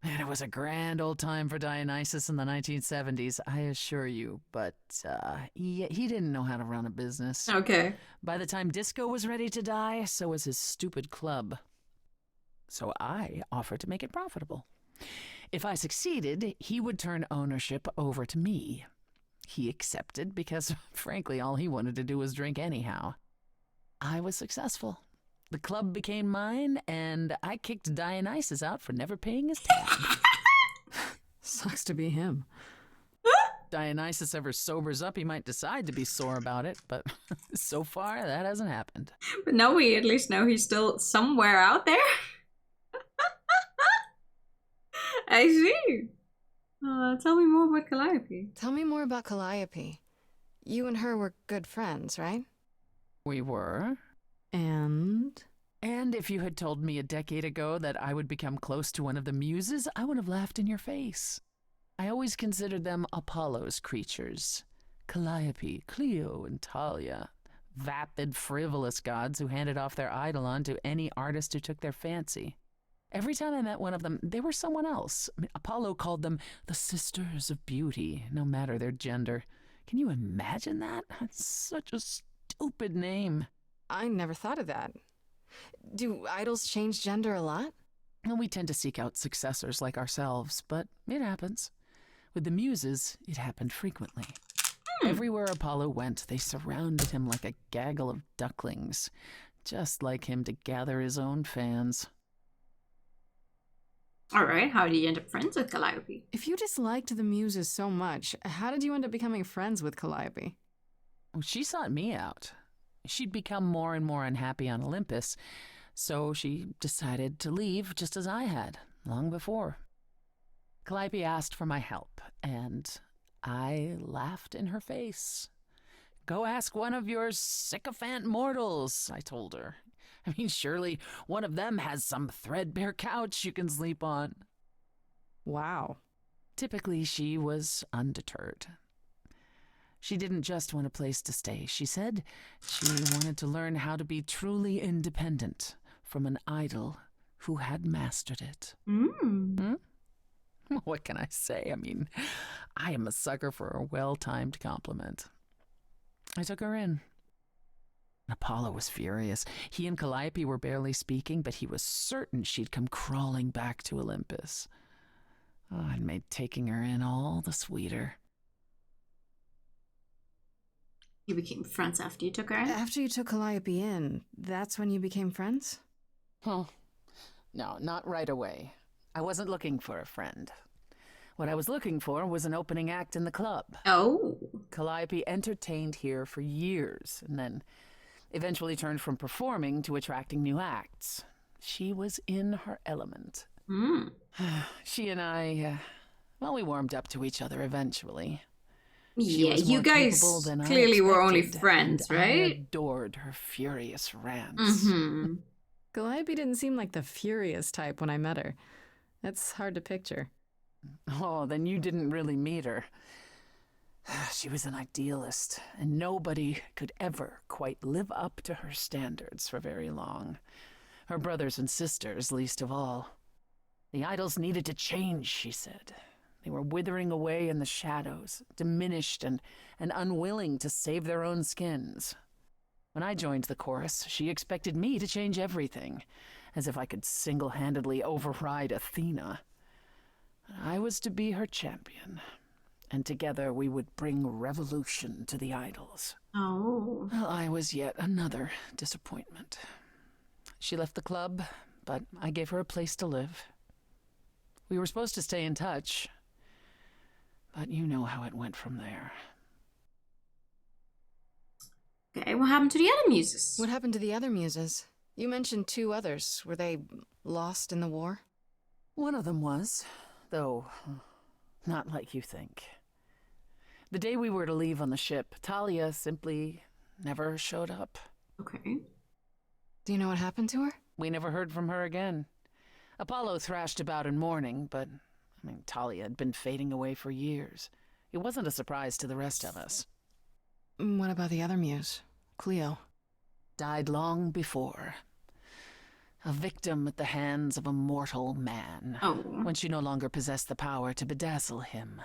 And it was a grand old time for Dionysus in the 1970s, I assure you. But he didn't know how to run a business. Okay. By the time disco was ready to die, so was his stupid club. So I offered to make it profitable. If I succeeded, he would turn ownership over to me. He accepted because, frankly, all he wanted to do was drink anyhow. I was successful. The club became mine, and I kicked Dionysus out for never paying his tab. Sucks to be him. Dionysus ever sobers up, he might decide to be sore about it, but so far, that hasn't happened. But now we at least know he's still somewhere out there. I see. Tell me more about Calliope. Tell me more about Calliope. You and her were good friends, right? We were. And if you had told me a decade ago that I would become close to one of the muses, I would have laughed in your face. I always considered them Apollo's creatures. Calliope, Clio, and Talia. Vapid, frivolous gods who handed off their eidolon to any artist who took their fancy. Every time I met one of them, they were someone else. Apollo called them the Sisters of Beauty, no matter their gender. Can you imagine that? That's such a stupid name. I never thought of that. Do idols change gender a lot? Well, we tend to seek out successors like ourselves, but it happens. With the Muses, it happened frequently. Everywhere Apollo went, they surrounded him like a gaggle of ducklings, just like him to gather his own fans. Alright, how did you end up friends with Calliope? If you disliked the Muses so much, how did you end up becoming friends with Calliope? Well, she sought me out. She'd become more and more unhappy on Olympus, so she decided to leave just as I had, long before. Calliope asked for my help, and I laughed in her face. Go ask one of your sycophant mortals, I told her. I mean, surely one of them has some threadbare couch you can sleep on. Wow. Typically, she was undeterred. She didn't just want a place to stay. She said she wanted to learn how to be truly independent from an idol who had mastered it. What can I say? I mean, I am a sucker for a well-timed compliment. I took her in. Apollo was furious. He and Calliope were barely speaking, but he was certain she'd come crawling back to Olympus. Oh, it made taking her in all the sweeter. You became friends after you took her in? After you took Calliope in, that's when you became friends? Oh, no, not right away. I wasn't looking for a friend. What I was looking for was an opening act in the club. Oh. Calliope entertained here for years, and then eventually turned from performing to attracting new acts. She was in her element. She and I, we warmed up to each other eventually. Yeah, you guys clearly were only friends, right? I adored her furious rants. Calliope didn't seem like the furious type when I met her. That's hard to picture. Oh, then you didn't really meet her. She was an idealist, and nobody could ever quite live up to her standards for very long. Her brothers and sisters, least of all. The idols needed to change, she said. They were withering away in the shadows, diminished and unwilling to save their own skins. When I joined the chorus, she expected me to change everything, as if I could single-handedly override Athena. I was to be her champion, and together we would bring revolution to the idols. Oh. Well, I was yet another disappointment. She left the club, but I gave her a place to live. We were supposed to stay in touch, but you know how it went from there. Okay, what happened to the other muses? What happened to the other muses? You mentioned 2 others. Were they lost in the war? One of them was, though not like you think. The day we were to leave on the ship, Talia simply never showed up. Okay. Do you know what happened to her? We never heard from her again. Apollo thrashed about in mourning, but, Talia had been fading away for years. It wasn't a surprise to the rest of us. What about the other muse, Cleo? Died long before. A victim at the hands of a mortal man. Oh. When she no longer possessed the power to bedazzle him.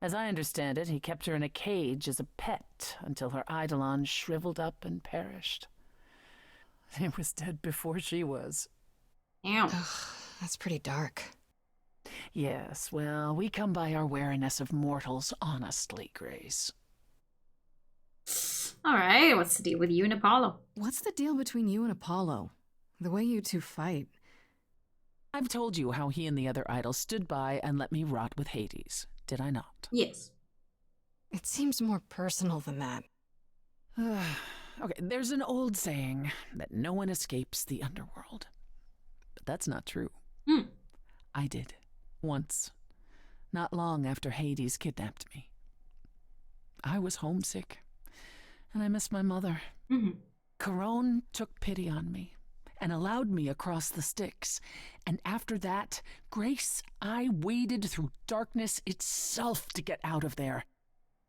As I understand it, he kept her in a cage as a pet until her eidolon shriveled up and perished. He was dead before she was. Damn. That's pretty dark. Yes, well, we come by our wariness of mortals honestly, Grace. Alright, what's the deal with you and Apollo? What's the deal between you and Apollo? The way you 2 fight. I've told you how he and the other idols stood by and let me rot with Hades, did I not? Yes. It seems more personal than that. Okay, there's an old saying that no one escapes the underworld. But that's not true. I did. Once. Not long after Hades kidnapped me. I was homesick, and I missed my mother. Charon took pity on me and allowed me across the Styx. And after that, Grace, I waded through darkness itself to get out of there.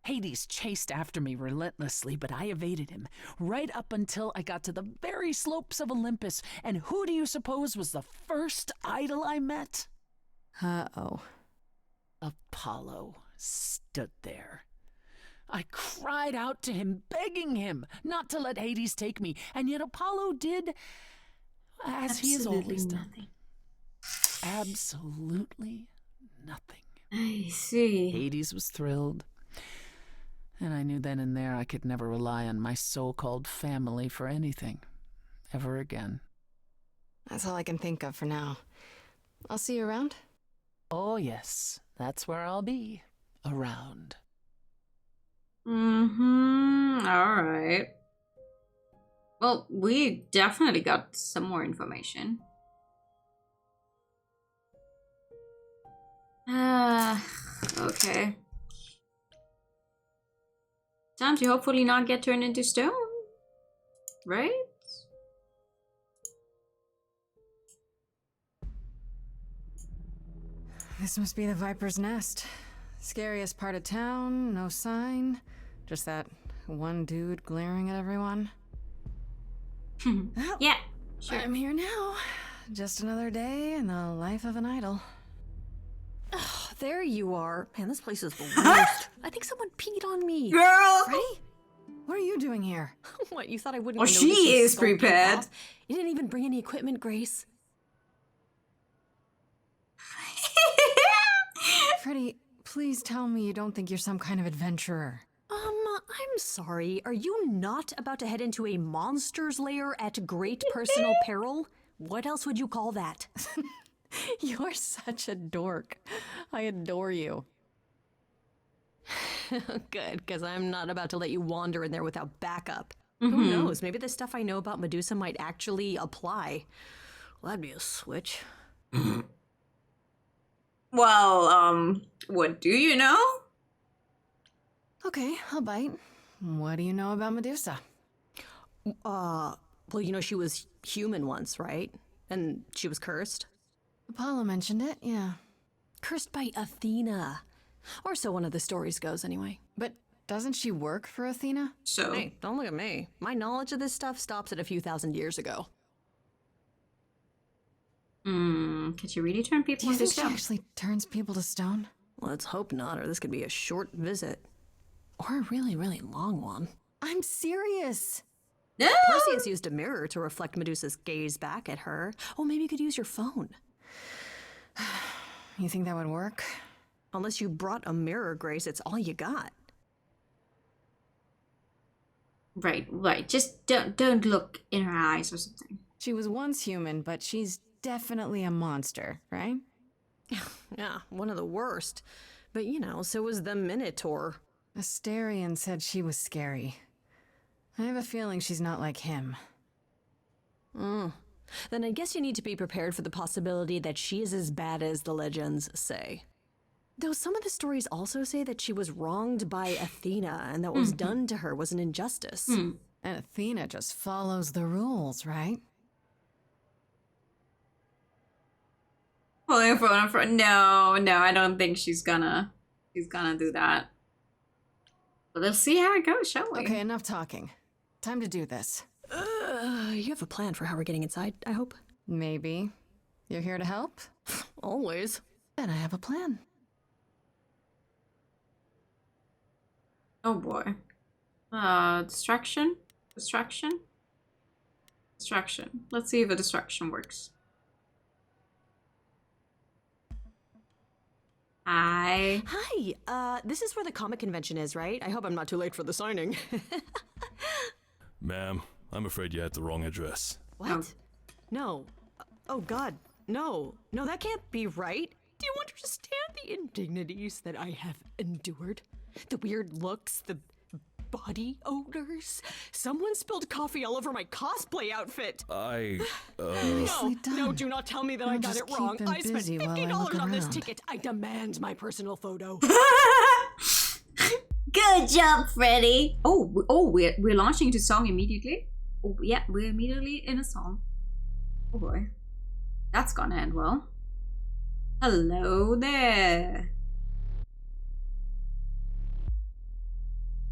Hades chased after me relentlessly, but I evaded him, right up until I got to the very slopes of Olympus. And who do you suppose was the first idol I met? Uh-oh. Apollo stood there. I cried out to him, begging him not to let Hades take me, and yet Apollo did as he has always done. Absolutely nothing. I see. Hades was thrilled, and I knew then and there I could never rely on my so-called family for anything, ever again. That's all I can think of for now. I'll see you around? Oh, yes. That's where I'll be. Around. Alright. Well, we definitely got some more information. Okay. Time to hopefully not get turned into stone. Right? This must be the Viper's Nest. Scariest part of town, no sign. Just that one dude glaring at everyone. Well, yeah, sure. I'm here now. Just another day in the life of an idol. Oh, there you are. Man, this place is the worst. I think someone peed on me. Girl! Ready? What are you doing here? What, you thought I wouldn't Oh, notice she you is skulking prepared. off? You didn't even bring any equipment, Grace. Freddie, please tell me you don't think you're some kind of adventurer. I'm sorry. Are you not about to head into a monster's lair at great personal peril? What else would you call that? You're such a dork. I adore you. Good, because I'm not about to let you wander in there without backup. Mm-hmm. Who knows? Maybe the stuff I know about Medusa might actually apply. Well, that'd be a switch. Well, what do you know? Okay, I'll bite. What do you know about Medusa? Well, you know she was human once, right? And she was cursed? Apollo mentioned it, yeah. Cursed by Athena. Or so one of the stories goes, anyway. But doesn't she work for Athena? So? Hey, don't look at me. My knowledge of this stuff stops at a few thousand years ago. Could you really turn people into Do you think she stone? actually turns people to stone? Let's hope not, or this could be a short visit. Or a really, really long one. I'm serious. No! Perseus used a mirror to reflect Medusa's gaze back at her. Oh, maybe you could use your phone. You think that would work? Unless you brought a mirror, Grace, it's all you got. Right. Just don't look in her eyes or something. She was once human, but she's definitely a monster, right? Yeah, one of the worst. But you know, so was the Minotaur. Asterion said she was scary. I have a feeling she's not like him. Then I guess you need to be prepared for the possibility that she is as bad as the legends say. Though some of the stories also say that she was wronged by Athena and that what was done to her was an injustice. And Athena just follows the rules, right? Pulling a phone in front. No, I don't think she's gonna do that. But let's see how it goes, shall we? Okay, enough talking. Time to do this. You have a plan for how we're getting inside, I hope? Maybe. You're here to help? Always. Then I have a plan. Oh boy. Distraction? Let's see if a distraction works. Hi. Hi, this is where the comic convention is, right? I hope I'm not too late for the signing. Ma'am, I'm afraid you had the wrong address. What? No. Oh God, no. No, that can't be right. Do you understand the indignities that I have endured? The weird looks, the body odors. Someone spilled coffee all over my cosplay outfit. No, do not tell me that I got it wrong. I spent $50 on this ticket. I demand my personal photo. Good job, Freddy. We're launching into song immediately. Oh yeah, we're immediately in a song. Oh boy, that's gonna end well. Hello there.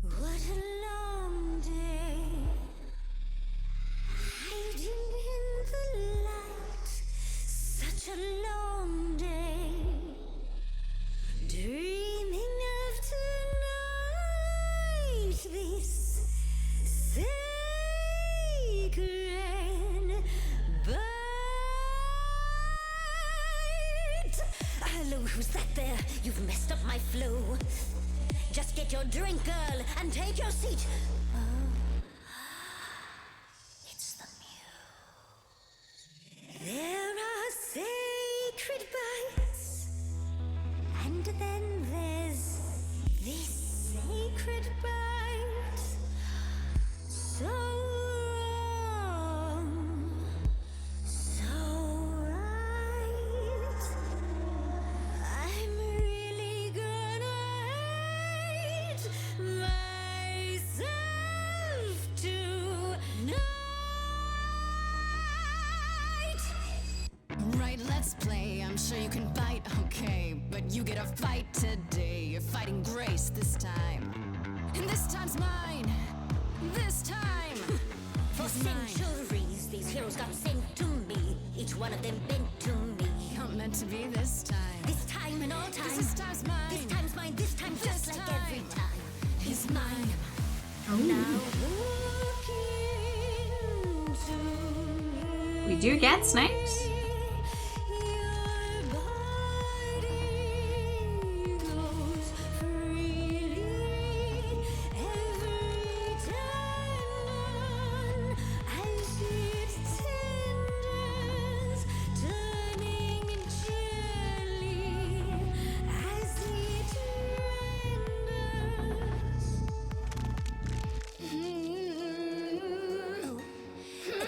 What a long day, hiding in the light. Such a long day, dreaming of tonight. You've messed up my flow. Just get your drink, girl, and take your seat. It's the muse. There are sacred bites, and then there's this sacred bite. So wrong, so right. I'm really gonna hate myself tonight. Right, let's play. I'm sure you can bite, okay. But you get a fight today. You're fighting Grace this time. And this time's mine. This time. For centuries, these heroes got sent to me. Each one of them bent to me. Not meant to be this time. This time and all time. This time's mine. This time's mine. This time, just like every time. He's mine. Now look into me. We do get snakes.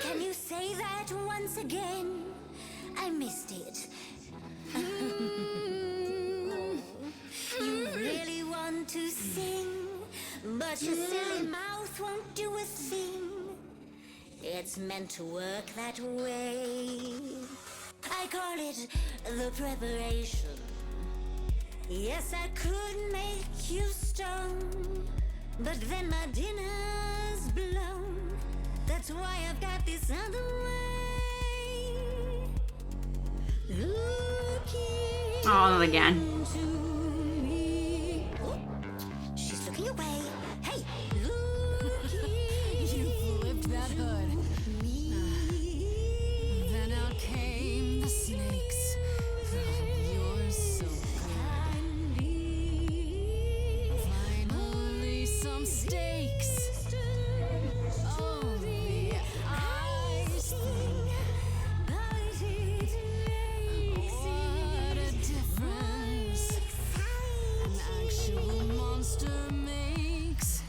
Can you say that once again? I missed it. You really want to sing, but your silly mouth won't do a thing. It's meant to work that way. I call it the preparation. Yes, I could make you stone, but then my dinner's blown. That's why I've got this other way. Looking Oh, not again. into me. Oh, she's looking away. Hey, You flipped that hood. Then out came the snakes. You're so good. Finally, some steaks. Oh, the ice thing. What a difference an actual monster makes.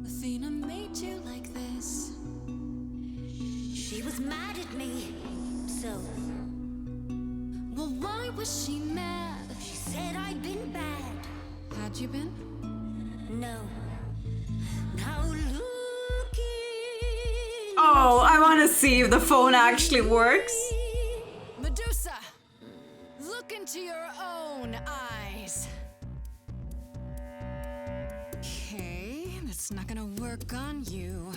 Athena made you like this. she was mad at me. So, Well, why was she mad? she said I'd been bad. Had you been? No. Now looking. Oh, I want to see if the phone actually works. Medusa, look into your own eyes. Okay, that's not gonna work on you.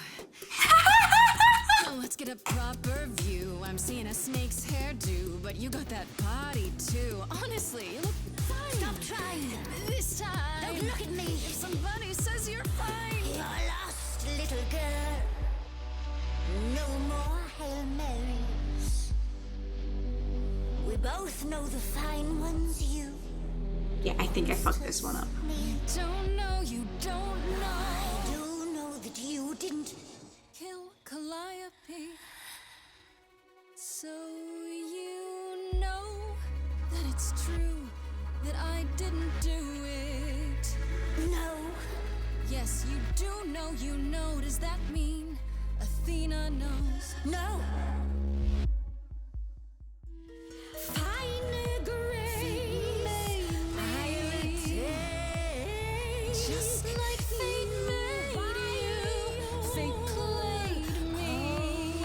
Now let's get a proper view. I'm seeing a snake's hairdo, but you got that body too. Honestly, you look fine. Stop trying. This time. Don't look at me. If somebody says you're fine. You're lost, little girl. No more Hail Marys. We both know the fine one's you. Yeah, I think I fucked this one up. Don't know, you don't know. I do know that you didn't. Kill Calliope. So you know that it's true that I didn't do it. No. Yes, you do know, you know. Does that mean Athena knows? No. Fine grace. I'll take. Just like fate made you, fate played me.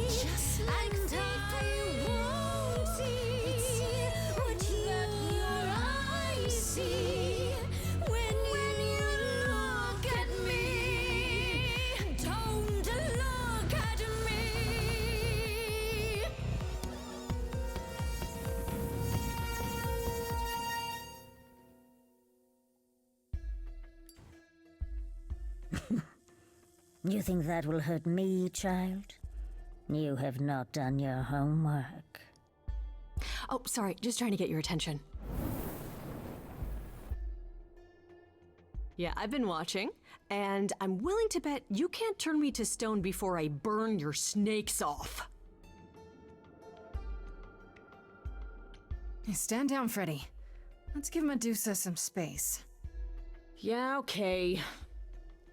Just like I won't see what your eyes see when you look at me. Don't look at me. You think that will hurt me, child? You have not done your homework. Oh, sorry, just trying to get your attention. Yeah, I've been watching, and I'm willing to bet you can't turn me to stone before I burn your snakes off. Hey, stand down, Freddy. Let's give Medusa some space. Yeah, okay.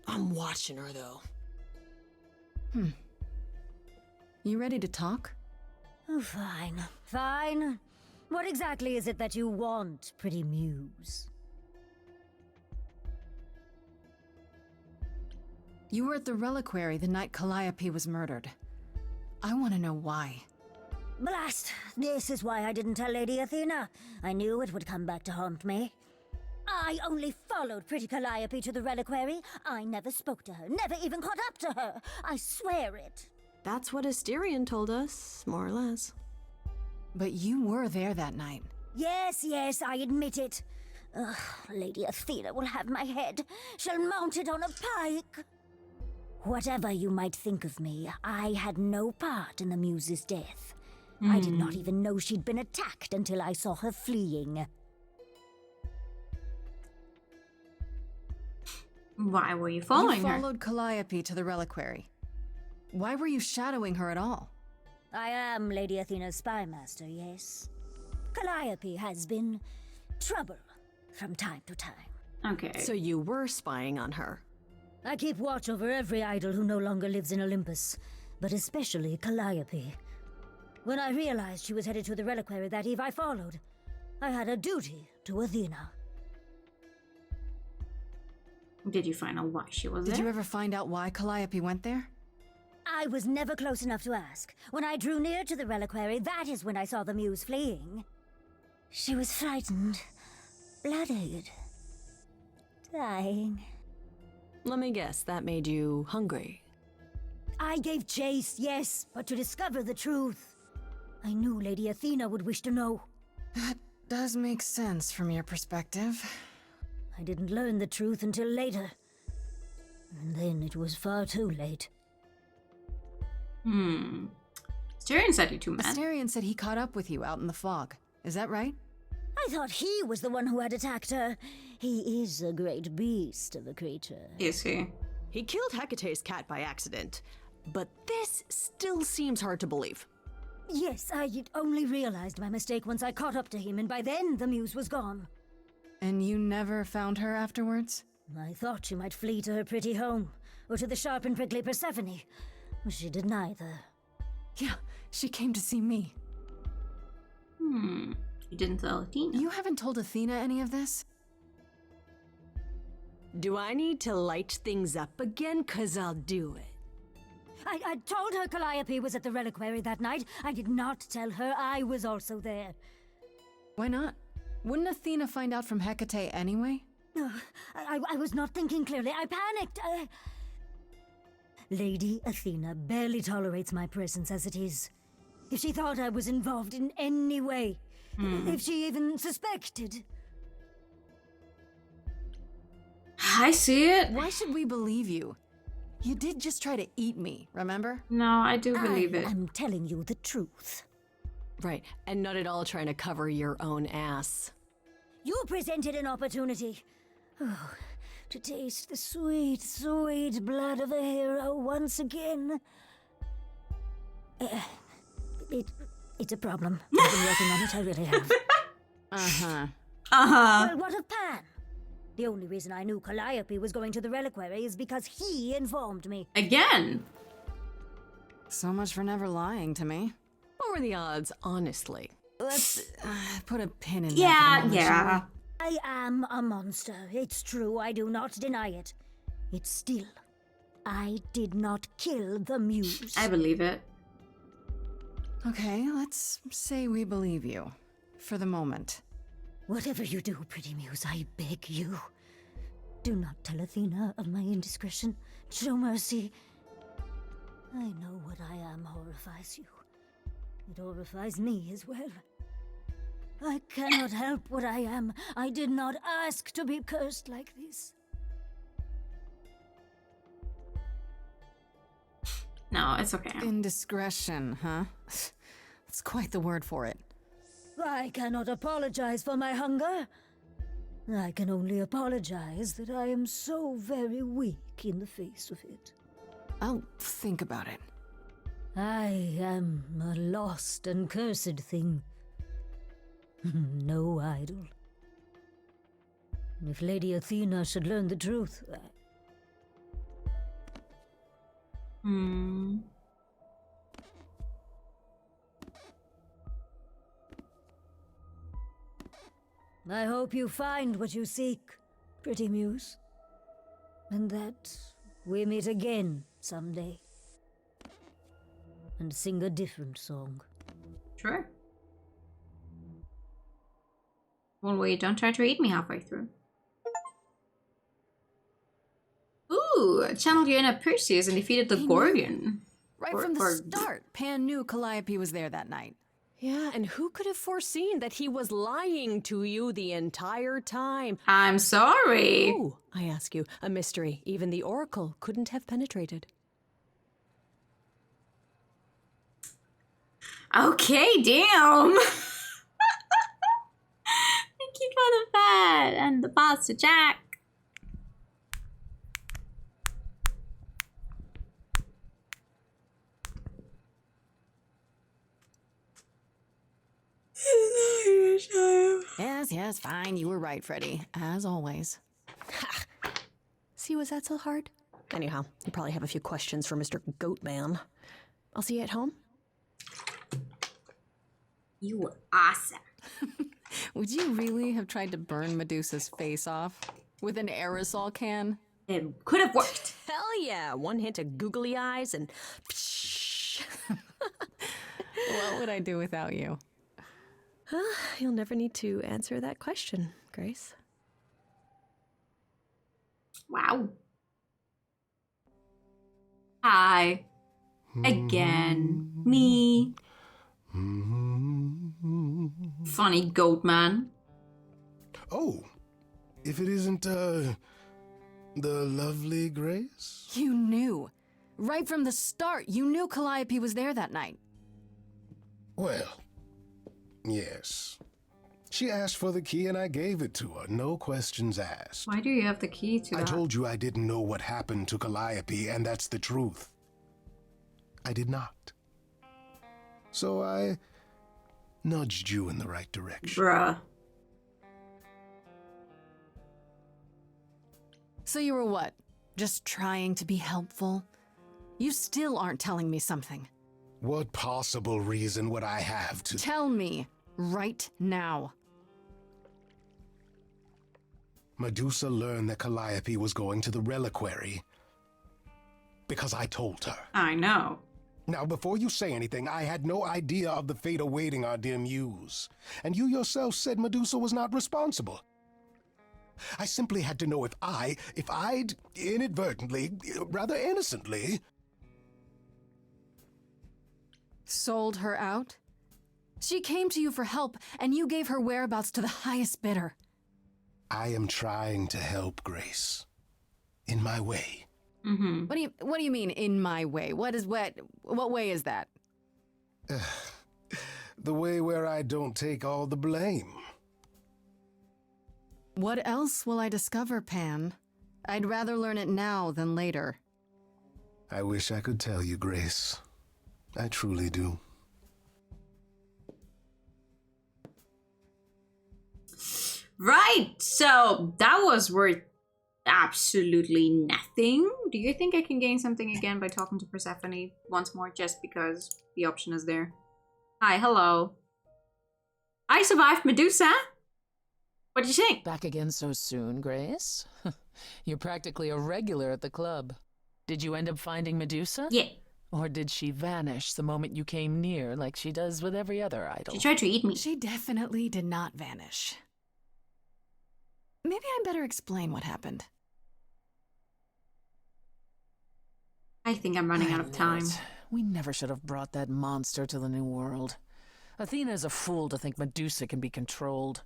I'm watching her, though. You ready to talk? Oh, fine. Fine. What exactly is it that you want, pretty muse? You were at the reliquary the night Calliope was murdered. I want to know why. Blast! This is why I didn't tell Lady Athena. I knew it would come back to haunt me. I only followed pretty Calliope to the reliquary. I never spoke to her, never even caught up to her. I swear it. That's what Asterion told us, more or less. But you were there that night. Yes, I admit it. Ugh, Lady Athena will have my head. She'll mount it on a pike. Whatever you might think of me, I had no part in the Muse's death. I did not even know she'd been attacked until I saw her fleeing. Why were you following her? You followed Calliope to the reliquary. Why were you shadowing her at all? I am Lady Athena's spy master, yes. Calliope has been trouble from time to time. Okay. So you were spying on her? I keep watch over every idol who no longer lives in Olympus, but especially Calliope. When I realized she was headed to the reliquary that eve, I followed. I had a duty to Athena. Did you find out why she was there? Did you ever find out why Calliope went there? I was never close enough to ask. When I drew near to the reliquary, that is when I saw the Muse fleeing. She was frightened, bloodied, dying. Let me guess, that made you hungry. I gave chase, yes, but to discover the truth. I knew Lady Athena would wish to know. That does make sense from your perspective. I didn't learn the truth until later. And then it was far too late. Asterion said you two met. Asterion said he caught up with you out in the fog. Is that right? I thought he was the one who had attacked her. He is a great beast of a creature. Is he? He killed Hecate's cat by accident, but this still seems hard to believe. Yes, I only realized my mistake once I caught up to him, and by then the Muse was gone. And you never found her afterwards? I thought she might flee to her pretty home, or to the sharp and prickly Persephone. She did neither. Yeah, she came to see me. You didn't tell Athena. You haven't told Athena any of this? Do I need to light things up again? 'Cause I'll do it. I told her Calliope was at the reliquary that night. I did not tell her I was also there. Why not? Wouldn't Athena find out from Hecate anyway? I was not thinking clearly. I panicked. Lady Athena barely tolerates my presence as it is. If she thought I was involved in any way, if she even suspected. I see it. Why should we believe you? You did just try to eat me, remember? No, I do believe it. I'm telling you the truth. Right, and not at all trying to cover your own ass. You presented an opportunity. Oh, to taste the sweet, sweet blood of a hero once again. It's a problem. I've been working on it, I really have. Well, what of Pan? The only reason I knew Calliope was going to the reliquary is because he informed me. Again? So much for never lying to me. What were the odds, honestly? Let's put a pin in that. Yeah. I am a monster. It's true, I do not deny it. It's still, I did not kill the Muse. I believe it. Okay, let's say we believe you. For the moment. Whatever you do, pretty Muse, I beg you. Do not tell Athena of my indiscretion. Show mercy. I know what I am horrifies you. It horrifies me as well. I cannot help what I am. I did not ask to be cursed like this. No, it's okay. Indiscretion, huh? That's quite the word for it. I cannot apologize for my hunger. I can only apologize that I am so very weak in the face of it. I'll think about it. I am a lost and cursed thing. No idol. If Lady Athena should learn the truth, I hope you find what you seek, pretty muse. And that we meet again someday. And sing a different song. Sure. Well, wait, don't try to eat me halfway through. Ooh, channeled Yona Perseus and defeated the Gorgon. Right from the start, Pan knew Calliope was there that night. Yeah, and who could have foreseen that he was lying to you the entire time? I'm sorry. Oh, I ask you, a mystery even the Oracle couldn't have penetrated. Okay, damn. Thank you for the fat and the pasta, Jack. Yes, fine. You were right, Freddy. As always. See, was that so hard? Anyhow, you probably have a few questions for Mr. Goatman. I'll see you at home. You were awesome. Would you really have tried to burn Medusa's face off with an aerosol can? It could have worked. Hell yeah! One hint of googly eyes and... What would I do without you? You'll never need to answer that question, Grace. Wow. Hi. Again. Me. Funny goat man. Oh, if it isn't, the lovely Grace? You knew. Right from the start, you knew Calliope was there that night. Well, yes. She asked for the key and I gave it to her, no questions asked. Why do you have the key to that? I told you I didn't know what happened to Calliope, and that's the truth. I did not. So I nudged you in the right direction. Bruh. So you were what? Just trying to be helpful? You still aren't telling me something. What possible reason would I have to... Tell me, right now. Medusa learned that Calliope was going to the reliquary because I told her. I know. Now, before you say anything, I had no idea of the fate awaiting our dear muse. And you yourself said Medusa was not responsible. I simply had to know if I'd inadvertently, rather innocently... Sold her out? She came to you for help, and you gave her whereabouts to the highest bidder. I am trying to help, Grace. In my way. Mm-hmm. What do you mean, in my way? What way is that? The way where I don't take all the blame. What else will I discover, Pan? I'd rather learn it now than later. I wish I could tell you, Grace. I truly do. Right, so that was worth absolutely nothing. Do you think I can gain something again by talking to Persephone once more just because the option is there? Hi, hello. I survived Medusa. What do you think? Back again so soon, Grace? You're practically a regular at the club. Did you end up finding Medusa? Yeah. Or did she vanish the moment you came near, like she does with every other idol? She tried to eat me. She definitely did not vanish. Maybe I better explain what happened. I think I'm running out of time. We never should have brought that monster to the New World. Athena is a fool to think Medusa can be controlled.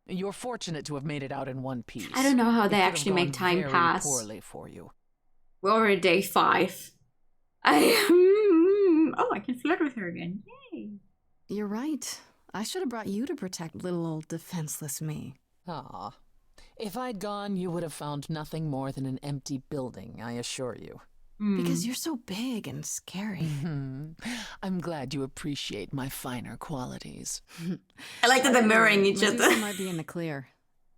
You're fortunate to have made it out in one piece. I don't know how they It could have actually make gone time very pass. poorly for you. We're already day 5. I can flirt with her again. Yay. You're right. I should have brought you to protect little old defenseless me. Aw. If I'd gone, you would have found nothing more than an empty building, I assure you. Because you're so big and scary. I'm glad you appreciate my finer qualities. I like that they're mirroring each Medusa other. might be in the clear.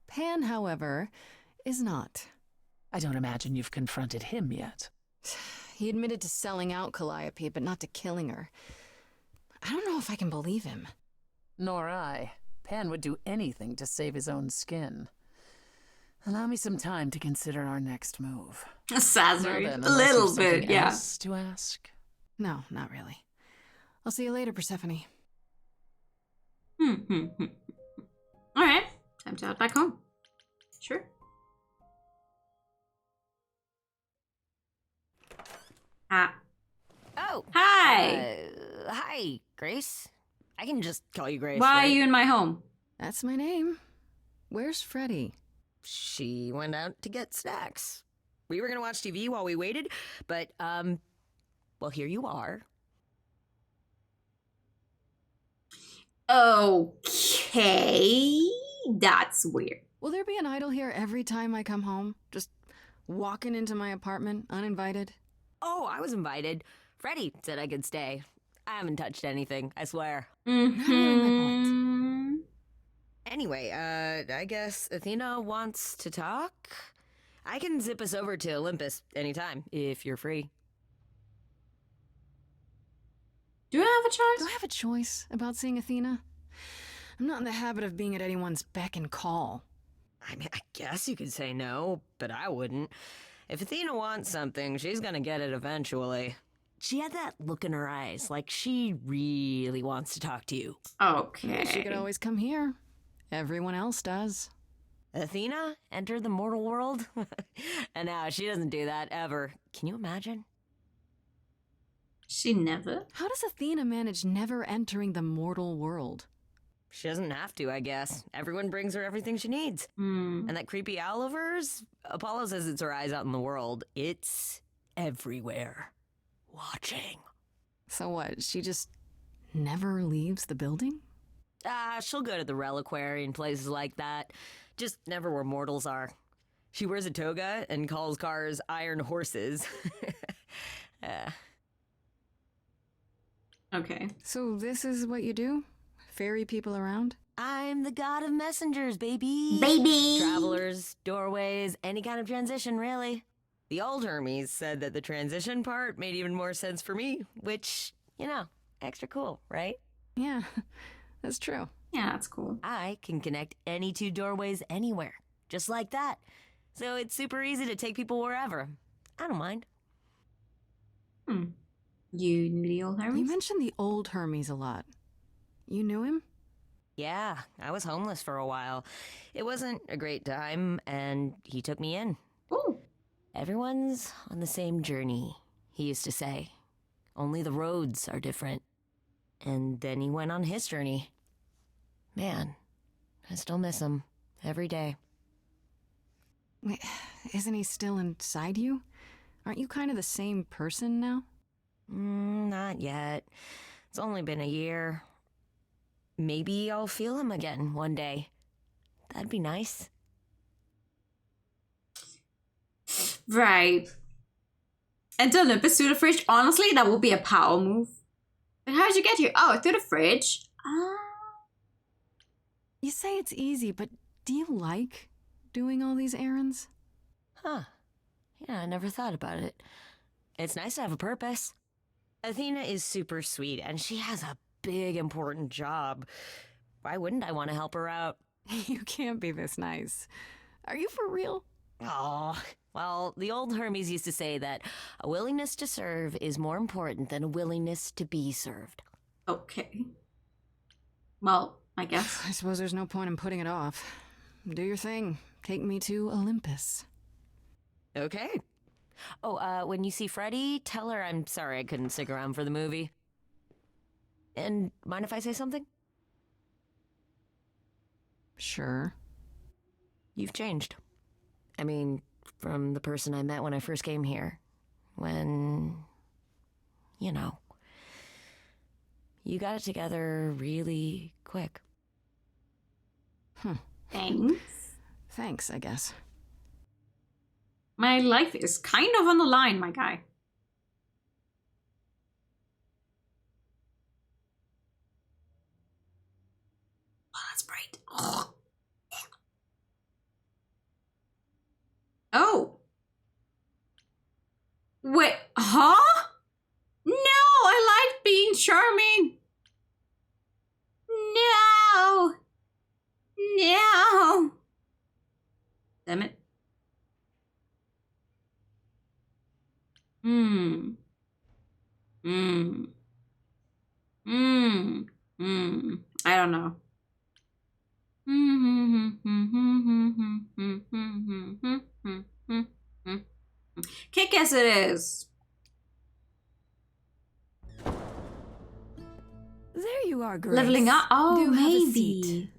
Pan, however, is not. I don't imagine you've confronted him yet. He admitted to selling out Calliope, but not to killing her. I don't know if I can believe him. Nor I. Pan would do anything to save his own skin. Allow me some time to consider our next move. Sazerac. A little bit, yeah. Else to ask? No, not really. I'll see you later, Persephone. Alright, time to head back home. Sure. Oh. Hi. Hi, Grace. I can just call you Grace. Why right? are you in my home? That's my name. Where's Freddy? She went out to get snacks. We were gonna watch TV while we waited, but, well, here you are. Okay. That's weird. Will there be an idol here every time I come home? Just walking into my apartment, uninvited? Oh, I was invited. Freddy said I could stay. I haven't touched anything, I swear. Anyway, I guess Athena wants to talk? I can zip us over to Olympus anytime, if you're free. Do I have a choice? Do I have a choice about seeing Athena? I'm not in the habit of being at anyone's beck and call. I mean, I guess you could say no, but I wouldn't. If Athena wants something, she's gonna get it eventually. She had that look in her eyes, like she really wants to talk to you. Okay. She could always come here. Everyone else does. Athena entered the mortal world? And now she doesn't do that ever. Can you imagine? She never? How does Athena manage never entering the mortal world? She doesn't have to, I guess. Everyone brings her everything she needs. And that creepy owl of hers? Apollo says it's her eyes out in the world. It's everywhere. Watching. So what, she just never leaves the building? She'll go to the reliquary and places like that. Just never where mortals are. She wears a toga and calls cars iron horses. Okay. So this is what you do? Ferry people around? I'm the god of messengers, baby. Baby! Travelers, doorways, any kind of transition, really. The old Hermes said that the transition part made even more sense for me, which, you know, extra cool, right? Yeah, that's true. Yeah, that's cool. I can connect any two doorways anywhere, just like that. So it's super easy to take people wherever. I don't mind. You knew the old Hermes? You mentioned the old Hermes a lot. You knew him? Yeah, I was homeless for a while. It wasn't a great time, and he took me in. Ooh. Everyone's on the same journey, he used to say. Only the roads are different. And then he went on his journey. Man, I still miss him every day. Wait, isn't he still inside you? Aren't you kind of the same person now? Not yet. It's only been a year. Maybe I'll feel him again one day. That'd be nice. Right. And to Olympus through the fridge, honestly, that would be a power move. But how did you get here? Oh, through the fridge. You say it's easy, but do you like doing all these errands? Huh. Yeah, I never thought about it. It's nice to have a purpose. Athena is super sweet, and she has a big, important job. Why wouldn't I want to help her out? You can't be this nice. Are you for real? Oh, well, the old Hermes used to say that a willingness to serve is more important than a willingness to be served. Okay. Well, I guess. I suppose there's no point in putting it off. Do your thing. Take me to Olympus. Okay. Oh, when you see Freddy, tell her I'm sorry I couldn't stick around for the movie. And mind if I say something? Sure. You've changed. I mean, from the person I met when I first came here. When you know. You got it together really quick. Thanks. Thanks, I guess. My life is kind of on the line, my guy. Oh, that's bright. Oh. Wait, huh? No, I like being charming. No. No. Damn it. I don't know. Kick-ass it is. There you are, Grace. Leveling up? Oh, Do have a seat. maybe.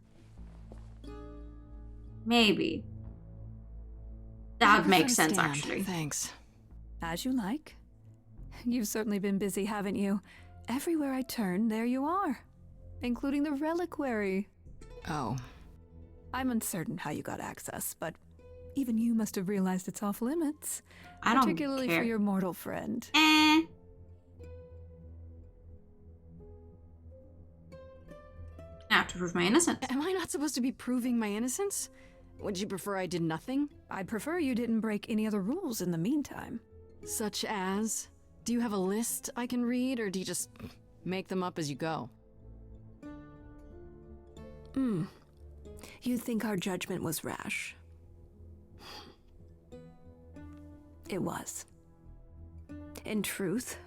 Maybe. That would make sense, actually. Thanks. As you like. You've certainly been busy, haven't you? Everywhere I turn, there you are. Including the reliquary. Oh. I'm uncertain how you got access, but even you must have realized its off limits. I don't particularly care. for your mortal friend. Now to prove my innocence. Am I not supposed to be proving my innocence? Would you prefer I did nothing? I'd prefer you didn't break any other rules in the meantime. Such as? Do you have a list I can read, or do you just make them up as you go? You think our judgment was rash? It was. In truth,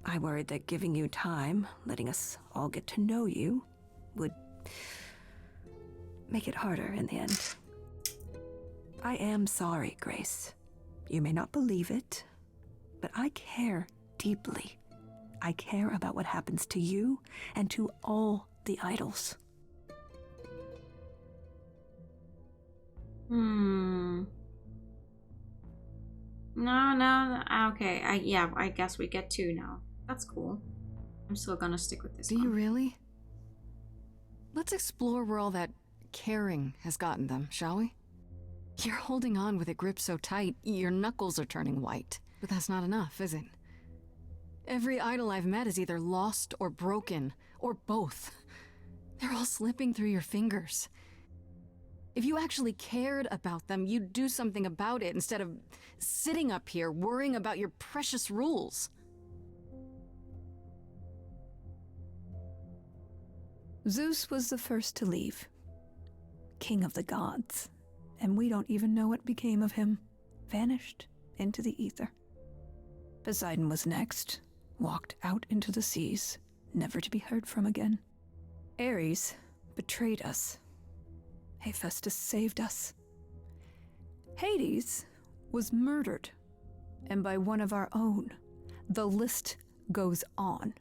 I worried that giving you time, letting us all get to know you, would make it harder in the end. I am sorry, Grace. You may not believe it, but I care deeply. I care about what happens to you and to all the idols. No. Okay. I guess we get two now. That's cool. I'm still gonna stick with this one. Do you really? Let's explore where all that caring has gotten them, shall we? You're holding on with a grip so tight, your knuckles are turning white. But that's not enough, is it? Every idol I've met is either lost or broken, or both. They're all slipping through your fingers. If you actually cared about them, you'd do something about it instead of sitting up here worrying about your precious rules. Zeus was the first to leave. King of the gods. And we don't even know what became of him. Vanished into the ether. Poseidon was next. Walked out into the seas, never to be heard from again. Ares betrayed us. Hephaestus saved us. Hades was murdered. And by one of our own. The list goes on.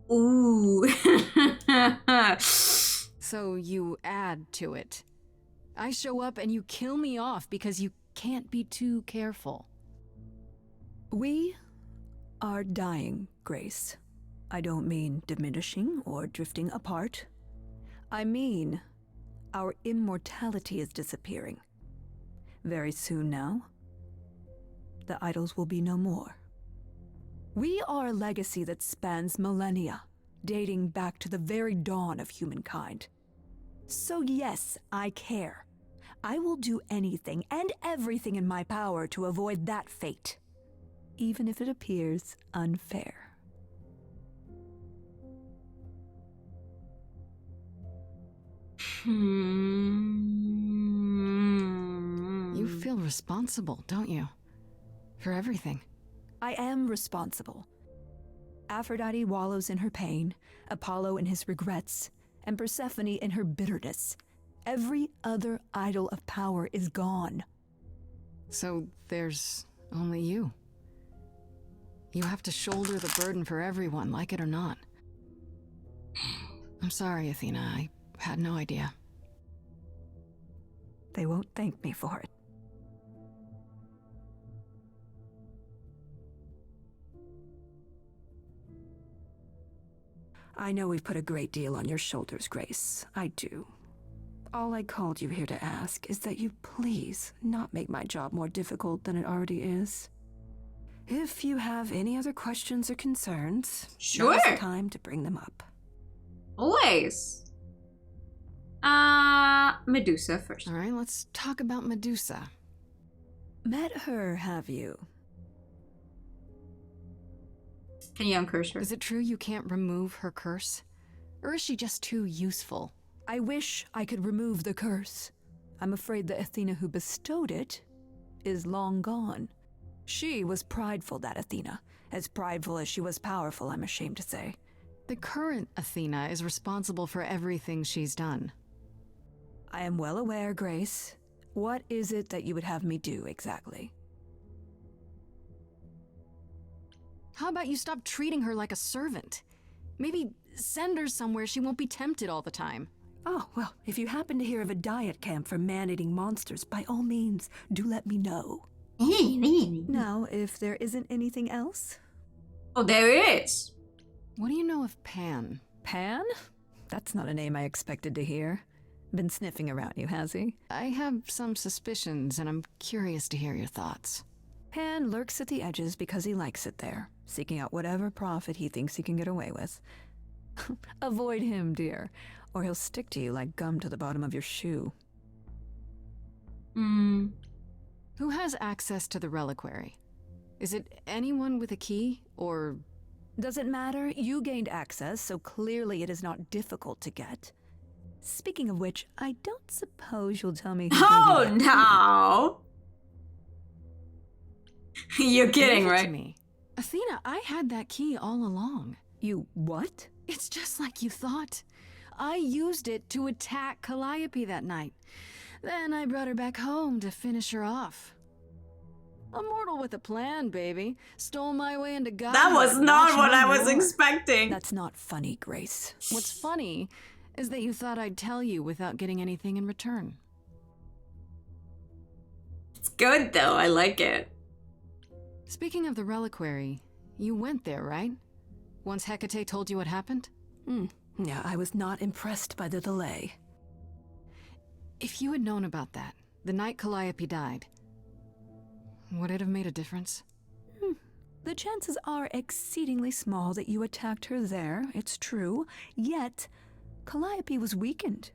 Ooh. So you add to it. I show up and you kill me off because you can't be too careful. We are dying, Grace. I don't mean diminishing or drifting apart. I mean our immortality is disappearing. Very soon now, the idols will be no more. We are a legacy that spans millennia, dating back to the very dawn of humankind. So yes, I care. I will do anything and everything in my power to avoid that fate, even if it appears unfair. You feel responsible, don't you? For everything. I am responsible. Aphrodite wallows in her pain, Apollo in his regrets, and Persephone in her bitterness. Every other idol of power is gone. So there's only you. You have to shoulder the burden for everyone, like it or not. I'm sorry, Athena. I had no idea. They won't thank me for it. I know we've put a great deal on your shoulders, Grace. I do. All I called you here to ask is that you please not make my job more difficult than it already is. If you have any other questions or concerns, Sure. now's the time to bring them up. Always. Medusa first. All right, let's talk about Medusa. Met her, have you? Can you uncurse her? Is it true you can't remove her curse? Or is she just too useful? I wish I could remove the curse. I'm afraid the Athena who bestowed it is long gone. She was prideful, that Athena. As prideful as she was powerful, I'm ashamed to say. The current Athena is responsible for everything she's done. I am well aware, Grace. What is it that you would have me do exactly? How about you stop treating her like a servant? Maybe send her somewhere she won't be tempted all the time. Oh, well, if you happen to hear of a diet camp for man-eating monsters, by all means, do let me know. Now, if there isn't anything else? Oh, there is. What do you know of Pan? Pan? That's not a name I expected to hear. Been sniffing around you, has he? I have some suspicions, and I'm curious to hear your thoughts. Pan lurks at the edges because he likes it there, seeking out whatever profit he thinks he can get away with. Avoid him, dear, or he'll stick to you like gum to the bottom of your shoe. Who has access to the reliquary? Is it anyone with a key, or... Doesn't matter. You gained access, so clearly it is not difficult to get. Speaking of which, I don't suppose you'll tell me who Oh, gave you that no! You're kidding, Give it to right? me. Athena, I had that key all along. You what? It's just like you thought. I used it to attack Calliope that night. Then I brought her back home to finish her off. A mortal with a plan, baby. Stole my way into God. That was not what I was expecting. That's not funny, Grace. What's funny is that you thought I'd tell you without getting anything in return. It's good, though. I like it. Speaking of the reliquary, you went there, right? Once Hecate told you what happened? Yeah, I was not impressed by the delay. If you had known about that, the night Calliope died, would it have made a difference? The chances are exceedingly small that you attacked her there, it's true. Yet, Calliope was weakened,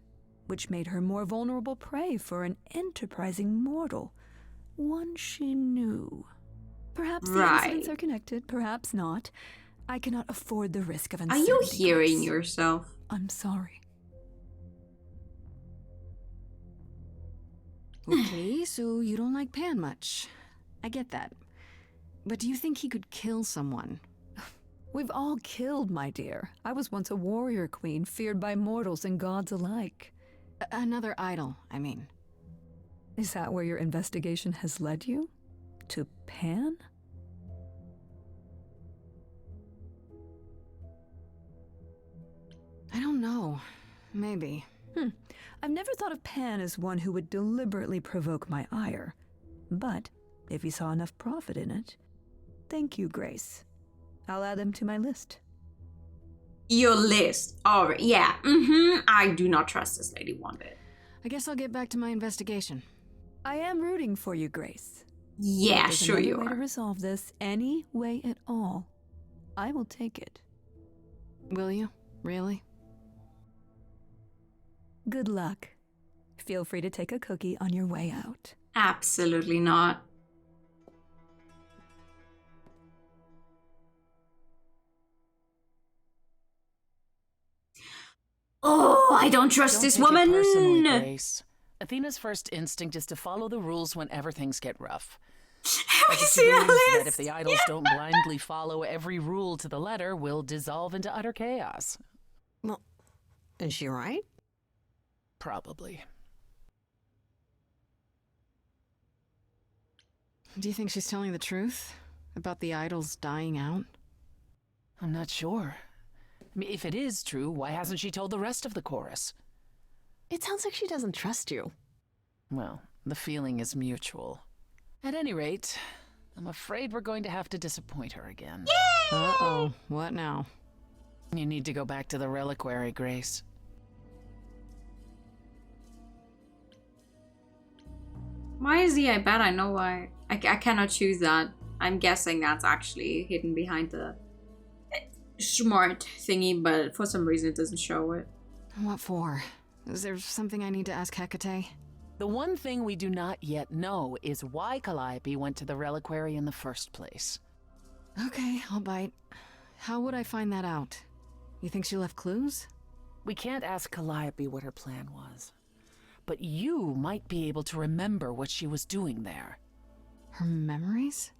which made her more vulnerable prey for an enterprising mortal. One she knew. Perhaps the incidents are connected, perhaps not. I cannot afford the risk of Are uncertainty. you hearing yourself? I'm sorry. Okay, so you don't like Pan much. I get that. But do you think he could kill someone? We've all killed, my dear. I was once a warrior queen, feared by mortals and gods alike. Another idol, I mean. Is that where your investigation has led you? To Pan? I don't know. Maybe. I've never thought of Pan as one who would deliberately provoke my ire. But if you saw enough profit in it, thank you, Grace. I'll add them to my list. Your list. Oh, yeah. I do not trust this lady one bit. I guess I'll get back to my investigation. I am rooting for you, Grace. Yeah, If sure there's you another way are. to resolve this, any way at all, I will take it. Will you? Really? Good luck. Feel free to take a cookie on your way out. Absolutely not. Oh, I don't trust Don't this take it woman. personally, Grace. Athena's first instinct is to follow the rules whenever things get rough. Have you She seen her believes that list? if the idols don't blindly follow every rule to the letter, we'll dissolve into utter chaos. Well, is she right? Probably. Do you think she's telling the truth? About the idols dying out? I'm not sure. I mean, if it is true, why hasn't she told the rest of the chorus? It sounds like she doesn't trust you. Well, the feeling is mutual. At any rate, I'm afraid we're going to have to disappoint her again. Uh-oh. What now? You need to go back to the reliquary, Grace. Why is he? I bet I know why. I cannot choose that. I'm guessing that's actually hidden behind the smart thingy, but for some reason it doesn't show it. What for? Is there something I need to ask Hecate? The one thing we do not yet know is why Calliope went to the reliquary in the first place. Okay, I'll bite. How would I find that out? You think she left clues? We can't ask Calliope what her plan was. But you might be able to remember what she was doing there. Her memories?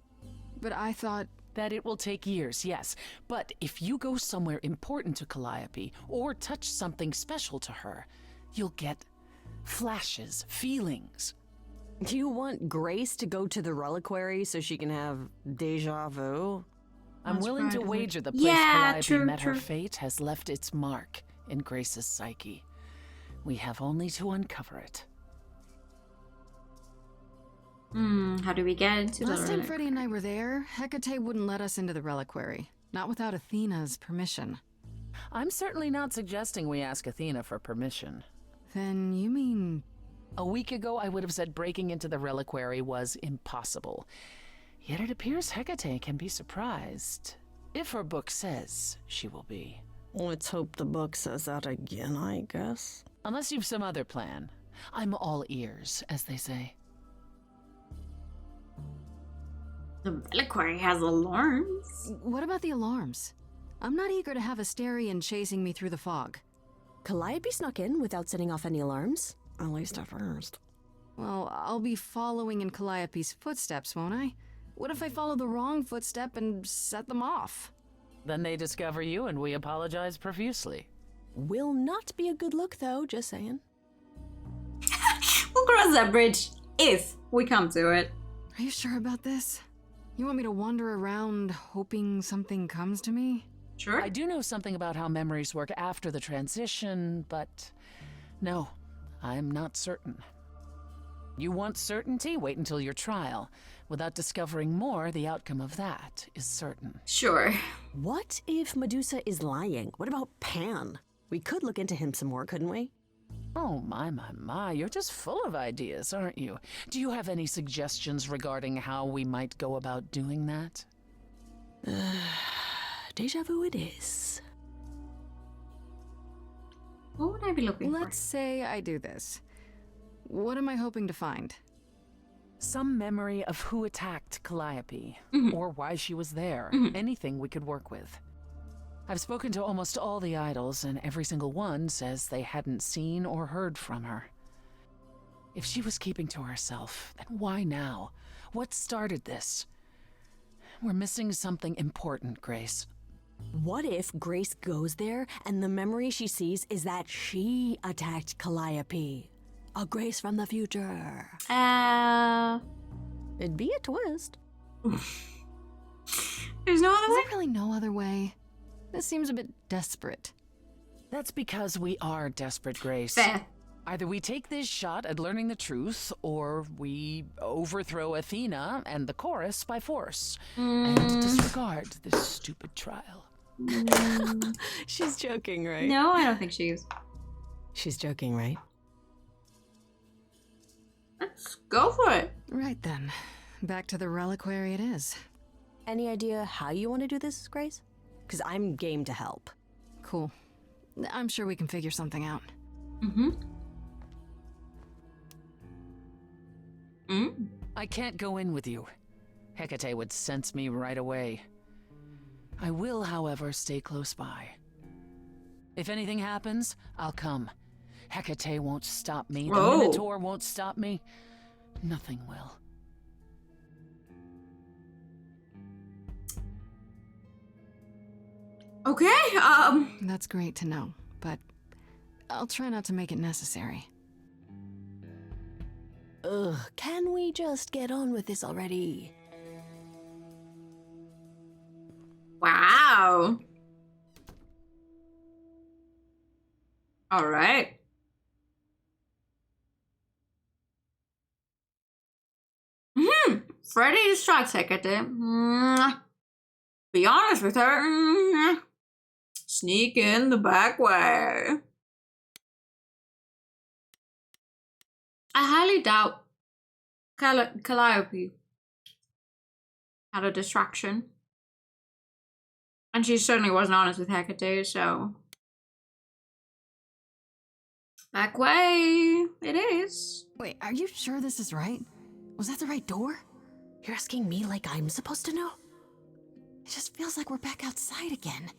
But I thought... That it will take years, yes. But if you go somewhere important to Calliope, or touch something special to her, you'll get flashes, feelings. Do you want Grace to go to the reliquary so she can have deja vu? I'm willing to wager the place Calliope met her fate has left its mark in Grace's psyche. We have only to uncover it. How do we get into the Last time Freddy and I were there, Hecate wouldn't let us into the reliquary. Not without Athena's permission. I'm certainly not suggesting we ask Athena for permission. Then you mean... A week ago, I would have said breaking into the reliquary was impossible. Yet it appears Hecate can be surprised. If her book says she will be. Let's hope the book says that again, I guess. Unless you've some other plan. I'm all ears, as they say. The reliquary has alarms. What about the alarms? I'm not eager to have Asterion chasing me through the fog. Calliope snuck in without setting off any alarms. At least at first. Well, I'll be following in Calliope's footsteps, won't I? What if I follow the wrong footstep and set them off? Then they discover you and we apologize profusely. Will not be a good look, though, just saying. We'll cross that bridge if we come to it. Are you sure about this? You want me to wander around hoping something comes to me? Sure. I do know something about how memories work after the transition, but no, I'm not certain. You want certainty? Wait until your trial. Without discovering more, the outcome of that is certain. Sure. What if Medusa is lying? What about Pan? We could look into him some more, couldn't we? Oh, my, you're just full of ideas, aren't you? Do you have any suggestions regarding how we might go about doing that? Deja vu it is. What would I be looking for? Let's say I do this. What am I hoping to find? Some memory of who attacked Calliope, or why she was there. Anything we could work with. I've spoken to almost all the idols, and every single one says they hadn't seen or heard from her. If she was keeping to herself, then why now? What started this? We're missing something important, Grace. What if Grace goes there, and the memory she sees is that she attacked Calliope? A Grace from the future. It'd be a twist. There's no other way? Is there really no other way? This seems a bit desperate. That's because we are desperate, Grace. Fair. Either we take this shot at learning the truth, or we overthrow Athena and the chorus by force, and disregard this stupid trial. She's joking, right? No, I don't think she is. She's joking, right? Let's go for it. Right then. Back to the reliquary it is. Any idea how you want to do this, Grace? Because I'm game to help. Cool. I'm sure we can figure something out. I can't go in with you. Hecate would sense me right away. I will, however, stay close by. If anything happens, I'll come. Hecate won't stop me. The Minotaur won't stop me. Nothing will. Okay, That's great to know, but I'll try not to make it necessary. Ugh, can we just get on with this already? Wow. All right. Freddy distracts Hecate. Be honest with her. Sneak in the back way. I highly doubt Calliope had a distraction. And she certainly wasn't honest with Hecate, so... Back way, it is. Wait, are you sure this is right? Was that the right door? You're asking me like I'm supposed to know? It just feels like we're back outside again.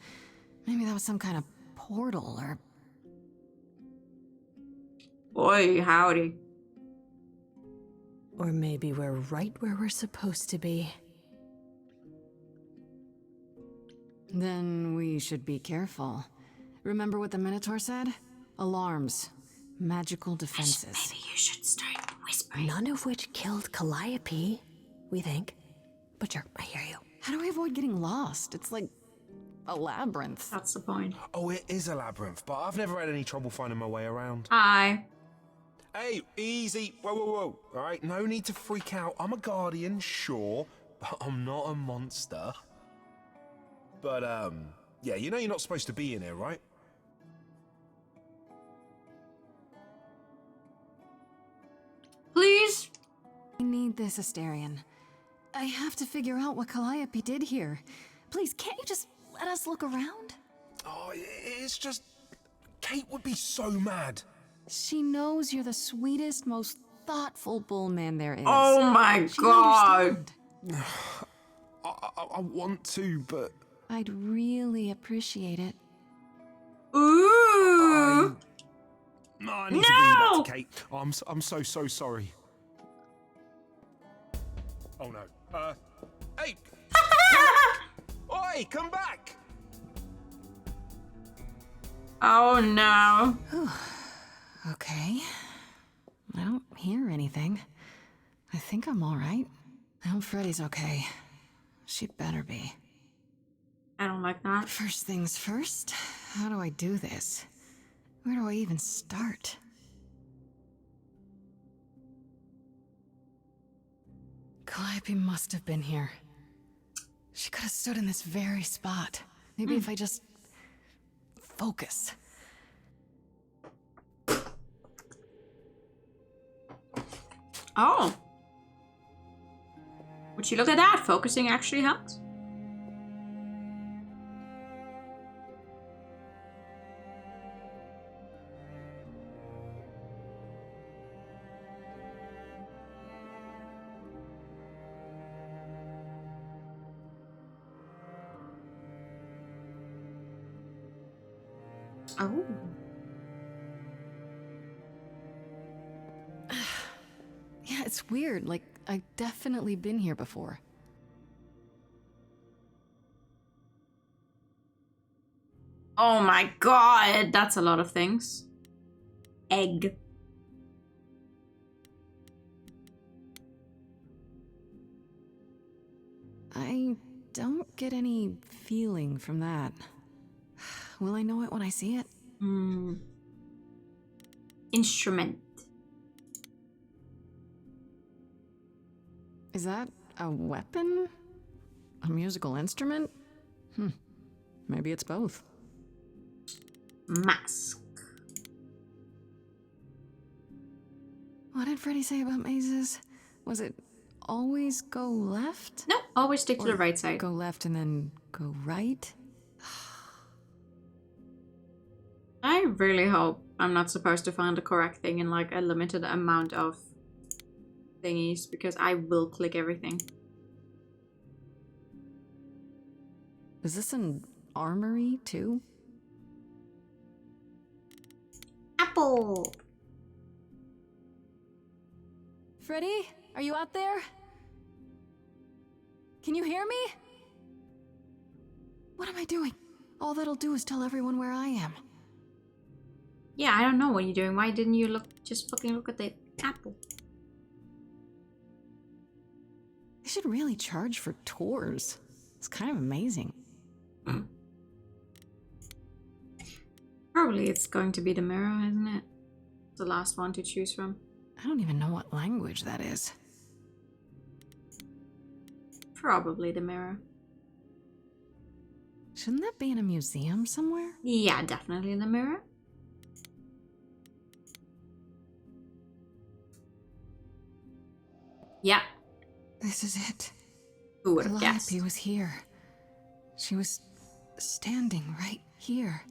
Maybe that was some kind of portal or... Boy, howdy. Or maybe we're right where we're supposed to be. Then we should be careful. Remember what the Minotaur said? Alarms. Magical defenses. Maybe you should start whispering. None of which killed Calliope, we think. But sure, I hear you. How do we avoid getting lost? It's like a labyrinth. That's the point. Oh, it is a labyrinth, but I've never had any trouble finding my way around. Hi. Hey, easy. Whoa, whoa, whoa. All right, no need to freak out. I'm a guardian, sure, but I'm not a monster. But, yeah, you know you're not supposed to be in here, right? Please? I need this, Asterion. I have to figure out what Calliope did here. Please, can't you just let us look around? Oh, it's just... Kate would be so mad. She knows you're the sweetest, most thoughtful bullman there is. Oh my She'd god. understand. I want to, but... I'd really appreciate it. Ooh. No, I need to bring you back to Kate. Oh, I'm so sorry. Oh no. Hey! Oi, come back! Oh no. Okay. I don't hear anything. I think I'm alright. I hope Freddy's okay. She'd better be. I don't like that. First things first, how do I do this? Where do I even start? Calliope must have been here. She could have stood in this very spot. Maybe if I just... focus. Oh. Would you look at that? Focusing actually helps. Oh. Yeah, it's weird. Like, I've definitely been here before. Oh my god, that's a lot of things. Egg. I don't get any feeling from that. Will I know it when I see it? Instrument. Is that a weapon? A musical instrument? Maybe it's both. Mask. What did Freddy say about mazes? Was it always go left? No, always stick to the right side. Go left and then go right? I really hope I'm not supposed to find the correct thing in like a limited amount of thingies, because I will click everything. Is this an armory too? Apple! Freddy, are you out there? Can you hear me? What am I doing? All that'll do is tell everyone where I am. Yeah, I don't know what you're doing. Why didn't you just fucking look at the apple? They should really charge for tours. It's kind of amazing. Probably it's going to be the mirror, isn't it? The last one to choose from. I don't even know what language that is. Probably the mirror. Shouldn't that be in a museum somewhere? Yeah, definitely in the mirror. Yeah. This is it. Who would have guessed? Calliope was here. She was standing right here.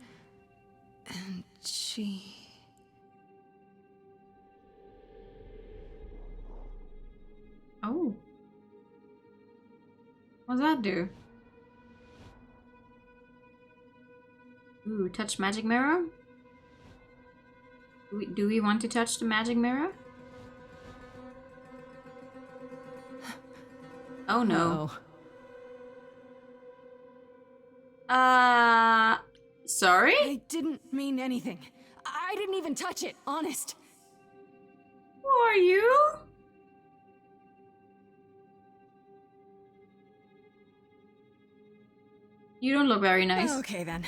And she... Oh. What does that do? Ooh, touch magic mirror? Do we want to touch the magic mirror? Oh no. Sorry? I didn't mean anything. I didn't even touch it, honest. Who are you? You don't look very nice. Okay then.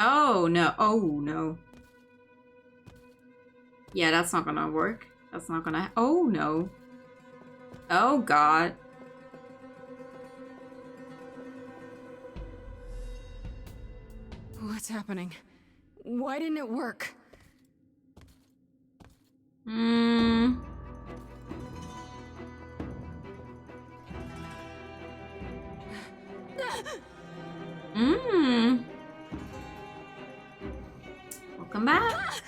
Oh no. Oh no. Yeah, that's not gonna work. That's not gonna. Oh no. Oh god. What's happening? Why didn't it work? Hmm. Mmm. Welcome back.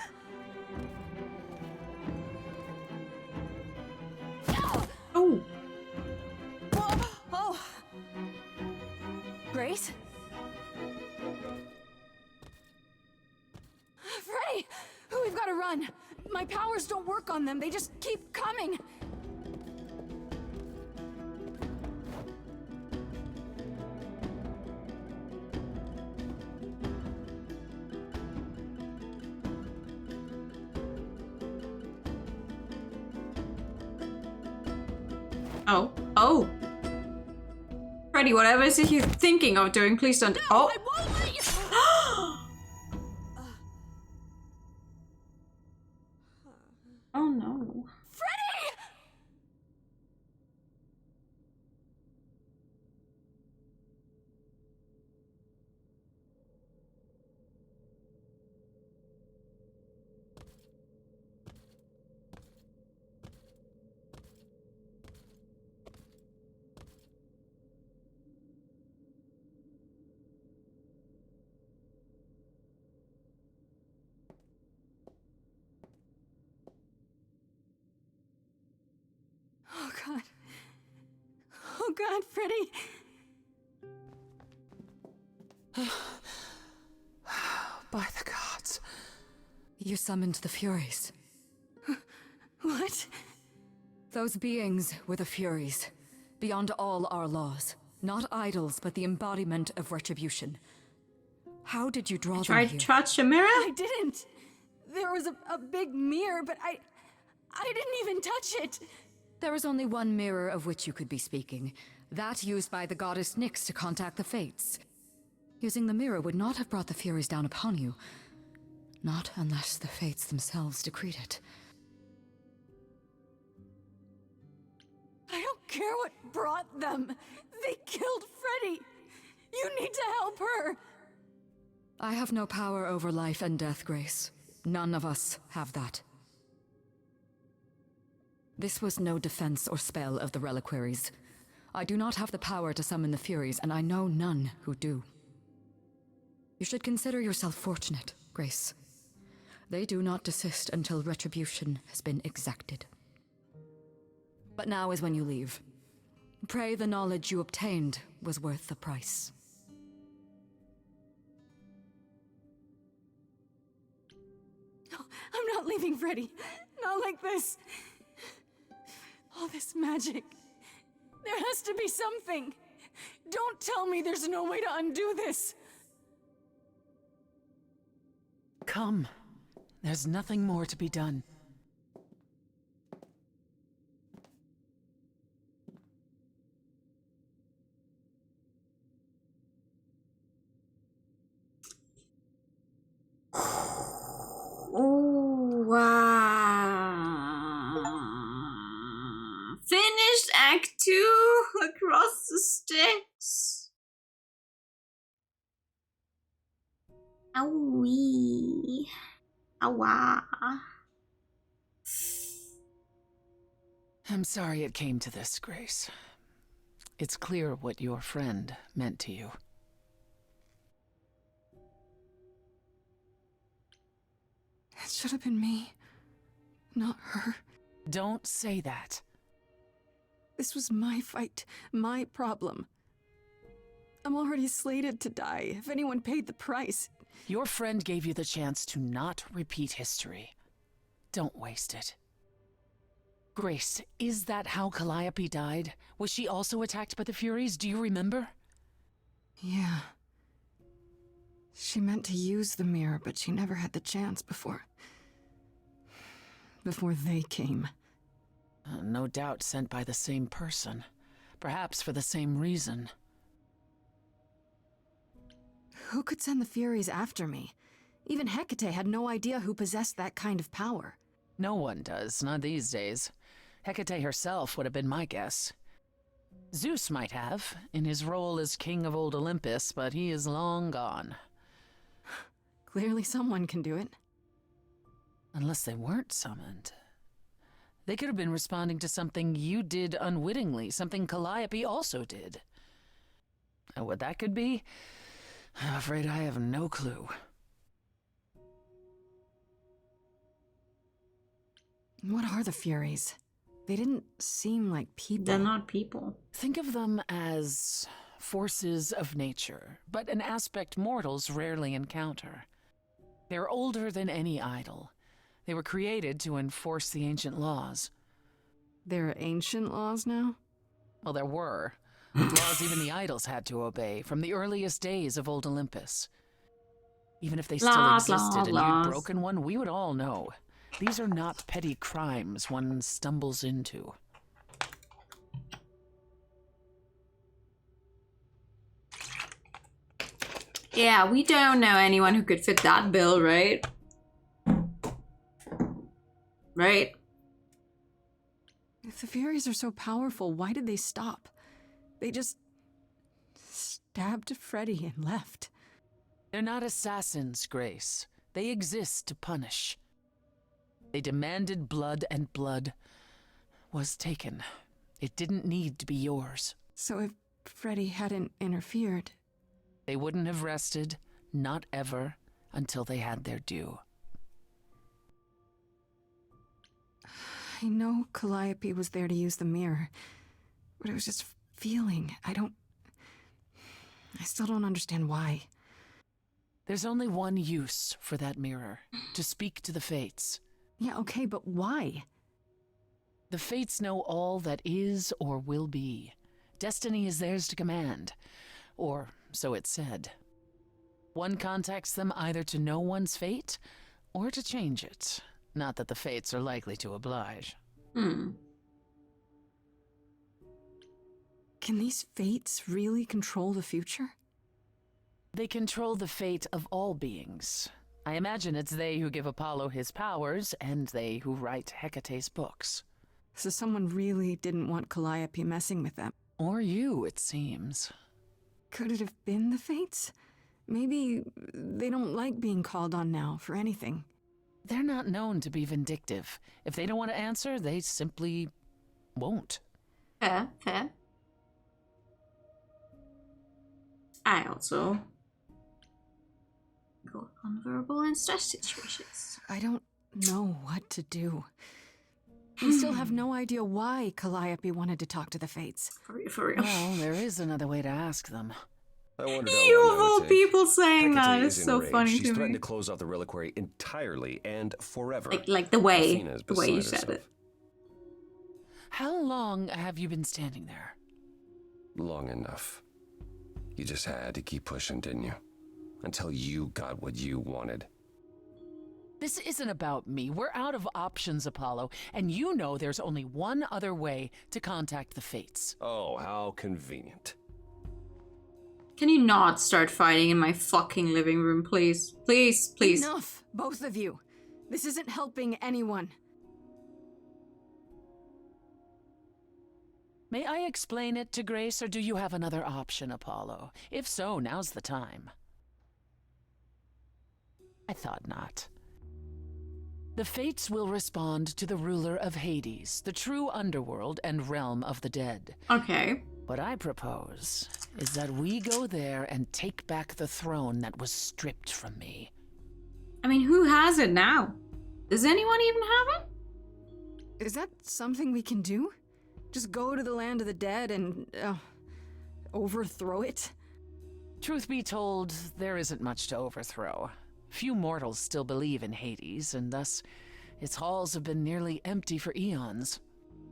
Oh. Oh. Grace? Freddy! We've got to run. My powers don't work on them. They just keep coming. Oh. Oh. Freddy, whatever is it you're thinking of doing, please don't. Oh. I won't let you. Oh no. Freddy! Oh god. Oh god, Freddy. By the gods. You summoned the Furies. What? Those beings were the Furies, beyond all our laws. Not idols, but the embodiment of retribution. How did you draw them Tried here? to touch a mirror? I didn't. There was a big mirror, but I didn't even touch it. There is only one mirror of which you could be speaking. That used by the goddess Nyx to contact the Fates. Using the mirror would not have brought the Furies down upon you. Not unless the Fates themselves decreed it. I don't care what brought them. They killed Freddy. You need to help her. I have no power over life and death, Grace. None of us have that. This was no defense or spell of the reliquaries. I do not have the power to summon the Furies, and I know none who do. You should consider yourself fortunate, Grace. They do not desist until retribution has been exacted. But now is when you leave. Pray the knowledge you obtained was worth the price. I'm not leaving Freddy. Not like this. All this magic. There has to be something. Don't tell me there's no way to undo this. Come. There's nothing more to be done. Oh, wow. Finished Act 2 across the sticks. Awa. I'm sorry it came to this, Grace. It's clear what your friend meant to you. It should have been me, not her. Don't say that. This was my fight, my problem. I'm already slated to die if anyone paid the price. Your friend gave you the chance to not repeat history. Don't waste it. Grace, is that how Calliope died? Was she also attacked by the Furies? Do you remember? Yeah. She meant to use the mirror, but she never had the chance before they came. No doubt sent by the same person. Perhaps for the same reason. Who could send the Furies after me? Even Hecate had no idea who possessed that kind of power. No one does, not these days. Hecate herself would have been my guess. Zeus might have, in his role as king of old Olympus, but he is long gone. Clearly someone can do it. Unless they weren't summoned. They could have been responding to something you did unwittingly, something Calliope also did. And what that could be, I'm afraid I have no clue. What are the Furies? They didn't seem like people. They're not people. Think of them as forces of nature, but an aspect mortals rarely encounter. They're older than any idol. They were created to enforce the ancient laws. There are ancient laws now? Well, there were. Laws even the idols had to obey, from the earliest days of old Olympus. Even if they still existed and you'd broken one, we would all know. These are not petty crimes one stumbles into. Yeah, we don't know anyone who could fit that bill, right? Right? If the Furies are so powerful, why did they stop? They just stabbed Freddy and left. They're not assassins, Grace. They exist to punish. They demanded blood, and blood was taken. It didn't need to be yours. So if Freddy hadn't interfered... They wouldn't have rested, not ever, until they had their due. I know Calliope was there to use the mirror, but it was just feeling. I still don't understand why. There's only one use for that mirror, to speak to the Fates. Yeah, okay, but why? The Fates know all that is or will be. Destiny is theirs to command, or so it's said. One contacts them either to know one's fate, or to change it. Not that the Fates are likely to oblige. Can these Fates really control the future? They control the fate of all beings. I imagine it's they who give Apollo his powers, and they who write Hecate's books. So someone really didn't want Calliope messing with them. Or you, it seems. Could it have been the Fates? Maybe they don't like being called on now for anything. They're not known to be vindictive. If they don't want to answer, they simply won't. Fair. I also go unverbal in stress situations. I don't know what to do. We still have no idea why Calliope wanted to talk to the Fates. For real. Well, there is another way to ask them. I wondered You of all people saying that Hecate is so enraged. funny She's to threatened me. to close off the reliquary entirely and forever. Like the way Athena's you beside said herself. it. How long have you been standing there? Long enough. You just had to keep pushing, didn't you? Until you got what you wanted. This isn't about me. We're out of options, Apollo, and you know there's only one other way to contact the Fates. Oh, how convenient. Can you not start fighting in my fucking living room, please? Please. Enough, both of you. This isn't helping anyone. May I explain it to Grace, or do you have another option, Apollo? If so, now's the time. I thought not. The fates will respond to the ruler of Hades, the true underworld and realm of the dead. Okay. What I propose is that we go there and take back the throne that was stripped from me. I mean, who has it now? Does anyone even have it? Is that something we can do? Just go to the land of the dead and overthrow it? Truth be told, there isn't much to overthrow. Few mortals still believe in Hades, and thus its halls have been nearly empty for eons.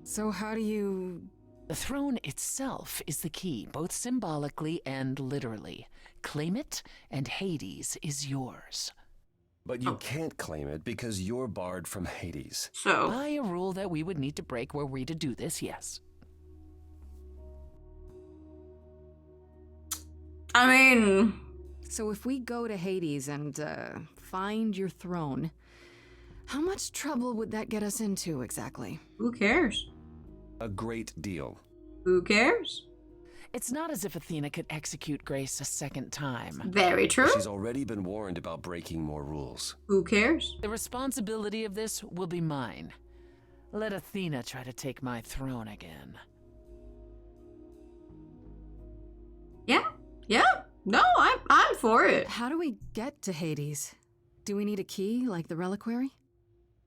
So how do you... The throne itself is the key, both symbolically and literally. Claim it, and Hades is yours. But you can't claim it because you're barred from Hades. So? By a rule that we would need to break were we to do this, yes. I mean... So if we go to Hades and, find your throne, how much trouble would that get us into, exactly? Who cares? A great deal. Who cares? It's not as if Athena could execute Grace a second time. Very true. She's already been warned about breaking more rules. Who cares? The responsibility of this will be mine. Let Athena try to take my throne again. Yeah. No, I'm for it. How do we get to Hades? Do we need a key, like the reliquary?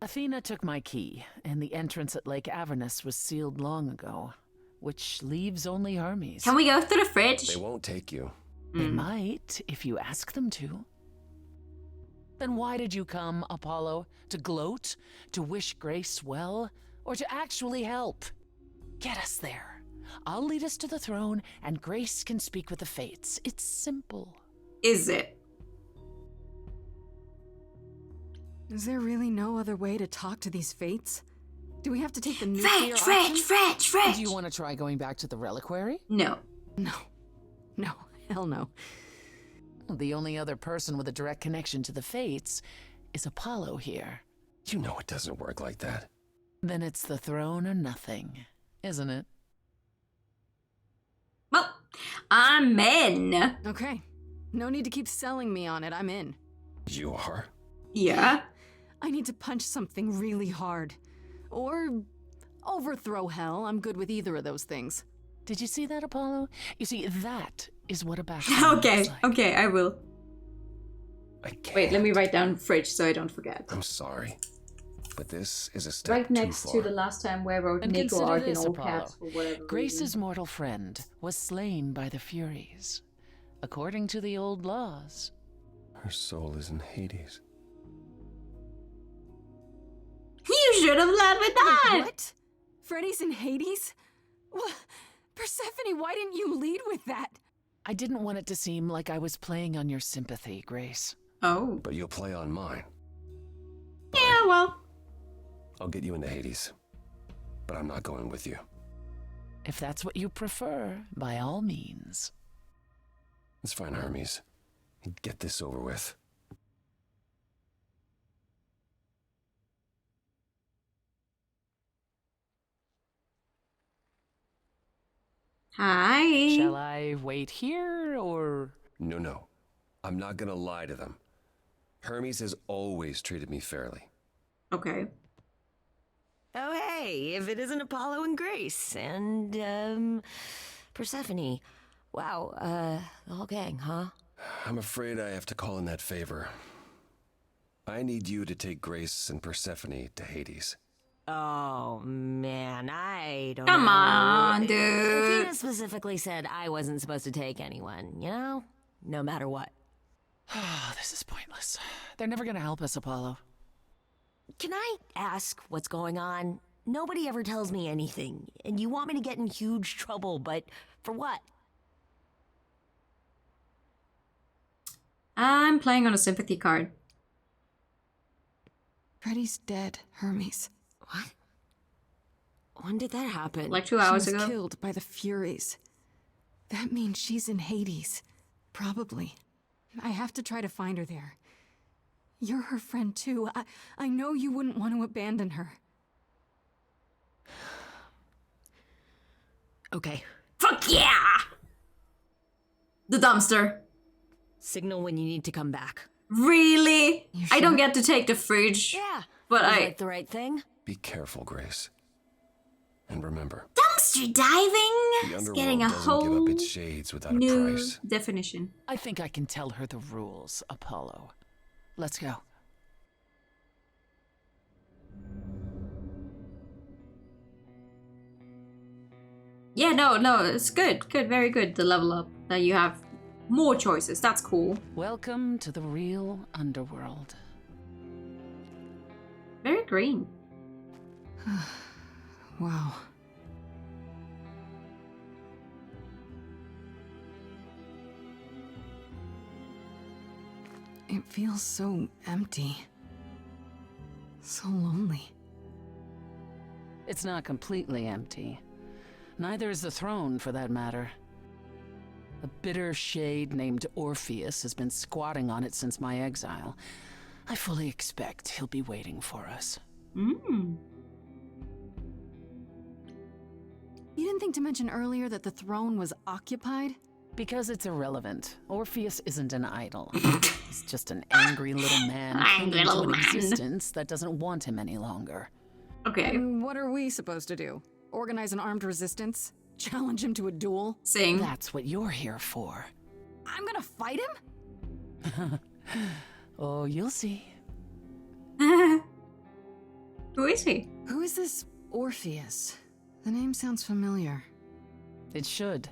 Athena took my key, and the entrance at Lake Avernus was sealed long ago, which leaves only Hermes. Can we go through the fridge? They won't take you. They might, if you ask them to. Then why did you come, Apollo? To gloat? To wish Grace well? Or to actually help? Get us there. I'll lead us to the throne, and Grace can speak with the fates. It's simple. Is it? Is there really no other way to talk to these fates? Do we have to take the nuclear option? Fridge! Do you want to try going back to the reliquary? No. No, hell no. The only other person with a direct connection to the fates is Apollo here. You know it doesn't work like that. Then it's the throne or nothing, isn't it? Well, I'm in. Okay. No need to keep selling me on it. I'm in. You are? Yeah. I need to punch something really hard. Or overthrow hell. I'm good with either of those things. Did you see that, Apollo? You see, that is what a background Okay, okay, I will. I can't. Wait, let me write down fridge so I don't forget. I'm sorry, but this is a step Right next too to far. the last time where I wrote And Nico consider Arc in this, all Apollo. caps for whatever Grace's reason. mortal friend was slain by the Furies. According to the old laws. Her soul is in Hades. You should have led with that! What? Freddy's in Hades? What? Persephone, why didn't you lead with that? I didn't want it to seem like I was playing on your sympathy, Grace. Oh. But you'll play on mine. Yeah, well. I'll get you into Hades. But I'm not going with you. If that's what you prefer, by all means. It's fine, Hermes. Get this over with. Hi. Shall I wait here, or...? No. I'm not gonna lie to them. Hermes has always treated me fairly. Okay. Oh, hey, if it isn't Apollo and Grace and, Persephone. Wow, the whole gang, huh? I'm afraid I have to call in that favor. I need you to take Grace and Persephone to Hades. Oh, man, I don't Come know. on, dude. Athena specifically said I wasn't supposed to take anyone, you know? No matter what. This is pointless. They're never gonna help us, Apollo. Can I ask what's going on? Nobody ever tells me anything, and you want me to get in huge trouble, but for what? I'm playing on a sympathy card. Freddy's dead, Hermes. What? When did that happen? Like 2 hours She was ago. killed by the Furies. That means she's in Hades. Probably. I have to try to find her there. You're her friend too. I know you wouldn't want to abandon her. Okay. Fuck yeah! The dumpster. Signal when you need to come back. Really? I don't get to take the fridge. Yeah. But Feels I like the right thing. Be careful, Grace. And remember, dumpster diving. the It's underworld getting a doesn't give whole up its shades without a new price. definition. I think I can tell her the rules, Apollo. Let's go. Yeah, no, it's good. Good, very good. The level up that you have more choices. That's cool. Welcome to the real underworld. Very green. Wow. It feels so empty. So lonely. It's not completely empty. Neither is the throne, for that matter. A bitter shade named Orpheus has been squatting on it since my exile. I fully expect he'll be waiting for us. You didn't think to mention earlier that the throne was occupied? Because it's irrelevant. Orpheus isn't an idol. He's just an angry little man clinging to an existence that doesn't want him any longer. Okay. And what are we supposed to do? Organize an armed resistance? Challenge him to a duel? Sing. That's what you're here for. I'm gonna fight him? Oh, you'll see. Who is he? Who is this Orpheus? The name sounds familiar. It should.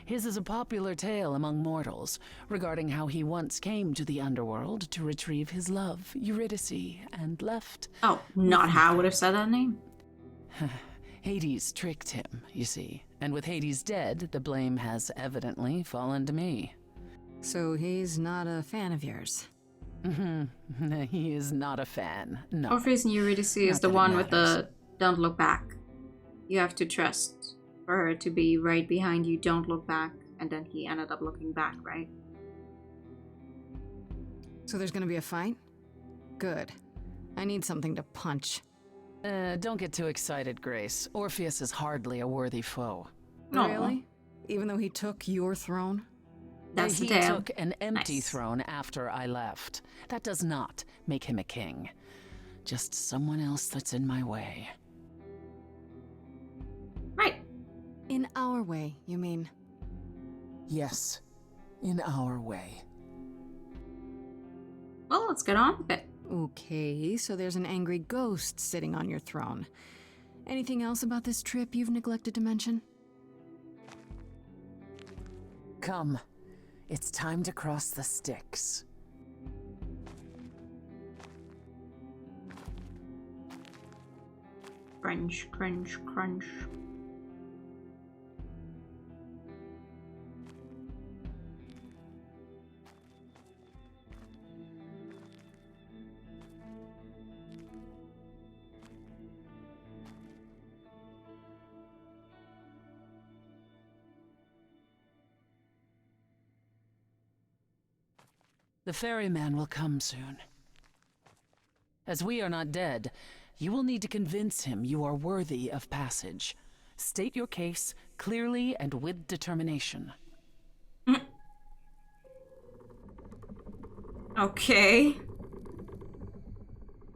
His is a popular tale among mortals regarding how he once came to the underworld to retrieve his love, Eurydice, and left. Oh, not how I would have said that name. Hades tricked him, you see. And with Hades dead, the blame has evidently fallen to me. So he's not a fan of yours? He is not a fan, no. Orpheus and Eurydice is the one with the don't look back. You have to trust for her to be right behind you, don't look back. And then he ended up looking back, right? So there's gonna be a fight? Good. I need something to punch. Don't get too excited, Grace. Orpheus is hardly a worthy foe. Really? Even though he took your throne? That's he the tale. took an empty throne after I left. That does not make him a king. Just someone else that's in my way. Right. In our way, you mean? Yes, in our way. Well, let's get on with it. Okay, so there's an angry ghost sitting on your throne. Anything else about this trip you've neglected to mention? Come. It's time to cross the Styx. Crunch, crunch, crunch. The ferryman will come soon. As we are not dead, you will need to convince him you are worthy of passage. State your case clearly and with determination. Okay.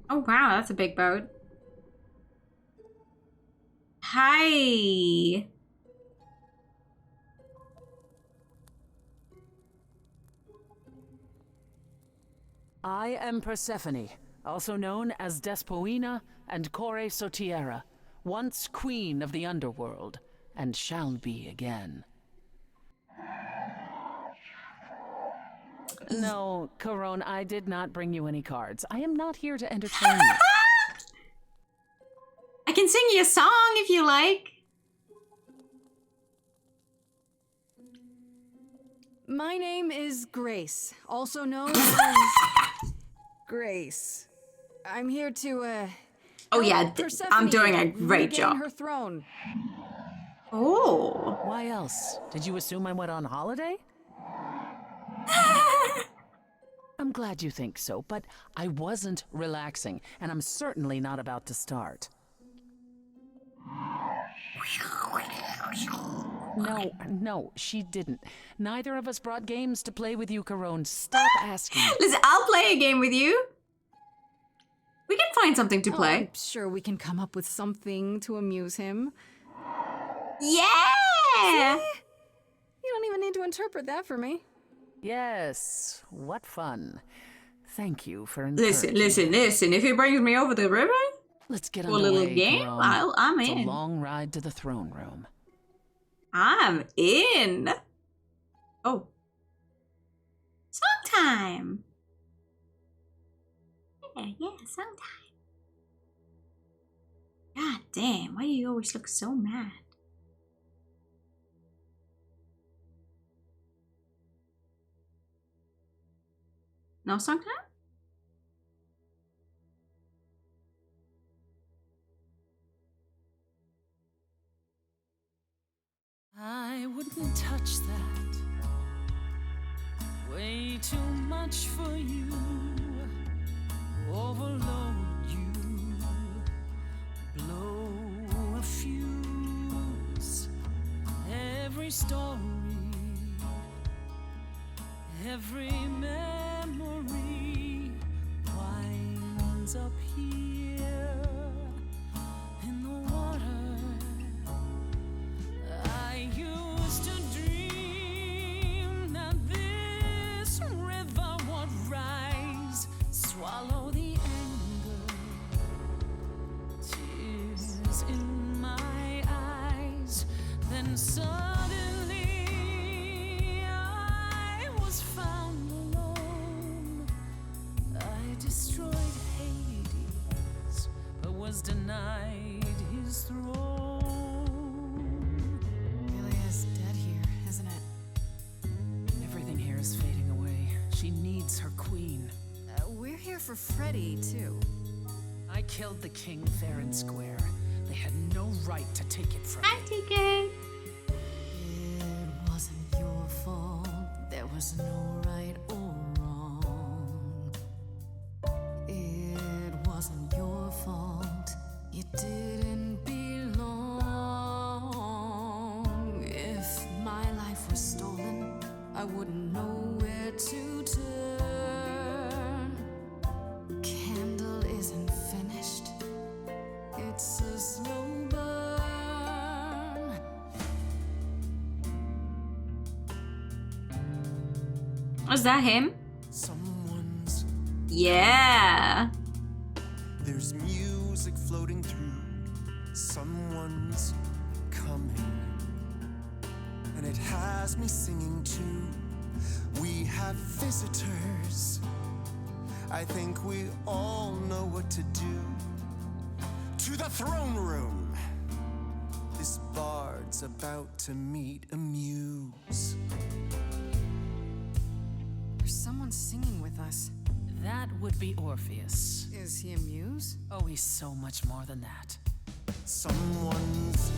Oh wow, that's a big boat. Hi. I am Persephone, also known as Despoina and Kore Sotiera, once queen of the underworld, and shall be again. No, Corone, I did not bring you any cards. I am not here to entertain you. I can sing you a song if you like. My name is Grace, also known as Grace. I'm here to, Oh yeah, I'm doing a great regain job. her throne. Oh. Why else? Did you assume I went on holiday? I'm glad you think so, but I wasn't relaxing, and I'm certainly not about to start. No, she didn't. Neither of us brought games to play with you, Carone. Stop asking. Listen, I'll play a game with you. We can find something to play. I'm sure we can come up with something to amuse him. Yeah! See? You don't even need to interpret that for me. Yes, what fun. Thank you for encouraging. Listen. If he brings me over the river, let's get for underway, a little game, Carone. I'm it's in. a long ride to the throne room. I'm in. Oh. Songtime. Yeah, songtime. God damn, why do you always look so mad? No songtime? I wouldn't touch that. Way too much for you. Overload you. Blow a fuse. Every story, every memory winds up here in the water. I used to dream that this river would rise, swallow the anger, tears in my eyes. Then suddenly I was found alone. I destroyed Hades, but was denied his throne. Dead here, isn't it? Everything here is fading away. She needs her queen. We're here for Freddy, too. I killed the king fair and square. They had no right to take it from me. I take it. It wasn't your fault. There was no right or wrong. It wasn't your fault. You didn't belong. If my life was stolen, I wouldn't know where to turn. Candle isn't finished. It's a slow burn. Was that him? Someone's. Yeah. There's music floating through. Someone's coming. And it has me singing too. We have visitors. I think we all know what to do. To the throne room. This bard's about to meet a muse. There's someone singing with us. That would be Orpheus. Is he a muse? Oh, he's so much more than that. Someone's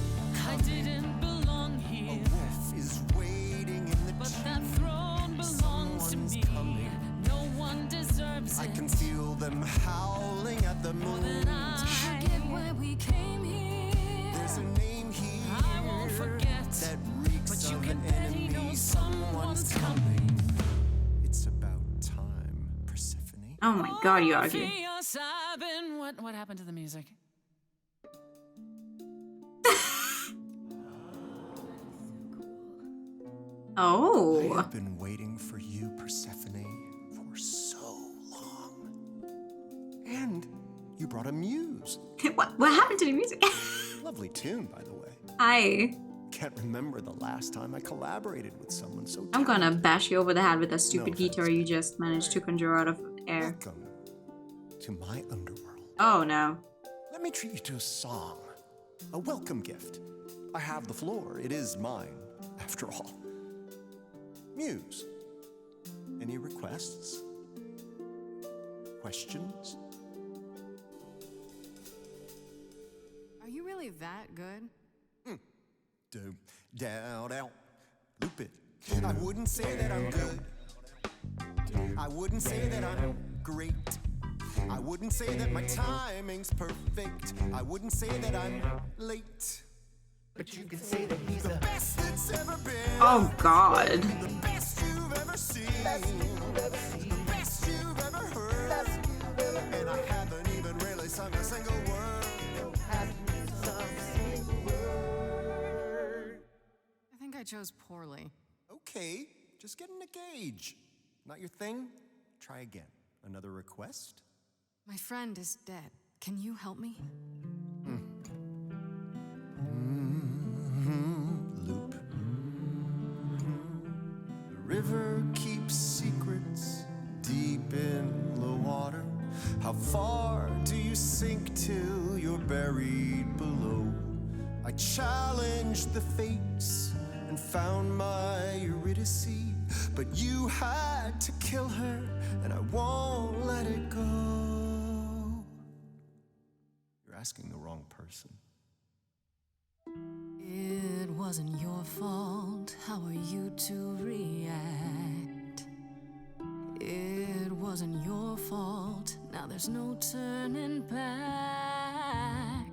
I didn't belong here. A wolf is waiting in the But tree. that throne belongs to me. Coming. No one deserves I it. can feel them howling at the moon. Forget why we came here. There's a name here I won't forget. that reeks But you of can an bet he enemy. knows someone's coming. It's about time, Persephone. Oh my god, you argue. Orpheus, I've been What happened to the music? Oh. I have been waiting for you, Persephone, for so long. And you brought a muse. What happened to the music? Lovely tune, by the way. I. Can't remember the last time I collaborated with someone so I'm gonna bash you over the head with that No stupid offense. guitar you just managed to conjure out of air. Welcome to my underworld. Oh no. Let me treat you to a song. A welcome gift. I have the floor. It is mine, after all. Muse. Any requests? Questions? Are you really that good? Down, down, loop it. I wouldn't say that I'm good. I wouldn't say that I'm great. I wouldn't say that my timing's perfect. I wouldn't say that I'm late. But you can say that he's the best that's ever been. Oh God. The best you've ever seen. The best you've ever heard. And I haven't even really sung a single word. I think I chose poorly. Okay, just getting a gauge. Not your thing? Try again. Another request? My friend is dead. Can you help me? Loop. The river keeps secrets deep in the water. How far do you sink till you're buried below? I challenged the fates and found my Eurydice, but you had to kill her, and I won't let it go. You're asking the wrong person. It wasn't your fault. How are you to react? It wasn't your fault. Now there's no turning back.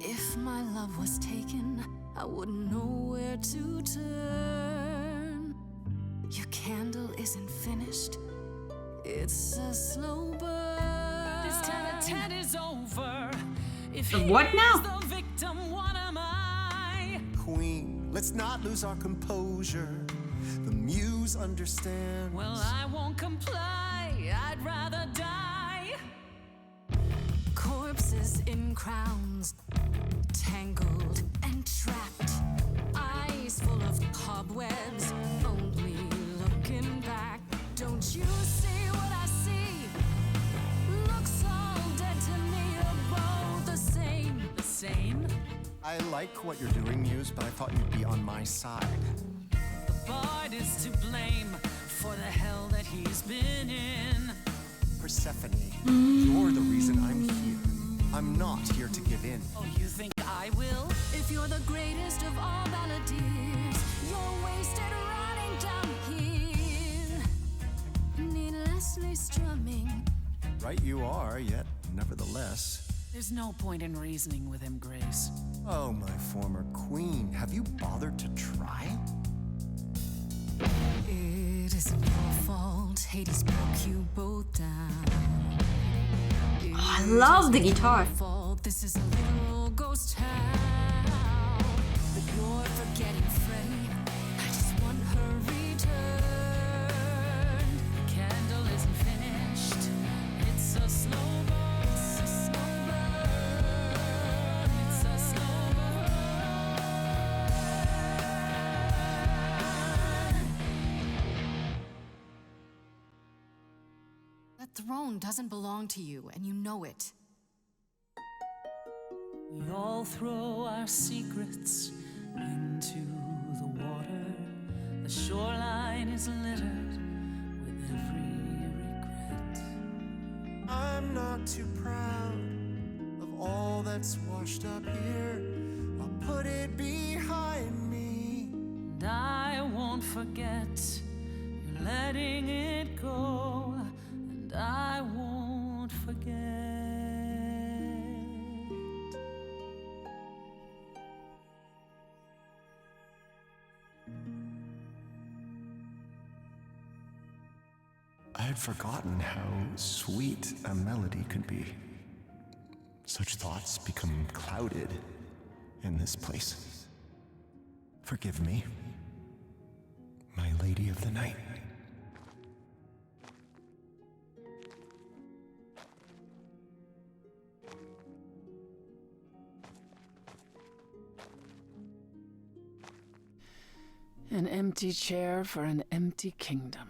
If my love was taken, I wouldn't know where to turn. Your candle isn't finished. It's a slow burn. This tete-a-tete is over. If what now? The victim, what am I? Queen, let's not lose our composure. The muse understands. Well, I won't comply. I'd rather die. Corpses in crowns, tangled and trapped. Eyes full of cobwebs, only looking back. Don't you see what I see? Looks all dead to me, you're both the same. The same? I like what you're doing, Muse, but I thought you'd be on my side. The bard is to blame for the hell that he's been in. Persephone, you're the reason I'm here. I'm not here to give in. Oh, you think I will? If you're the greatest of all balladeers, you're wasted running down here. Needlessly strumming. Right you are, yet nevertheless. There's no point in reasoning with him, Grace. Oh, my former queen, have you bothered to try? It isn't your fault. Hades broke you both down. Oh, I love the guitar. This is a little ghost town. But you're forgetting Freddie. I just want her return. The candle isn't finished. It's a slow burn. It's a slow burn. It's a slow That throne doesn't belong to you, and you know it. We all throw our secrets into the water. The shoreline is littered with every regret. I'm not too proud of all that's washed up here. I'll put it behind me. And I won't forget. You're letting it go. And I won't forget. I had forgotten how sweet a melody could be. Such thoughts become clouded in this place. Forgive me, my lady of the night. An empty chair for an empty kingdom.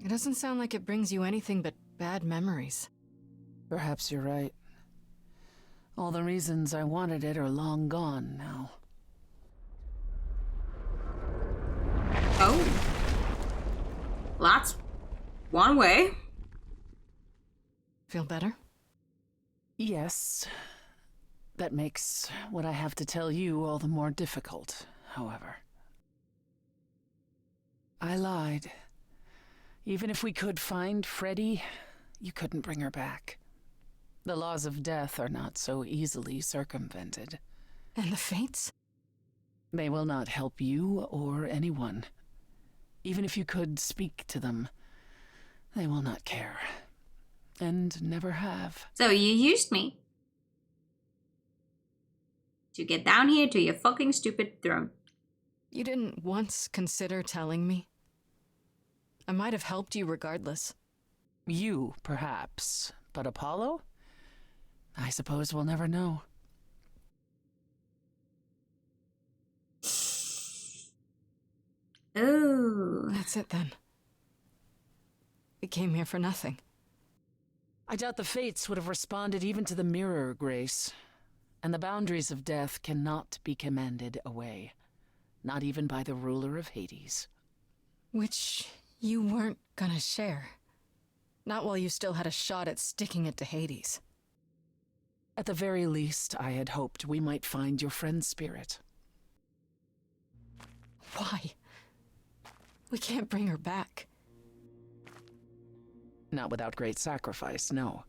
It doesn't sound like it brings you anything but bad memories. Perhaps you're right. All the reasons I wanted it are long gone now. Oh. Well, that's one way. Feel better? Yes. That makes what I have to tell you all the more difficult, however. I lied. Even if we could find Freddie, you couldn't bring her back. The laws of death are not so easily circumvented. And the fates? They will not help you or anyone. Even if you could speak to them, they will not care. And never have. So you used me to get down here to your fucking stupid throne. You didn't once consider telling me? I might have helped you regardless. You, perhaps. But Apollo? I suppose we'll never know. Oh. That's it then. We came here for nothing. I doubt the fates would have responded even to the mirror, Grace. And the boundaries of death cannot be commanded away. Not even by the ruler of Hades. Which you weren't gonna share. Not while you still had a shot at sticking it to Hades. At the very least, I had hoped we might find your friend's spirit. Why? We can't bring her back. Not without great sacrifice, no.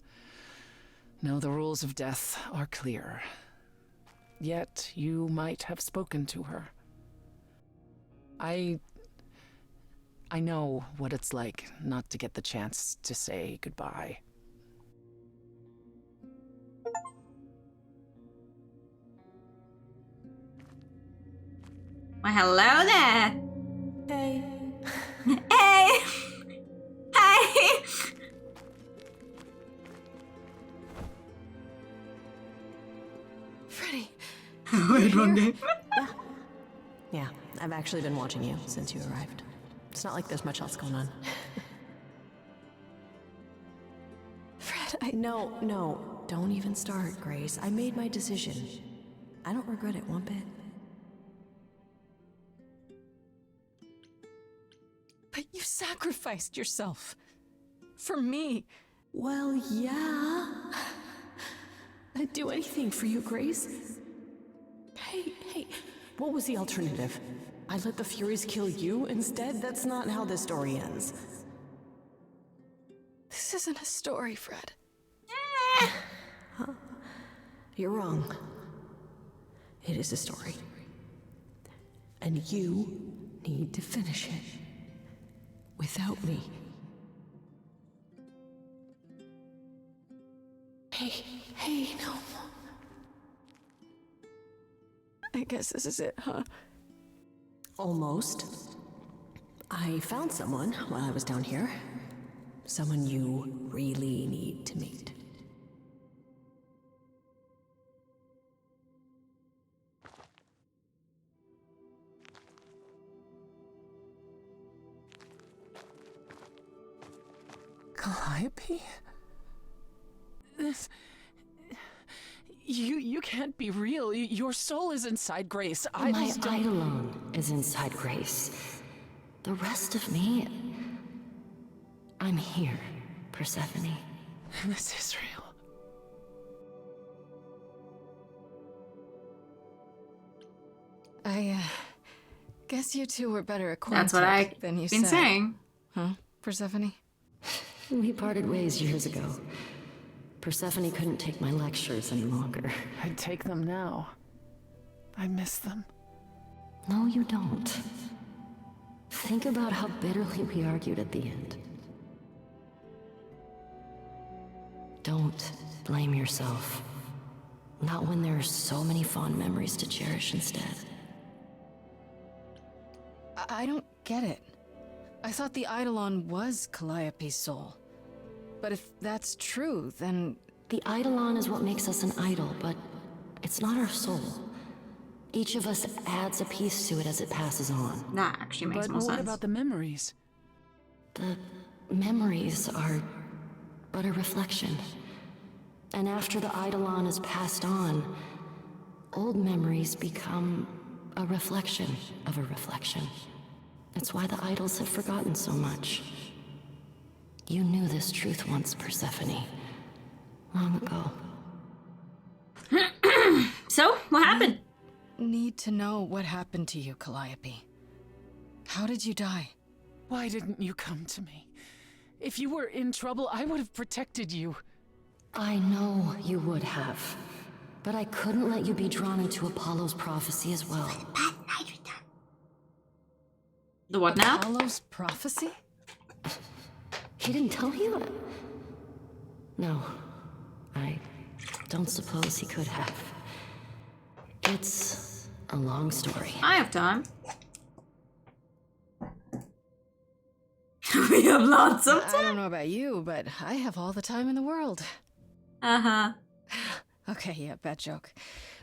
No, the rules of death are clear. Yet you might have spoken to her. I know what it's like not to get the chance to say goodbye. Well, hello there. Hey. Hey. Hey. Freddie. Wait, wrong name. Yeah, I've actually been watching you since you arrived. It's not like there's much else going on. Fred, No, don't even start, Grace. I made my decision. I don't regret it one bit. But you sacrificed yourself. For me. Well, yeah. I'd do anything for you, Grace. Hey, what was the alternative? I let the Furies kill you instead? That's not how this story ends. This isn't a story, Fred. Huh? You're wrong. It is a story. And you need to finish it. Without me. Hey, no. I guess this is it, huh? Almost. I found someone while I was down here. Someone you really need to meet. Calliope? This... You can't be real. Your soul is inside Grace. My Eidolon is inside Grace. The rest of me... I'm here, Persephone. This is real. I, guess you two were better acquainted That's what I've than you been said. saying. Huh, Persephone? We parted ways years ago. Persephone couldn't take my lectures any longer. I'd take them now. I miss them. No, you don't. Think about how bitterly we argued at the end. Don't blame yourself. Not when there are so many fond memories to cherish instead. I don't get it. I thought the Eidolon was Calliope's soul. But if that's true, then... The Eidolon is what makes us an idol, but it's not our soul. Each of us adds a piece to it as it passes on. That actually makes but more sense. What about the memories? The memories are but a reflection. And after the Eidolon is passed on, old memories become a reflection of a reflection. It's why the idols have forgotten so much. You knew this truth once, Persephone. Long ago. So, what happened? Need to know what happened to you, Calliope. How did you die? Why didn't you come to me? If you were in trouble, I would have protected you. I know you would have. But I couldn't let you be drawn into Apollo's prophecy as well. The what now? Apollo's prophecy? He didn't tell you? No. I don't suppose he could have. It's a long story. I have time. We have lots of time. I don't know about you, but I have all the time in the world. Uh-huh. Okay, yeah, bad joke.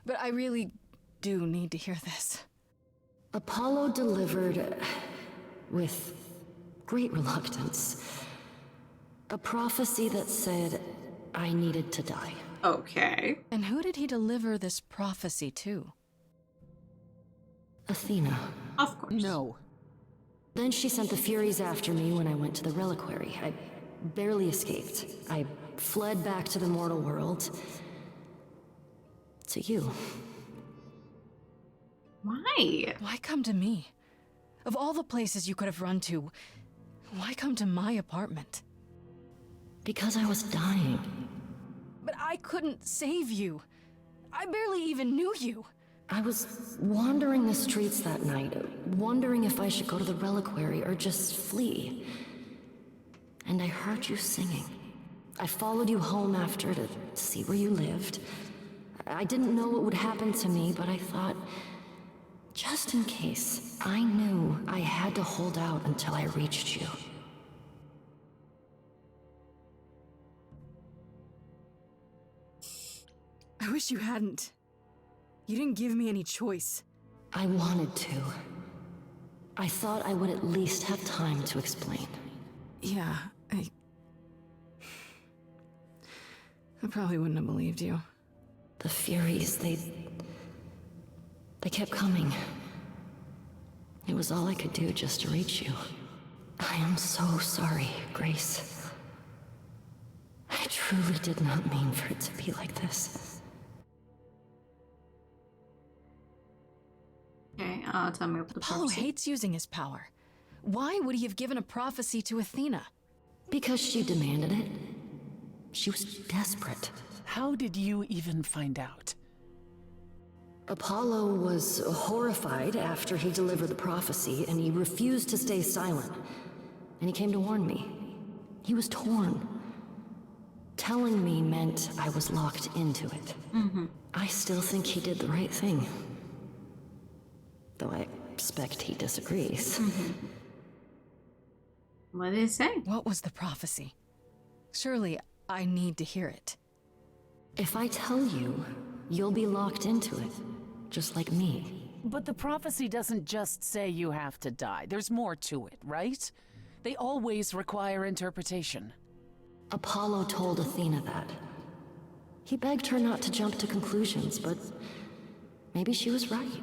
But I really do need to hear this. Apollo delivered, with great reluctance, a prophecy that said I needed to die. Okay. And who did he deliver this prophecy to? Athena. Of course. No. Then she sent the Furies after me when I went to the reliquary. I barely escaped. I fled back to the mortal world. To you. Why? Why come to me? Of all the places you could have run to, why come to my apartment? Because I was dying. But I couldn't save you. I barely even knew you. I was wandering the streets that night, wondering if I should go to the reliquary or just flee. And I heard you singing. I followed you home after to see where you lived. I didn't know what would happen to me, but I thought, just in case, I knew I had to hold out until I reached you. I wish you hadn't. You didn't give me any choice. I wanted to. I thought I would at least have time to explain. Yeah, I probably wouldn't have believed you. The Furies, they kept coming. It was all I could do just to reach you. I am so sorry, Grace. I truly did not mean for it to be like this. Okay, tell me what the Apollo prophecy. hates using his power. Why would he have given a prophecy to Athena? Because she demanded it. She was desperate. How did you even find out? Apollo was horrified after he delivered the prophecy, and he refused to stay silent. And he came to warn me. He was torn. Telling me meant I was locked into it. I still think he did the right thing. Though I expect he disagrees. What did he say? What was the prophecy? Surely I need to hear it. If I tell you, you'll be locked into it, just like me. But the prophecy doesn't just say you have to die. There's more to it, right? They always require interpretation. Apollo told Athena that. He begged her not to jump to conclusions, but maybe she was right.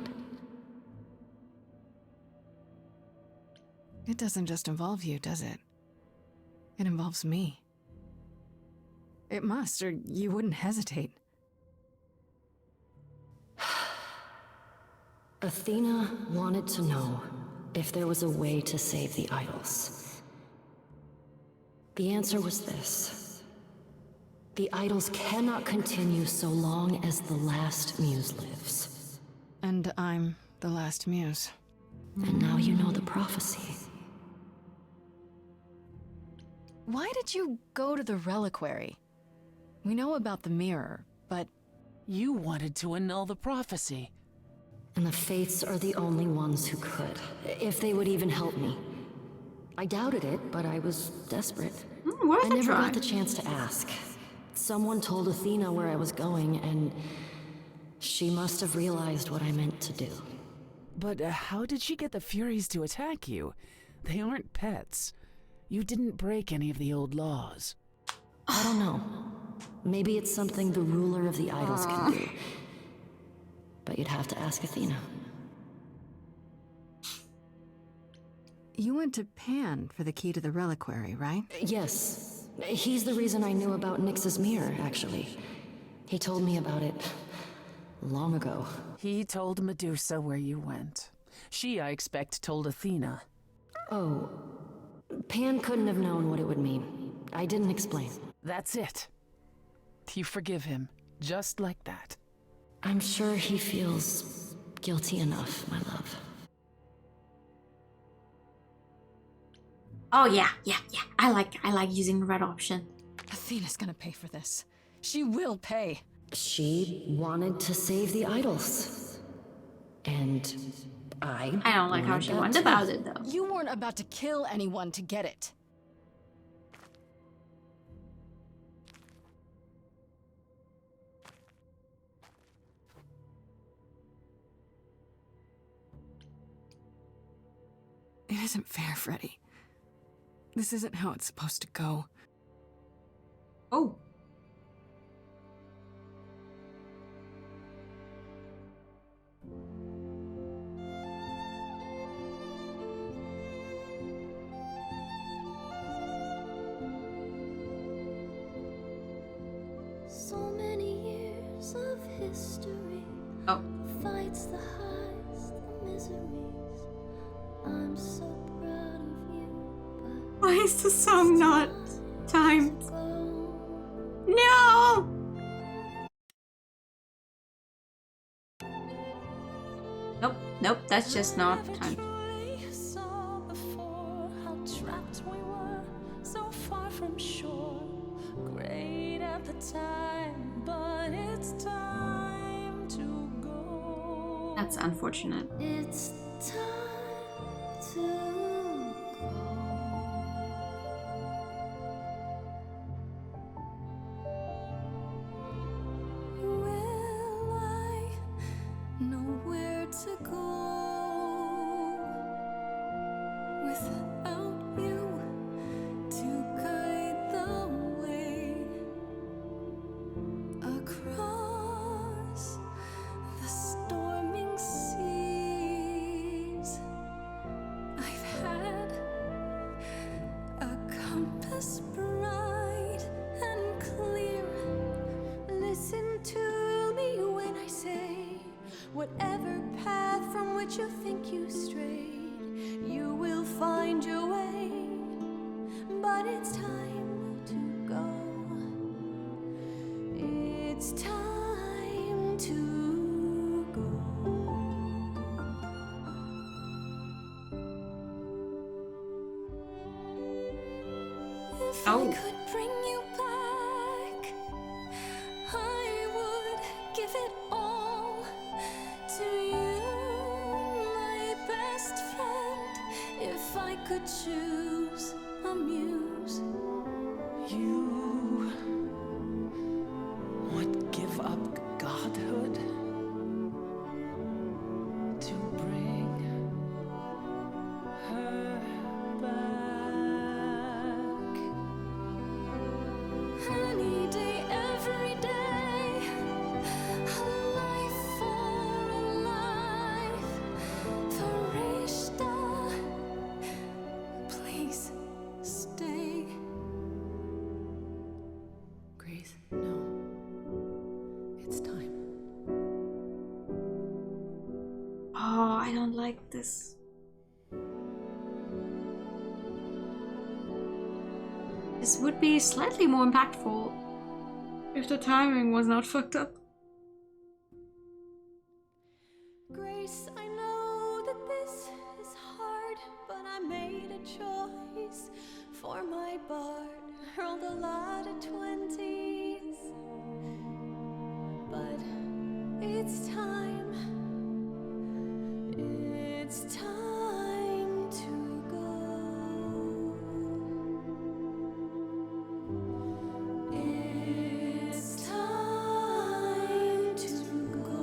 It doesn't just involve you, does it? It involves me. It must, or you wouldn't hesitate. Athena wanted to know if there was a way to save the idols. The answer was this. The idols cannot continue so long as the last muse lives. And I'm the last muse. And now you know the prophecy. Why did you go to the reliquary? We know about the mirror, but... You wanted to annul the prophecy. And the Fates are the only ones who could, if they would even help me. I doubted it, but I was desperate. I never got the chance to ask. Someone told Athena where I was going, and she must have realized what I meant to do. But how did she get the Furies to attack you? They aren't pets. You didn't break any of the old laws. I don't know. Maybe it's something the ruler of the idols can do. But you'd have to ask Athena. You went to Pan for the key to the reliquary, right? Yes. He's the reason I knew about Nyx's mirror, actually. He told me about it long ago. He told Medusa where you went. She, I expect, told Athena. Oh, Pan couldn't have known what it would mean. I didn't explain. That's it. You forgive him, just like that. I'm sure he feels guilty enough, my love. Oh yeah. I like using the red option. Athena's gonna pay for this. She will pay. She wanted to save the idols. And I don't like how she went about it, though. You weren't about to kill anyone to get it. It isn't fair, Freddy. This isn't how it's supposed to go. Oh. So many years of history. Oh. Fights, the highs, the miseries. I'm so proud of you. Why is the song not timed? No! Nope, that's just not timed. Saw before how trapped we were, so far from shore. Great at the time, but it's time to go. That's unfortunate. It's time to go. Will I know where to go without you to guide the way across the storming seas? I've had a compass bright and clear. Listen to me when I say, whatever path from which you think you strayed, you will find your way. But it's time to go. It's time to go. If I could bring you back, I would give it all to you, my best friend. If I could choose a muse, You would give up godhood to bring her back. any day, every day, a life for a life. Farishta, please stay. Grace, no. It's time. Oh, I don't like this. This would be slightly more impactful if the timing was not fucked up. Grace, I know that this is hard, but I made a choice for my bard. Hurled a lot of 20s, but it's time. It's time to go. It's time to go.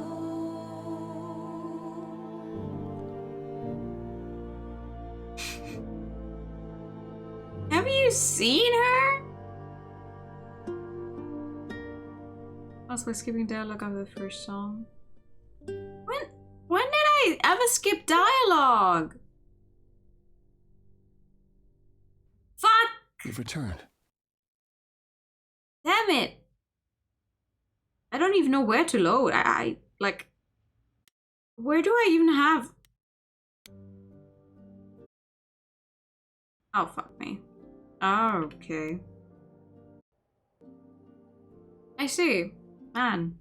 Have you seen her? Also skipping dialogue of the first song. When did I ever skip dialogue? Fuck! You've returned. Damn it! I don't even know where to load. I like... Where do I even have... Oh, fuck me. Okay. I see. Man.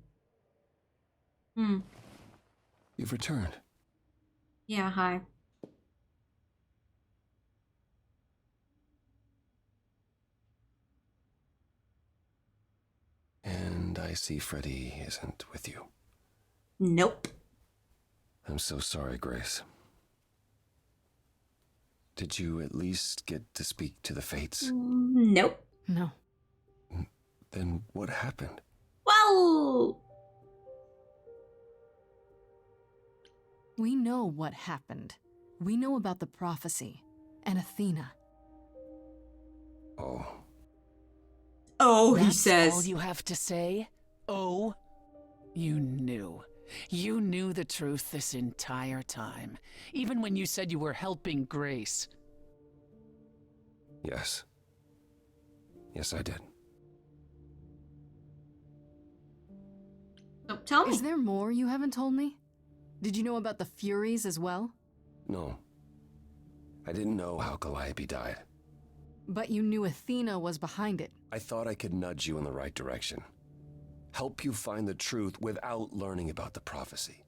You've returned. Yeah, hi. And I see Freddy isn't with you. Nope. I'm so sorry, Grace. Did you at least get to speak to the Fates? Nope. No. Then what happened? Well... We know what happened. We know about the prophecy. And Athena. Oh. Oh, he That's says. all you have to say? Oh? You knew. You knew the truth this entire time. Even when you said you were helping Grace. Yes. Yes, I did. So tell me. Is there more you haven't told me? Did you know about the Furies as well? No. I didn't know how Calliope died. But you knew Athena was behind it. I thought I could nudge you in the right direction. Help you find the truth without learning about the prophecy.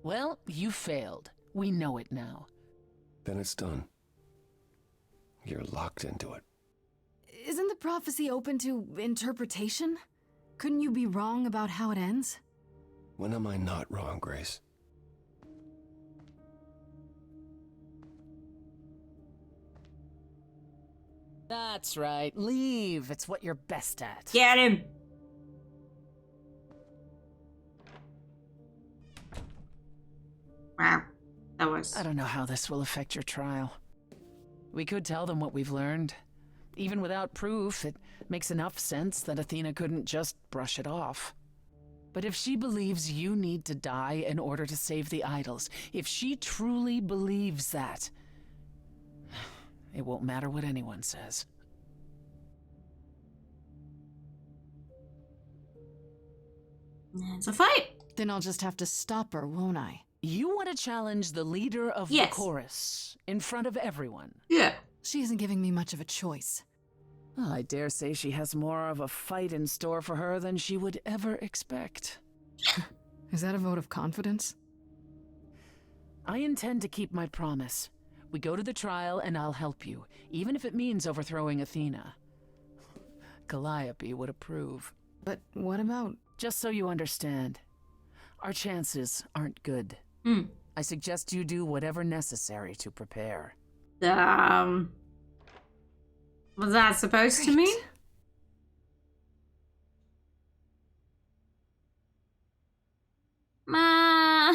Well, you failed. We know it now. Then it's done. You're locked into it. Isn't the prophecy open to interpretation? Couldn't you be wrong about how it ends? When am I not wrong, Grace? That's right. Leave. It's what you're best at. Get him! Wow. That was... I don't know how this will affect your trial. We could tell them what we've learned. Even without proof, it makes enough sense that Athena couldn't just brush it off. But if she believes you need to die in order to save the idols, if she truly believes that, it won't matter what anyone says. It's a fight. Then I'll just have to stop her, won't I? You want to challenge the leader of the chorus in front of everyone? Yeah. She isn't giving me much of a choice. Well, I dare say she has more of a fight in store for her than she would ever expect. Is that a vote of confidence? I intend to keep my promise. We go to the trial and I'll help you, even if it means overthrowing Athena. Calliope would approve. But what about... Just so you understand, our chances aren't good. I suggest you do whatever necessary to prepare. Was that supposed to mean? Man.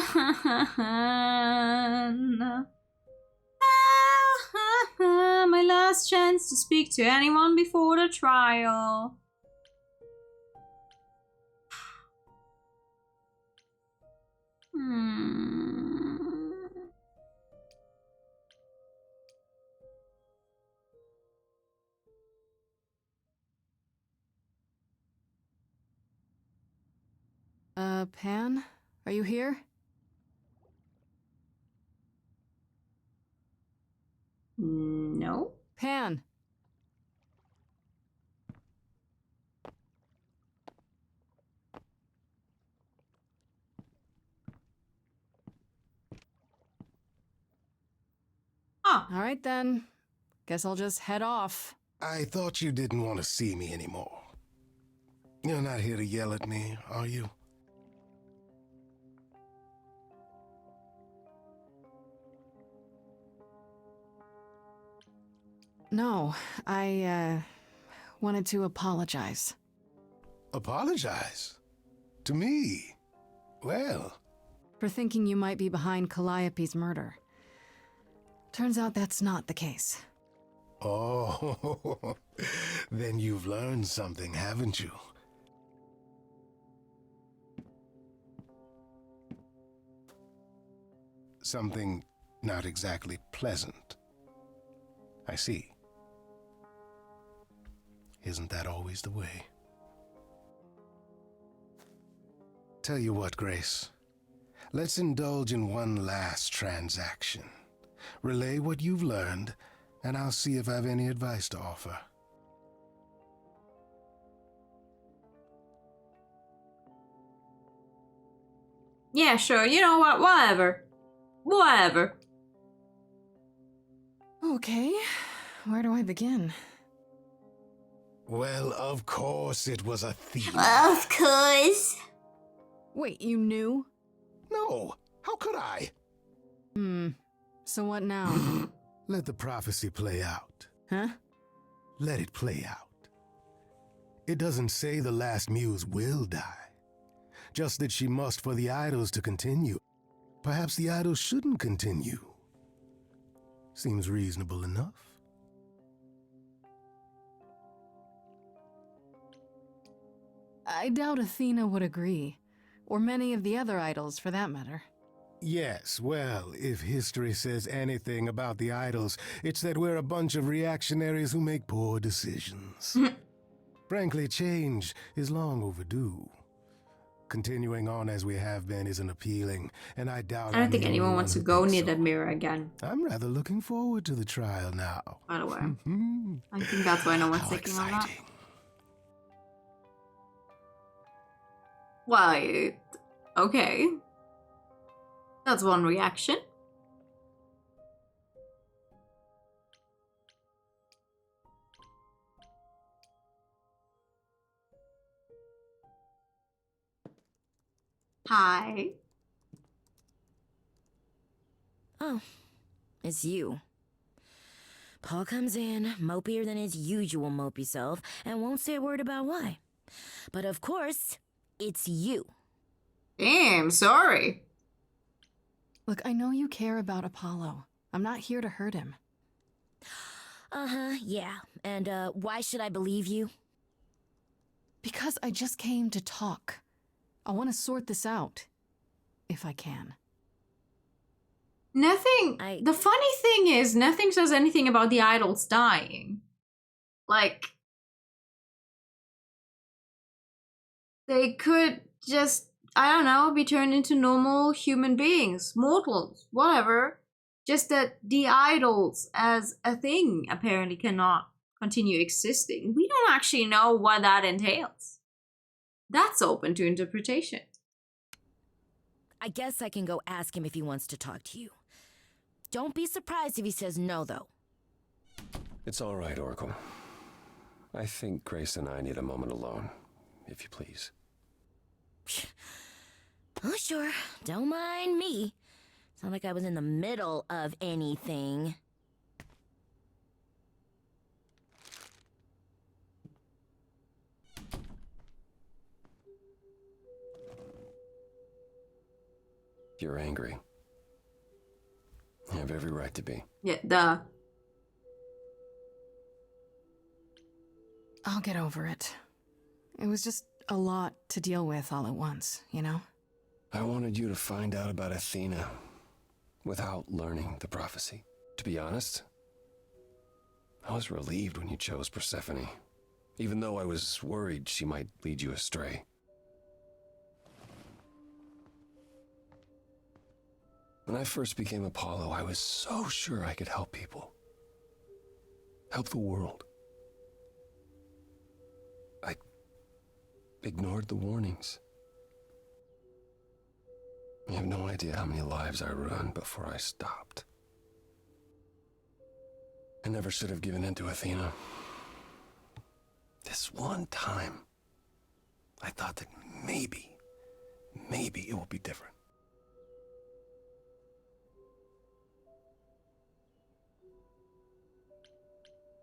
My last chance to speak to anyone before the trial. Pan? Are you here? No. Pan! Oh. All right then. Guess I'll just head off. I thought you didn't want to see me anymore. You're not here to yell at me, are you? No, I, wanted to apologize. Apologize? To me? Well... For thinking you might be behind Calliope's murder. Turns out that's not the case. Oh, then you've learned something, haven't you? Something not exactly pleasant. I see. Isn't that always the way? Tell you what, Grace. Let's indulge in one last transaction. Relay what you've learned, and I'll see if I have any advice to offer. Yeah, sure. You know what? Whatever. Whatever. Okay, where do I begin? Well, of course it was Athena. Of course. Wait, you knew? No, how could I? So what now? Let the prophecy play out. Huh? Let it play out. It doesn't say the last muse will die. Just that she must for the idols to continue. Perhaps the idols shouldn't continue. Seems reasonable enough. I doubt Athena would agree. Or many of the other idols, for that matter. Yes, well, if history says anything about the idols, it's that we're a bunch of reactionaries who make poor decisions. Frankly, change is long overdue. Continuing on as we have been isn't appealing, and I doubt I don't think anyone wants to go near that mirror again. I'm rather looking forward to the trial now. By the way. I think that's why no one's thinking on that. Why? Okay. That's one reaction. Hi. Oh, it's you. Paul comes in, mopier than his usual mopey self, and won't say a word about why. But of course, it's you. Damn, sorry. Look, I know you care about Apollo. I'm not here to hurt him. Uh-huh, yeah. And, why should I believe you? Because I just came to talk. I want to sort this out. If I can. Nothing. The funny thing is, nothing says anything about the idols dying. Like, they could just, I don't know, be turned into normal human beings, mortals, whatever. Just that the idols as a thing apparently cannot continue existing. We don't actually know what that entails. That's open to interpretation. I guess I can go ask him if he wants to talk to you. Don't be surprised if he says no, though. It's all right, Oracle. I think Grace and I need a moment alone, if you please. Oh, sure. Don't mind me. It's not like I was in the middle of anything. You're angry. You have every right to be. Yeah, duh. I'll get over it. It was just a lot to deal with all at once, you know? I wanted you to find out about Athena without learning the prophecy. To be honest, I was relieved when you chose Persephone, even though I was worried she might lead you astray. When I first became Apollo, I was so sure I could help people. Help the world. I ignored the warnings. You have no idea how many lives I ruined before I stopped. I never should have given in to Athena. This one time, I thought that maybe it will be different.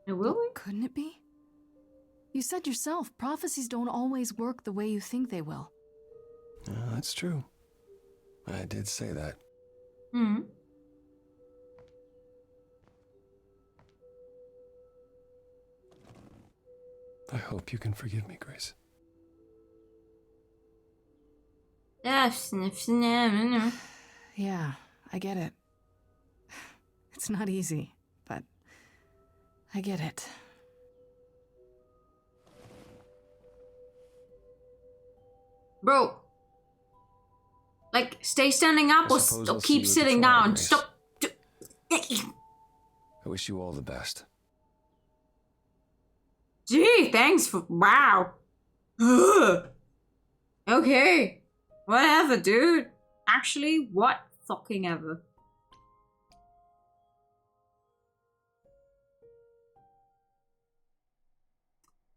Will we? Couldn't it be? You said yourself, prophecies don't always work the way you think they will. That's true. I did say that. I hope you can forgive me, Grace. Yeah, I get it. It's not easy, but I get it. Bro. Like, stay standing up or keep sitting down. Stop. I wish you all the best. Gee, thanks for. Wow. Ugh. Okay. Whatever, dude. Actually, what fucking ever.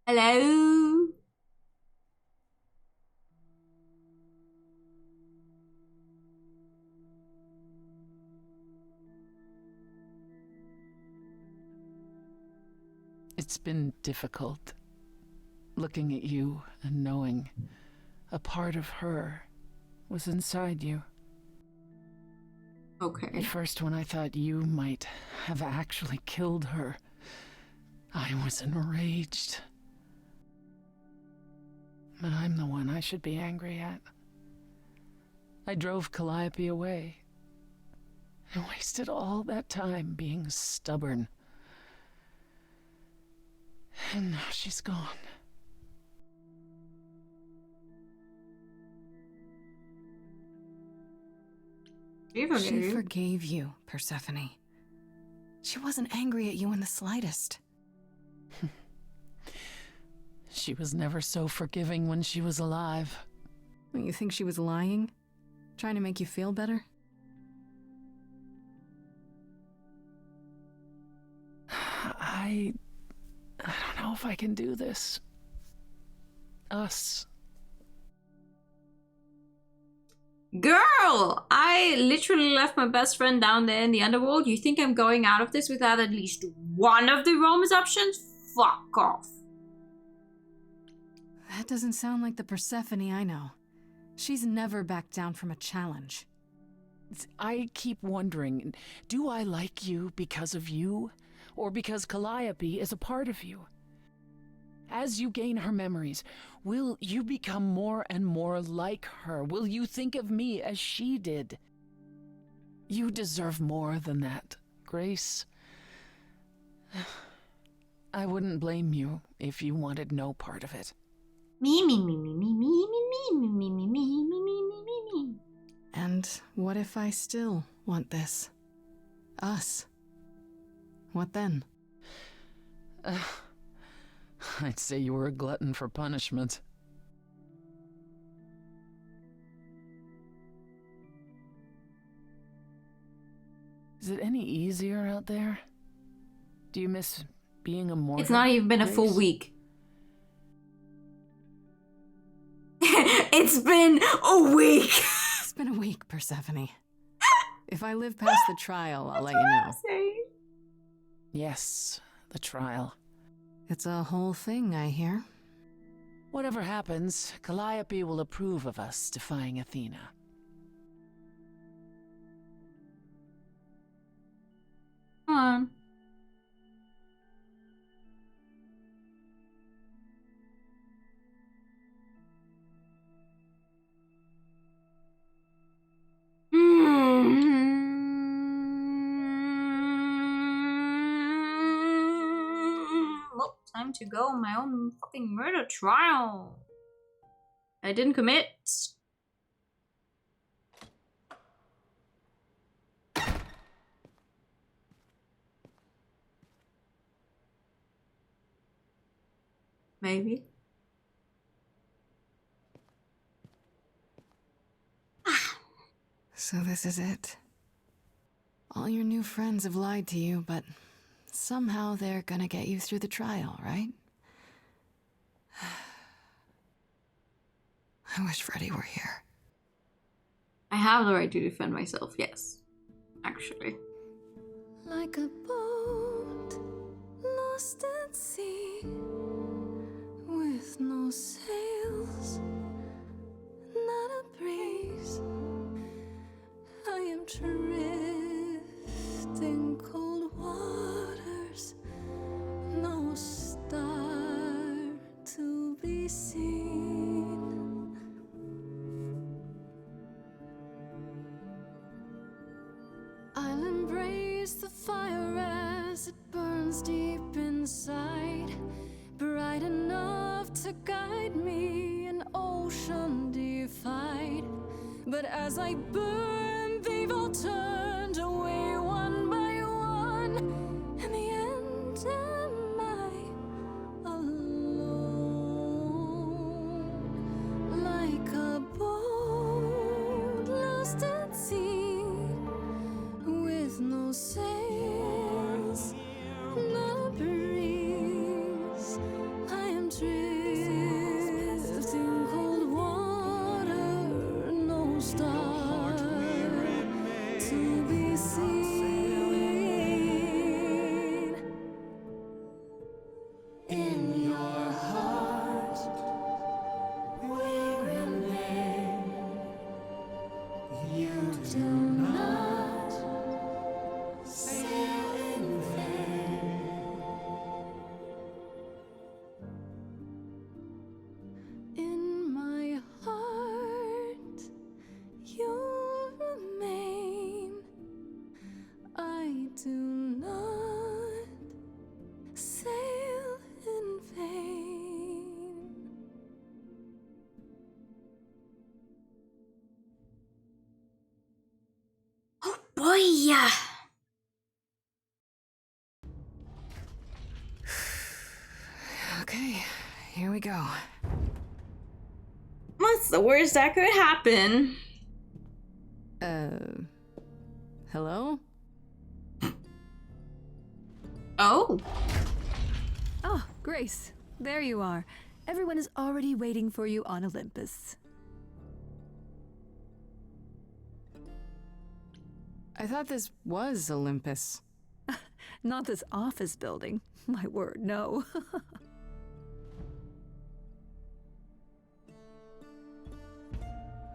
Hello? It's been difficult looking at you and knowing a part of her was inside you. Okay. At first, when I thought you might have actually killed her, I was enraged. But I'm the one I should be angry at. I drove Calliope away. I wasted all that time being stubborn. And now she's gone. She forgave you, Persephone. She wasn't angry at you in the slightest. She was never so forgiving when she was alive. You think she was lying? Trying to make you feel better? I don't know if I can do this. Us. Girl! I literally left my best friend down there in the underworld. You think I'm going out of this without at least one of the romance options? Fuck off. That doesn't sound like the Persephone I know. She's never backed down from a challenge. I keep wondering, do I like you because of you? Or because Calliope is a part of you? As you gain her memories, will you become more and more like her? Will you think of me as she did? You deserve more than that, Grace. I wouldn't blame you if you wanted no part of it. And what if I still want this? Us? What then? I'd say you were a glutton for punishment. Is it any easier out there? Do you miss being a mortal? It's not even been a full week. It's been a week. It's been a week, Persephone. If I live past the trial, I'll let you know. Yes, the trial. It's a whole thing, I hear. Whatever happens, Calliope will approve of us defying Athena. Come on. Well, time to go on my own fucking murder trial. I didn't commit. Maybe. So this is it. All your new friends have lied to you, but somehow they're gonna get you through the trial, right? I wish Freddy were here. I have the right to defend myself, yes. Actually. Like a boat lost at sea with no sails, not a breeze. I am drifting cold waters, no star to be seen. I'll embrace the fire as it burns deep inside, bright enough to guide me, an ocean defied. But as I burn, they've all turned away one by one, Yeah. Okay, here we go. What's the worst that could happen? Hello? Oh. Oh, Grace, there you are. Everyone is already waiting for you on Olympus. I thought this was Olympus. Not this office building. My word, no.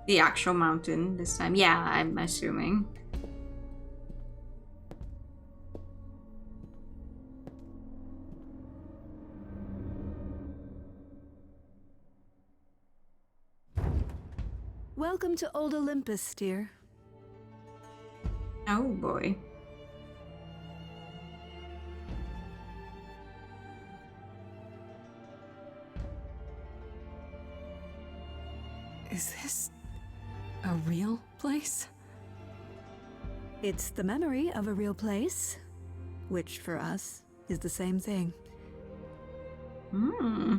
The actual mountain this time. Yeah, I'm assuming. Welcome to Old Olympus, dear. Oh boy. Is this a real place? It's the memory of a real place, which for us is the same thing. Hmm.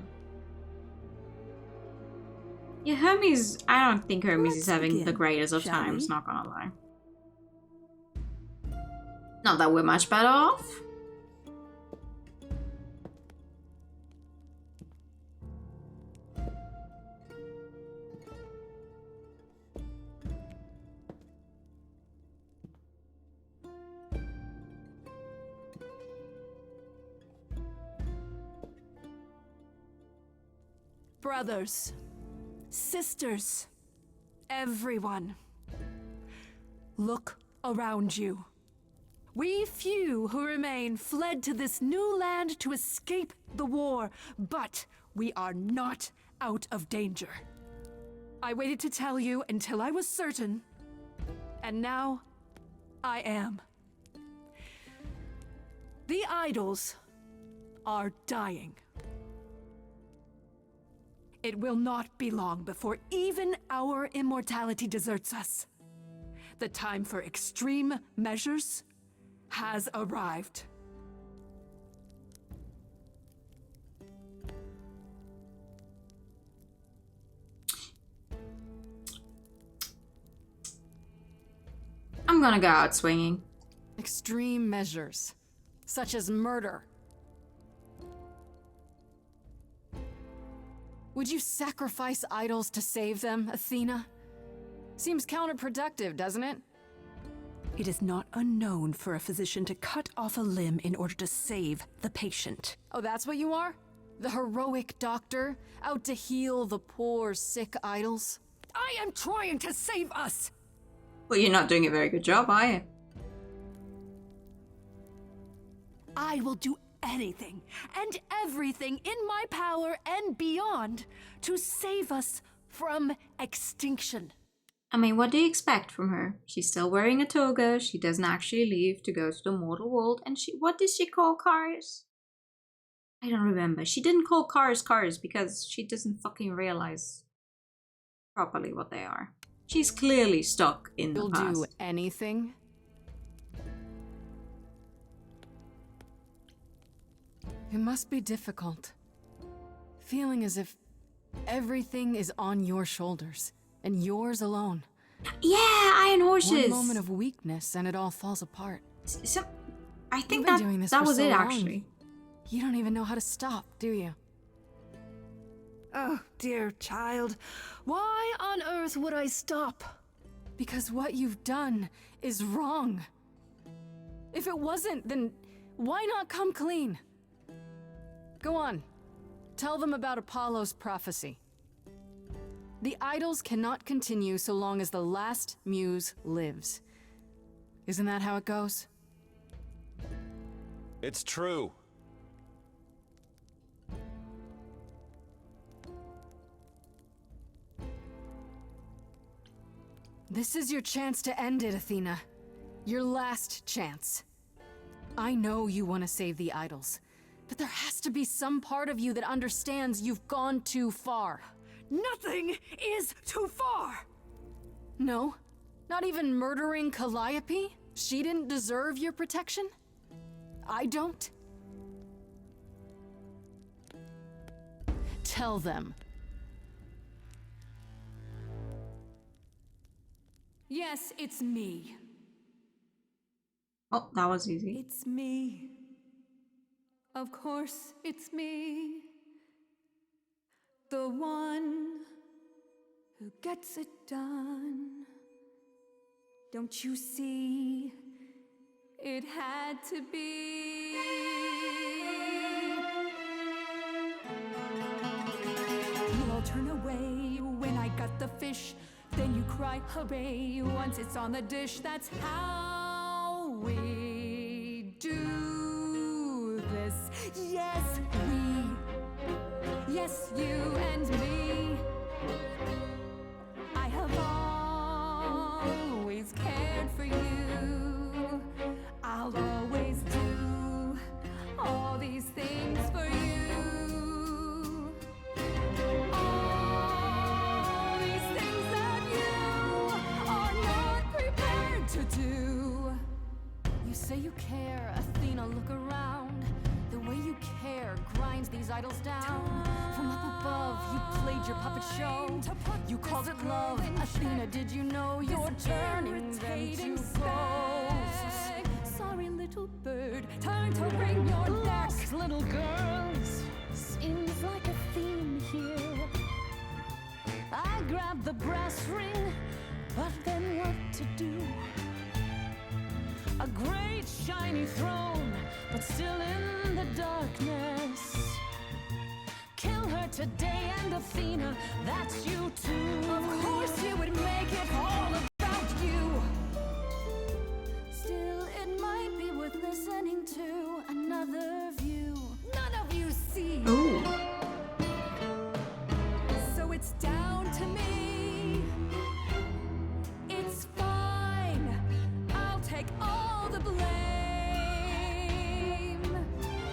Yeah, Hermes, I don't think Hermes is having the greatest of times, not gonna lie. Not that we're much better off. Brothers, sisters, everyone, look around you. We few who remain fled to this new land to escape the war, but we are not out of danger. I waited to tell you until I was certain, and now I am. The idols are dying. It will not be long before even our immortality deserts us. The time for extreme measures has arrived. I'm gonna go out swinging. Extreme measures, such as murder. Would you sacrifice idols to save them, Athena? Seems counterproductive, doesn't it? It is not unknown for a physician to cut off a limb in order to save the patient. Oh, that's what you are? The heroic doctor, out to heal the poor, sick idols? I am trying to save us! Well, you're not doing a very good job, are you? I will do anything and everything in my power and beyond to save us from extinction. I mean, what do you expect from her? She's still wearing a toga, she doesn't actually leave to go to the mortal world, and what did she call cars? I don't remember. She didn't call cars cars because she doesn't fucking realize properly what they are. She's clearly stuck in the past. You'll do anything? It must be difficult. Feeling as if everything is on your shoulders, and yours alone. Yeah, iron horses! One moment of weakness and it all falls apart. I think that was so it, long. actually. You don't even know how to stop, do you? Oh, dear child. Why on earth would I stop? Because what you've done is wrong. If it wasn't, then why not come clean? Go on. Tell them about Apollo's prophecy. The idols cannot continue so long as the last muse lives. Isn't that how it goes? It's true. This is your chance to end it, Athena. Your last chance. I know you want to save the idols, but there has to be some part of you that understands you've gone too far. Nothing is too far! No? Not even murdering Calliope? She didn't deserve your protection? I don't? Tell them. Yes, it's me. Oh, that was easy. It's me. Of course, it's me. The one who gets it done. Don't you see? It had to be. You all turn away when I got the fish. Then you cry hooray once it's on the dish. That's how we do this. Yes, we. Yes, you and me. I have always cared for you. I'll always do all these things for you. All these things that you are not prepared to do. You say you care, Athena, look around. The way you care grinds these idols down. From up above, you played your puppet show. You called it love. Athena, did you know you're turning them to ghosts? Sorry, little bird, time to bring your deck. Little girls. Seems like a theme here. I grabbed the brass ring, but then what to do? A great shiny throne, but still in the darkness. Kill her today, and Athena, that's you too. Of course you would make it all about you. Still, it might be worth listening to another view. None of you see. Ooh. So it's down to me. It's fine. I'll take all the blame.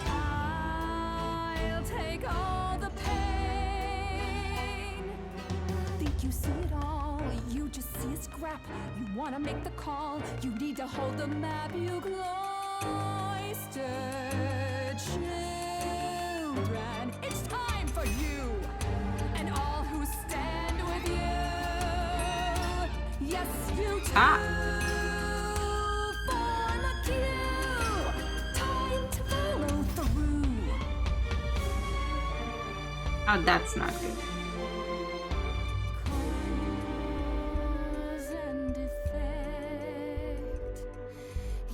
I'll take all the pain. Think you see it all, you just see a scrap. You wanna make the call, you need to hold the map. You cloistered children. It's time for you and all who stand with you. Yes, you too. Form a queue. Time to follow through. Oh, that's not good. Cause and effect.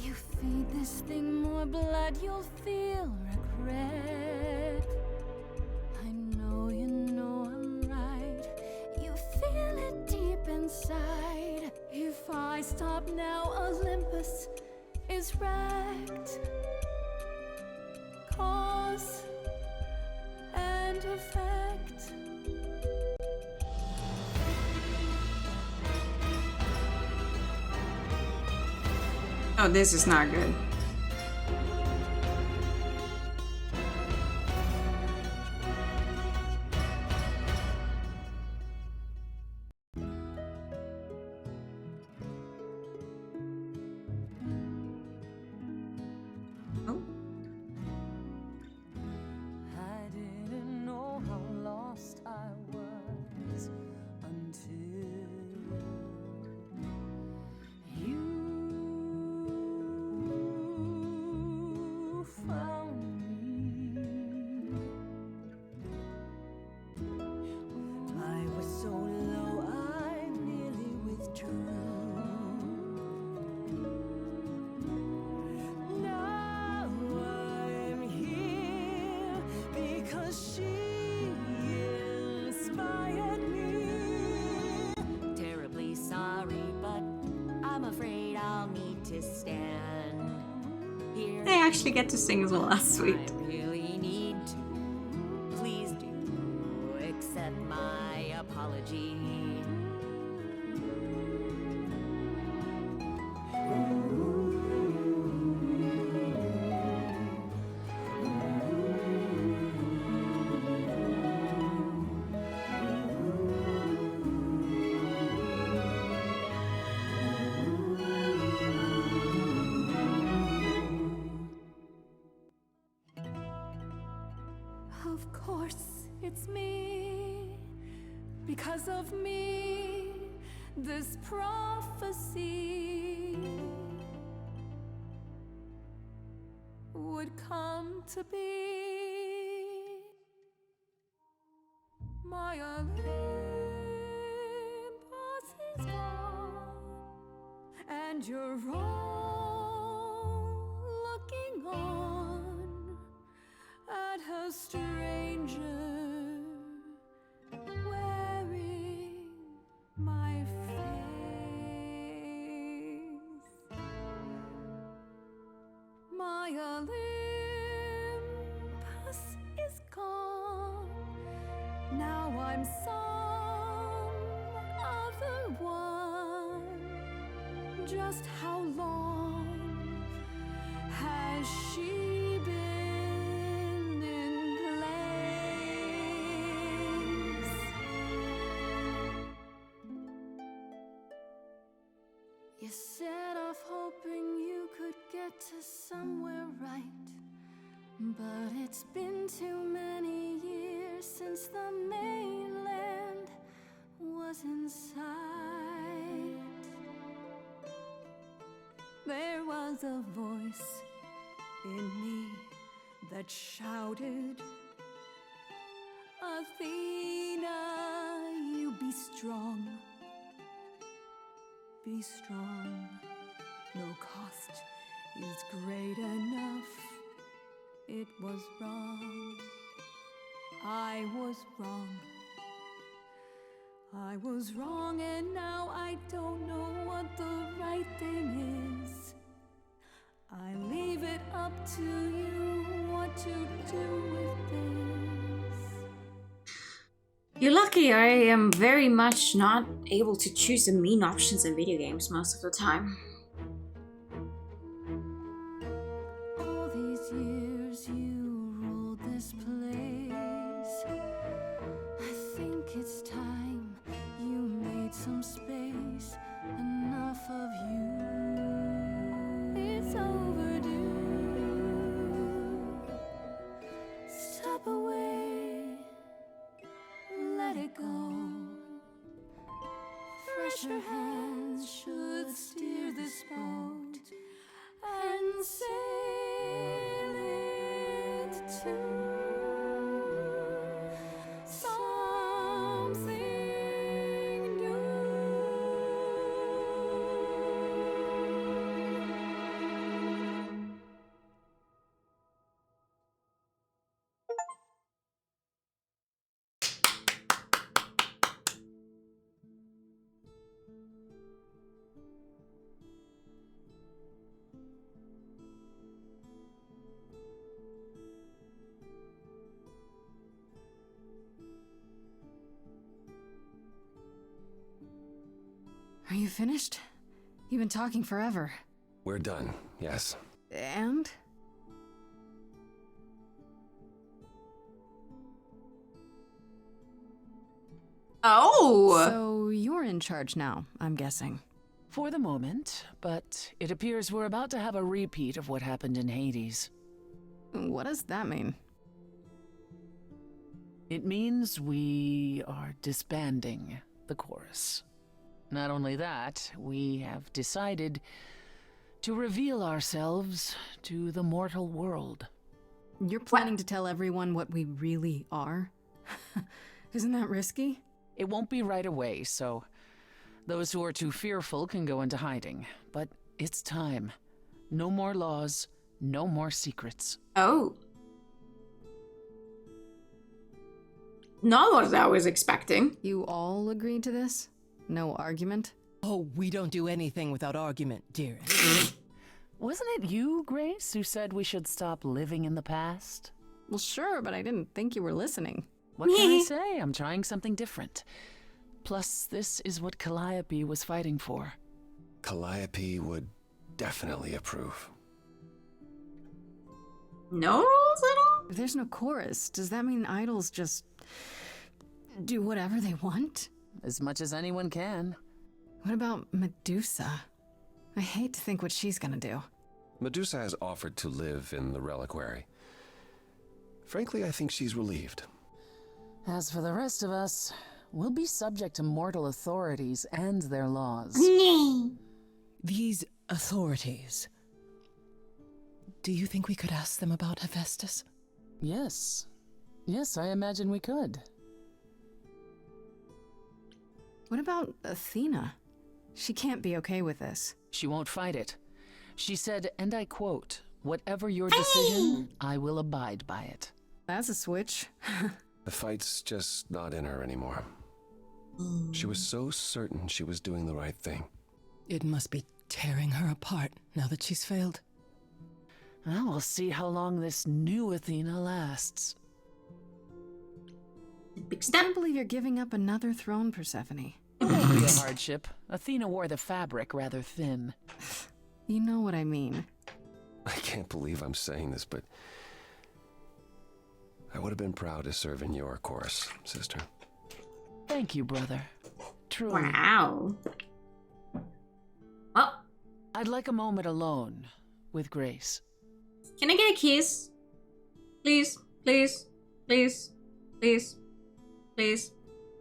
You feed this thing more blood, you'll feel regret. I know you know I'm right. You feel it deep inside. If I stop now, Olympus is wrecked. Cause and effect. Oh, this is not good. Oh. I didn't know how lost I was until you found me. I was so low I nearly withdrew. Now I'm here because she inspired me. Terribly sorry, but I'm afraid I'll need to stand here. They actually get to sing as well. That's sweet. I really need to. Please do accept my apology. it's me. Because of me, this prophecy would come to be. My Olympus is gone, and you're all looking on at her stranger wearing my face. My Olympus is gone. Now I'm some other one. Just how long has she been in place? You set off hoping you could get to somewhere right, but it's been too many years since the mainland was in sight. There was a voice in me that shouted, Athena, you be strong. Be strong. No cost is great enough. It was wrong. I was wrong. I was wrong, and now I don't know what the right thing is. I leave it up to you what to do with this. You're lucky I am very much not able to choose the mean options in video games most of the time. All these years you ruled this place. I think it's time you made some space. Enough of you. It's overdue. Step away. Let it go. Fresher hands should steer this boat and sail it to something new. Are you finished? You've been talking forever. We're done, yes. And? Oh! So you're in charge now, I'm guessing. For the moment, but it appears we're about to have a repeat of what happened in Hades. What does that mean? It means we are disbanding the chorus. Not only that, we have decided to reveal ourselves to the mortal world. You're planning to tell everyone what we really are? Isn't that risky? It won't be right away, so those who are too fearful can go into hiding. But it's time. No more laws, no more secrets. Oh. Not what I was expecting. You all agreed to this? No argument? Oh, we don't do anything without argument, dearest. Wasn't it you, Grace, who said we should stop living in the past? Well, sure, but I didn't think you were listening. What can I say? I'm trying something different. Plus, this is what Calliope was fighting for. Calliope would definitely approve. No rules at all? If there's no chorus, does that mean idols just do whatever they want? As much as anyone can. What about Medusa? I hate to think what she's gonna do. Medusa has offered to live in the reliquary. Frankly, I think she's relieved. As for the rest of us, we'll be subject to mortal authorities and their laws. These authorities. Do you think we could ask them about Hephaestus? Yes. Yes, I imagine we could. What about Athena? She can't be okay with this. She won't fight it. She said, and I quote, "Whatever your decision, I will abide by it." That's a switch. The fight's just not in her anymore. She was so certain she was doing the right thing. It must be tearing her apart now that she's failed. Well, we'll see how long this new Athena lasts. Big I step. can't believe you're giving up another throne, Persephone. It won't be a hardship. Athena wore the fabric rather thin. You know what I mean. I can't believe I'm saying this, but I would have been proud to serve in your chorus, sister. Thank you, brother. Truly. Wow. Well, I'd like a moment alone with Grace. can I get a kiss? Please, please, please, please, please,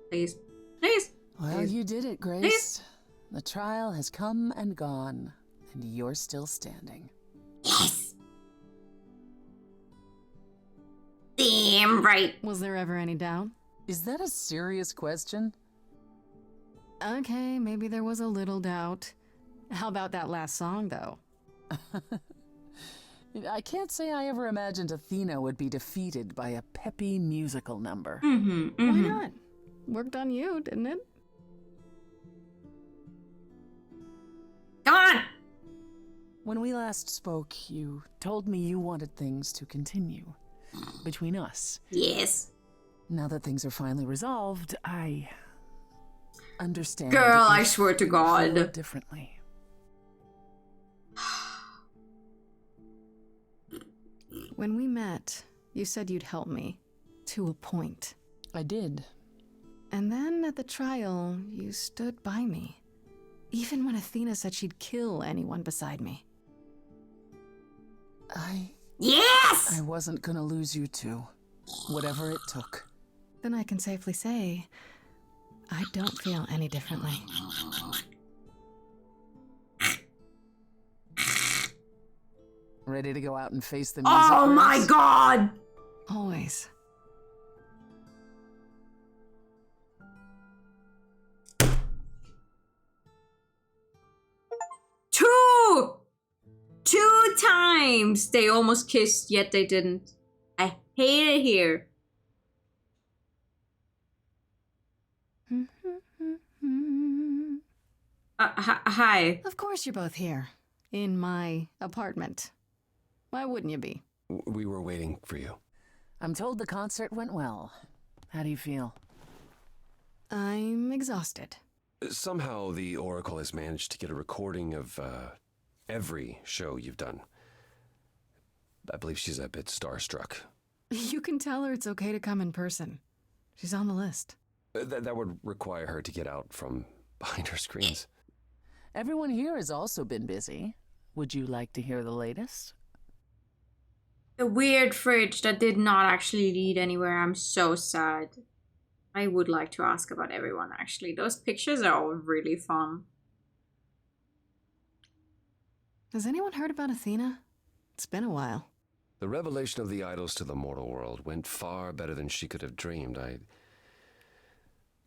please, please. Well, you did it, Grace. Please. The trial has come and gone, and you're still standing. Yes. Damn right. Was there ever any doubt? Is that a serious question? Okay, maybe there was a little doubt. How about that last song, though? I can't say I ever imagined Athena would be defeated by a peppy musical number. Why not? Worked on you, didn't it? Come on. When we last spoke, you told me you wanted things to continue between us. Yes. Now that things are finally resolved, I understand. Girl, that you I swear to feel God. differently. When we met, you said you'd help me. To a point. I did. And then at the trial, you stood by me. Even when Athena said she'd kill anyone beside me. Yes! I wasn't gonna lose you two. Whatever it took. Then I can safely say, I don't feel any differently. Ready to go out and face the music? Oh my God! Always. Two times they almost kissed, yet they didn't. I hate it here. Hi. Of course you're both here. In my apartment. Why wouldn't you be? We were waiting for you. I'm told the concert went well. How do you feel? I'm exhausted. Somehow the Oracle has managed to get a recording of every show you've done. I believe she's a bit starstruck. You can tell her it's okay to come in person. She's on the list. That would require her to get out from behind her screens. Everyone here has also been busy. Would you like to hear the latest? The weird fridge that did not actually lead anywhere. I'm so sad. I would like to ask about everyone, actually. Those pictures are all really fun. Has anyone heard about Athena? It's been a while. The revelation of the idols to the mortal world went far better than she could have dreamed.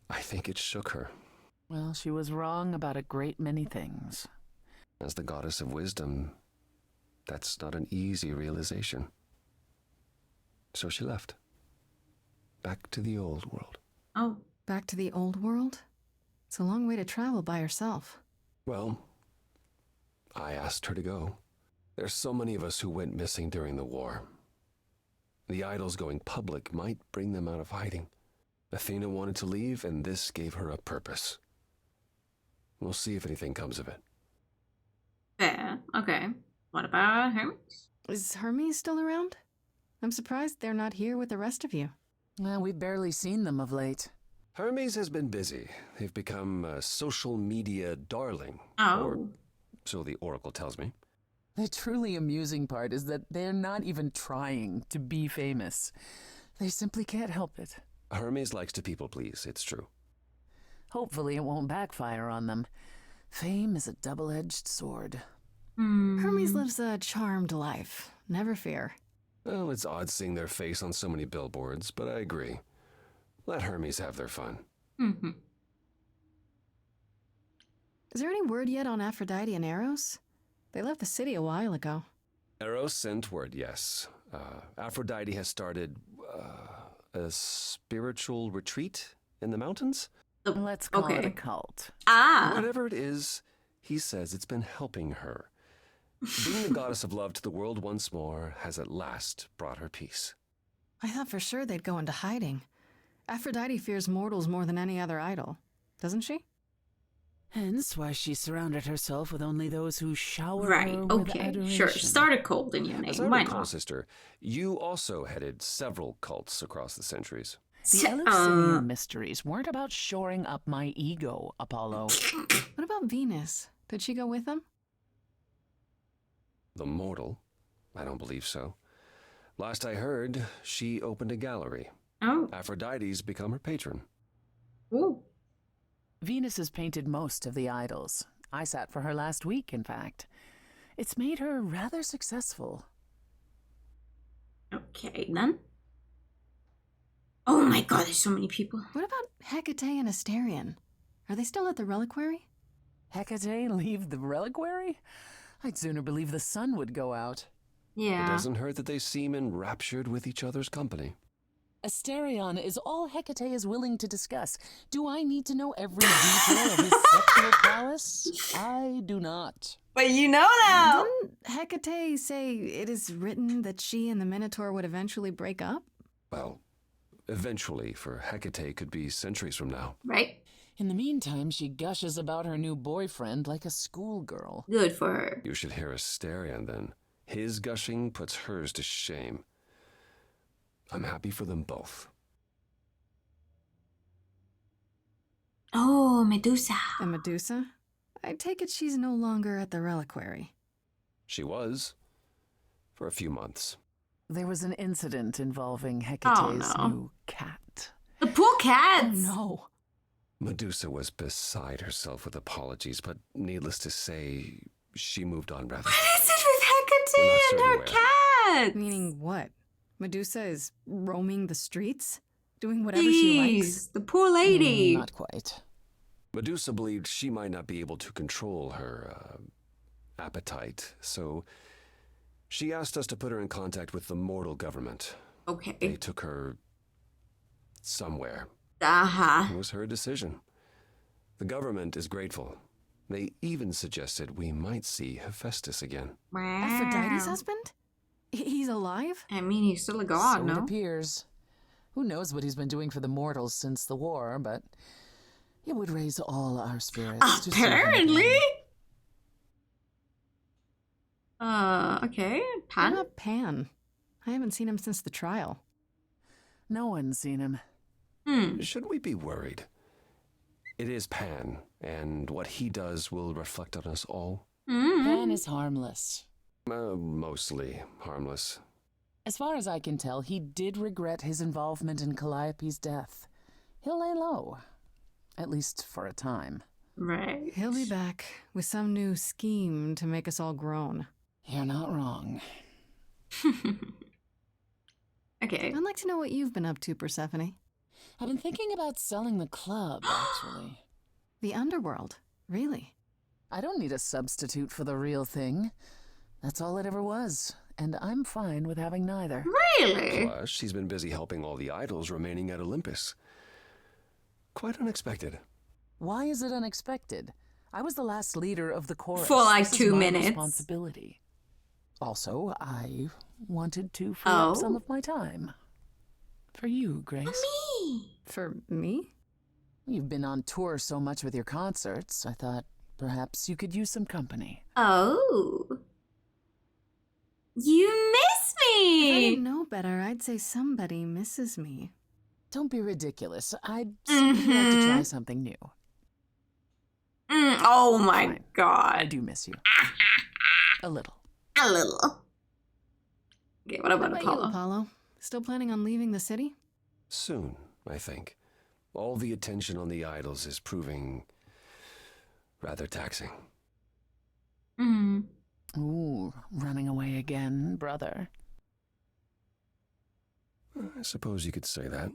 I think it shook her. Well, she was wrong about a great many things. As the goddess of wisdom, that's not an easy realization. So she left. Back to the old world. Oh. Back to the old world? It's a long way to travel by herself. Well, I asked her to go. There's so many of us who went missing during the war. The idols going public might bring them out of hiding. Athena wanted to leave, and this gave her a purpose. We'll see if anything comes of it. Fair. Okay. What about Hermes? Is Hermes still around? I'm surprised they're not here with the rest of you. Well, we've barely seen them of late. Hermes has been busy. They've become a social media darling. Oh. Or so the Oracle tells me. The truly amusing part is that they're not even trying to be famous. They simply can't help it. Hermes likes to people please, it's true. Hopefully it won't backfire on them. Fame is a double-edged sword. Hermes lives a charmed life. Never fear. Well, it's odd seeing their face on so many billboards, but I agree. Let Hermes have their fun. Mm-hmm. Is there any word yet on Aphrodite and Eros? They left the city a while ago. Eros sent word, yes. Aphrodite has started a spiritual retreat in the mountains? Let's call it a cult. Whatever it is, he says it's been helping her. Being the goddess of love to the world once more has at last brought her peace. I thought for sure they'd go into hiding. Aphrodite fears mortals more than any other idol, doesn't she? Hence why she surrounded herself with only those who shower Right, her with okay, adoration. sure. Start a cult in your As name. I Why recall, not? sister, you also headed several cults across the centuries. The Eleusinian mysteries weren't about shoring up my ego, Apollo. What about Venus? Did she go with them? The mortal? I don't believe so. Last I heard, she opened a gallery. Oh. Aphrodite's become her patron. Ooh. Venus has painted most of the idols. I sat for her last week, in fact. It's made her rather successful. Okay, then. Oh my god, there's so many people. What about Hecate and Asterion? Are they still at the reliquary? Hecate leave the reliquary? I'd sooner believe the sun would go out. Yeah. It doesn't hurt that they seem enraptured with each other's company. Asterion is all Hecate is willing to discuss. Do I need to know every detail of his sexual prowess? I do not. But you know now! Didn't Hecate say it is written that she and the Minotaur would eventually break up? Well, eventually, for Hecate could be centuries from now. Right? In the meantime, she gushes about her new boyfriend like a schoolgirl. Good for her. You should hear Asterion then. His gushing puts hers to shame. I'm happy for them both. Oh, Medusa. And Medusa? I take it she's no longer at the reliquary. She was. For a few months. There was an incident involving Hecate's no. new cat. The poor cats! Oh, no. Medusa was beside herself with apologies, but needless to say, she moved on rather. What is it with Hecate and her cat? Meaning what? Medusa is roaming the streets? Doing whatever she likes? The poor lady. Not quite. Medusa believed she might not be able to control her appetite, so she asked us to put her in contact with the mortal government. Okay. They took her somewhere. Uh-huh. It was her decision. The government is grateful. They even suggested we might see Hephaestus again. Aphrodite's husband? He's alive? I mean, he's still a god, So no? it appears. Who knows what he's been doing for the mortals since the war, but it would raise all our spirits to see him Apparently? again. Okay. What Pan? about Pan? I haven't seen him since the trial. No one's seen him. Should we be worried? It is Pan, and what he does will reflect on us all. Pan is harmless. Mostly harmless. As far as I can tell, he did regret his involvement in Calliope's death. He'll lay low. At least for a time. Right. He'll be back with some new scheme to make us all groan. You're not wrong. Okay. I'd like to know what you've been up to, Persephone. I've been thinking about selling the club, actually. The underworld? Really? I don't need a substitute for the real thing. That's all it ever was, and I'm fine with having neither. Really? Plus, she's been busy helping all the idols remaining at Olympus. Quite unexpected. Why is it unexpected? I was the last leader of the chorus. For like This is 2 my minutes. Responsibility. Also, I wanted to free up some of my time. For you, Grace. Me? For me? You've been on tour so much with your concerts, I thought perhaps you could use some company. Oh. You miss If I me! didn't know better, I'd say somebody misses me. Don't be ridiculous. I'd simply like to try something new. Oh my Fine. god. I do miss you. A little. A little. Okay, what about How about you, Apollo? Apollo? Still planning on leaving the city? Soon. I think. All the attention on the idols is proving rather taxing. Ooh, running away again, brother. I suppose you could say that.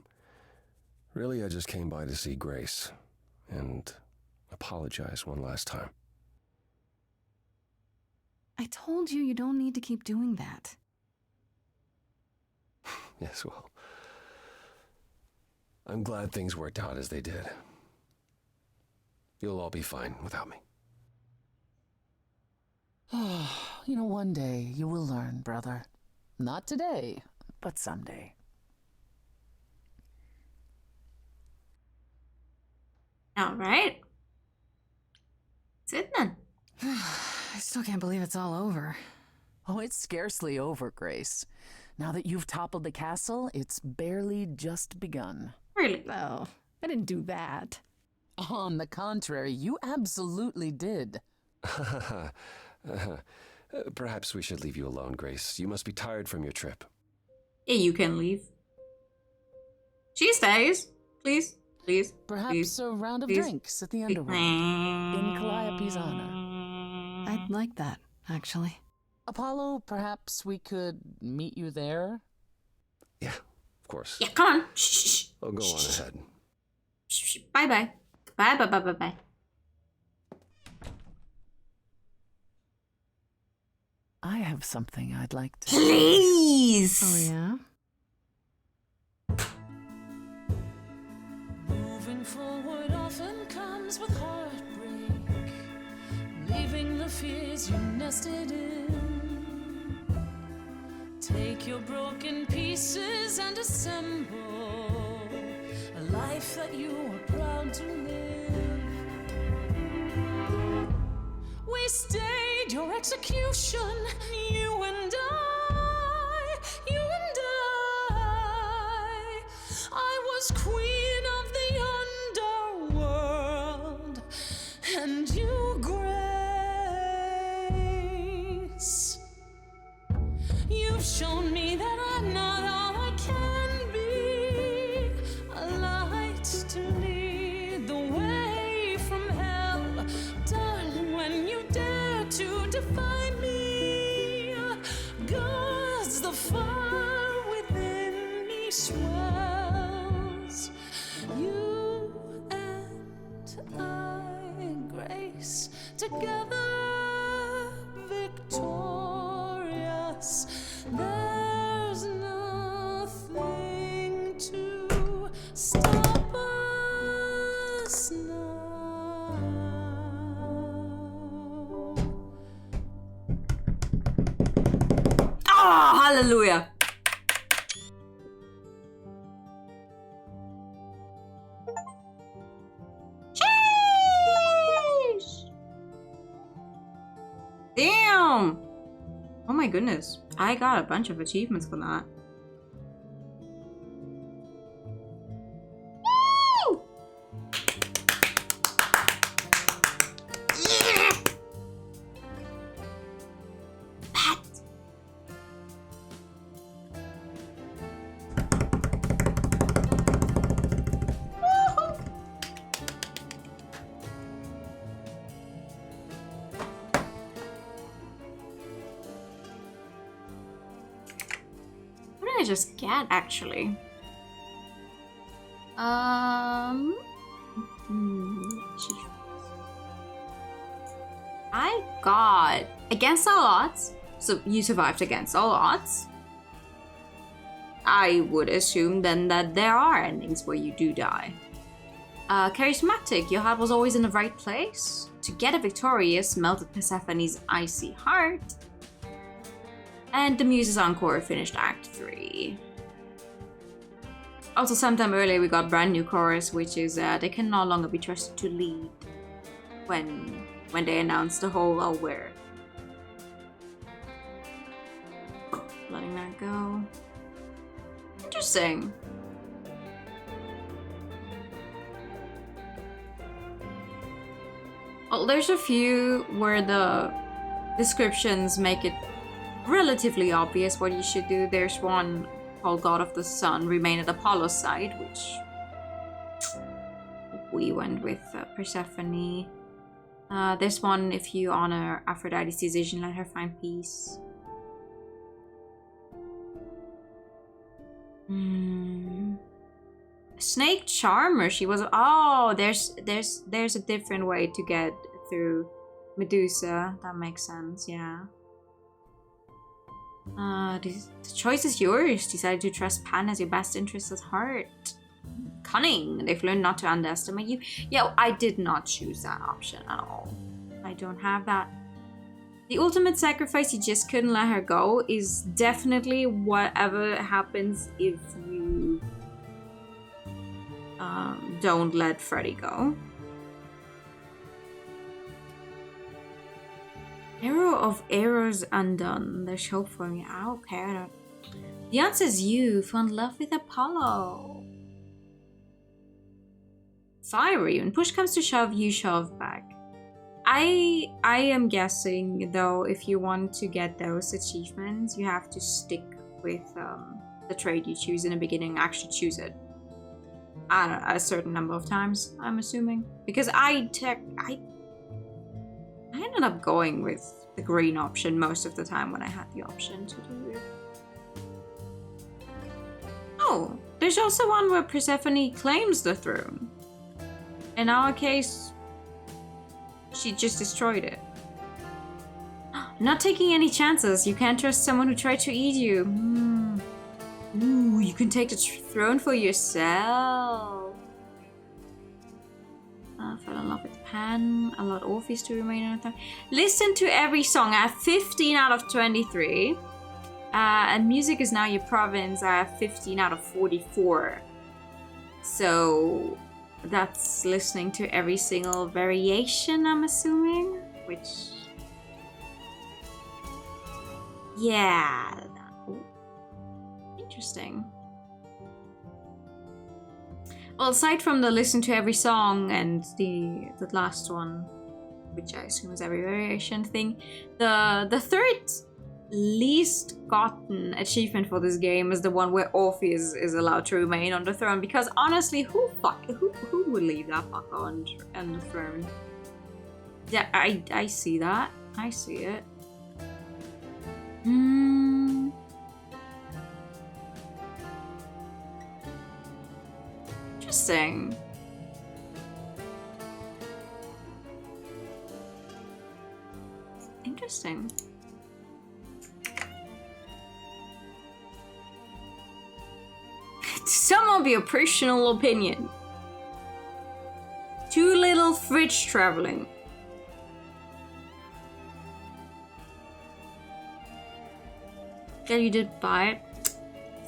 Really, I just came by to see Grace and apologize one last time. I told you you don't need to keep doing that. Yes, well, I'm glad things worked out as they did. You'll all be fine without me. You know, one day you will learn, brother. Not today, but someday. All right. That's it then. I still can't believe it's all over. Oh, it's scarcely over, Grace. Now that you've toppled the castle, it's barely just begun. Really? Oh, I didn't do that. On the contrary, you absolutely did. Perhaps we should leave you alone, Grace. You must be tired from your trip. Yeah, you can leave. She stays. Please. Please. Perhaps please, a round of please. drinks at the underworld in Calliope's honor. I'd like that, actually. Apollo, perhaps we could meet you there? Yeah, of course. Yeah, come on. Shh. Oh, go on ahead. Bye-bye. Bye-bye. I have something I'd like to... Please! Oh, yeah? Moving forward often comes with heartbreak, leaving the fears you nested in. Take your broken pieces and assemble a life that you are proud to live. We stayed your execution, you and I. I was queen of the underworld, and you, Grace. You've shown me that I'm not all I can be, a light to lead the way from hell. Darling, when you dare to defy me, God's the fire within me swells. You and I, Grace, together victorious. There's nothing to stop us now. Oh, hallelujah. Sheesh. Damn. Oh my goodness. I got a bunch of achievements for that. Woo! Yeah! What did I just get, actually? I got against all odds. So you survived against all odds. I would assume then that there are endings where you do die. Charismatic, your heart was always in the right place. Together victorious, melted Persephone's icy heart. And the Muses Encore finished Act 3. Also, sometime earlier we got brand new chorus, which is they can no longer be trusted to lead when they announced the whole where. Letting that go. Interesting. Well, there's a few where the descriptions make it relatively obvious what you should do. There's one called God of the Sun, remain at Apollo's side, which we went with Persephone. This one, if you honor Aphrodite's decision, let her find peace. Snake Charmer, she was... Oh, there's a different way to get through Medusa. That makes sense, yeah. The choice is yours. Decide to trust Pan as your best interest at heart. Cunning. They've learned not to underestimate you. Yeah, I did not choose that option at all. I don't have that. The ultimate sacrifice, you just couldn't let her go, is definitely whatever happens if you don't let Freddy go. Arrow of arrows undone. There's hope for me. Okay, I don't... The answer is you. Fell in love with Apollo. Fiery. When push comes to shove, you shove back. I am guessing, though, if you want to get those achievements, you have to stick with the trade you choose in the beginning. Actually choose it a certain number of times, I'm assuming. Because I ended up going with the green option most of the time when I had the option to do it. Oh, there's also one where Persephone claims the throne. In our case, she just destroyed it. Not taking any chances. You can't trust someone who tried to eat you. Ooh, you can take the throne for yourself. Fell in love with Pan. Allowed Orpheus to remain on the throne. Listen to every song. I have 15 out of 23. And music is now your province. I have 15 out of 44. So that's listening to every single variation, I'm assuming. Which... yeah. Ooh. Interesting. Well, aside from the listen to every song and the last one, which I assume is every variation thing, the third least gotten achievement for this game is the one where Orpheus is allowed to remain on the throne. Because honestly, who would leave that fucker on the throne? Yeah, I see that. I see it. Interesting. Interesting. Some of your personal opinion. Too little fridge traveling. Yeah, you did buy it.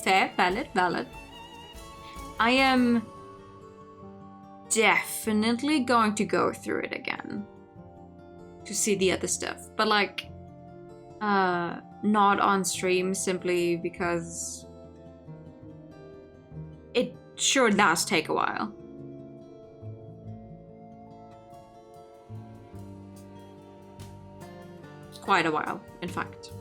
Fair, valid. I am definitely going to go through it again to see the other stuff, but like not on stream, simply because it sure does take a while. Quite a while, in fact.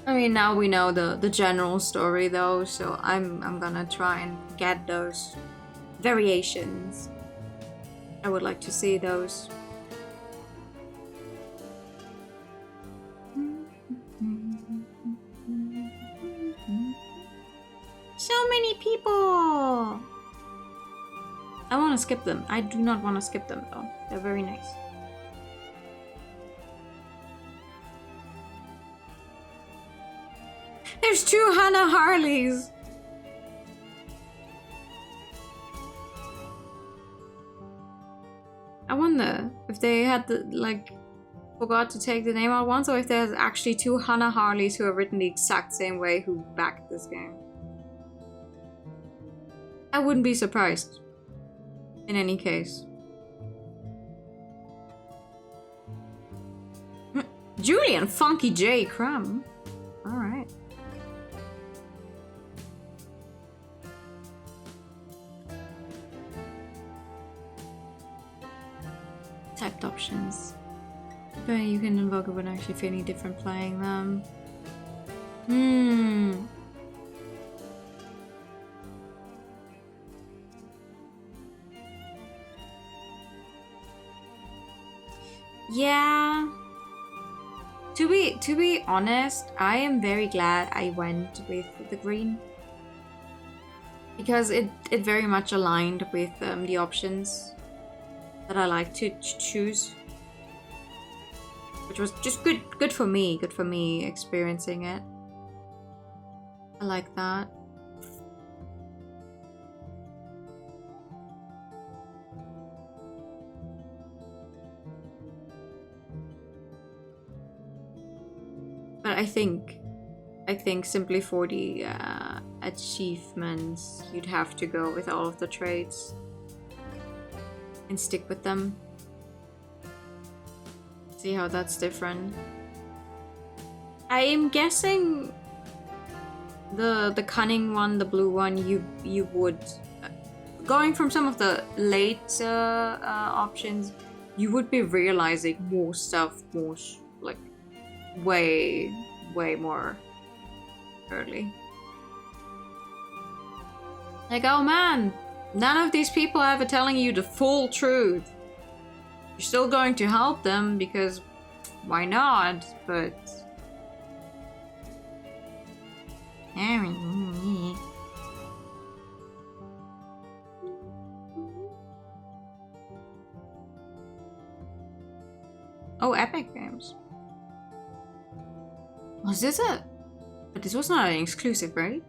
I mean, now we know the general story though, so I'm gonna try and get those variations. I would like to see those. So many people! I want to skip them. I do not want to skip them though. They're very nice. There's 2 Hannah Harleys! I wonder if they had forgot to take the name out once, or if there's actually 2 Hannah Harleys who are written the exact same way who backed this game. I wouldn't be surprised. In any case. Julian Funky J. Crumb. Alright. Typed options. But you can invoke it when actually feeling different playing them. Yeah. To be honest, I am very glad I went with the green. Because it very much aligned with the options that I like to choose. Which was just good for me experiencing it. I like that. But I think simply for the achievements, you'd have to go with all of the traits and stick with them. See how that's different. I am guessing the cunning one, the blue one, you would going from some of the late options, you would be realizing more stuff, like way more early. Like, oh man, none of these people are ever telling you the full truth. You're still going to help them because why not? But oh, Epic Games. Was this a... But this was not an exclusive, right?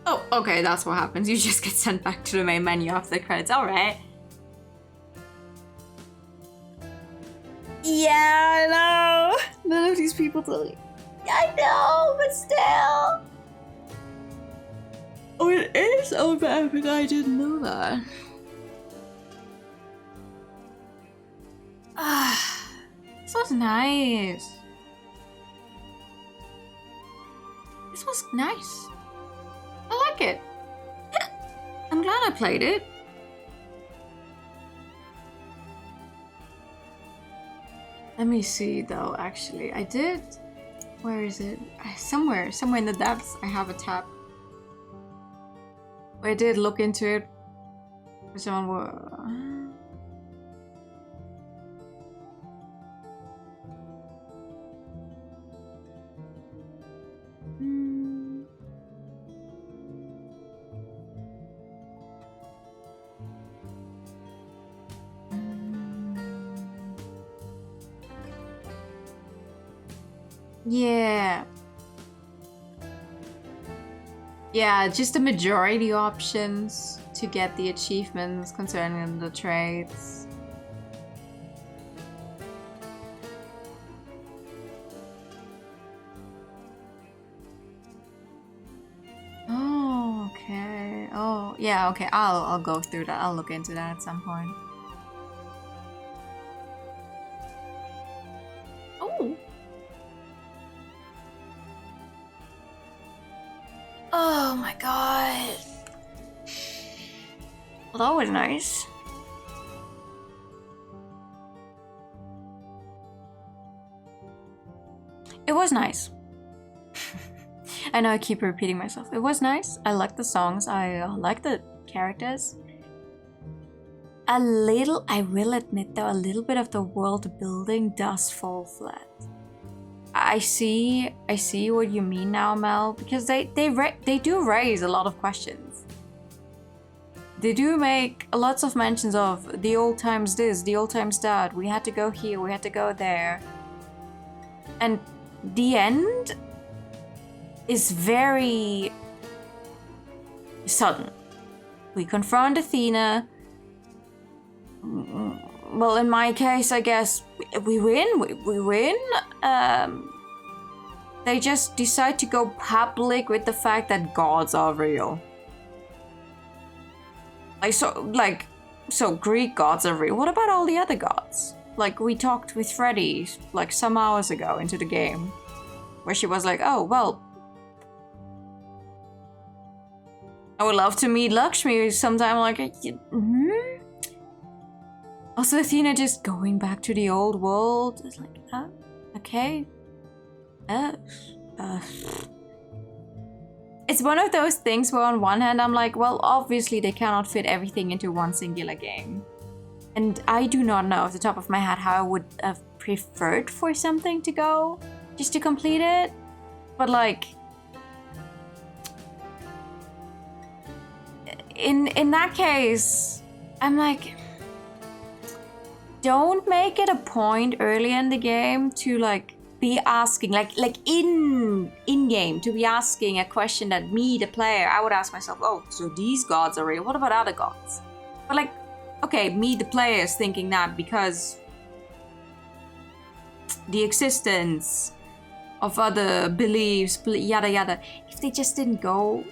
Oh, okay, that's what happens. You just get sent back to the main menu after the credits. Alright. Yeah, I know. None of these people tell you. I know, but still. Oh, it is over Epic. I didn't know that. This was nice. This was nice. I like it. I'm glad I played it. Let me see though, actually. I did... Where is it? Somewhere in the depths I have a tab. I did look into it. Someone were... Yeah. Yeah, just the majority options to get the achievements concerning the traits. Oh, okay. Oh, yeah, okay. I'll go through that. I'll look into that at some point. Oh. Oh my god. Well, that was nice. It was nice. I know I keep repeating myself. It was nice. I like the songs. I like the characters. A little, I will admit though, a little bit of the world building does fall flat. I see what you mean now, Mel, because they do raise a lot of questions. They do make lots of mentions of the old times this, the old times that. We had to go here, we had to go there. And the end is very sudden. We confront Athena. Well, in my case, I guess we win. We win. They just decide to go public with the fact that gods are real. So Greek gods are real. What about all the other gods? Like, we talked with Freddy, like, some hours ago into the game, where she was like, oh, well, I would love to meet Lakshmi sometime. Like, Also, Athena just going back to the old world. It's like, okay. it's one of those things where on one hand I'm like, well, obviously they cannot fit everything into one singular game. And I do not know off the top of my head how I would have preferred for something to go just to complete it. But like, in that case, I'm like, don't make it a point early in the game to like be asking, like in game, to be asking a question that me, the player, I would ask myself, oh, so these gods are real, what about other gods? But like, okay, me, the player, is thinking that because the existence of other beliefs, yada yada, if they just didn't go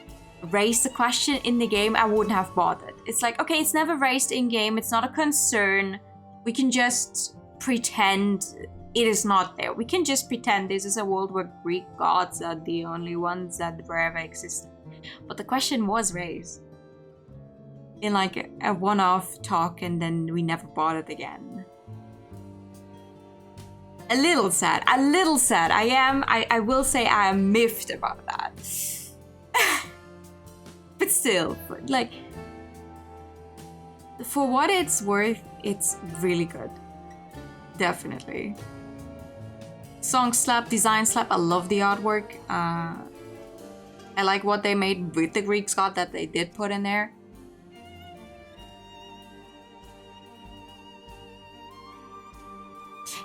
raise the question in the game, I wouldn't have bothered. It's like, okay, it's never raised in game, it's not a concern, we can just pretend it is not there. We can just pretend this is a world where Greek gods are the only ones that ever existed. But the question was raised in like a one-off talk, and then we never bothered again. A little sad, a little sad. I will say I am miffed about that. But still, like, for what it's worth, it's really good. Definitely. Song slap, design slap, I love the artwork. I like what they made with the Greek god that they did put in there.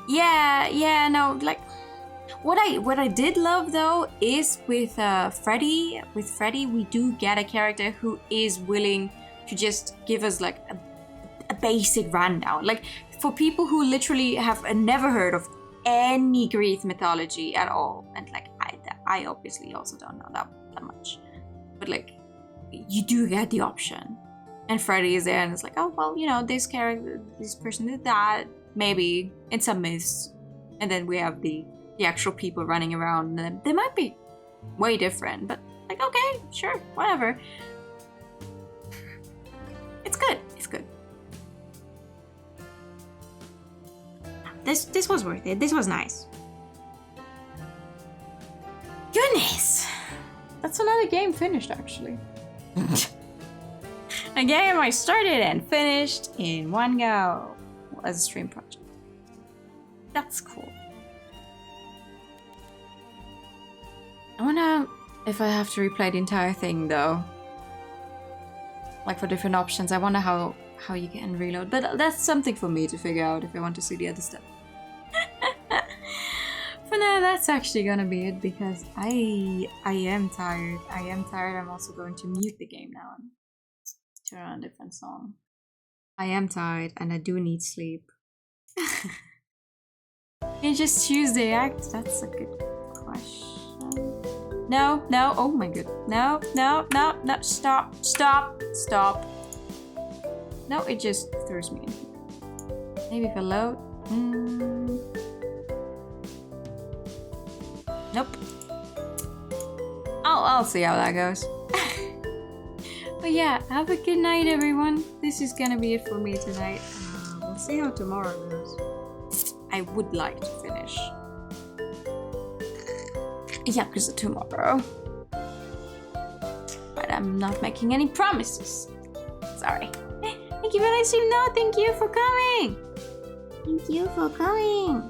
Yeah, no, like, what I did love though is with Freddy. With Freddy, we do get a character who is willing to just give us like a basic rundown. Like, for people who literally have never heard of any Greek mythology at all, and like I obviously also don't know that much, but like, you do get the option. And Freddy is there, and it's like, oh well, you know, this character, this person did that, maybe in some myths, and then we have the actual people running around, and they might be way different, but like, okay, sure, whatever. It's good. It's good. This was worth it. This was nice. Goodness! That's another game finished, actually. A game I started and finished in one go as a stream project. That's cool. I wonder if I have to replay the entire thing, though. Like, for different options. I wonder how you can reload. But that's something for me to figure out if I want to see the other stuff. For now, that's actually gonna be it, because I am tired. I am tired. I'm also going to mute the game now and turn on a different song. I am tired and I do need sleep. Can you just choose the act? That's a good question. No, oh my god. No, stop. No, it just throws me in here. Maybe if I load. Nope. I'll see how that goes. But yeah, have a good night, everyone. This is gonna be it for me tonight. We'll see how tomorrow goes. I would like to finish Yakuza tomorrow, but I'm not making any promises. Sorry. Thank you for live stream. No, thank you for coming. Thank you for coming.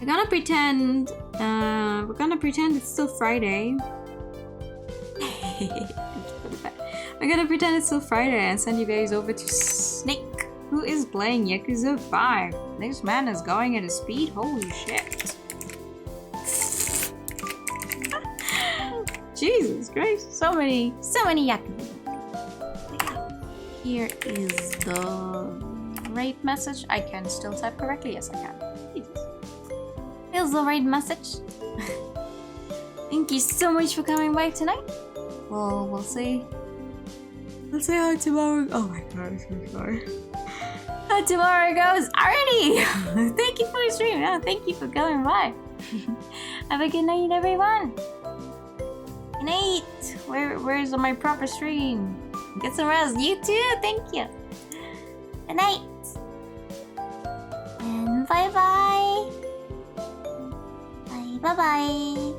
We're gonna pretend. It's still Friday. We're gonna pretend it's still Friday and send you guys over to Snake, who is playing Yakuza 5. This man is going at a speed. Holy shit. Jesus Christ. So many Yakuza. Here is the raid message. I can still type correctly. Yes, I can. Jesus. Here's the raid message. Thank you so much for coming by tonight. Well, we'll see. We'll see how tomorrow. Oh my god, I'm so sorry. How tomorrow goes already. Thank you for the stream. Oh, thank you for coming by. Have a good night, everyone. Good night. Where's my proper stream? Get some rest. You too. Thank you. Good night. And bye bye. Bye bye.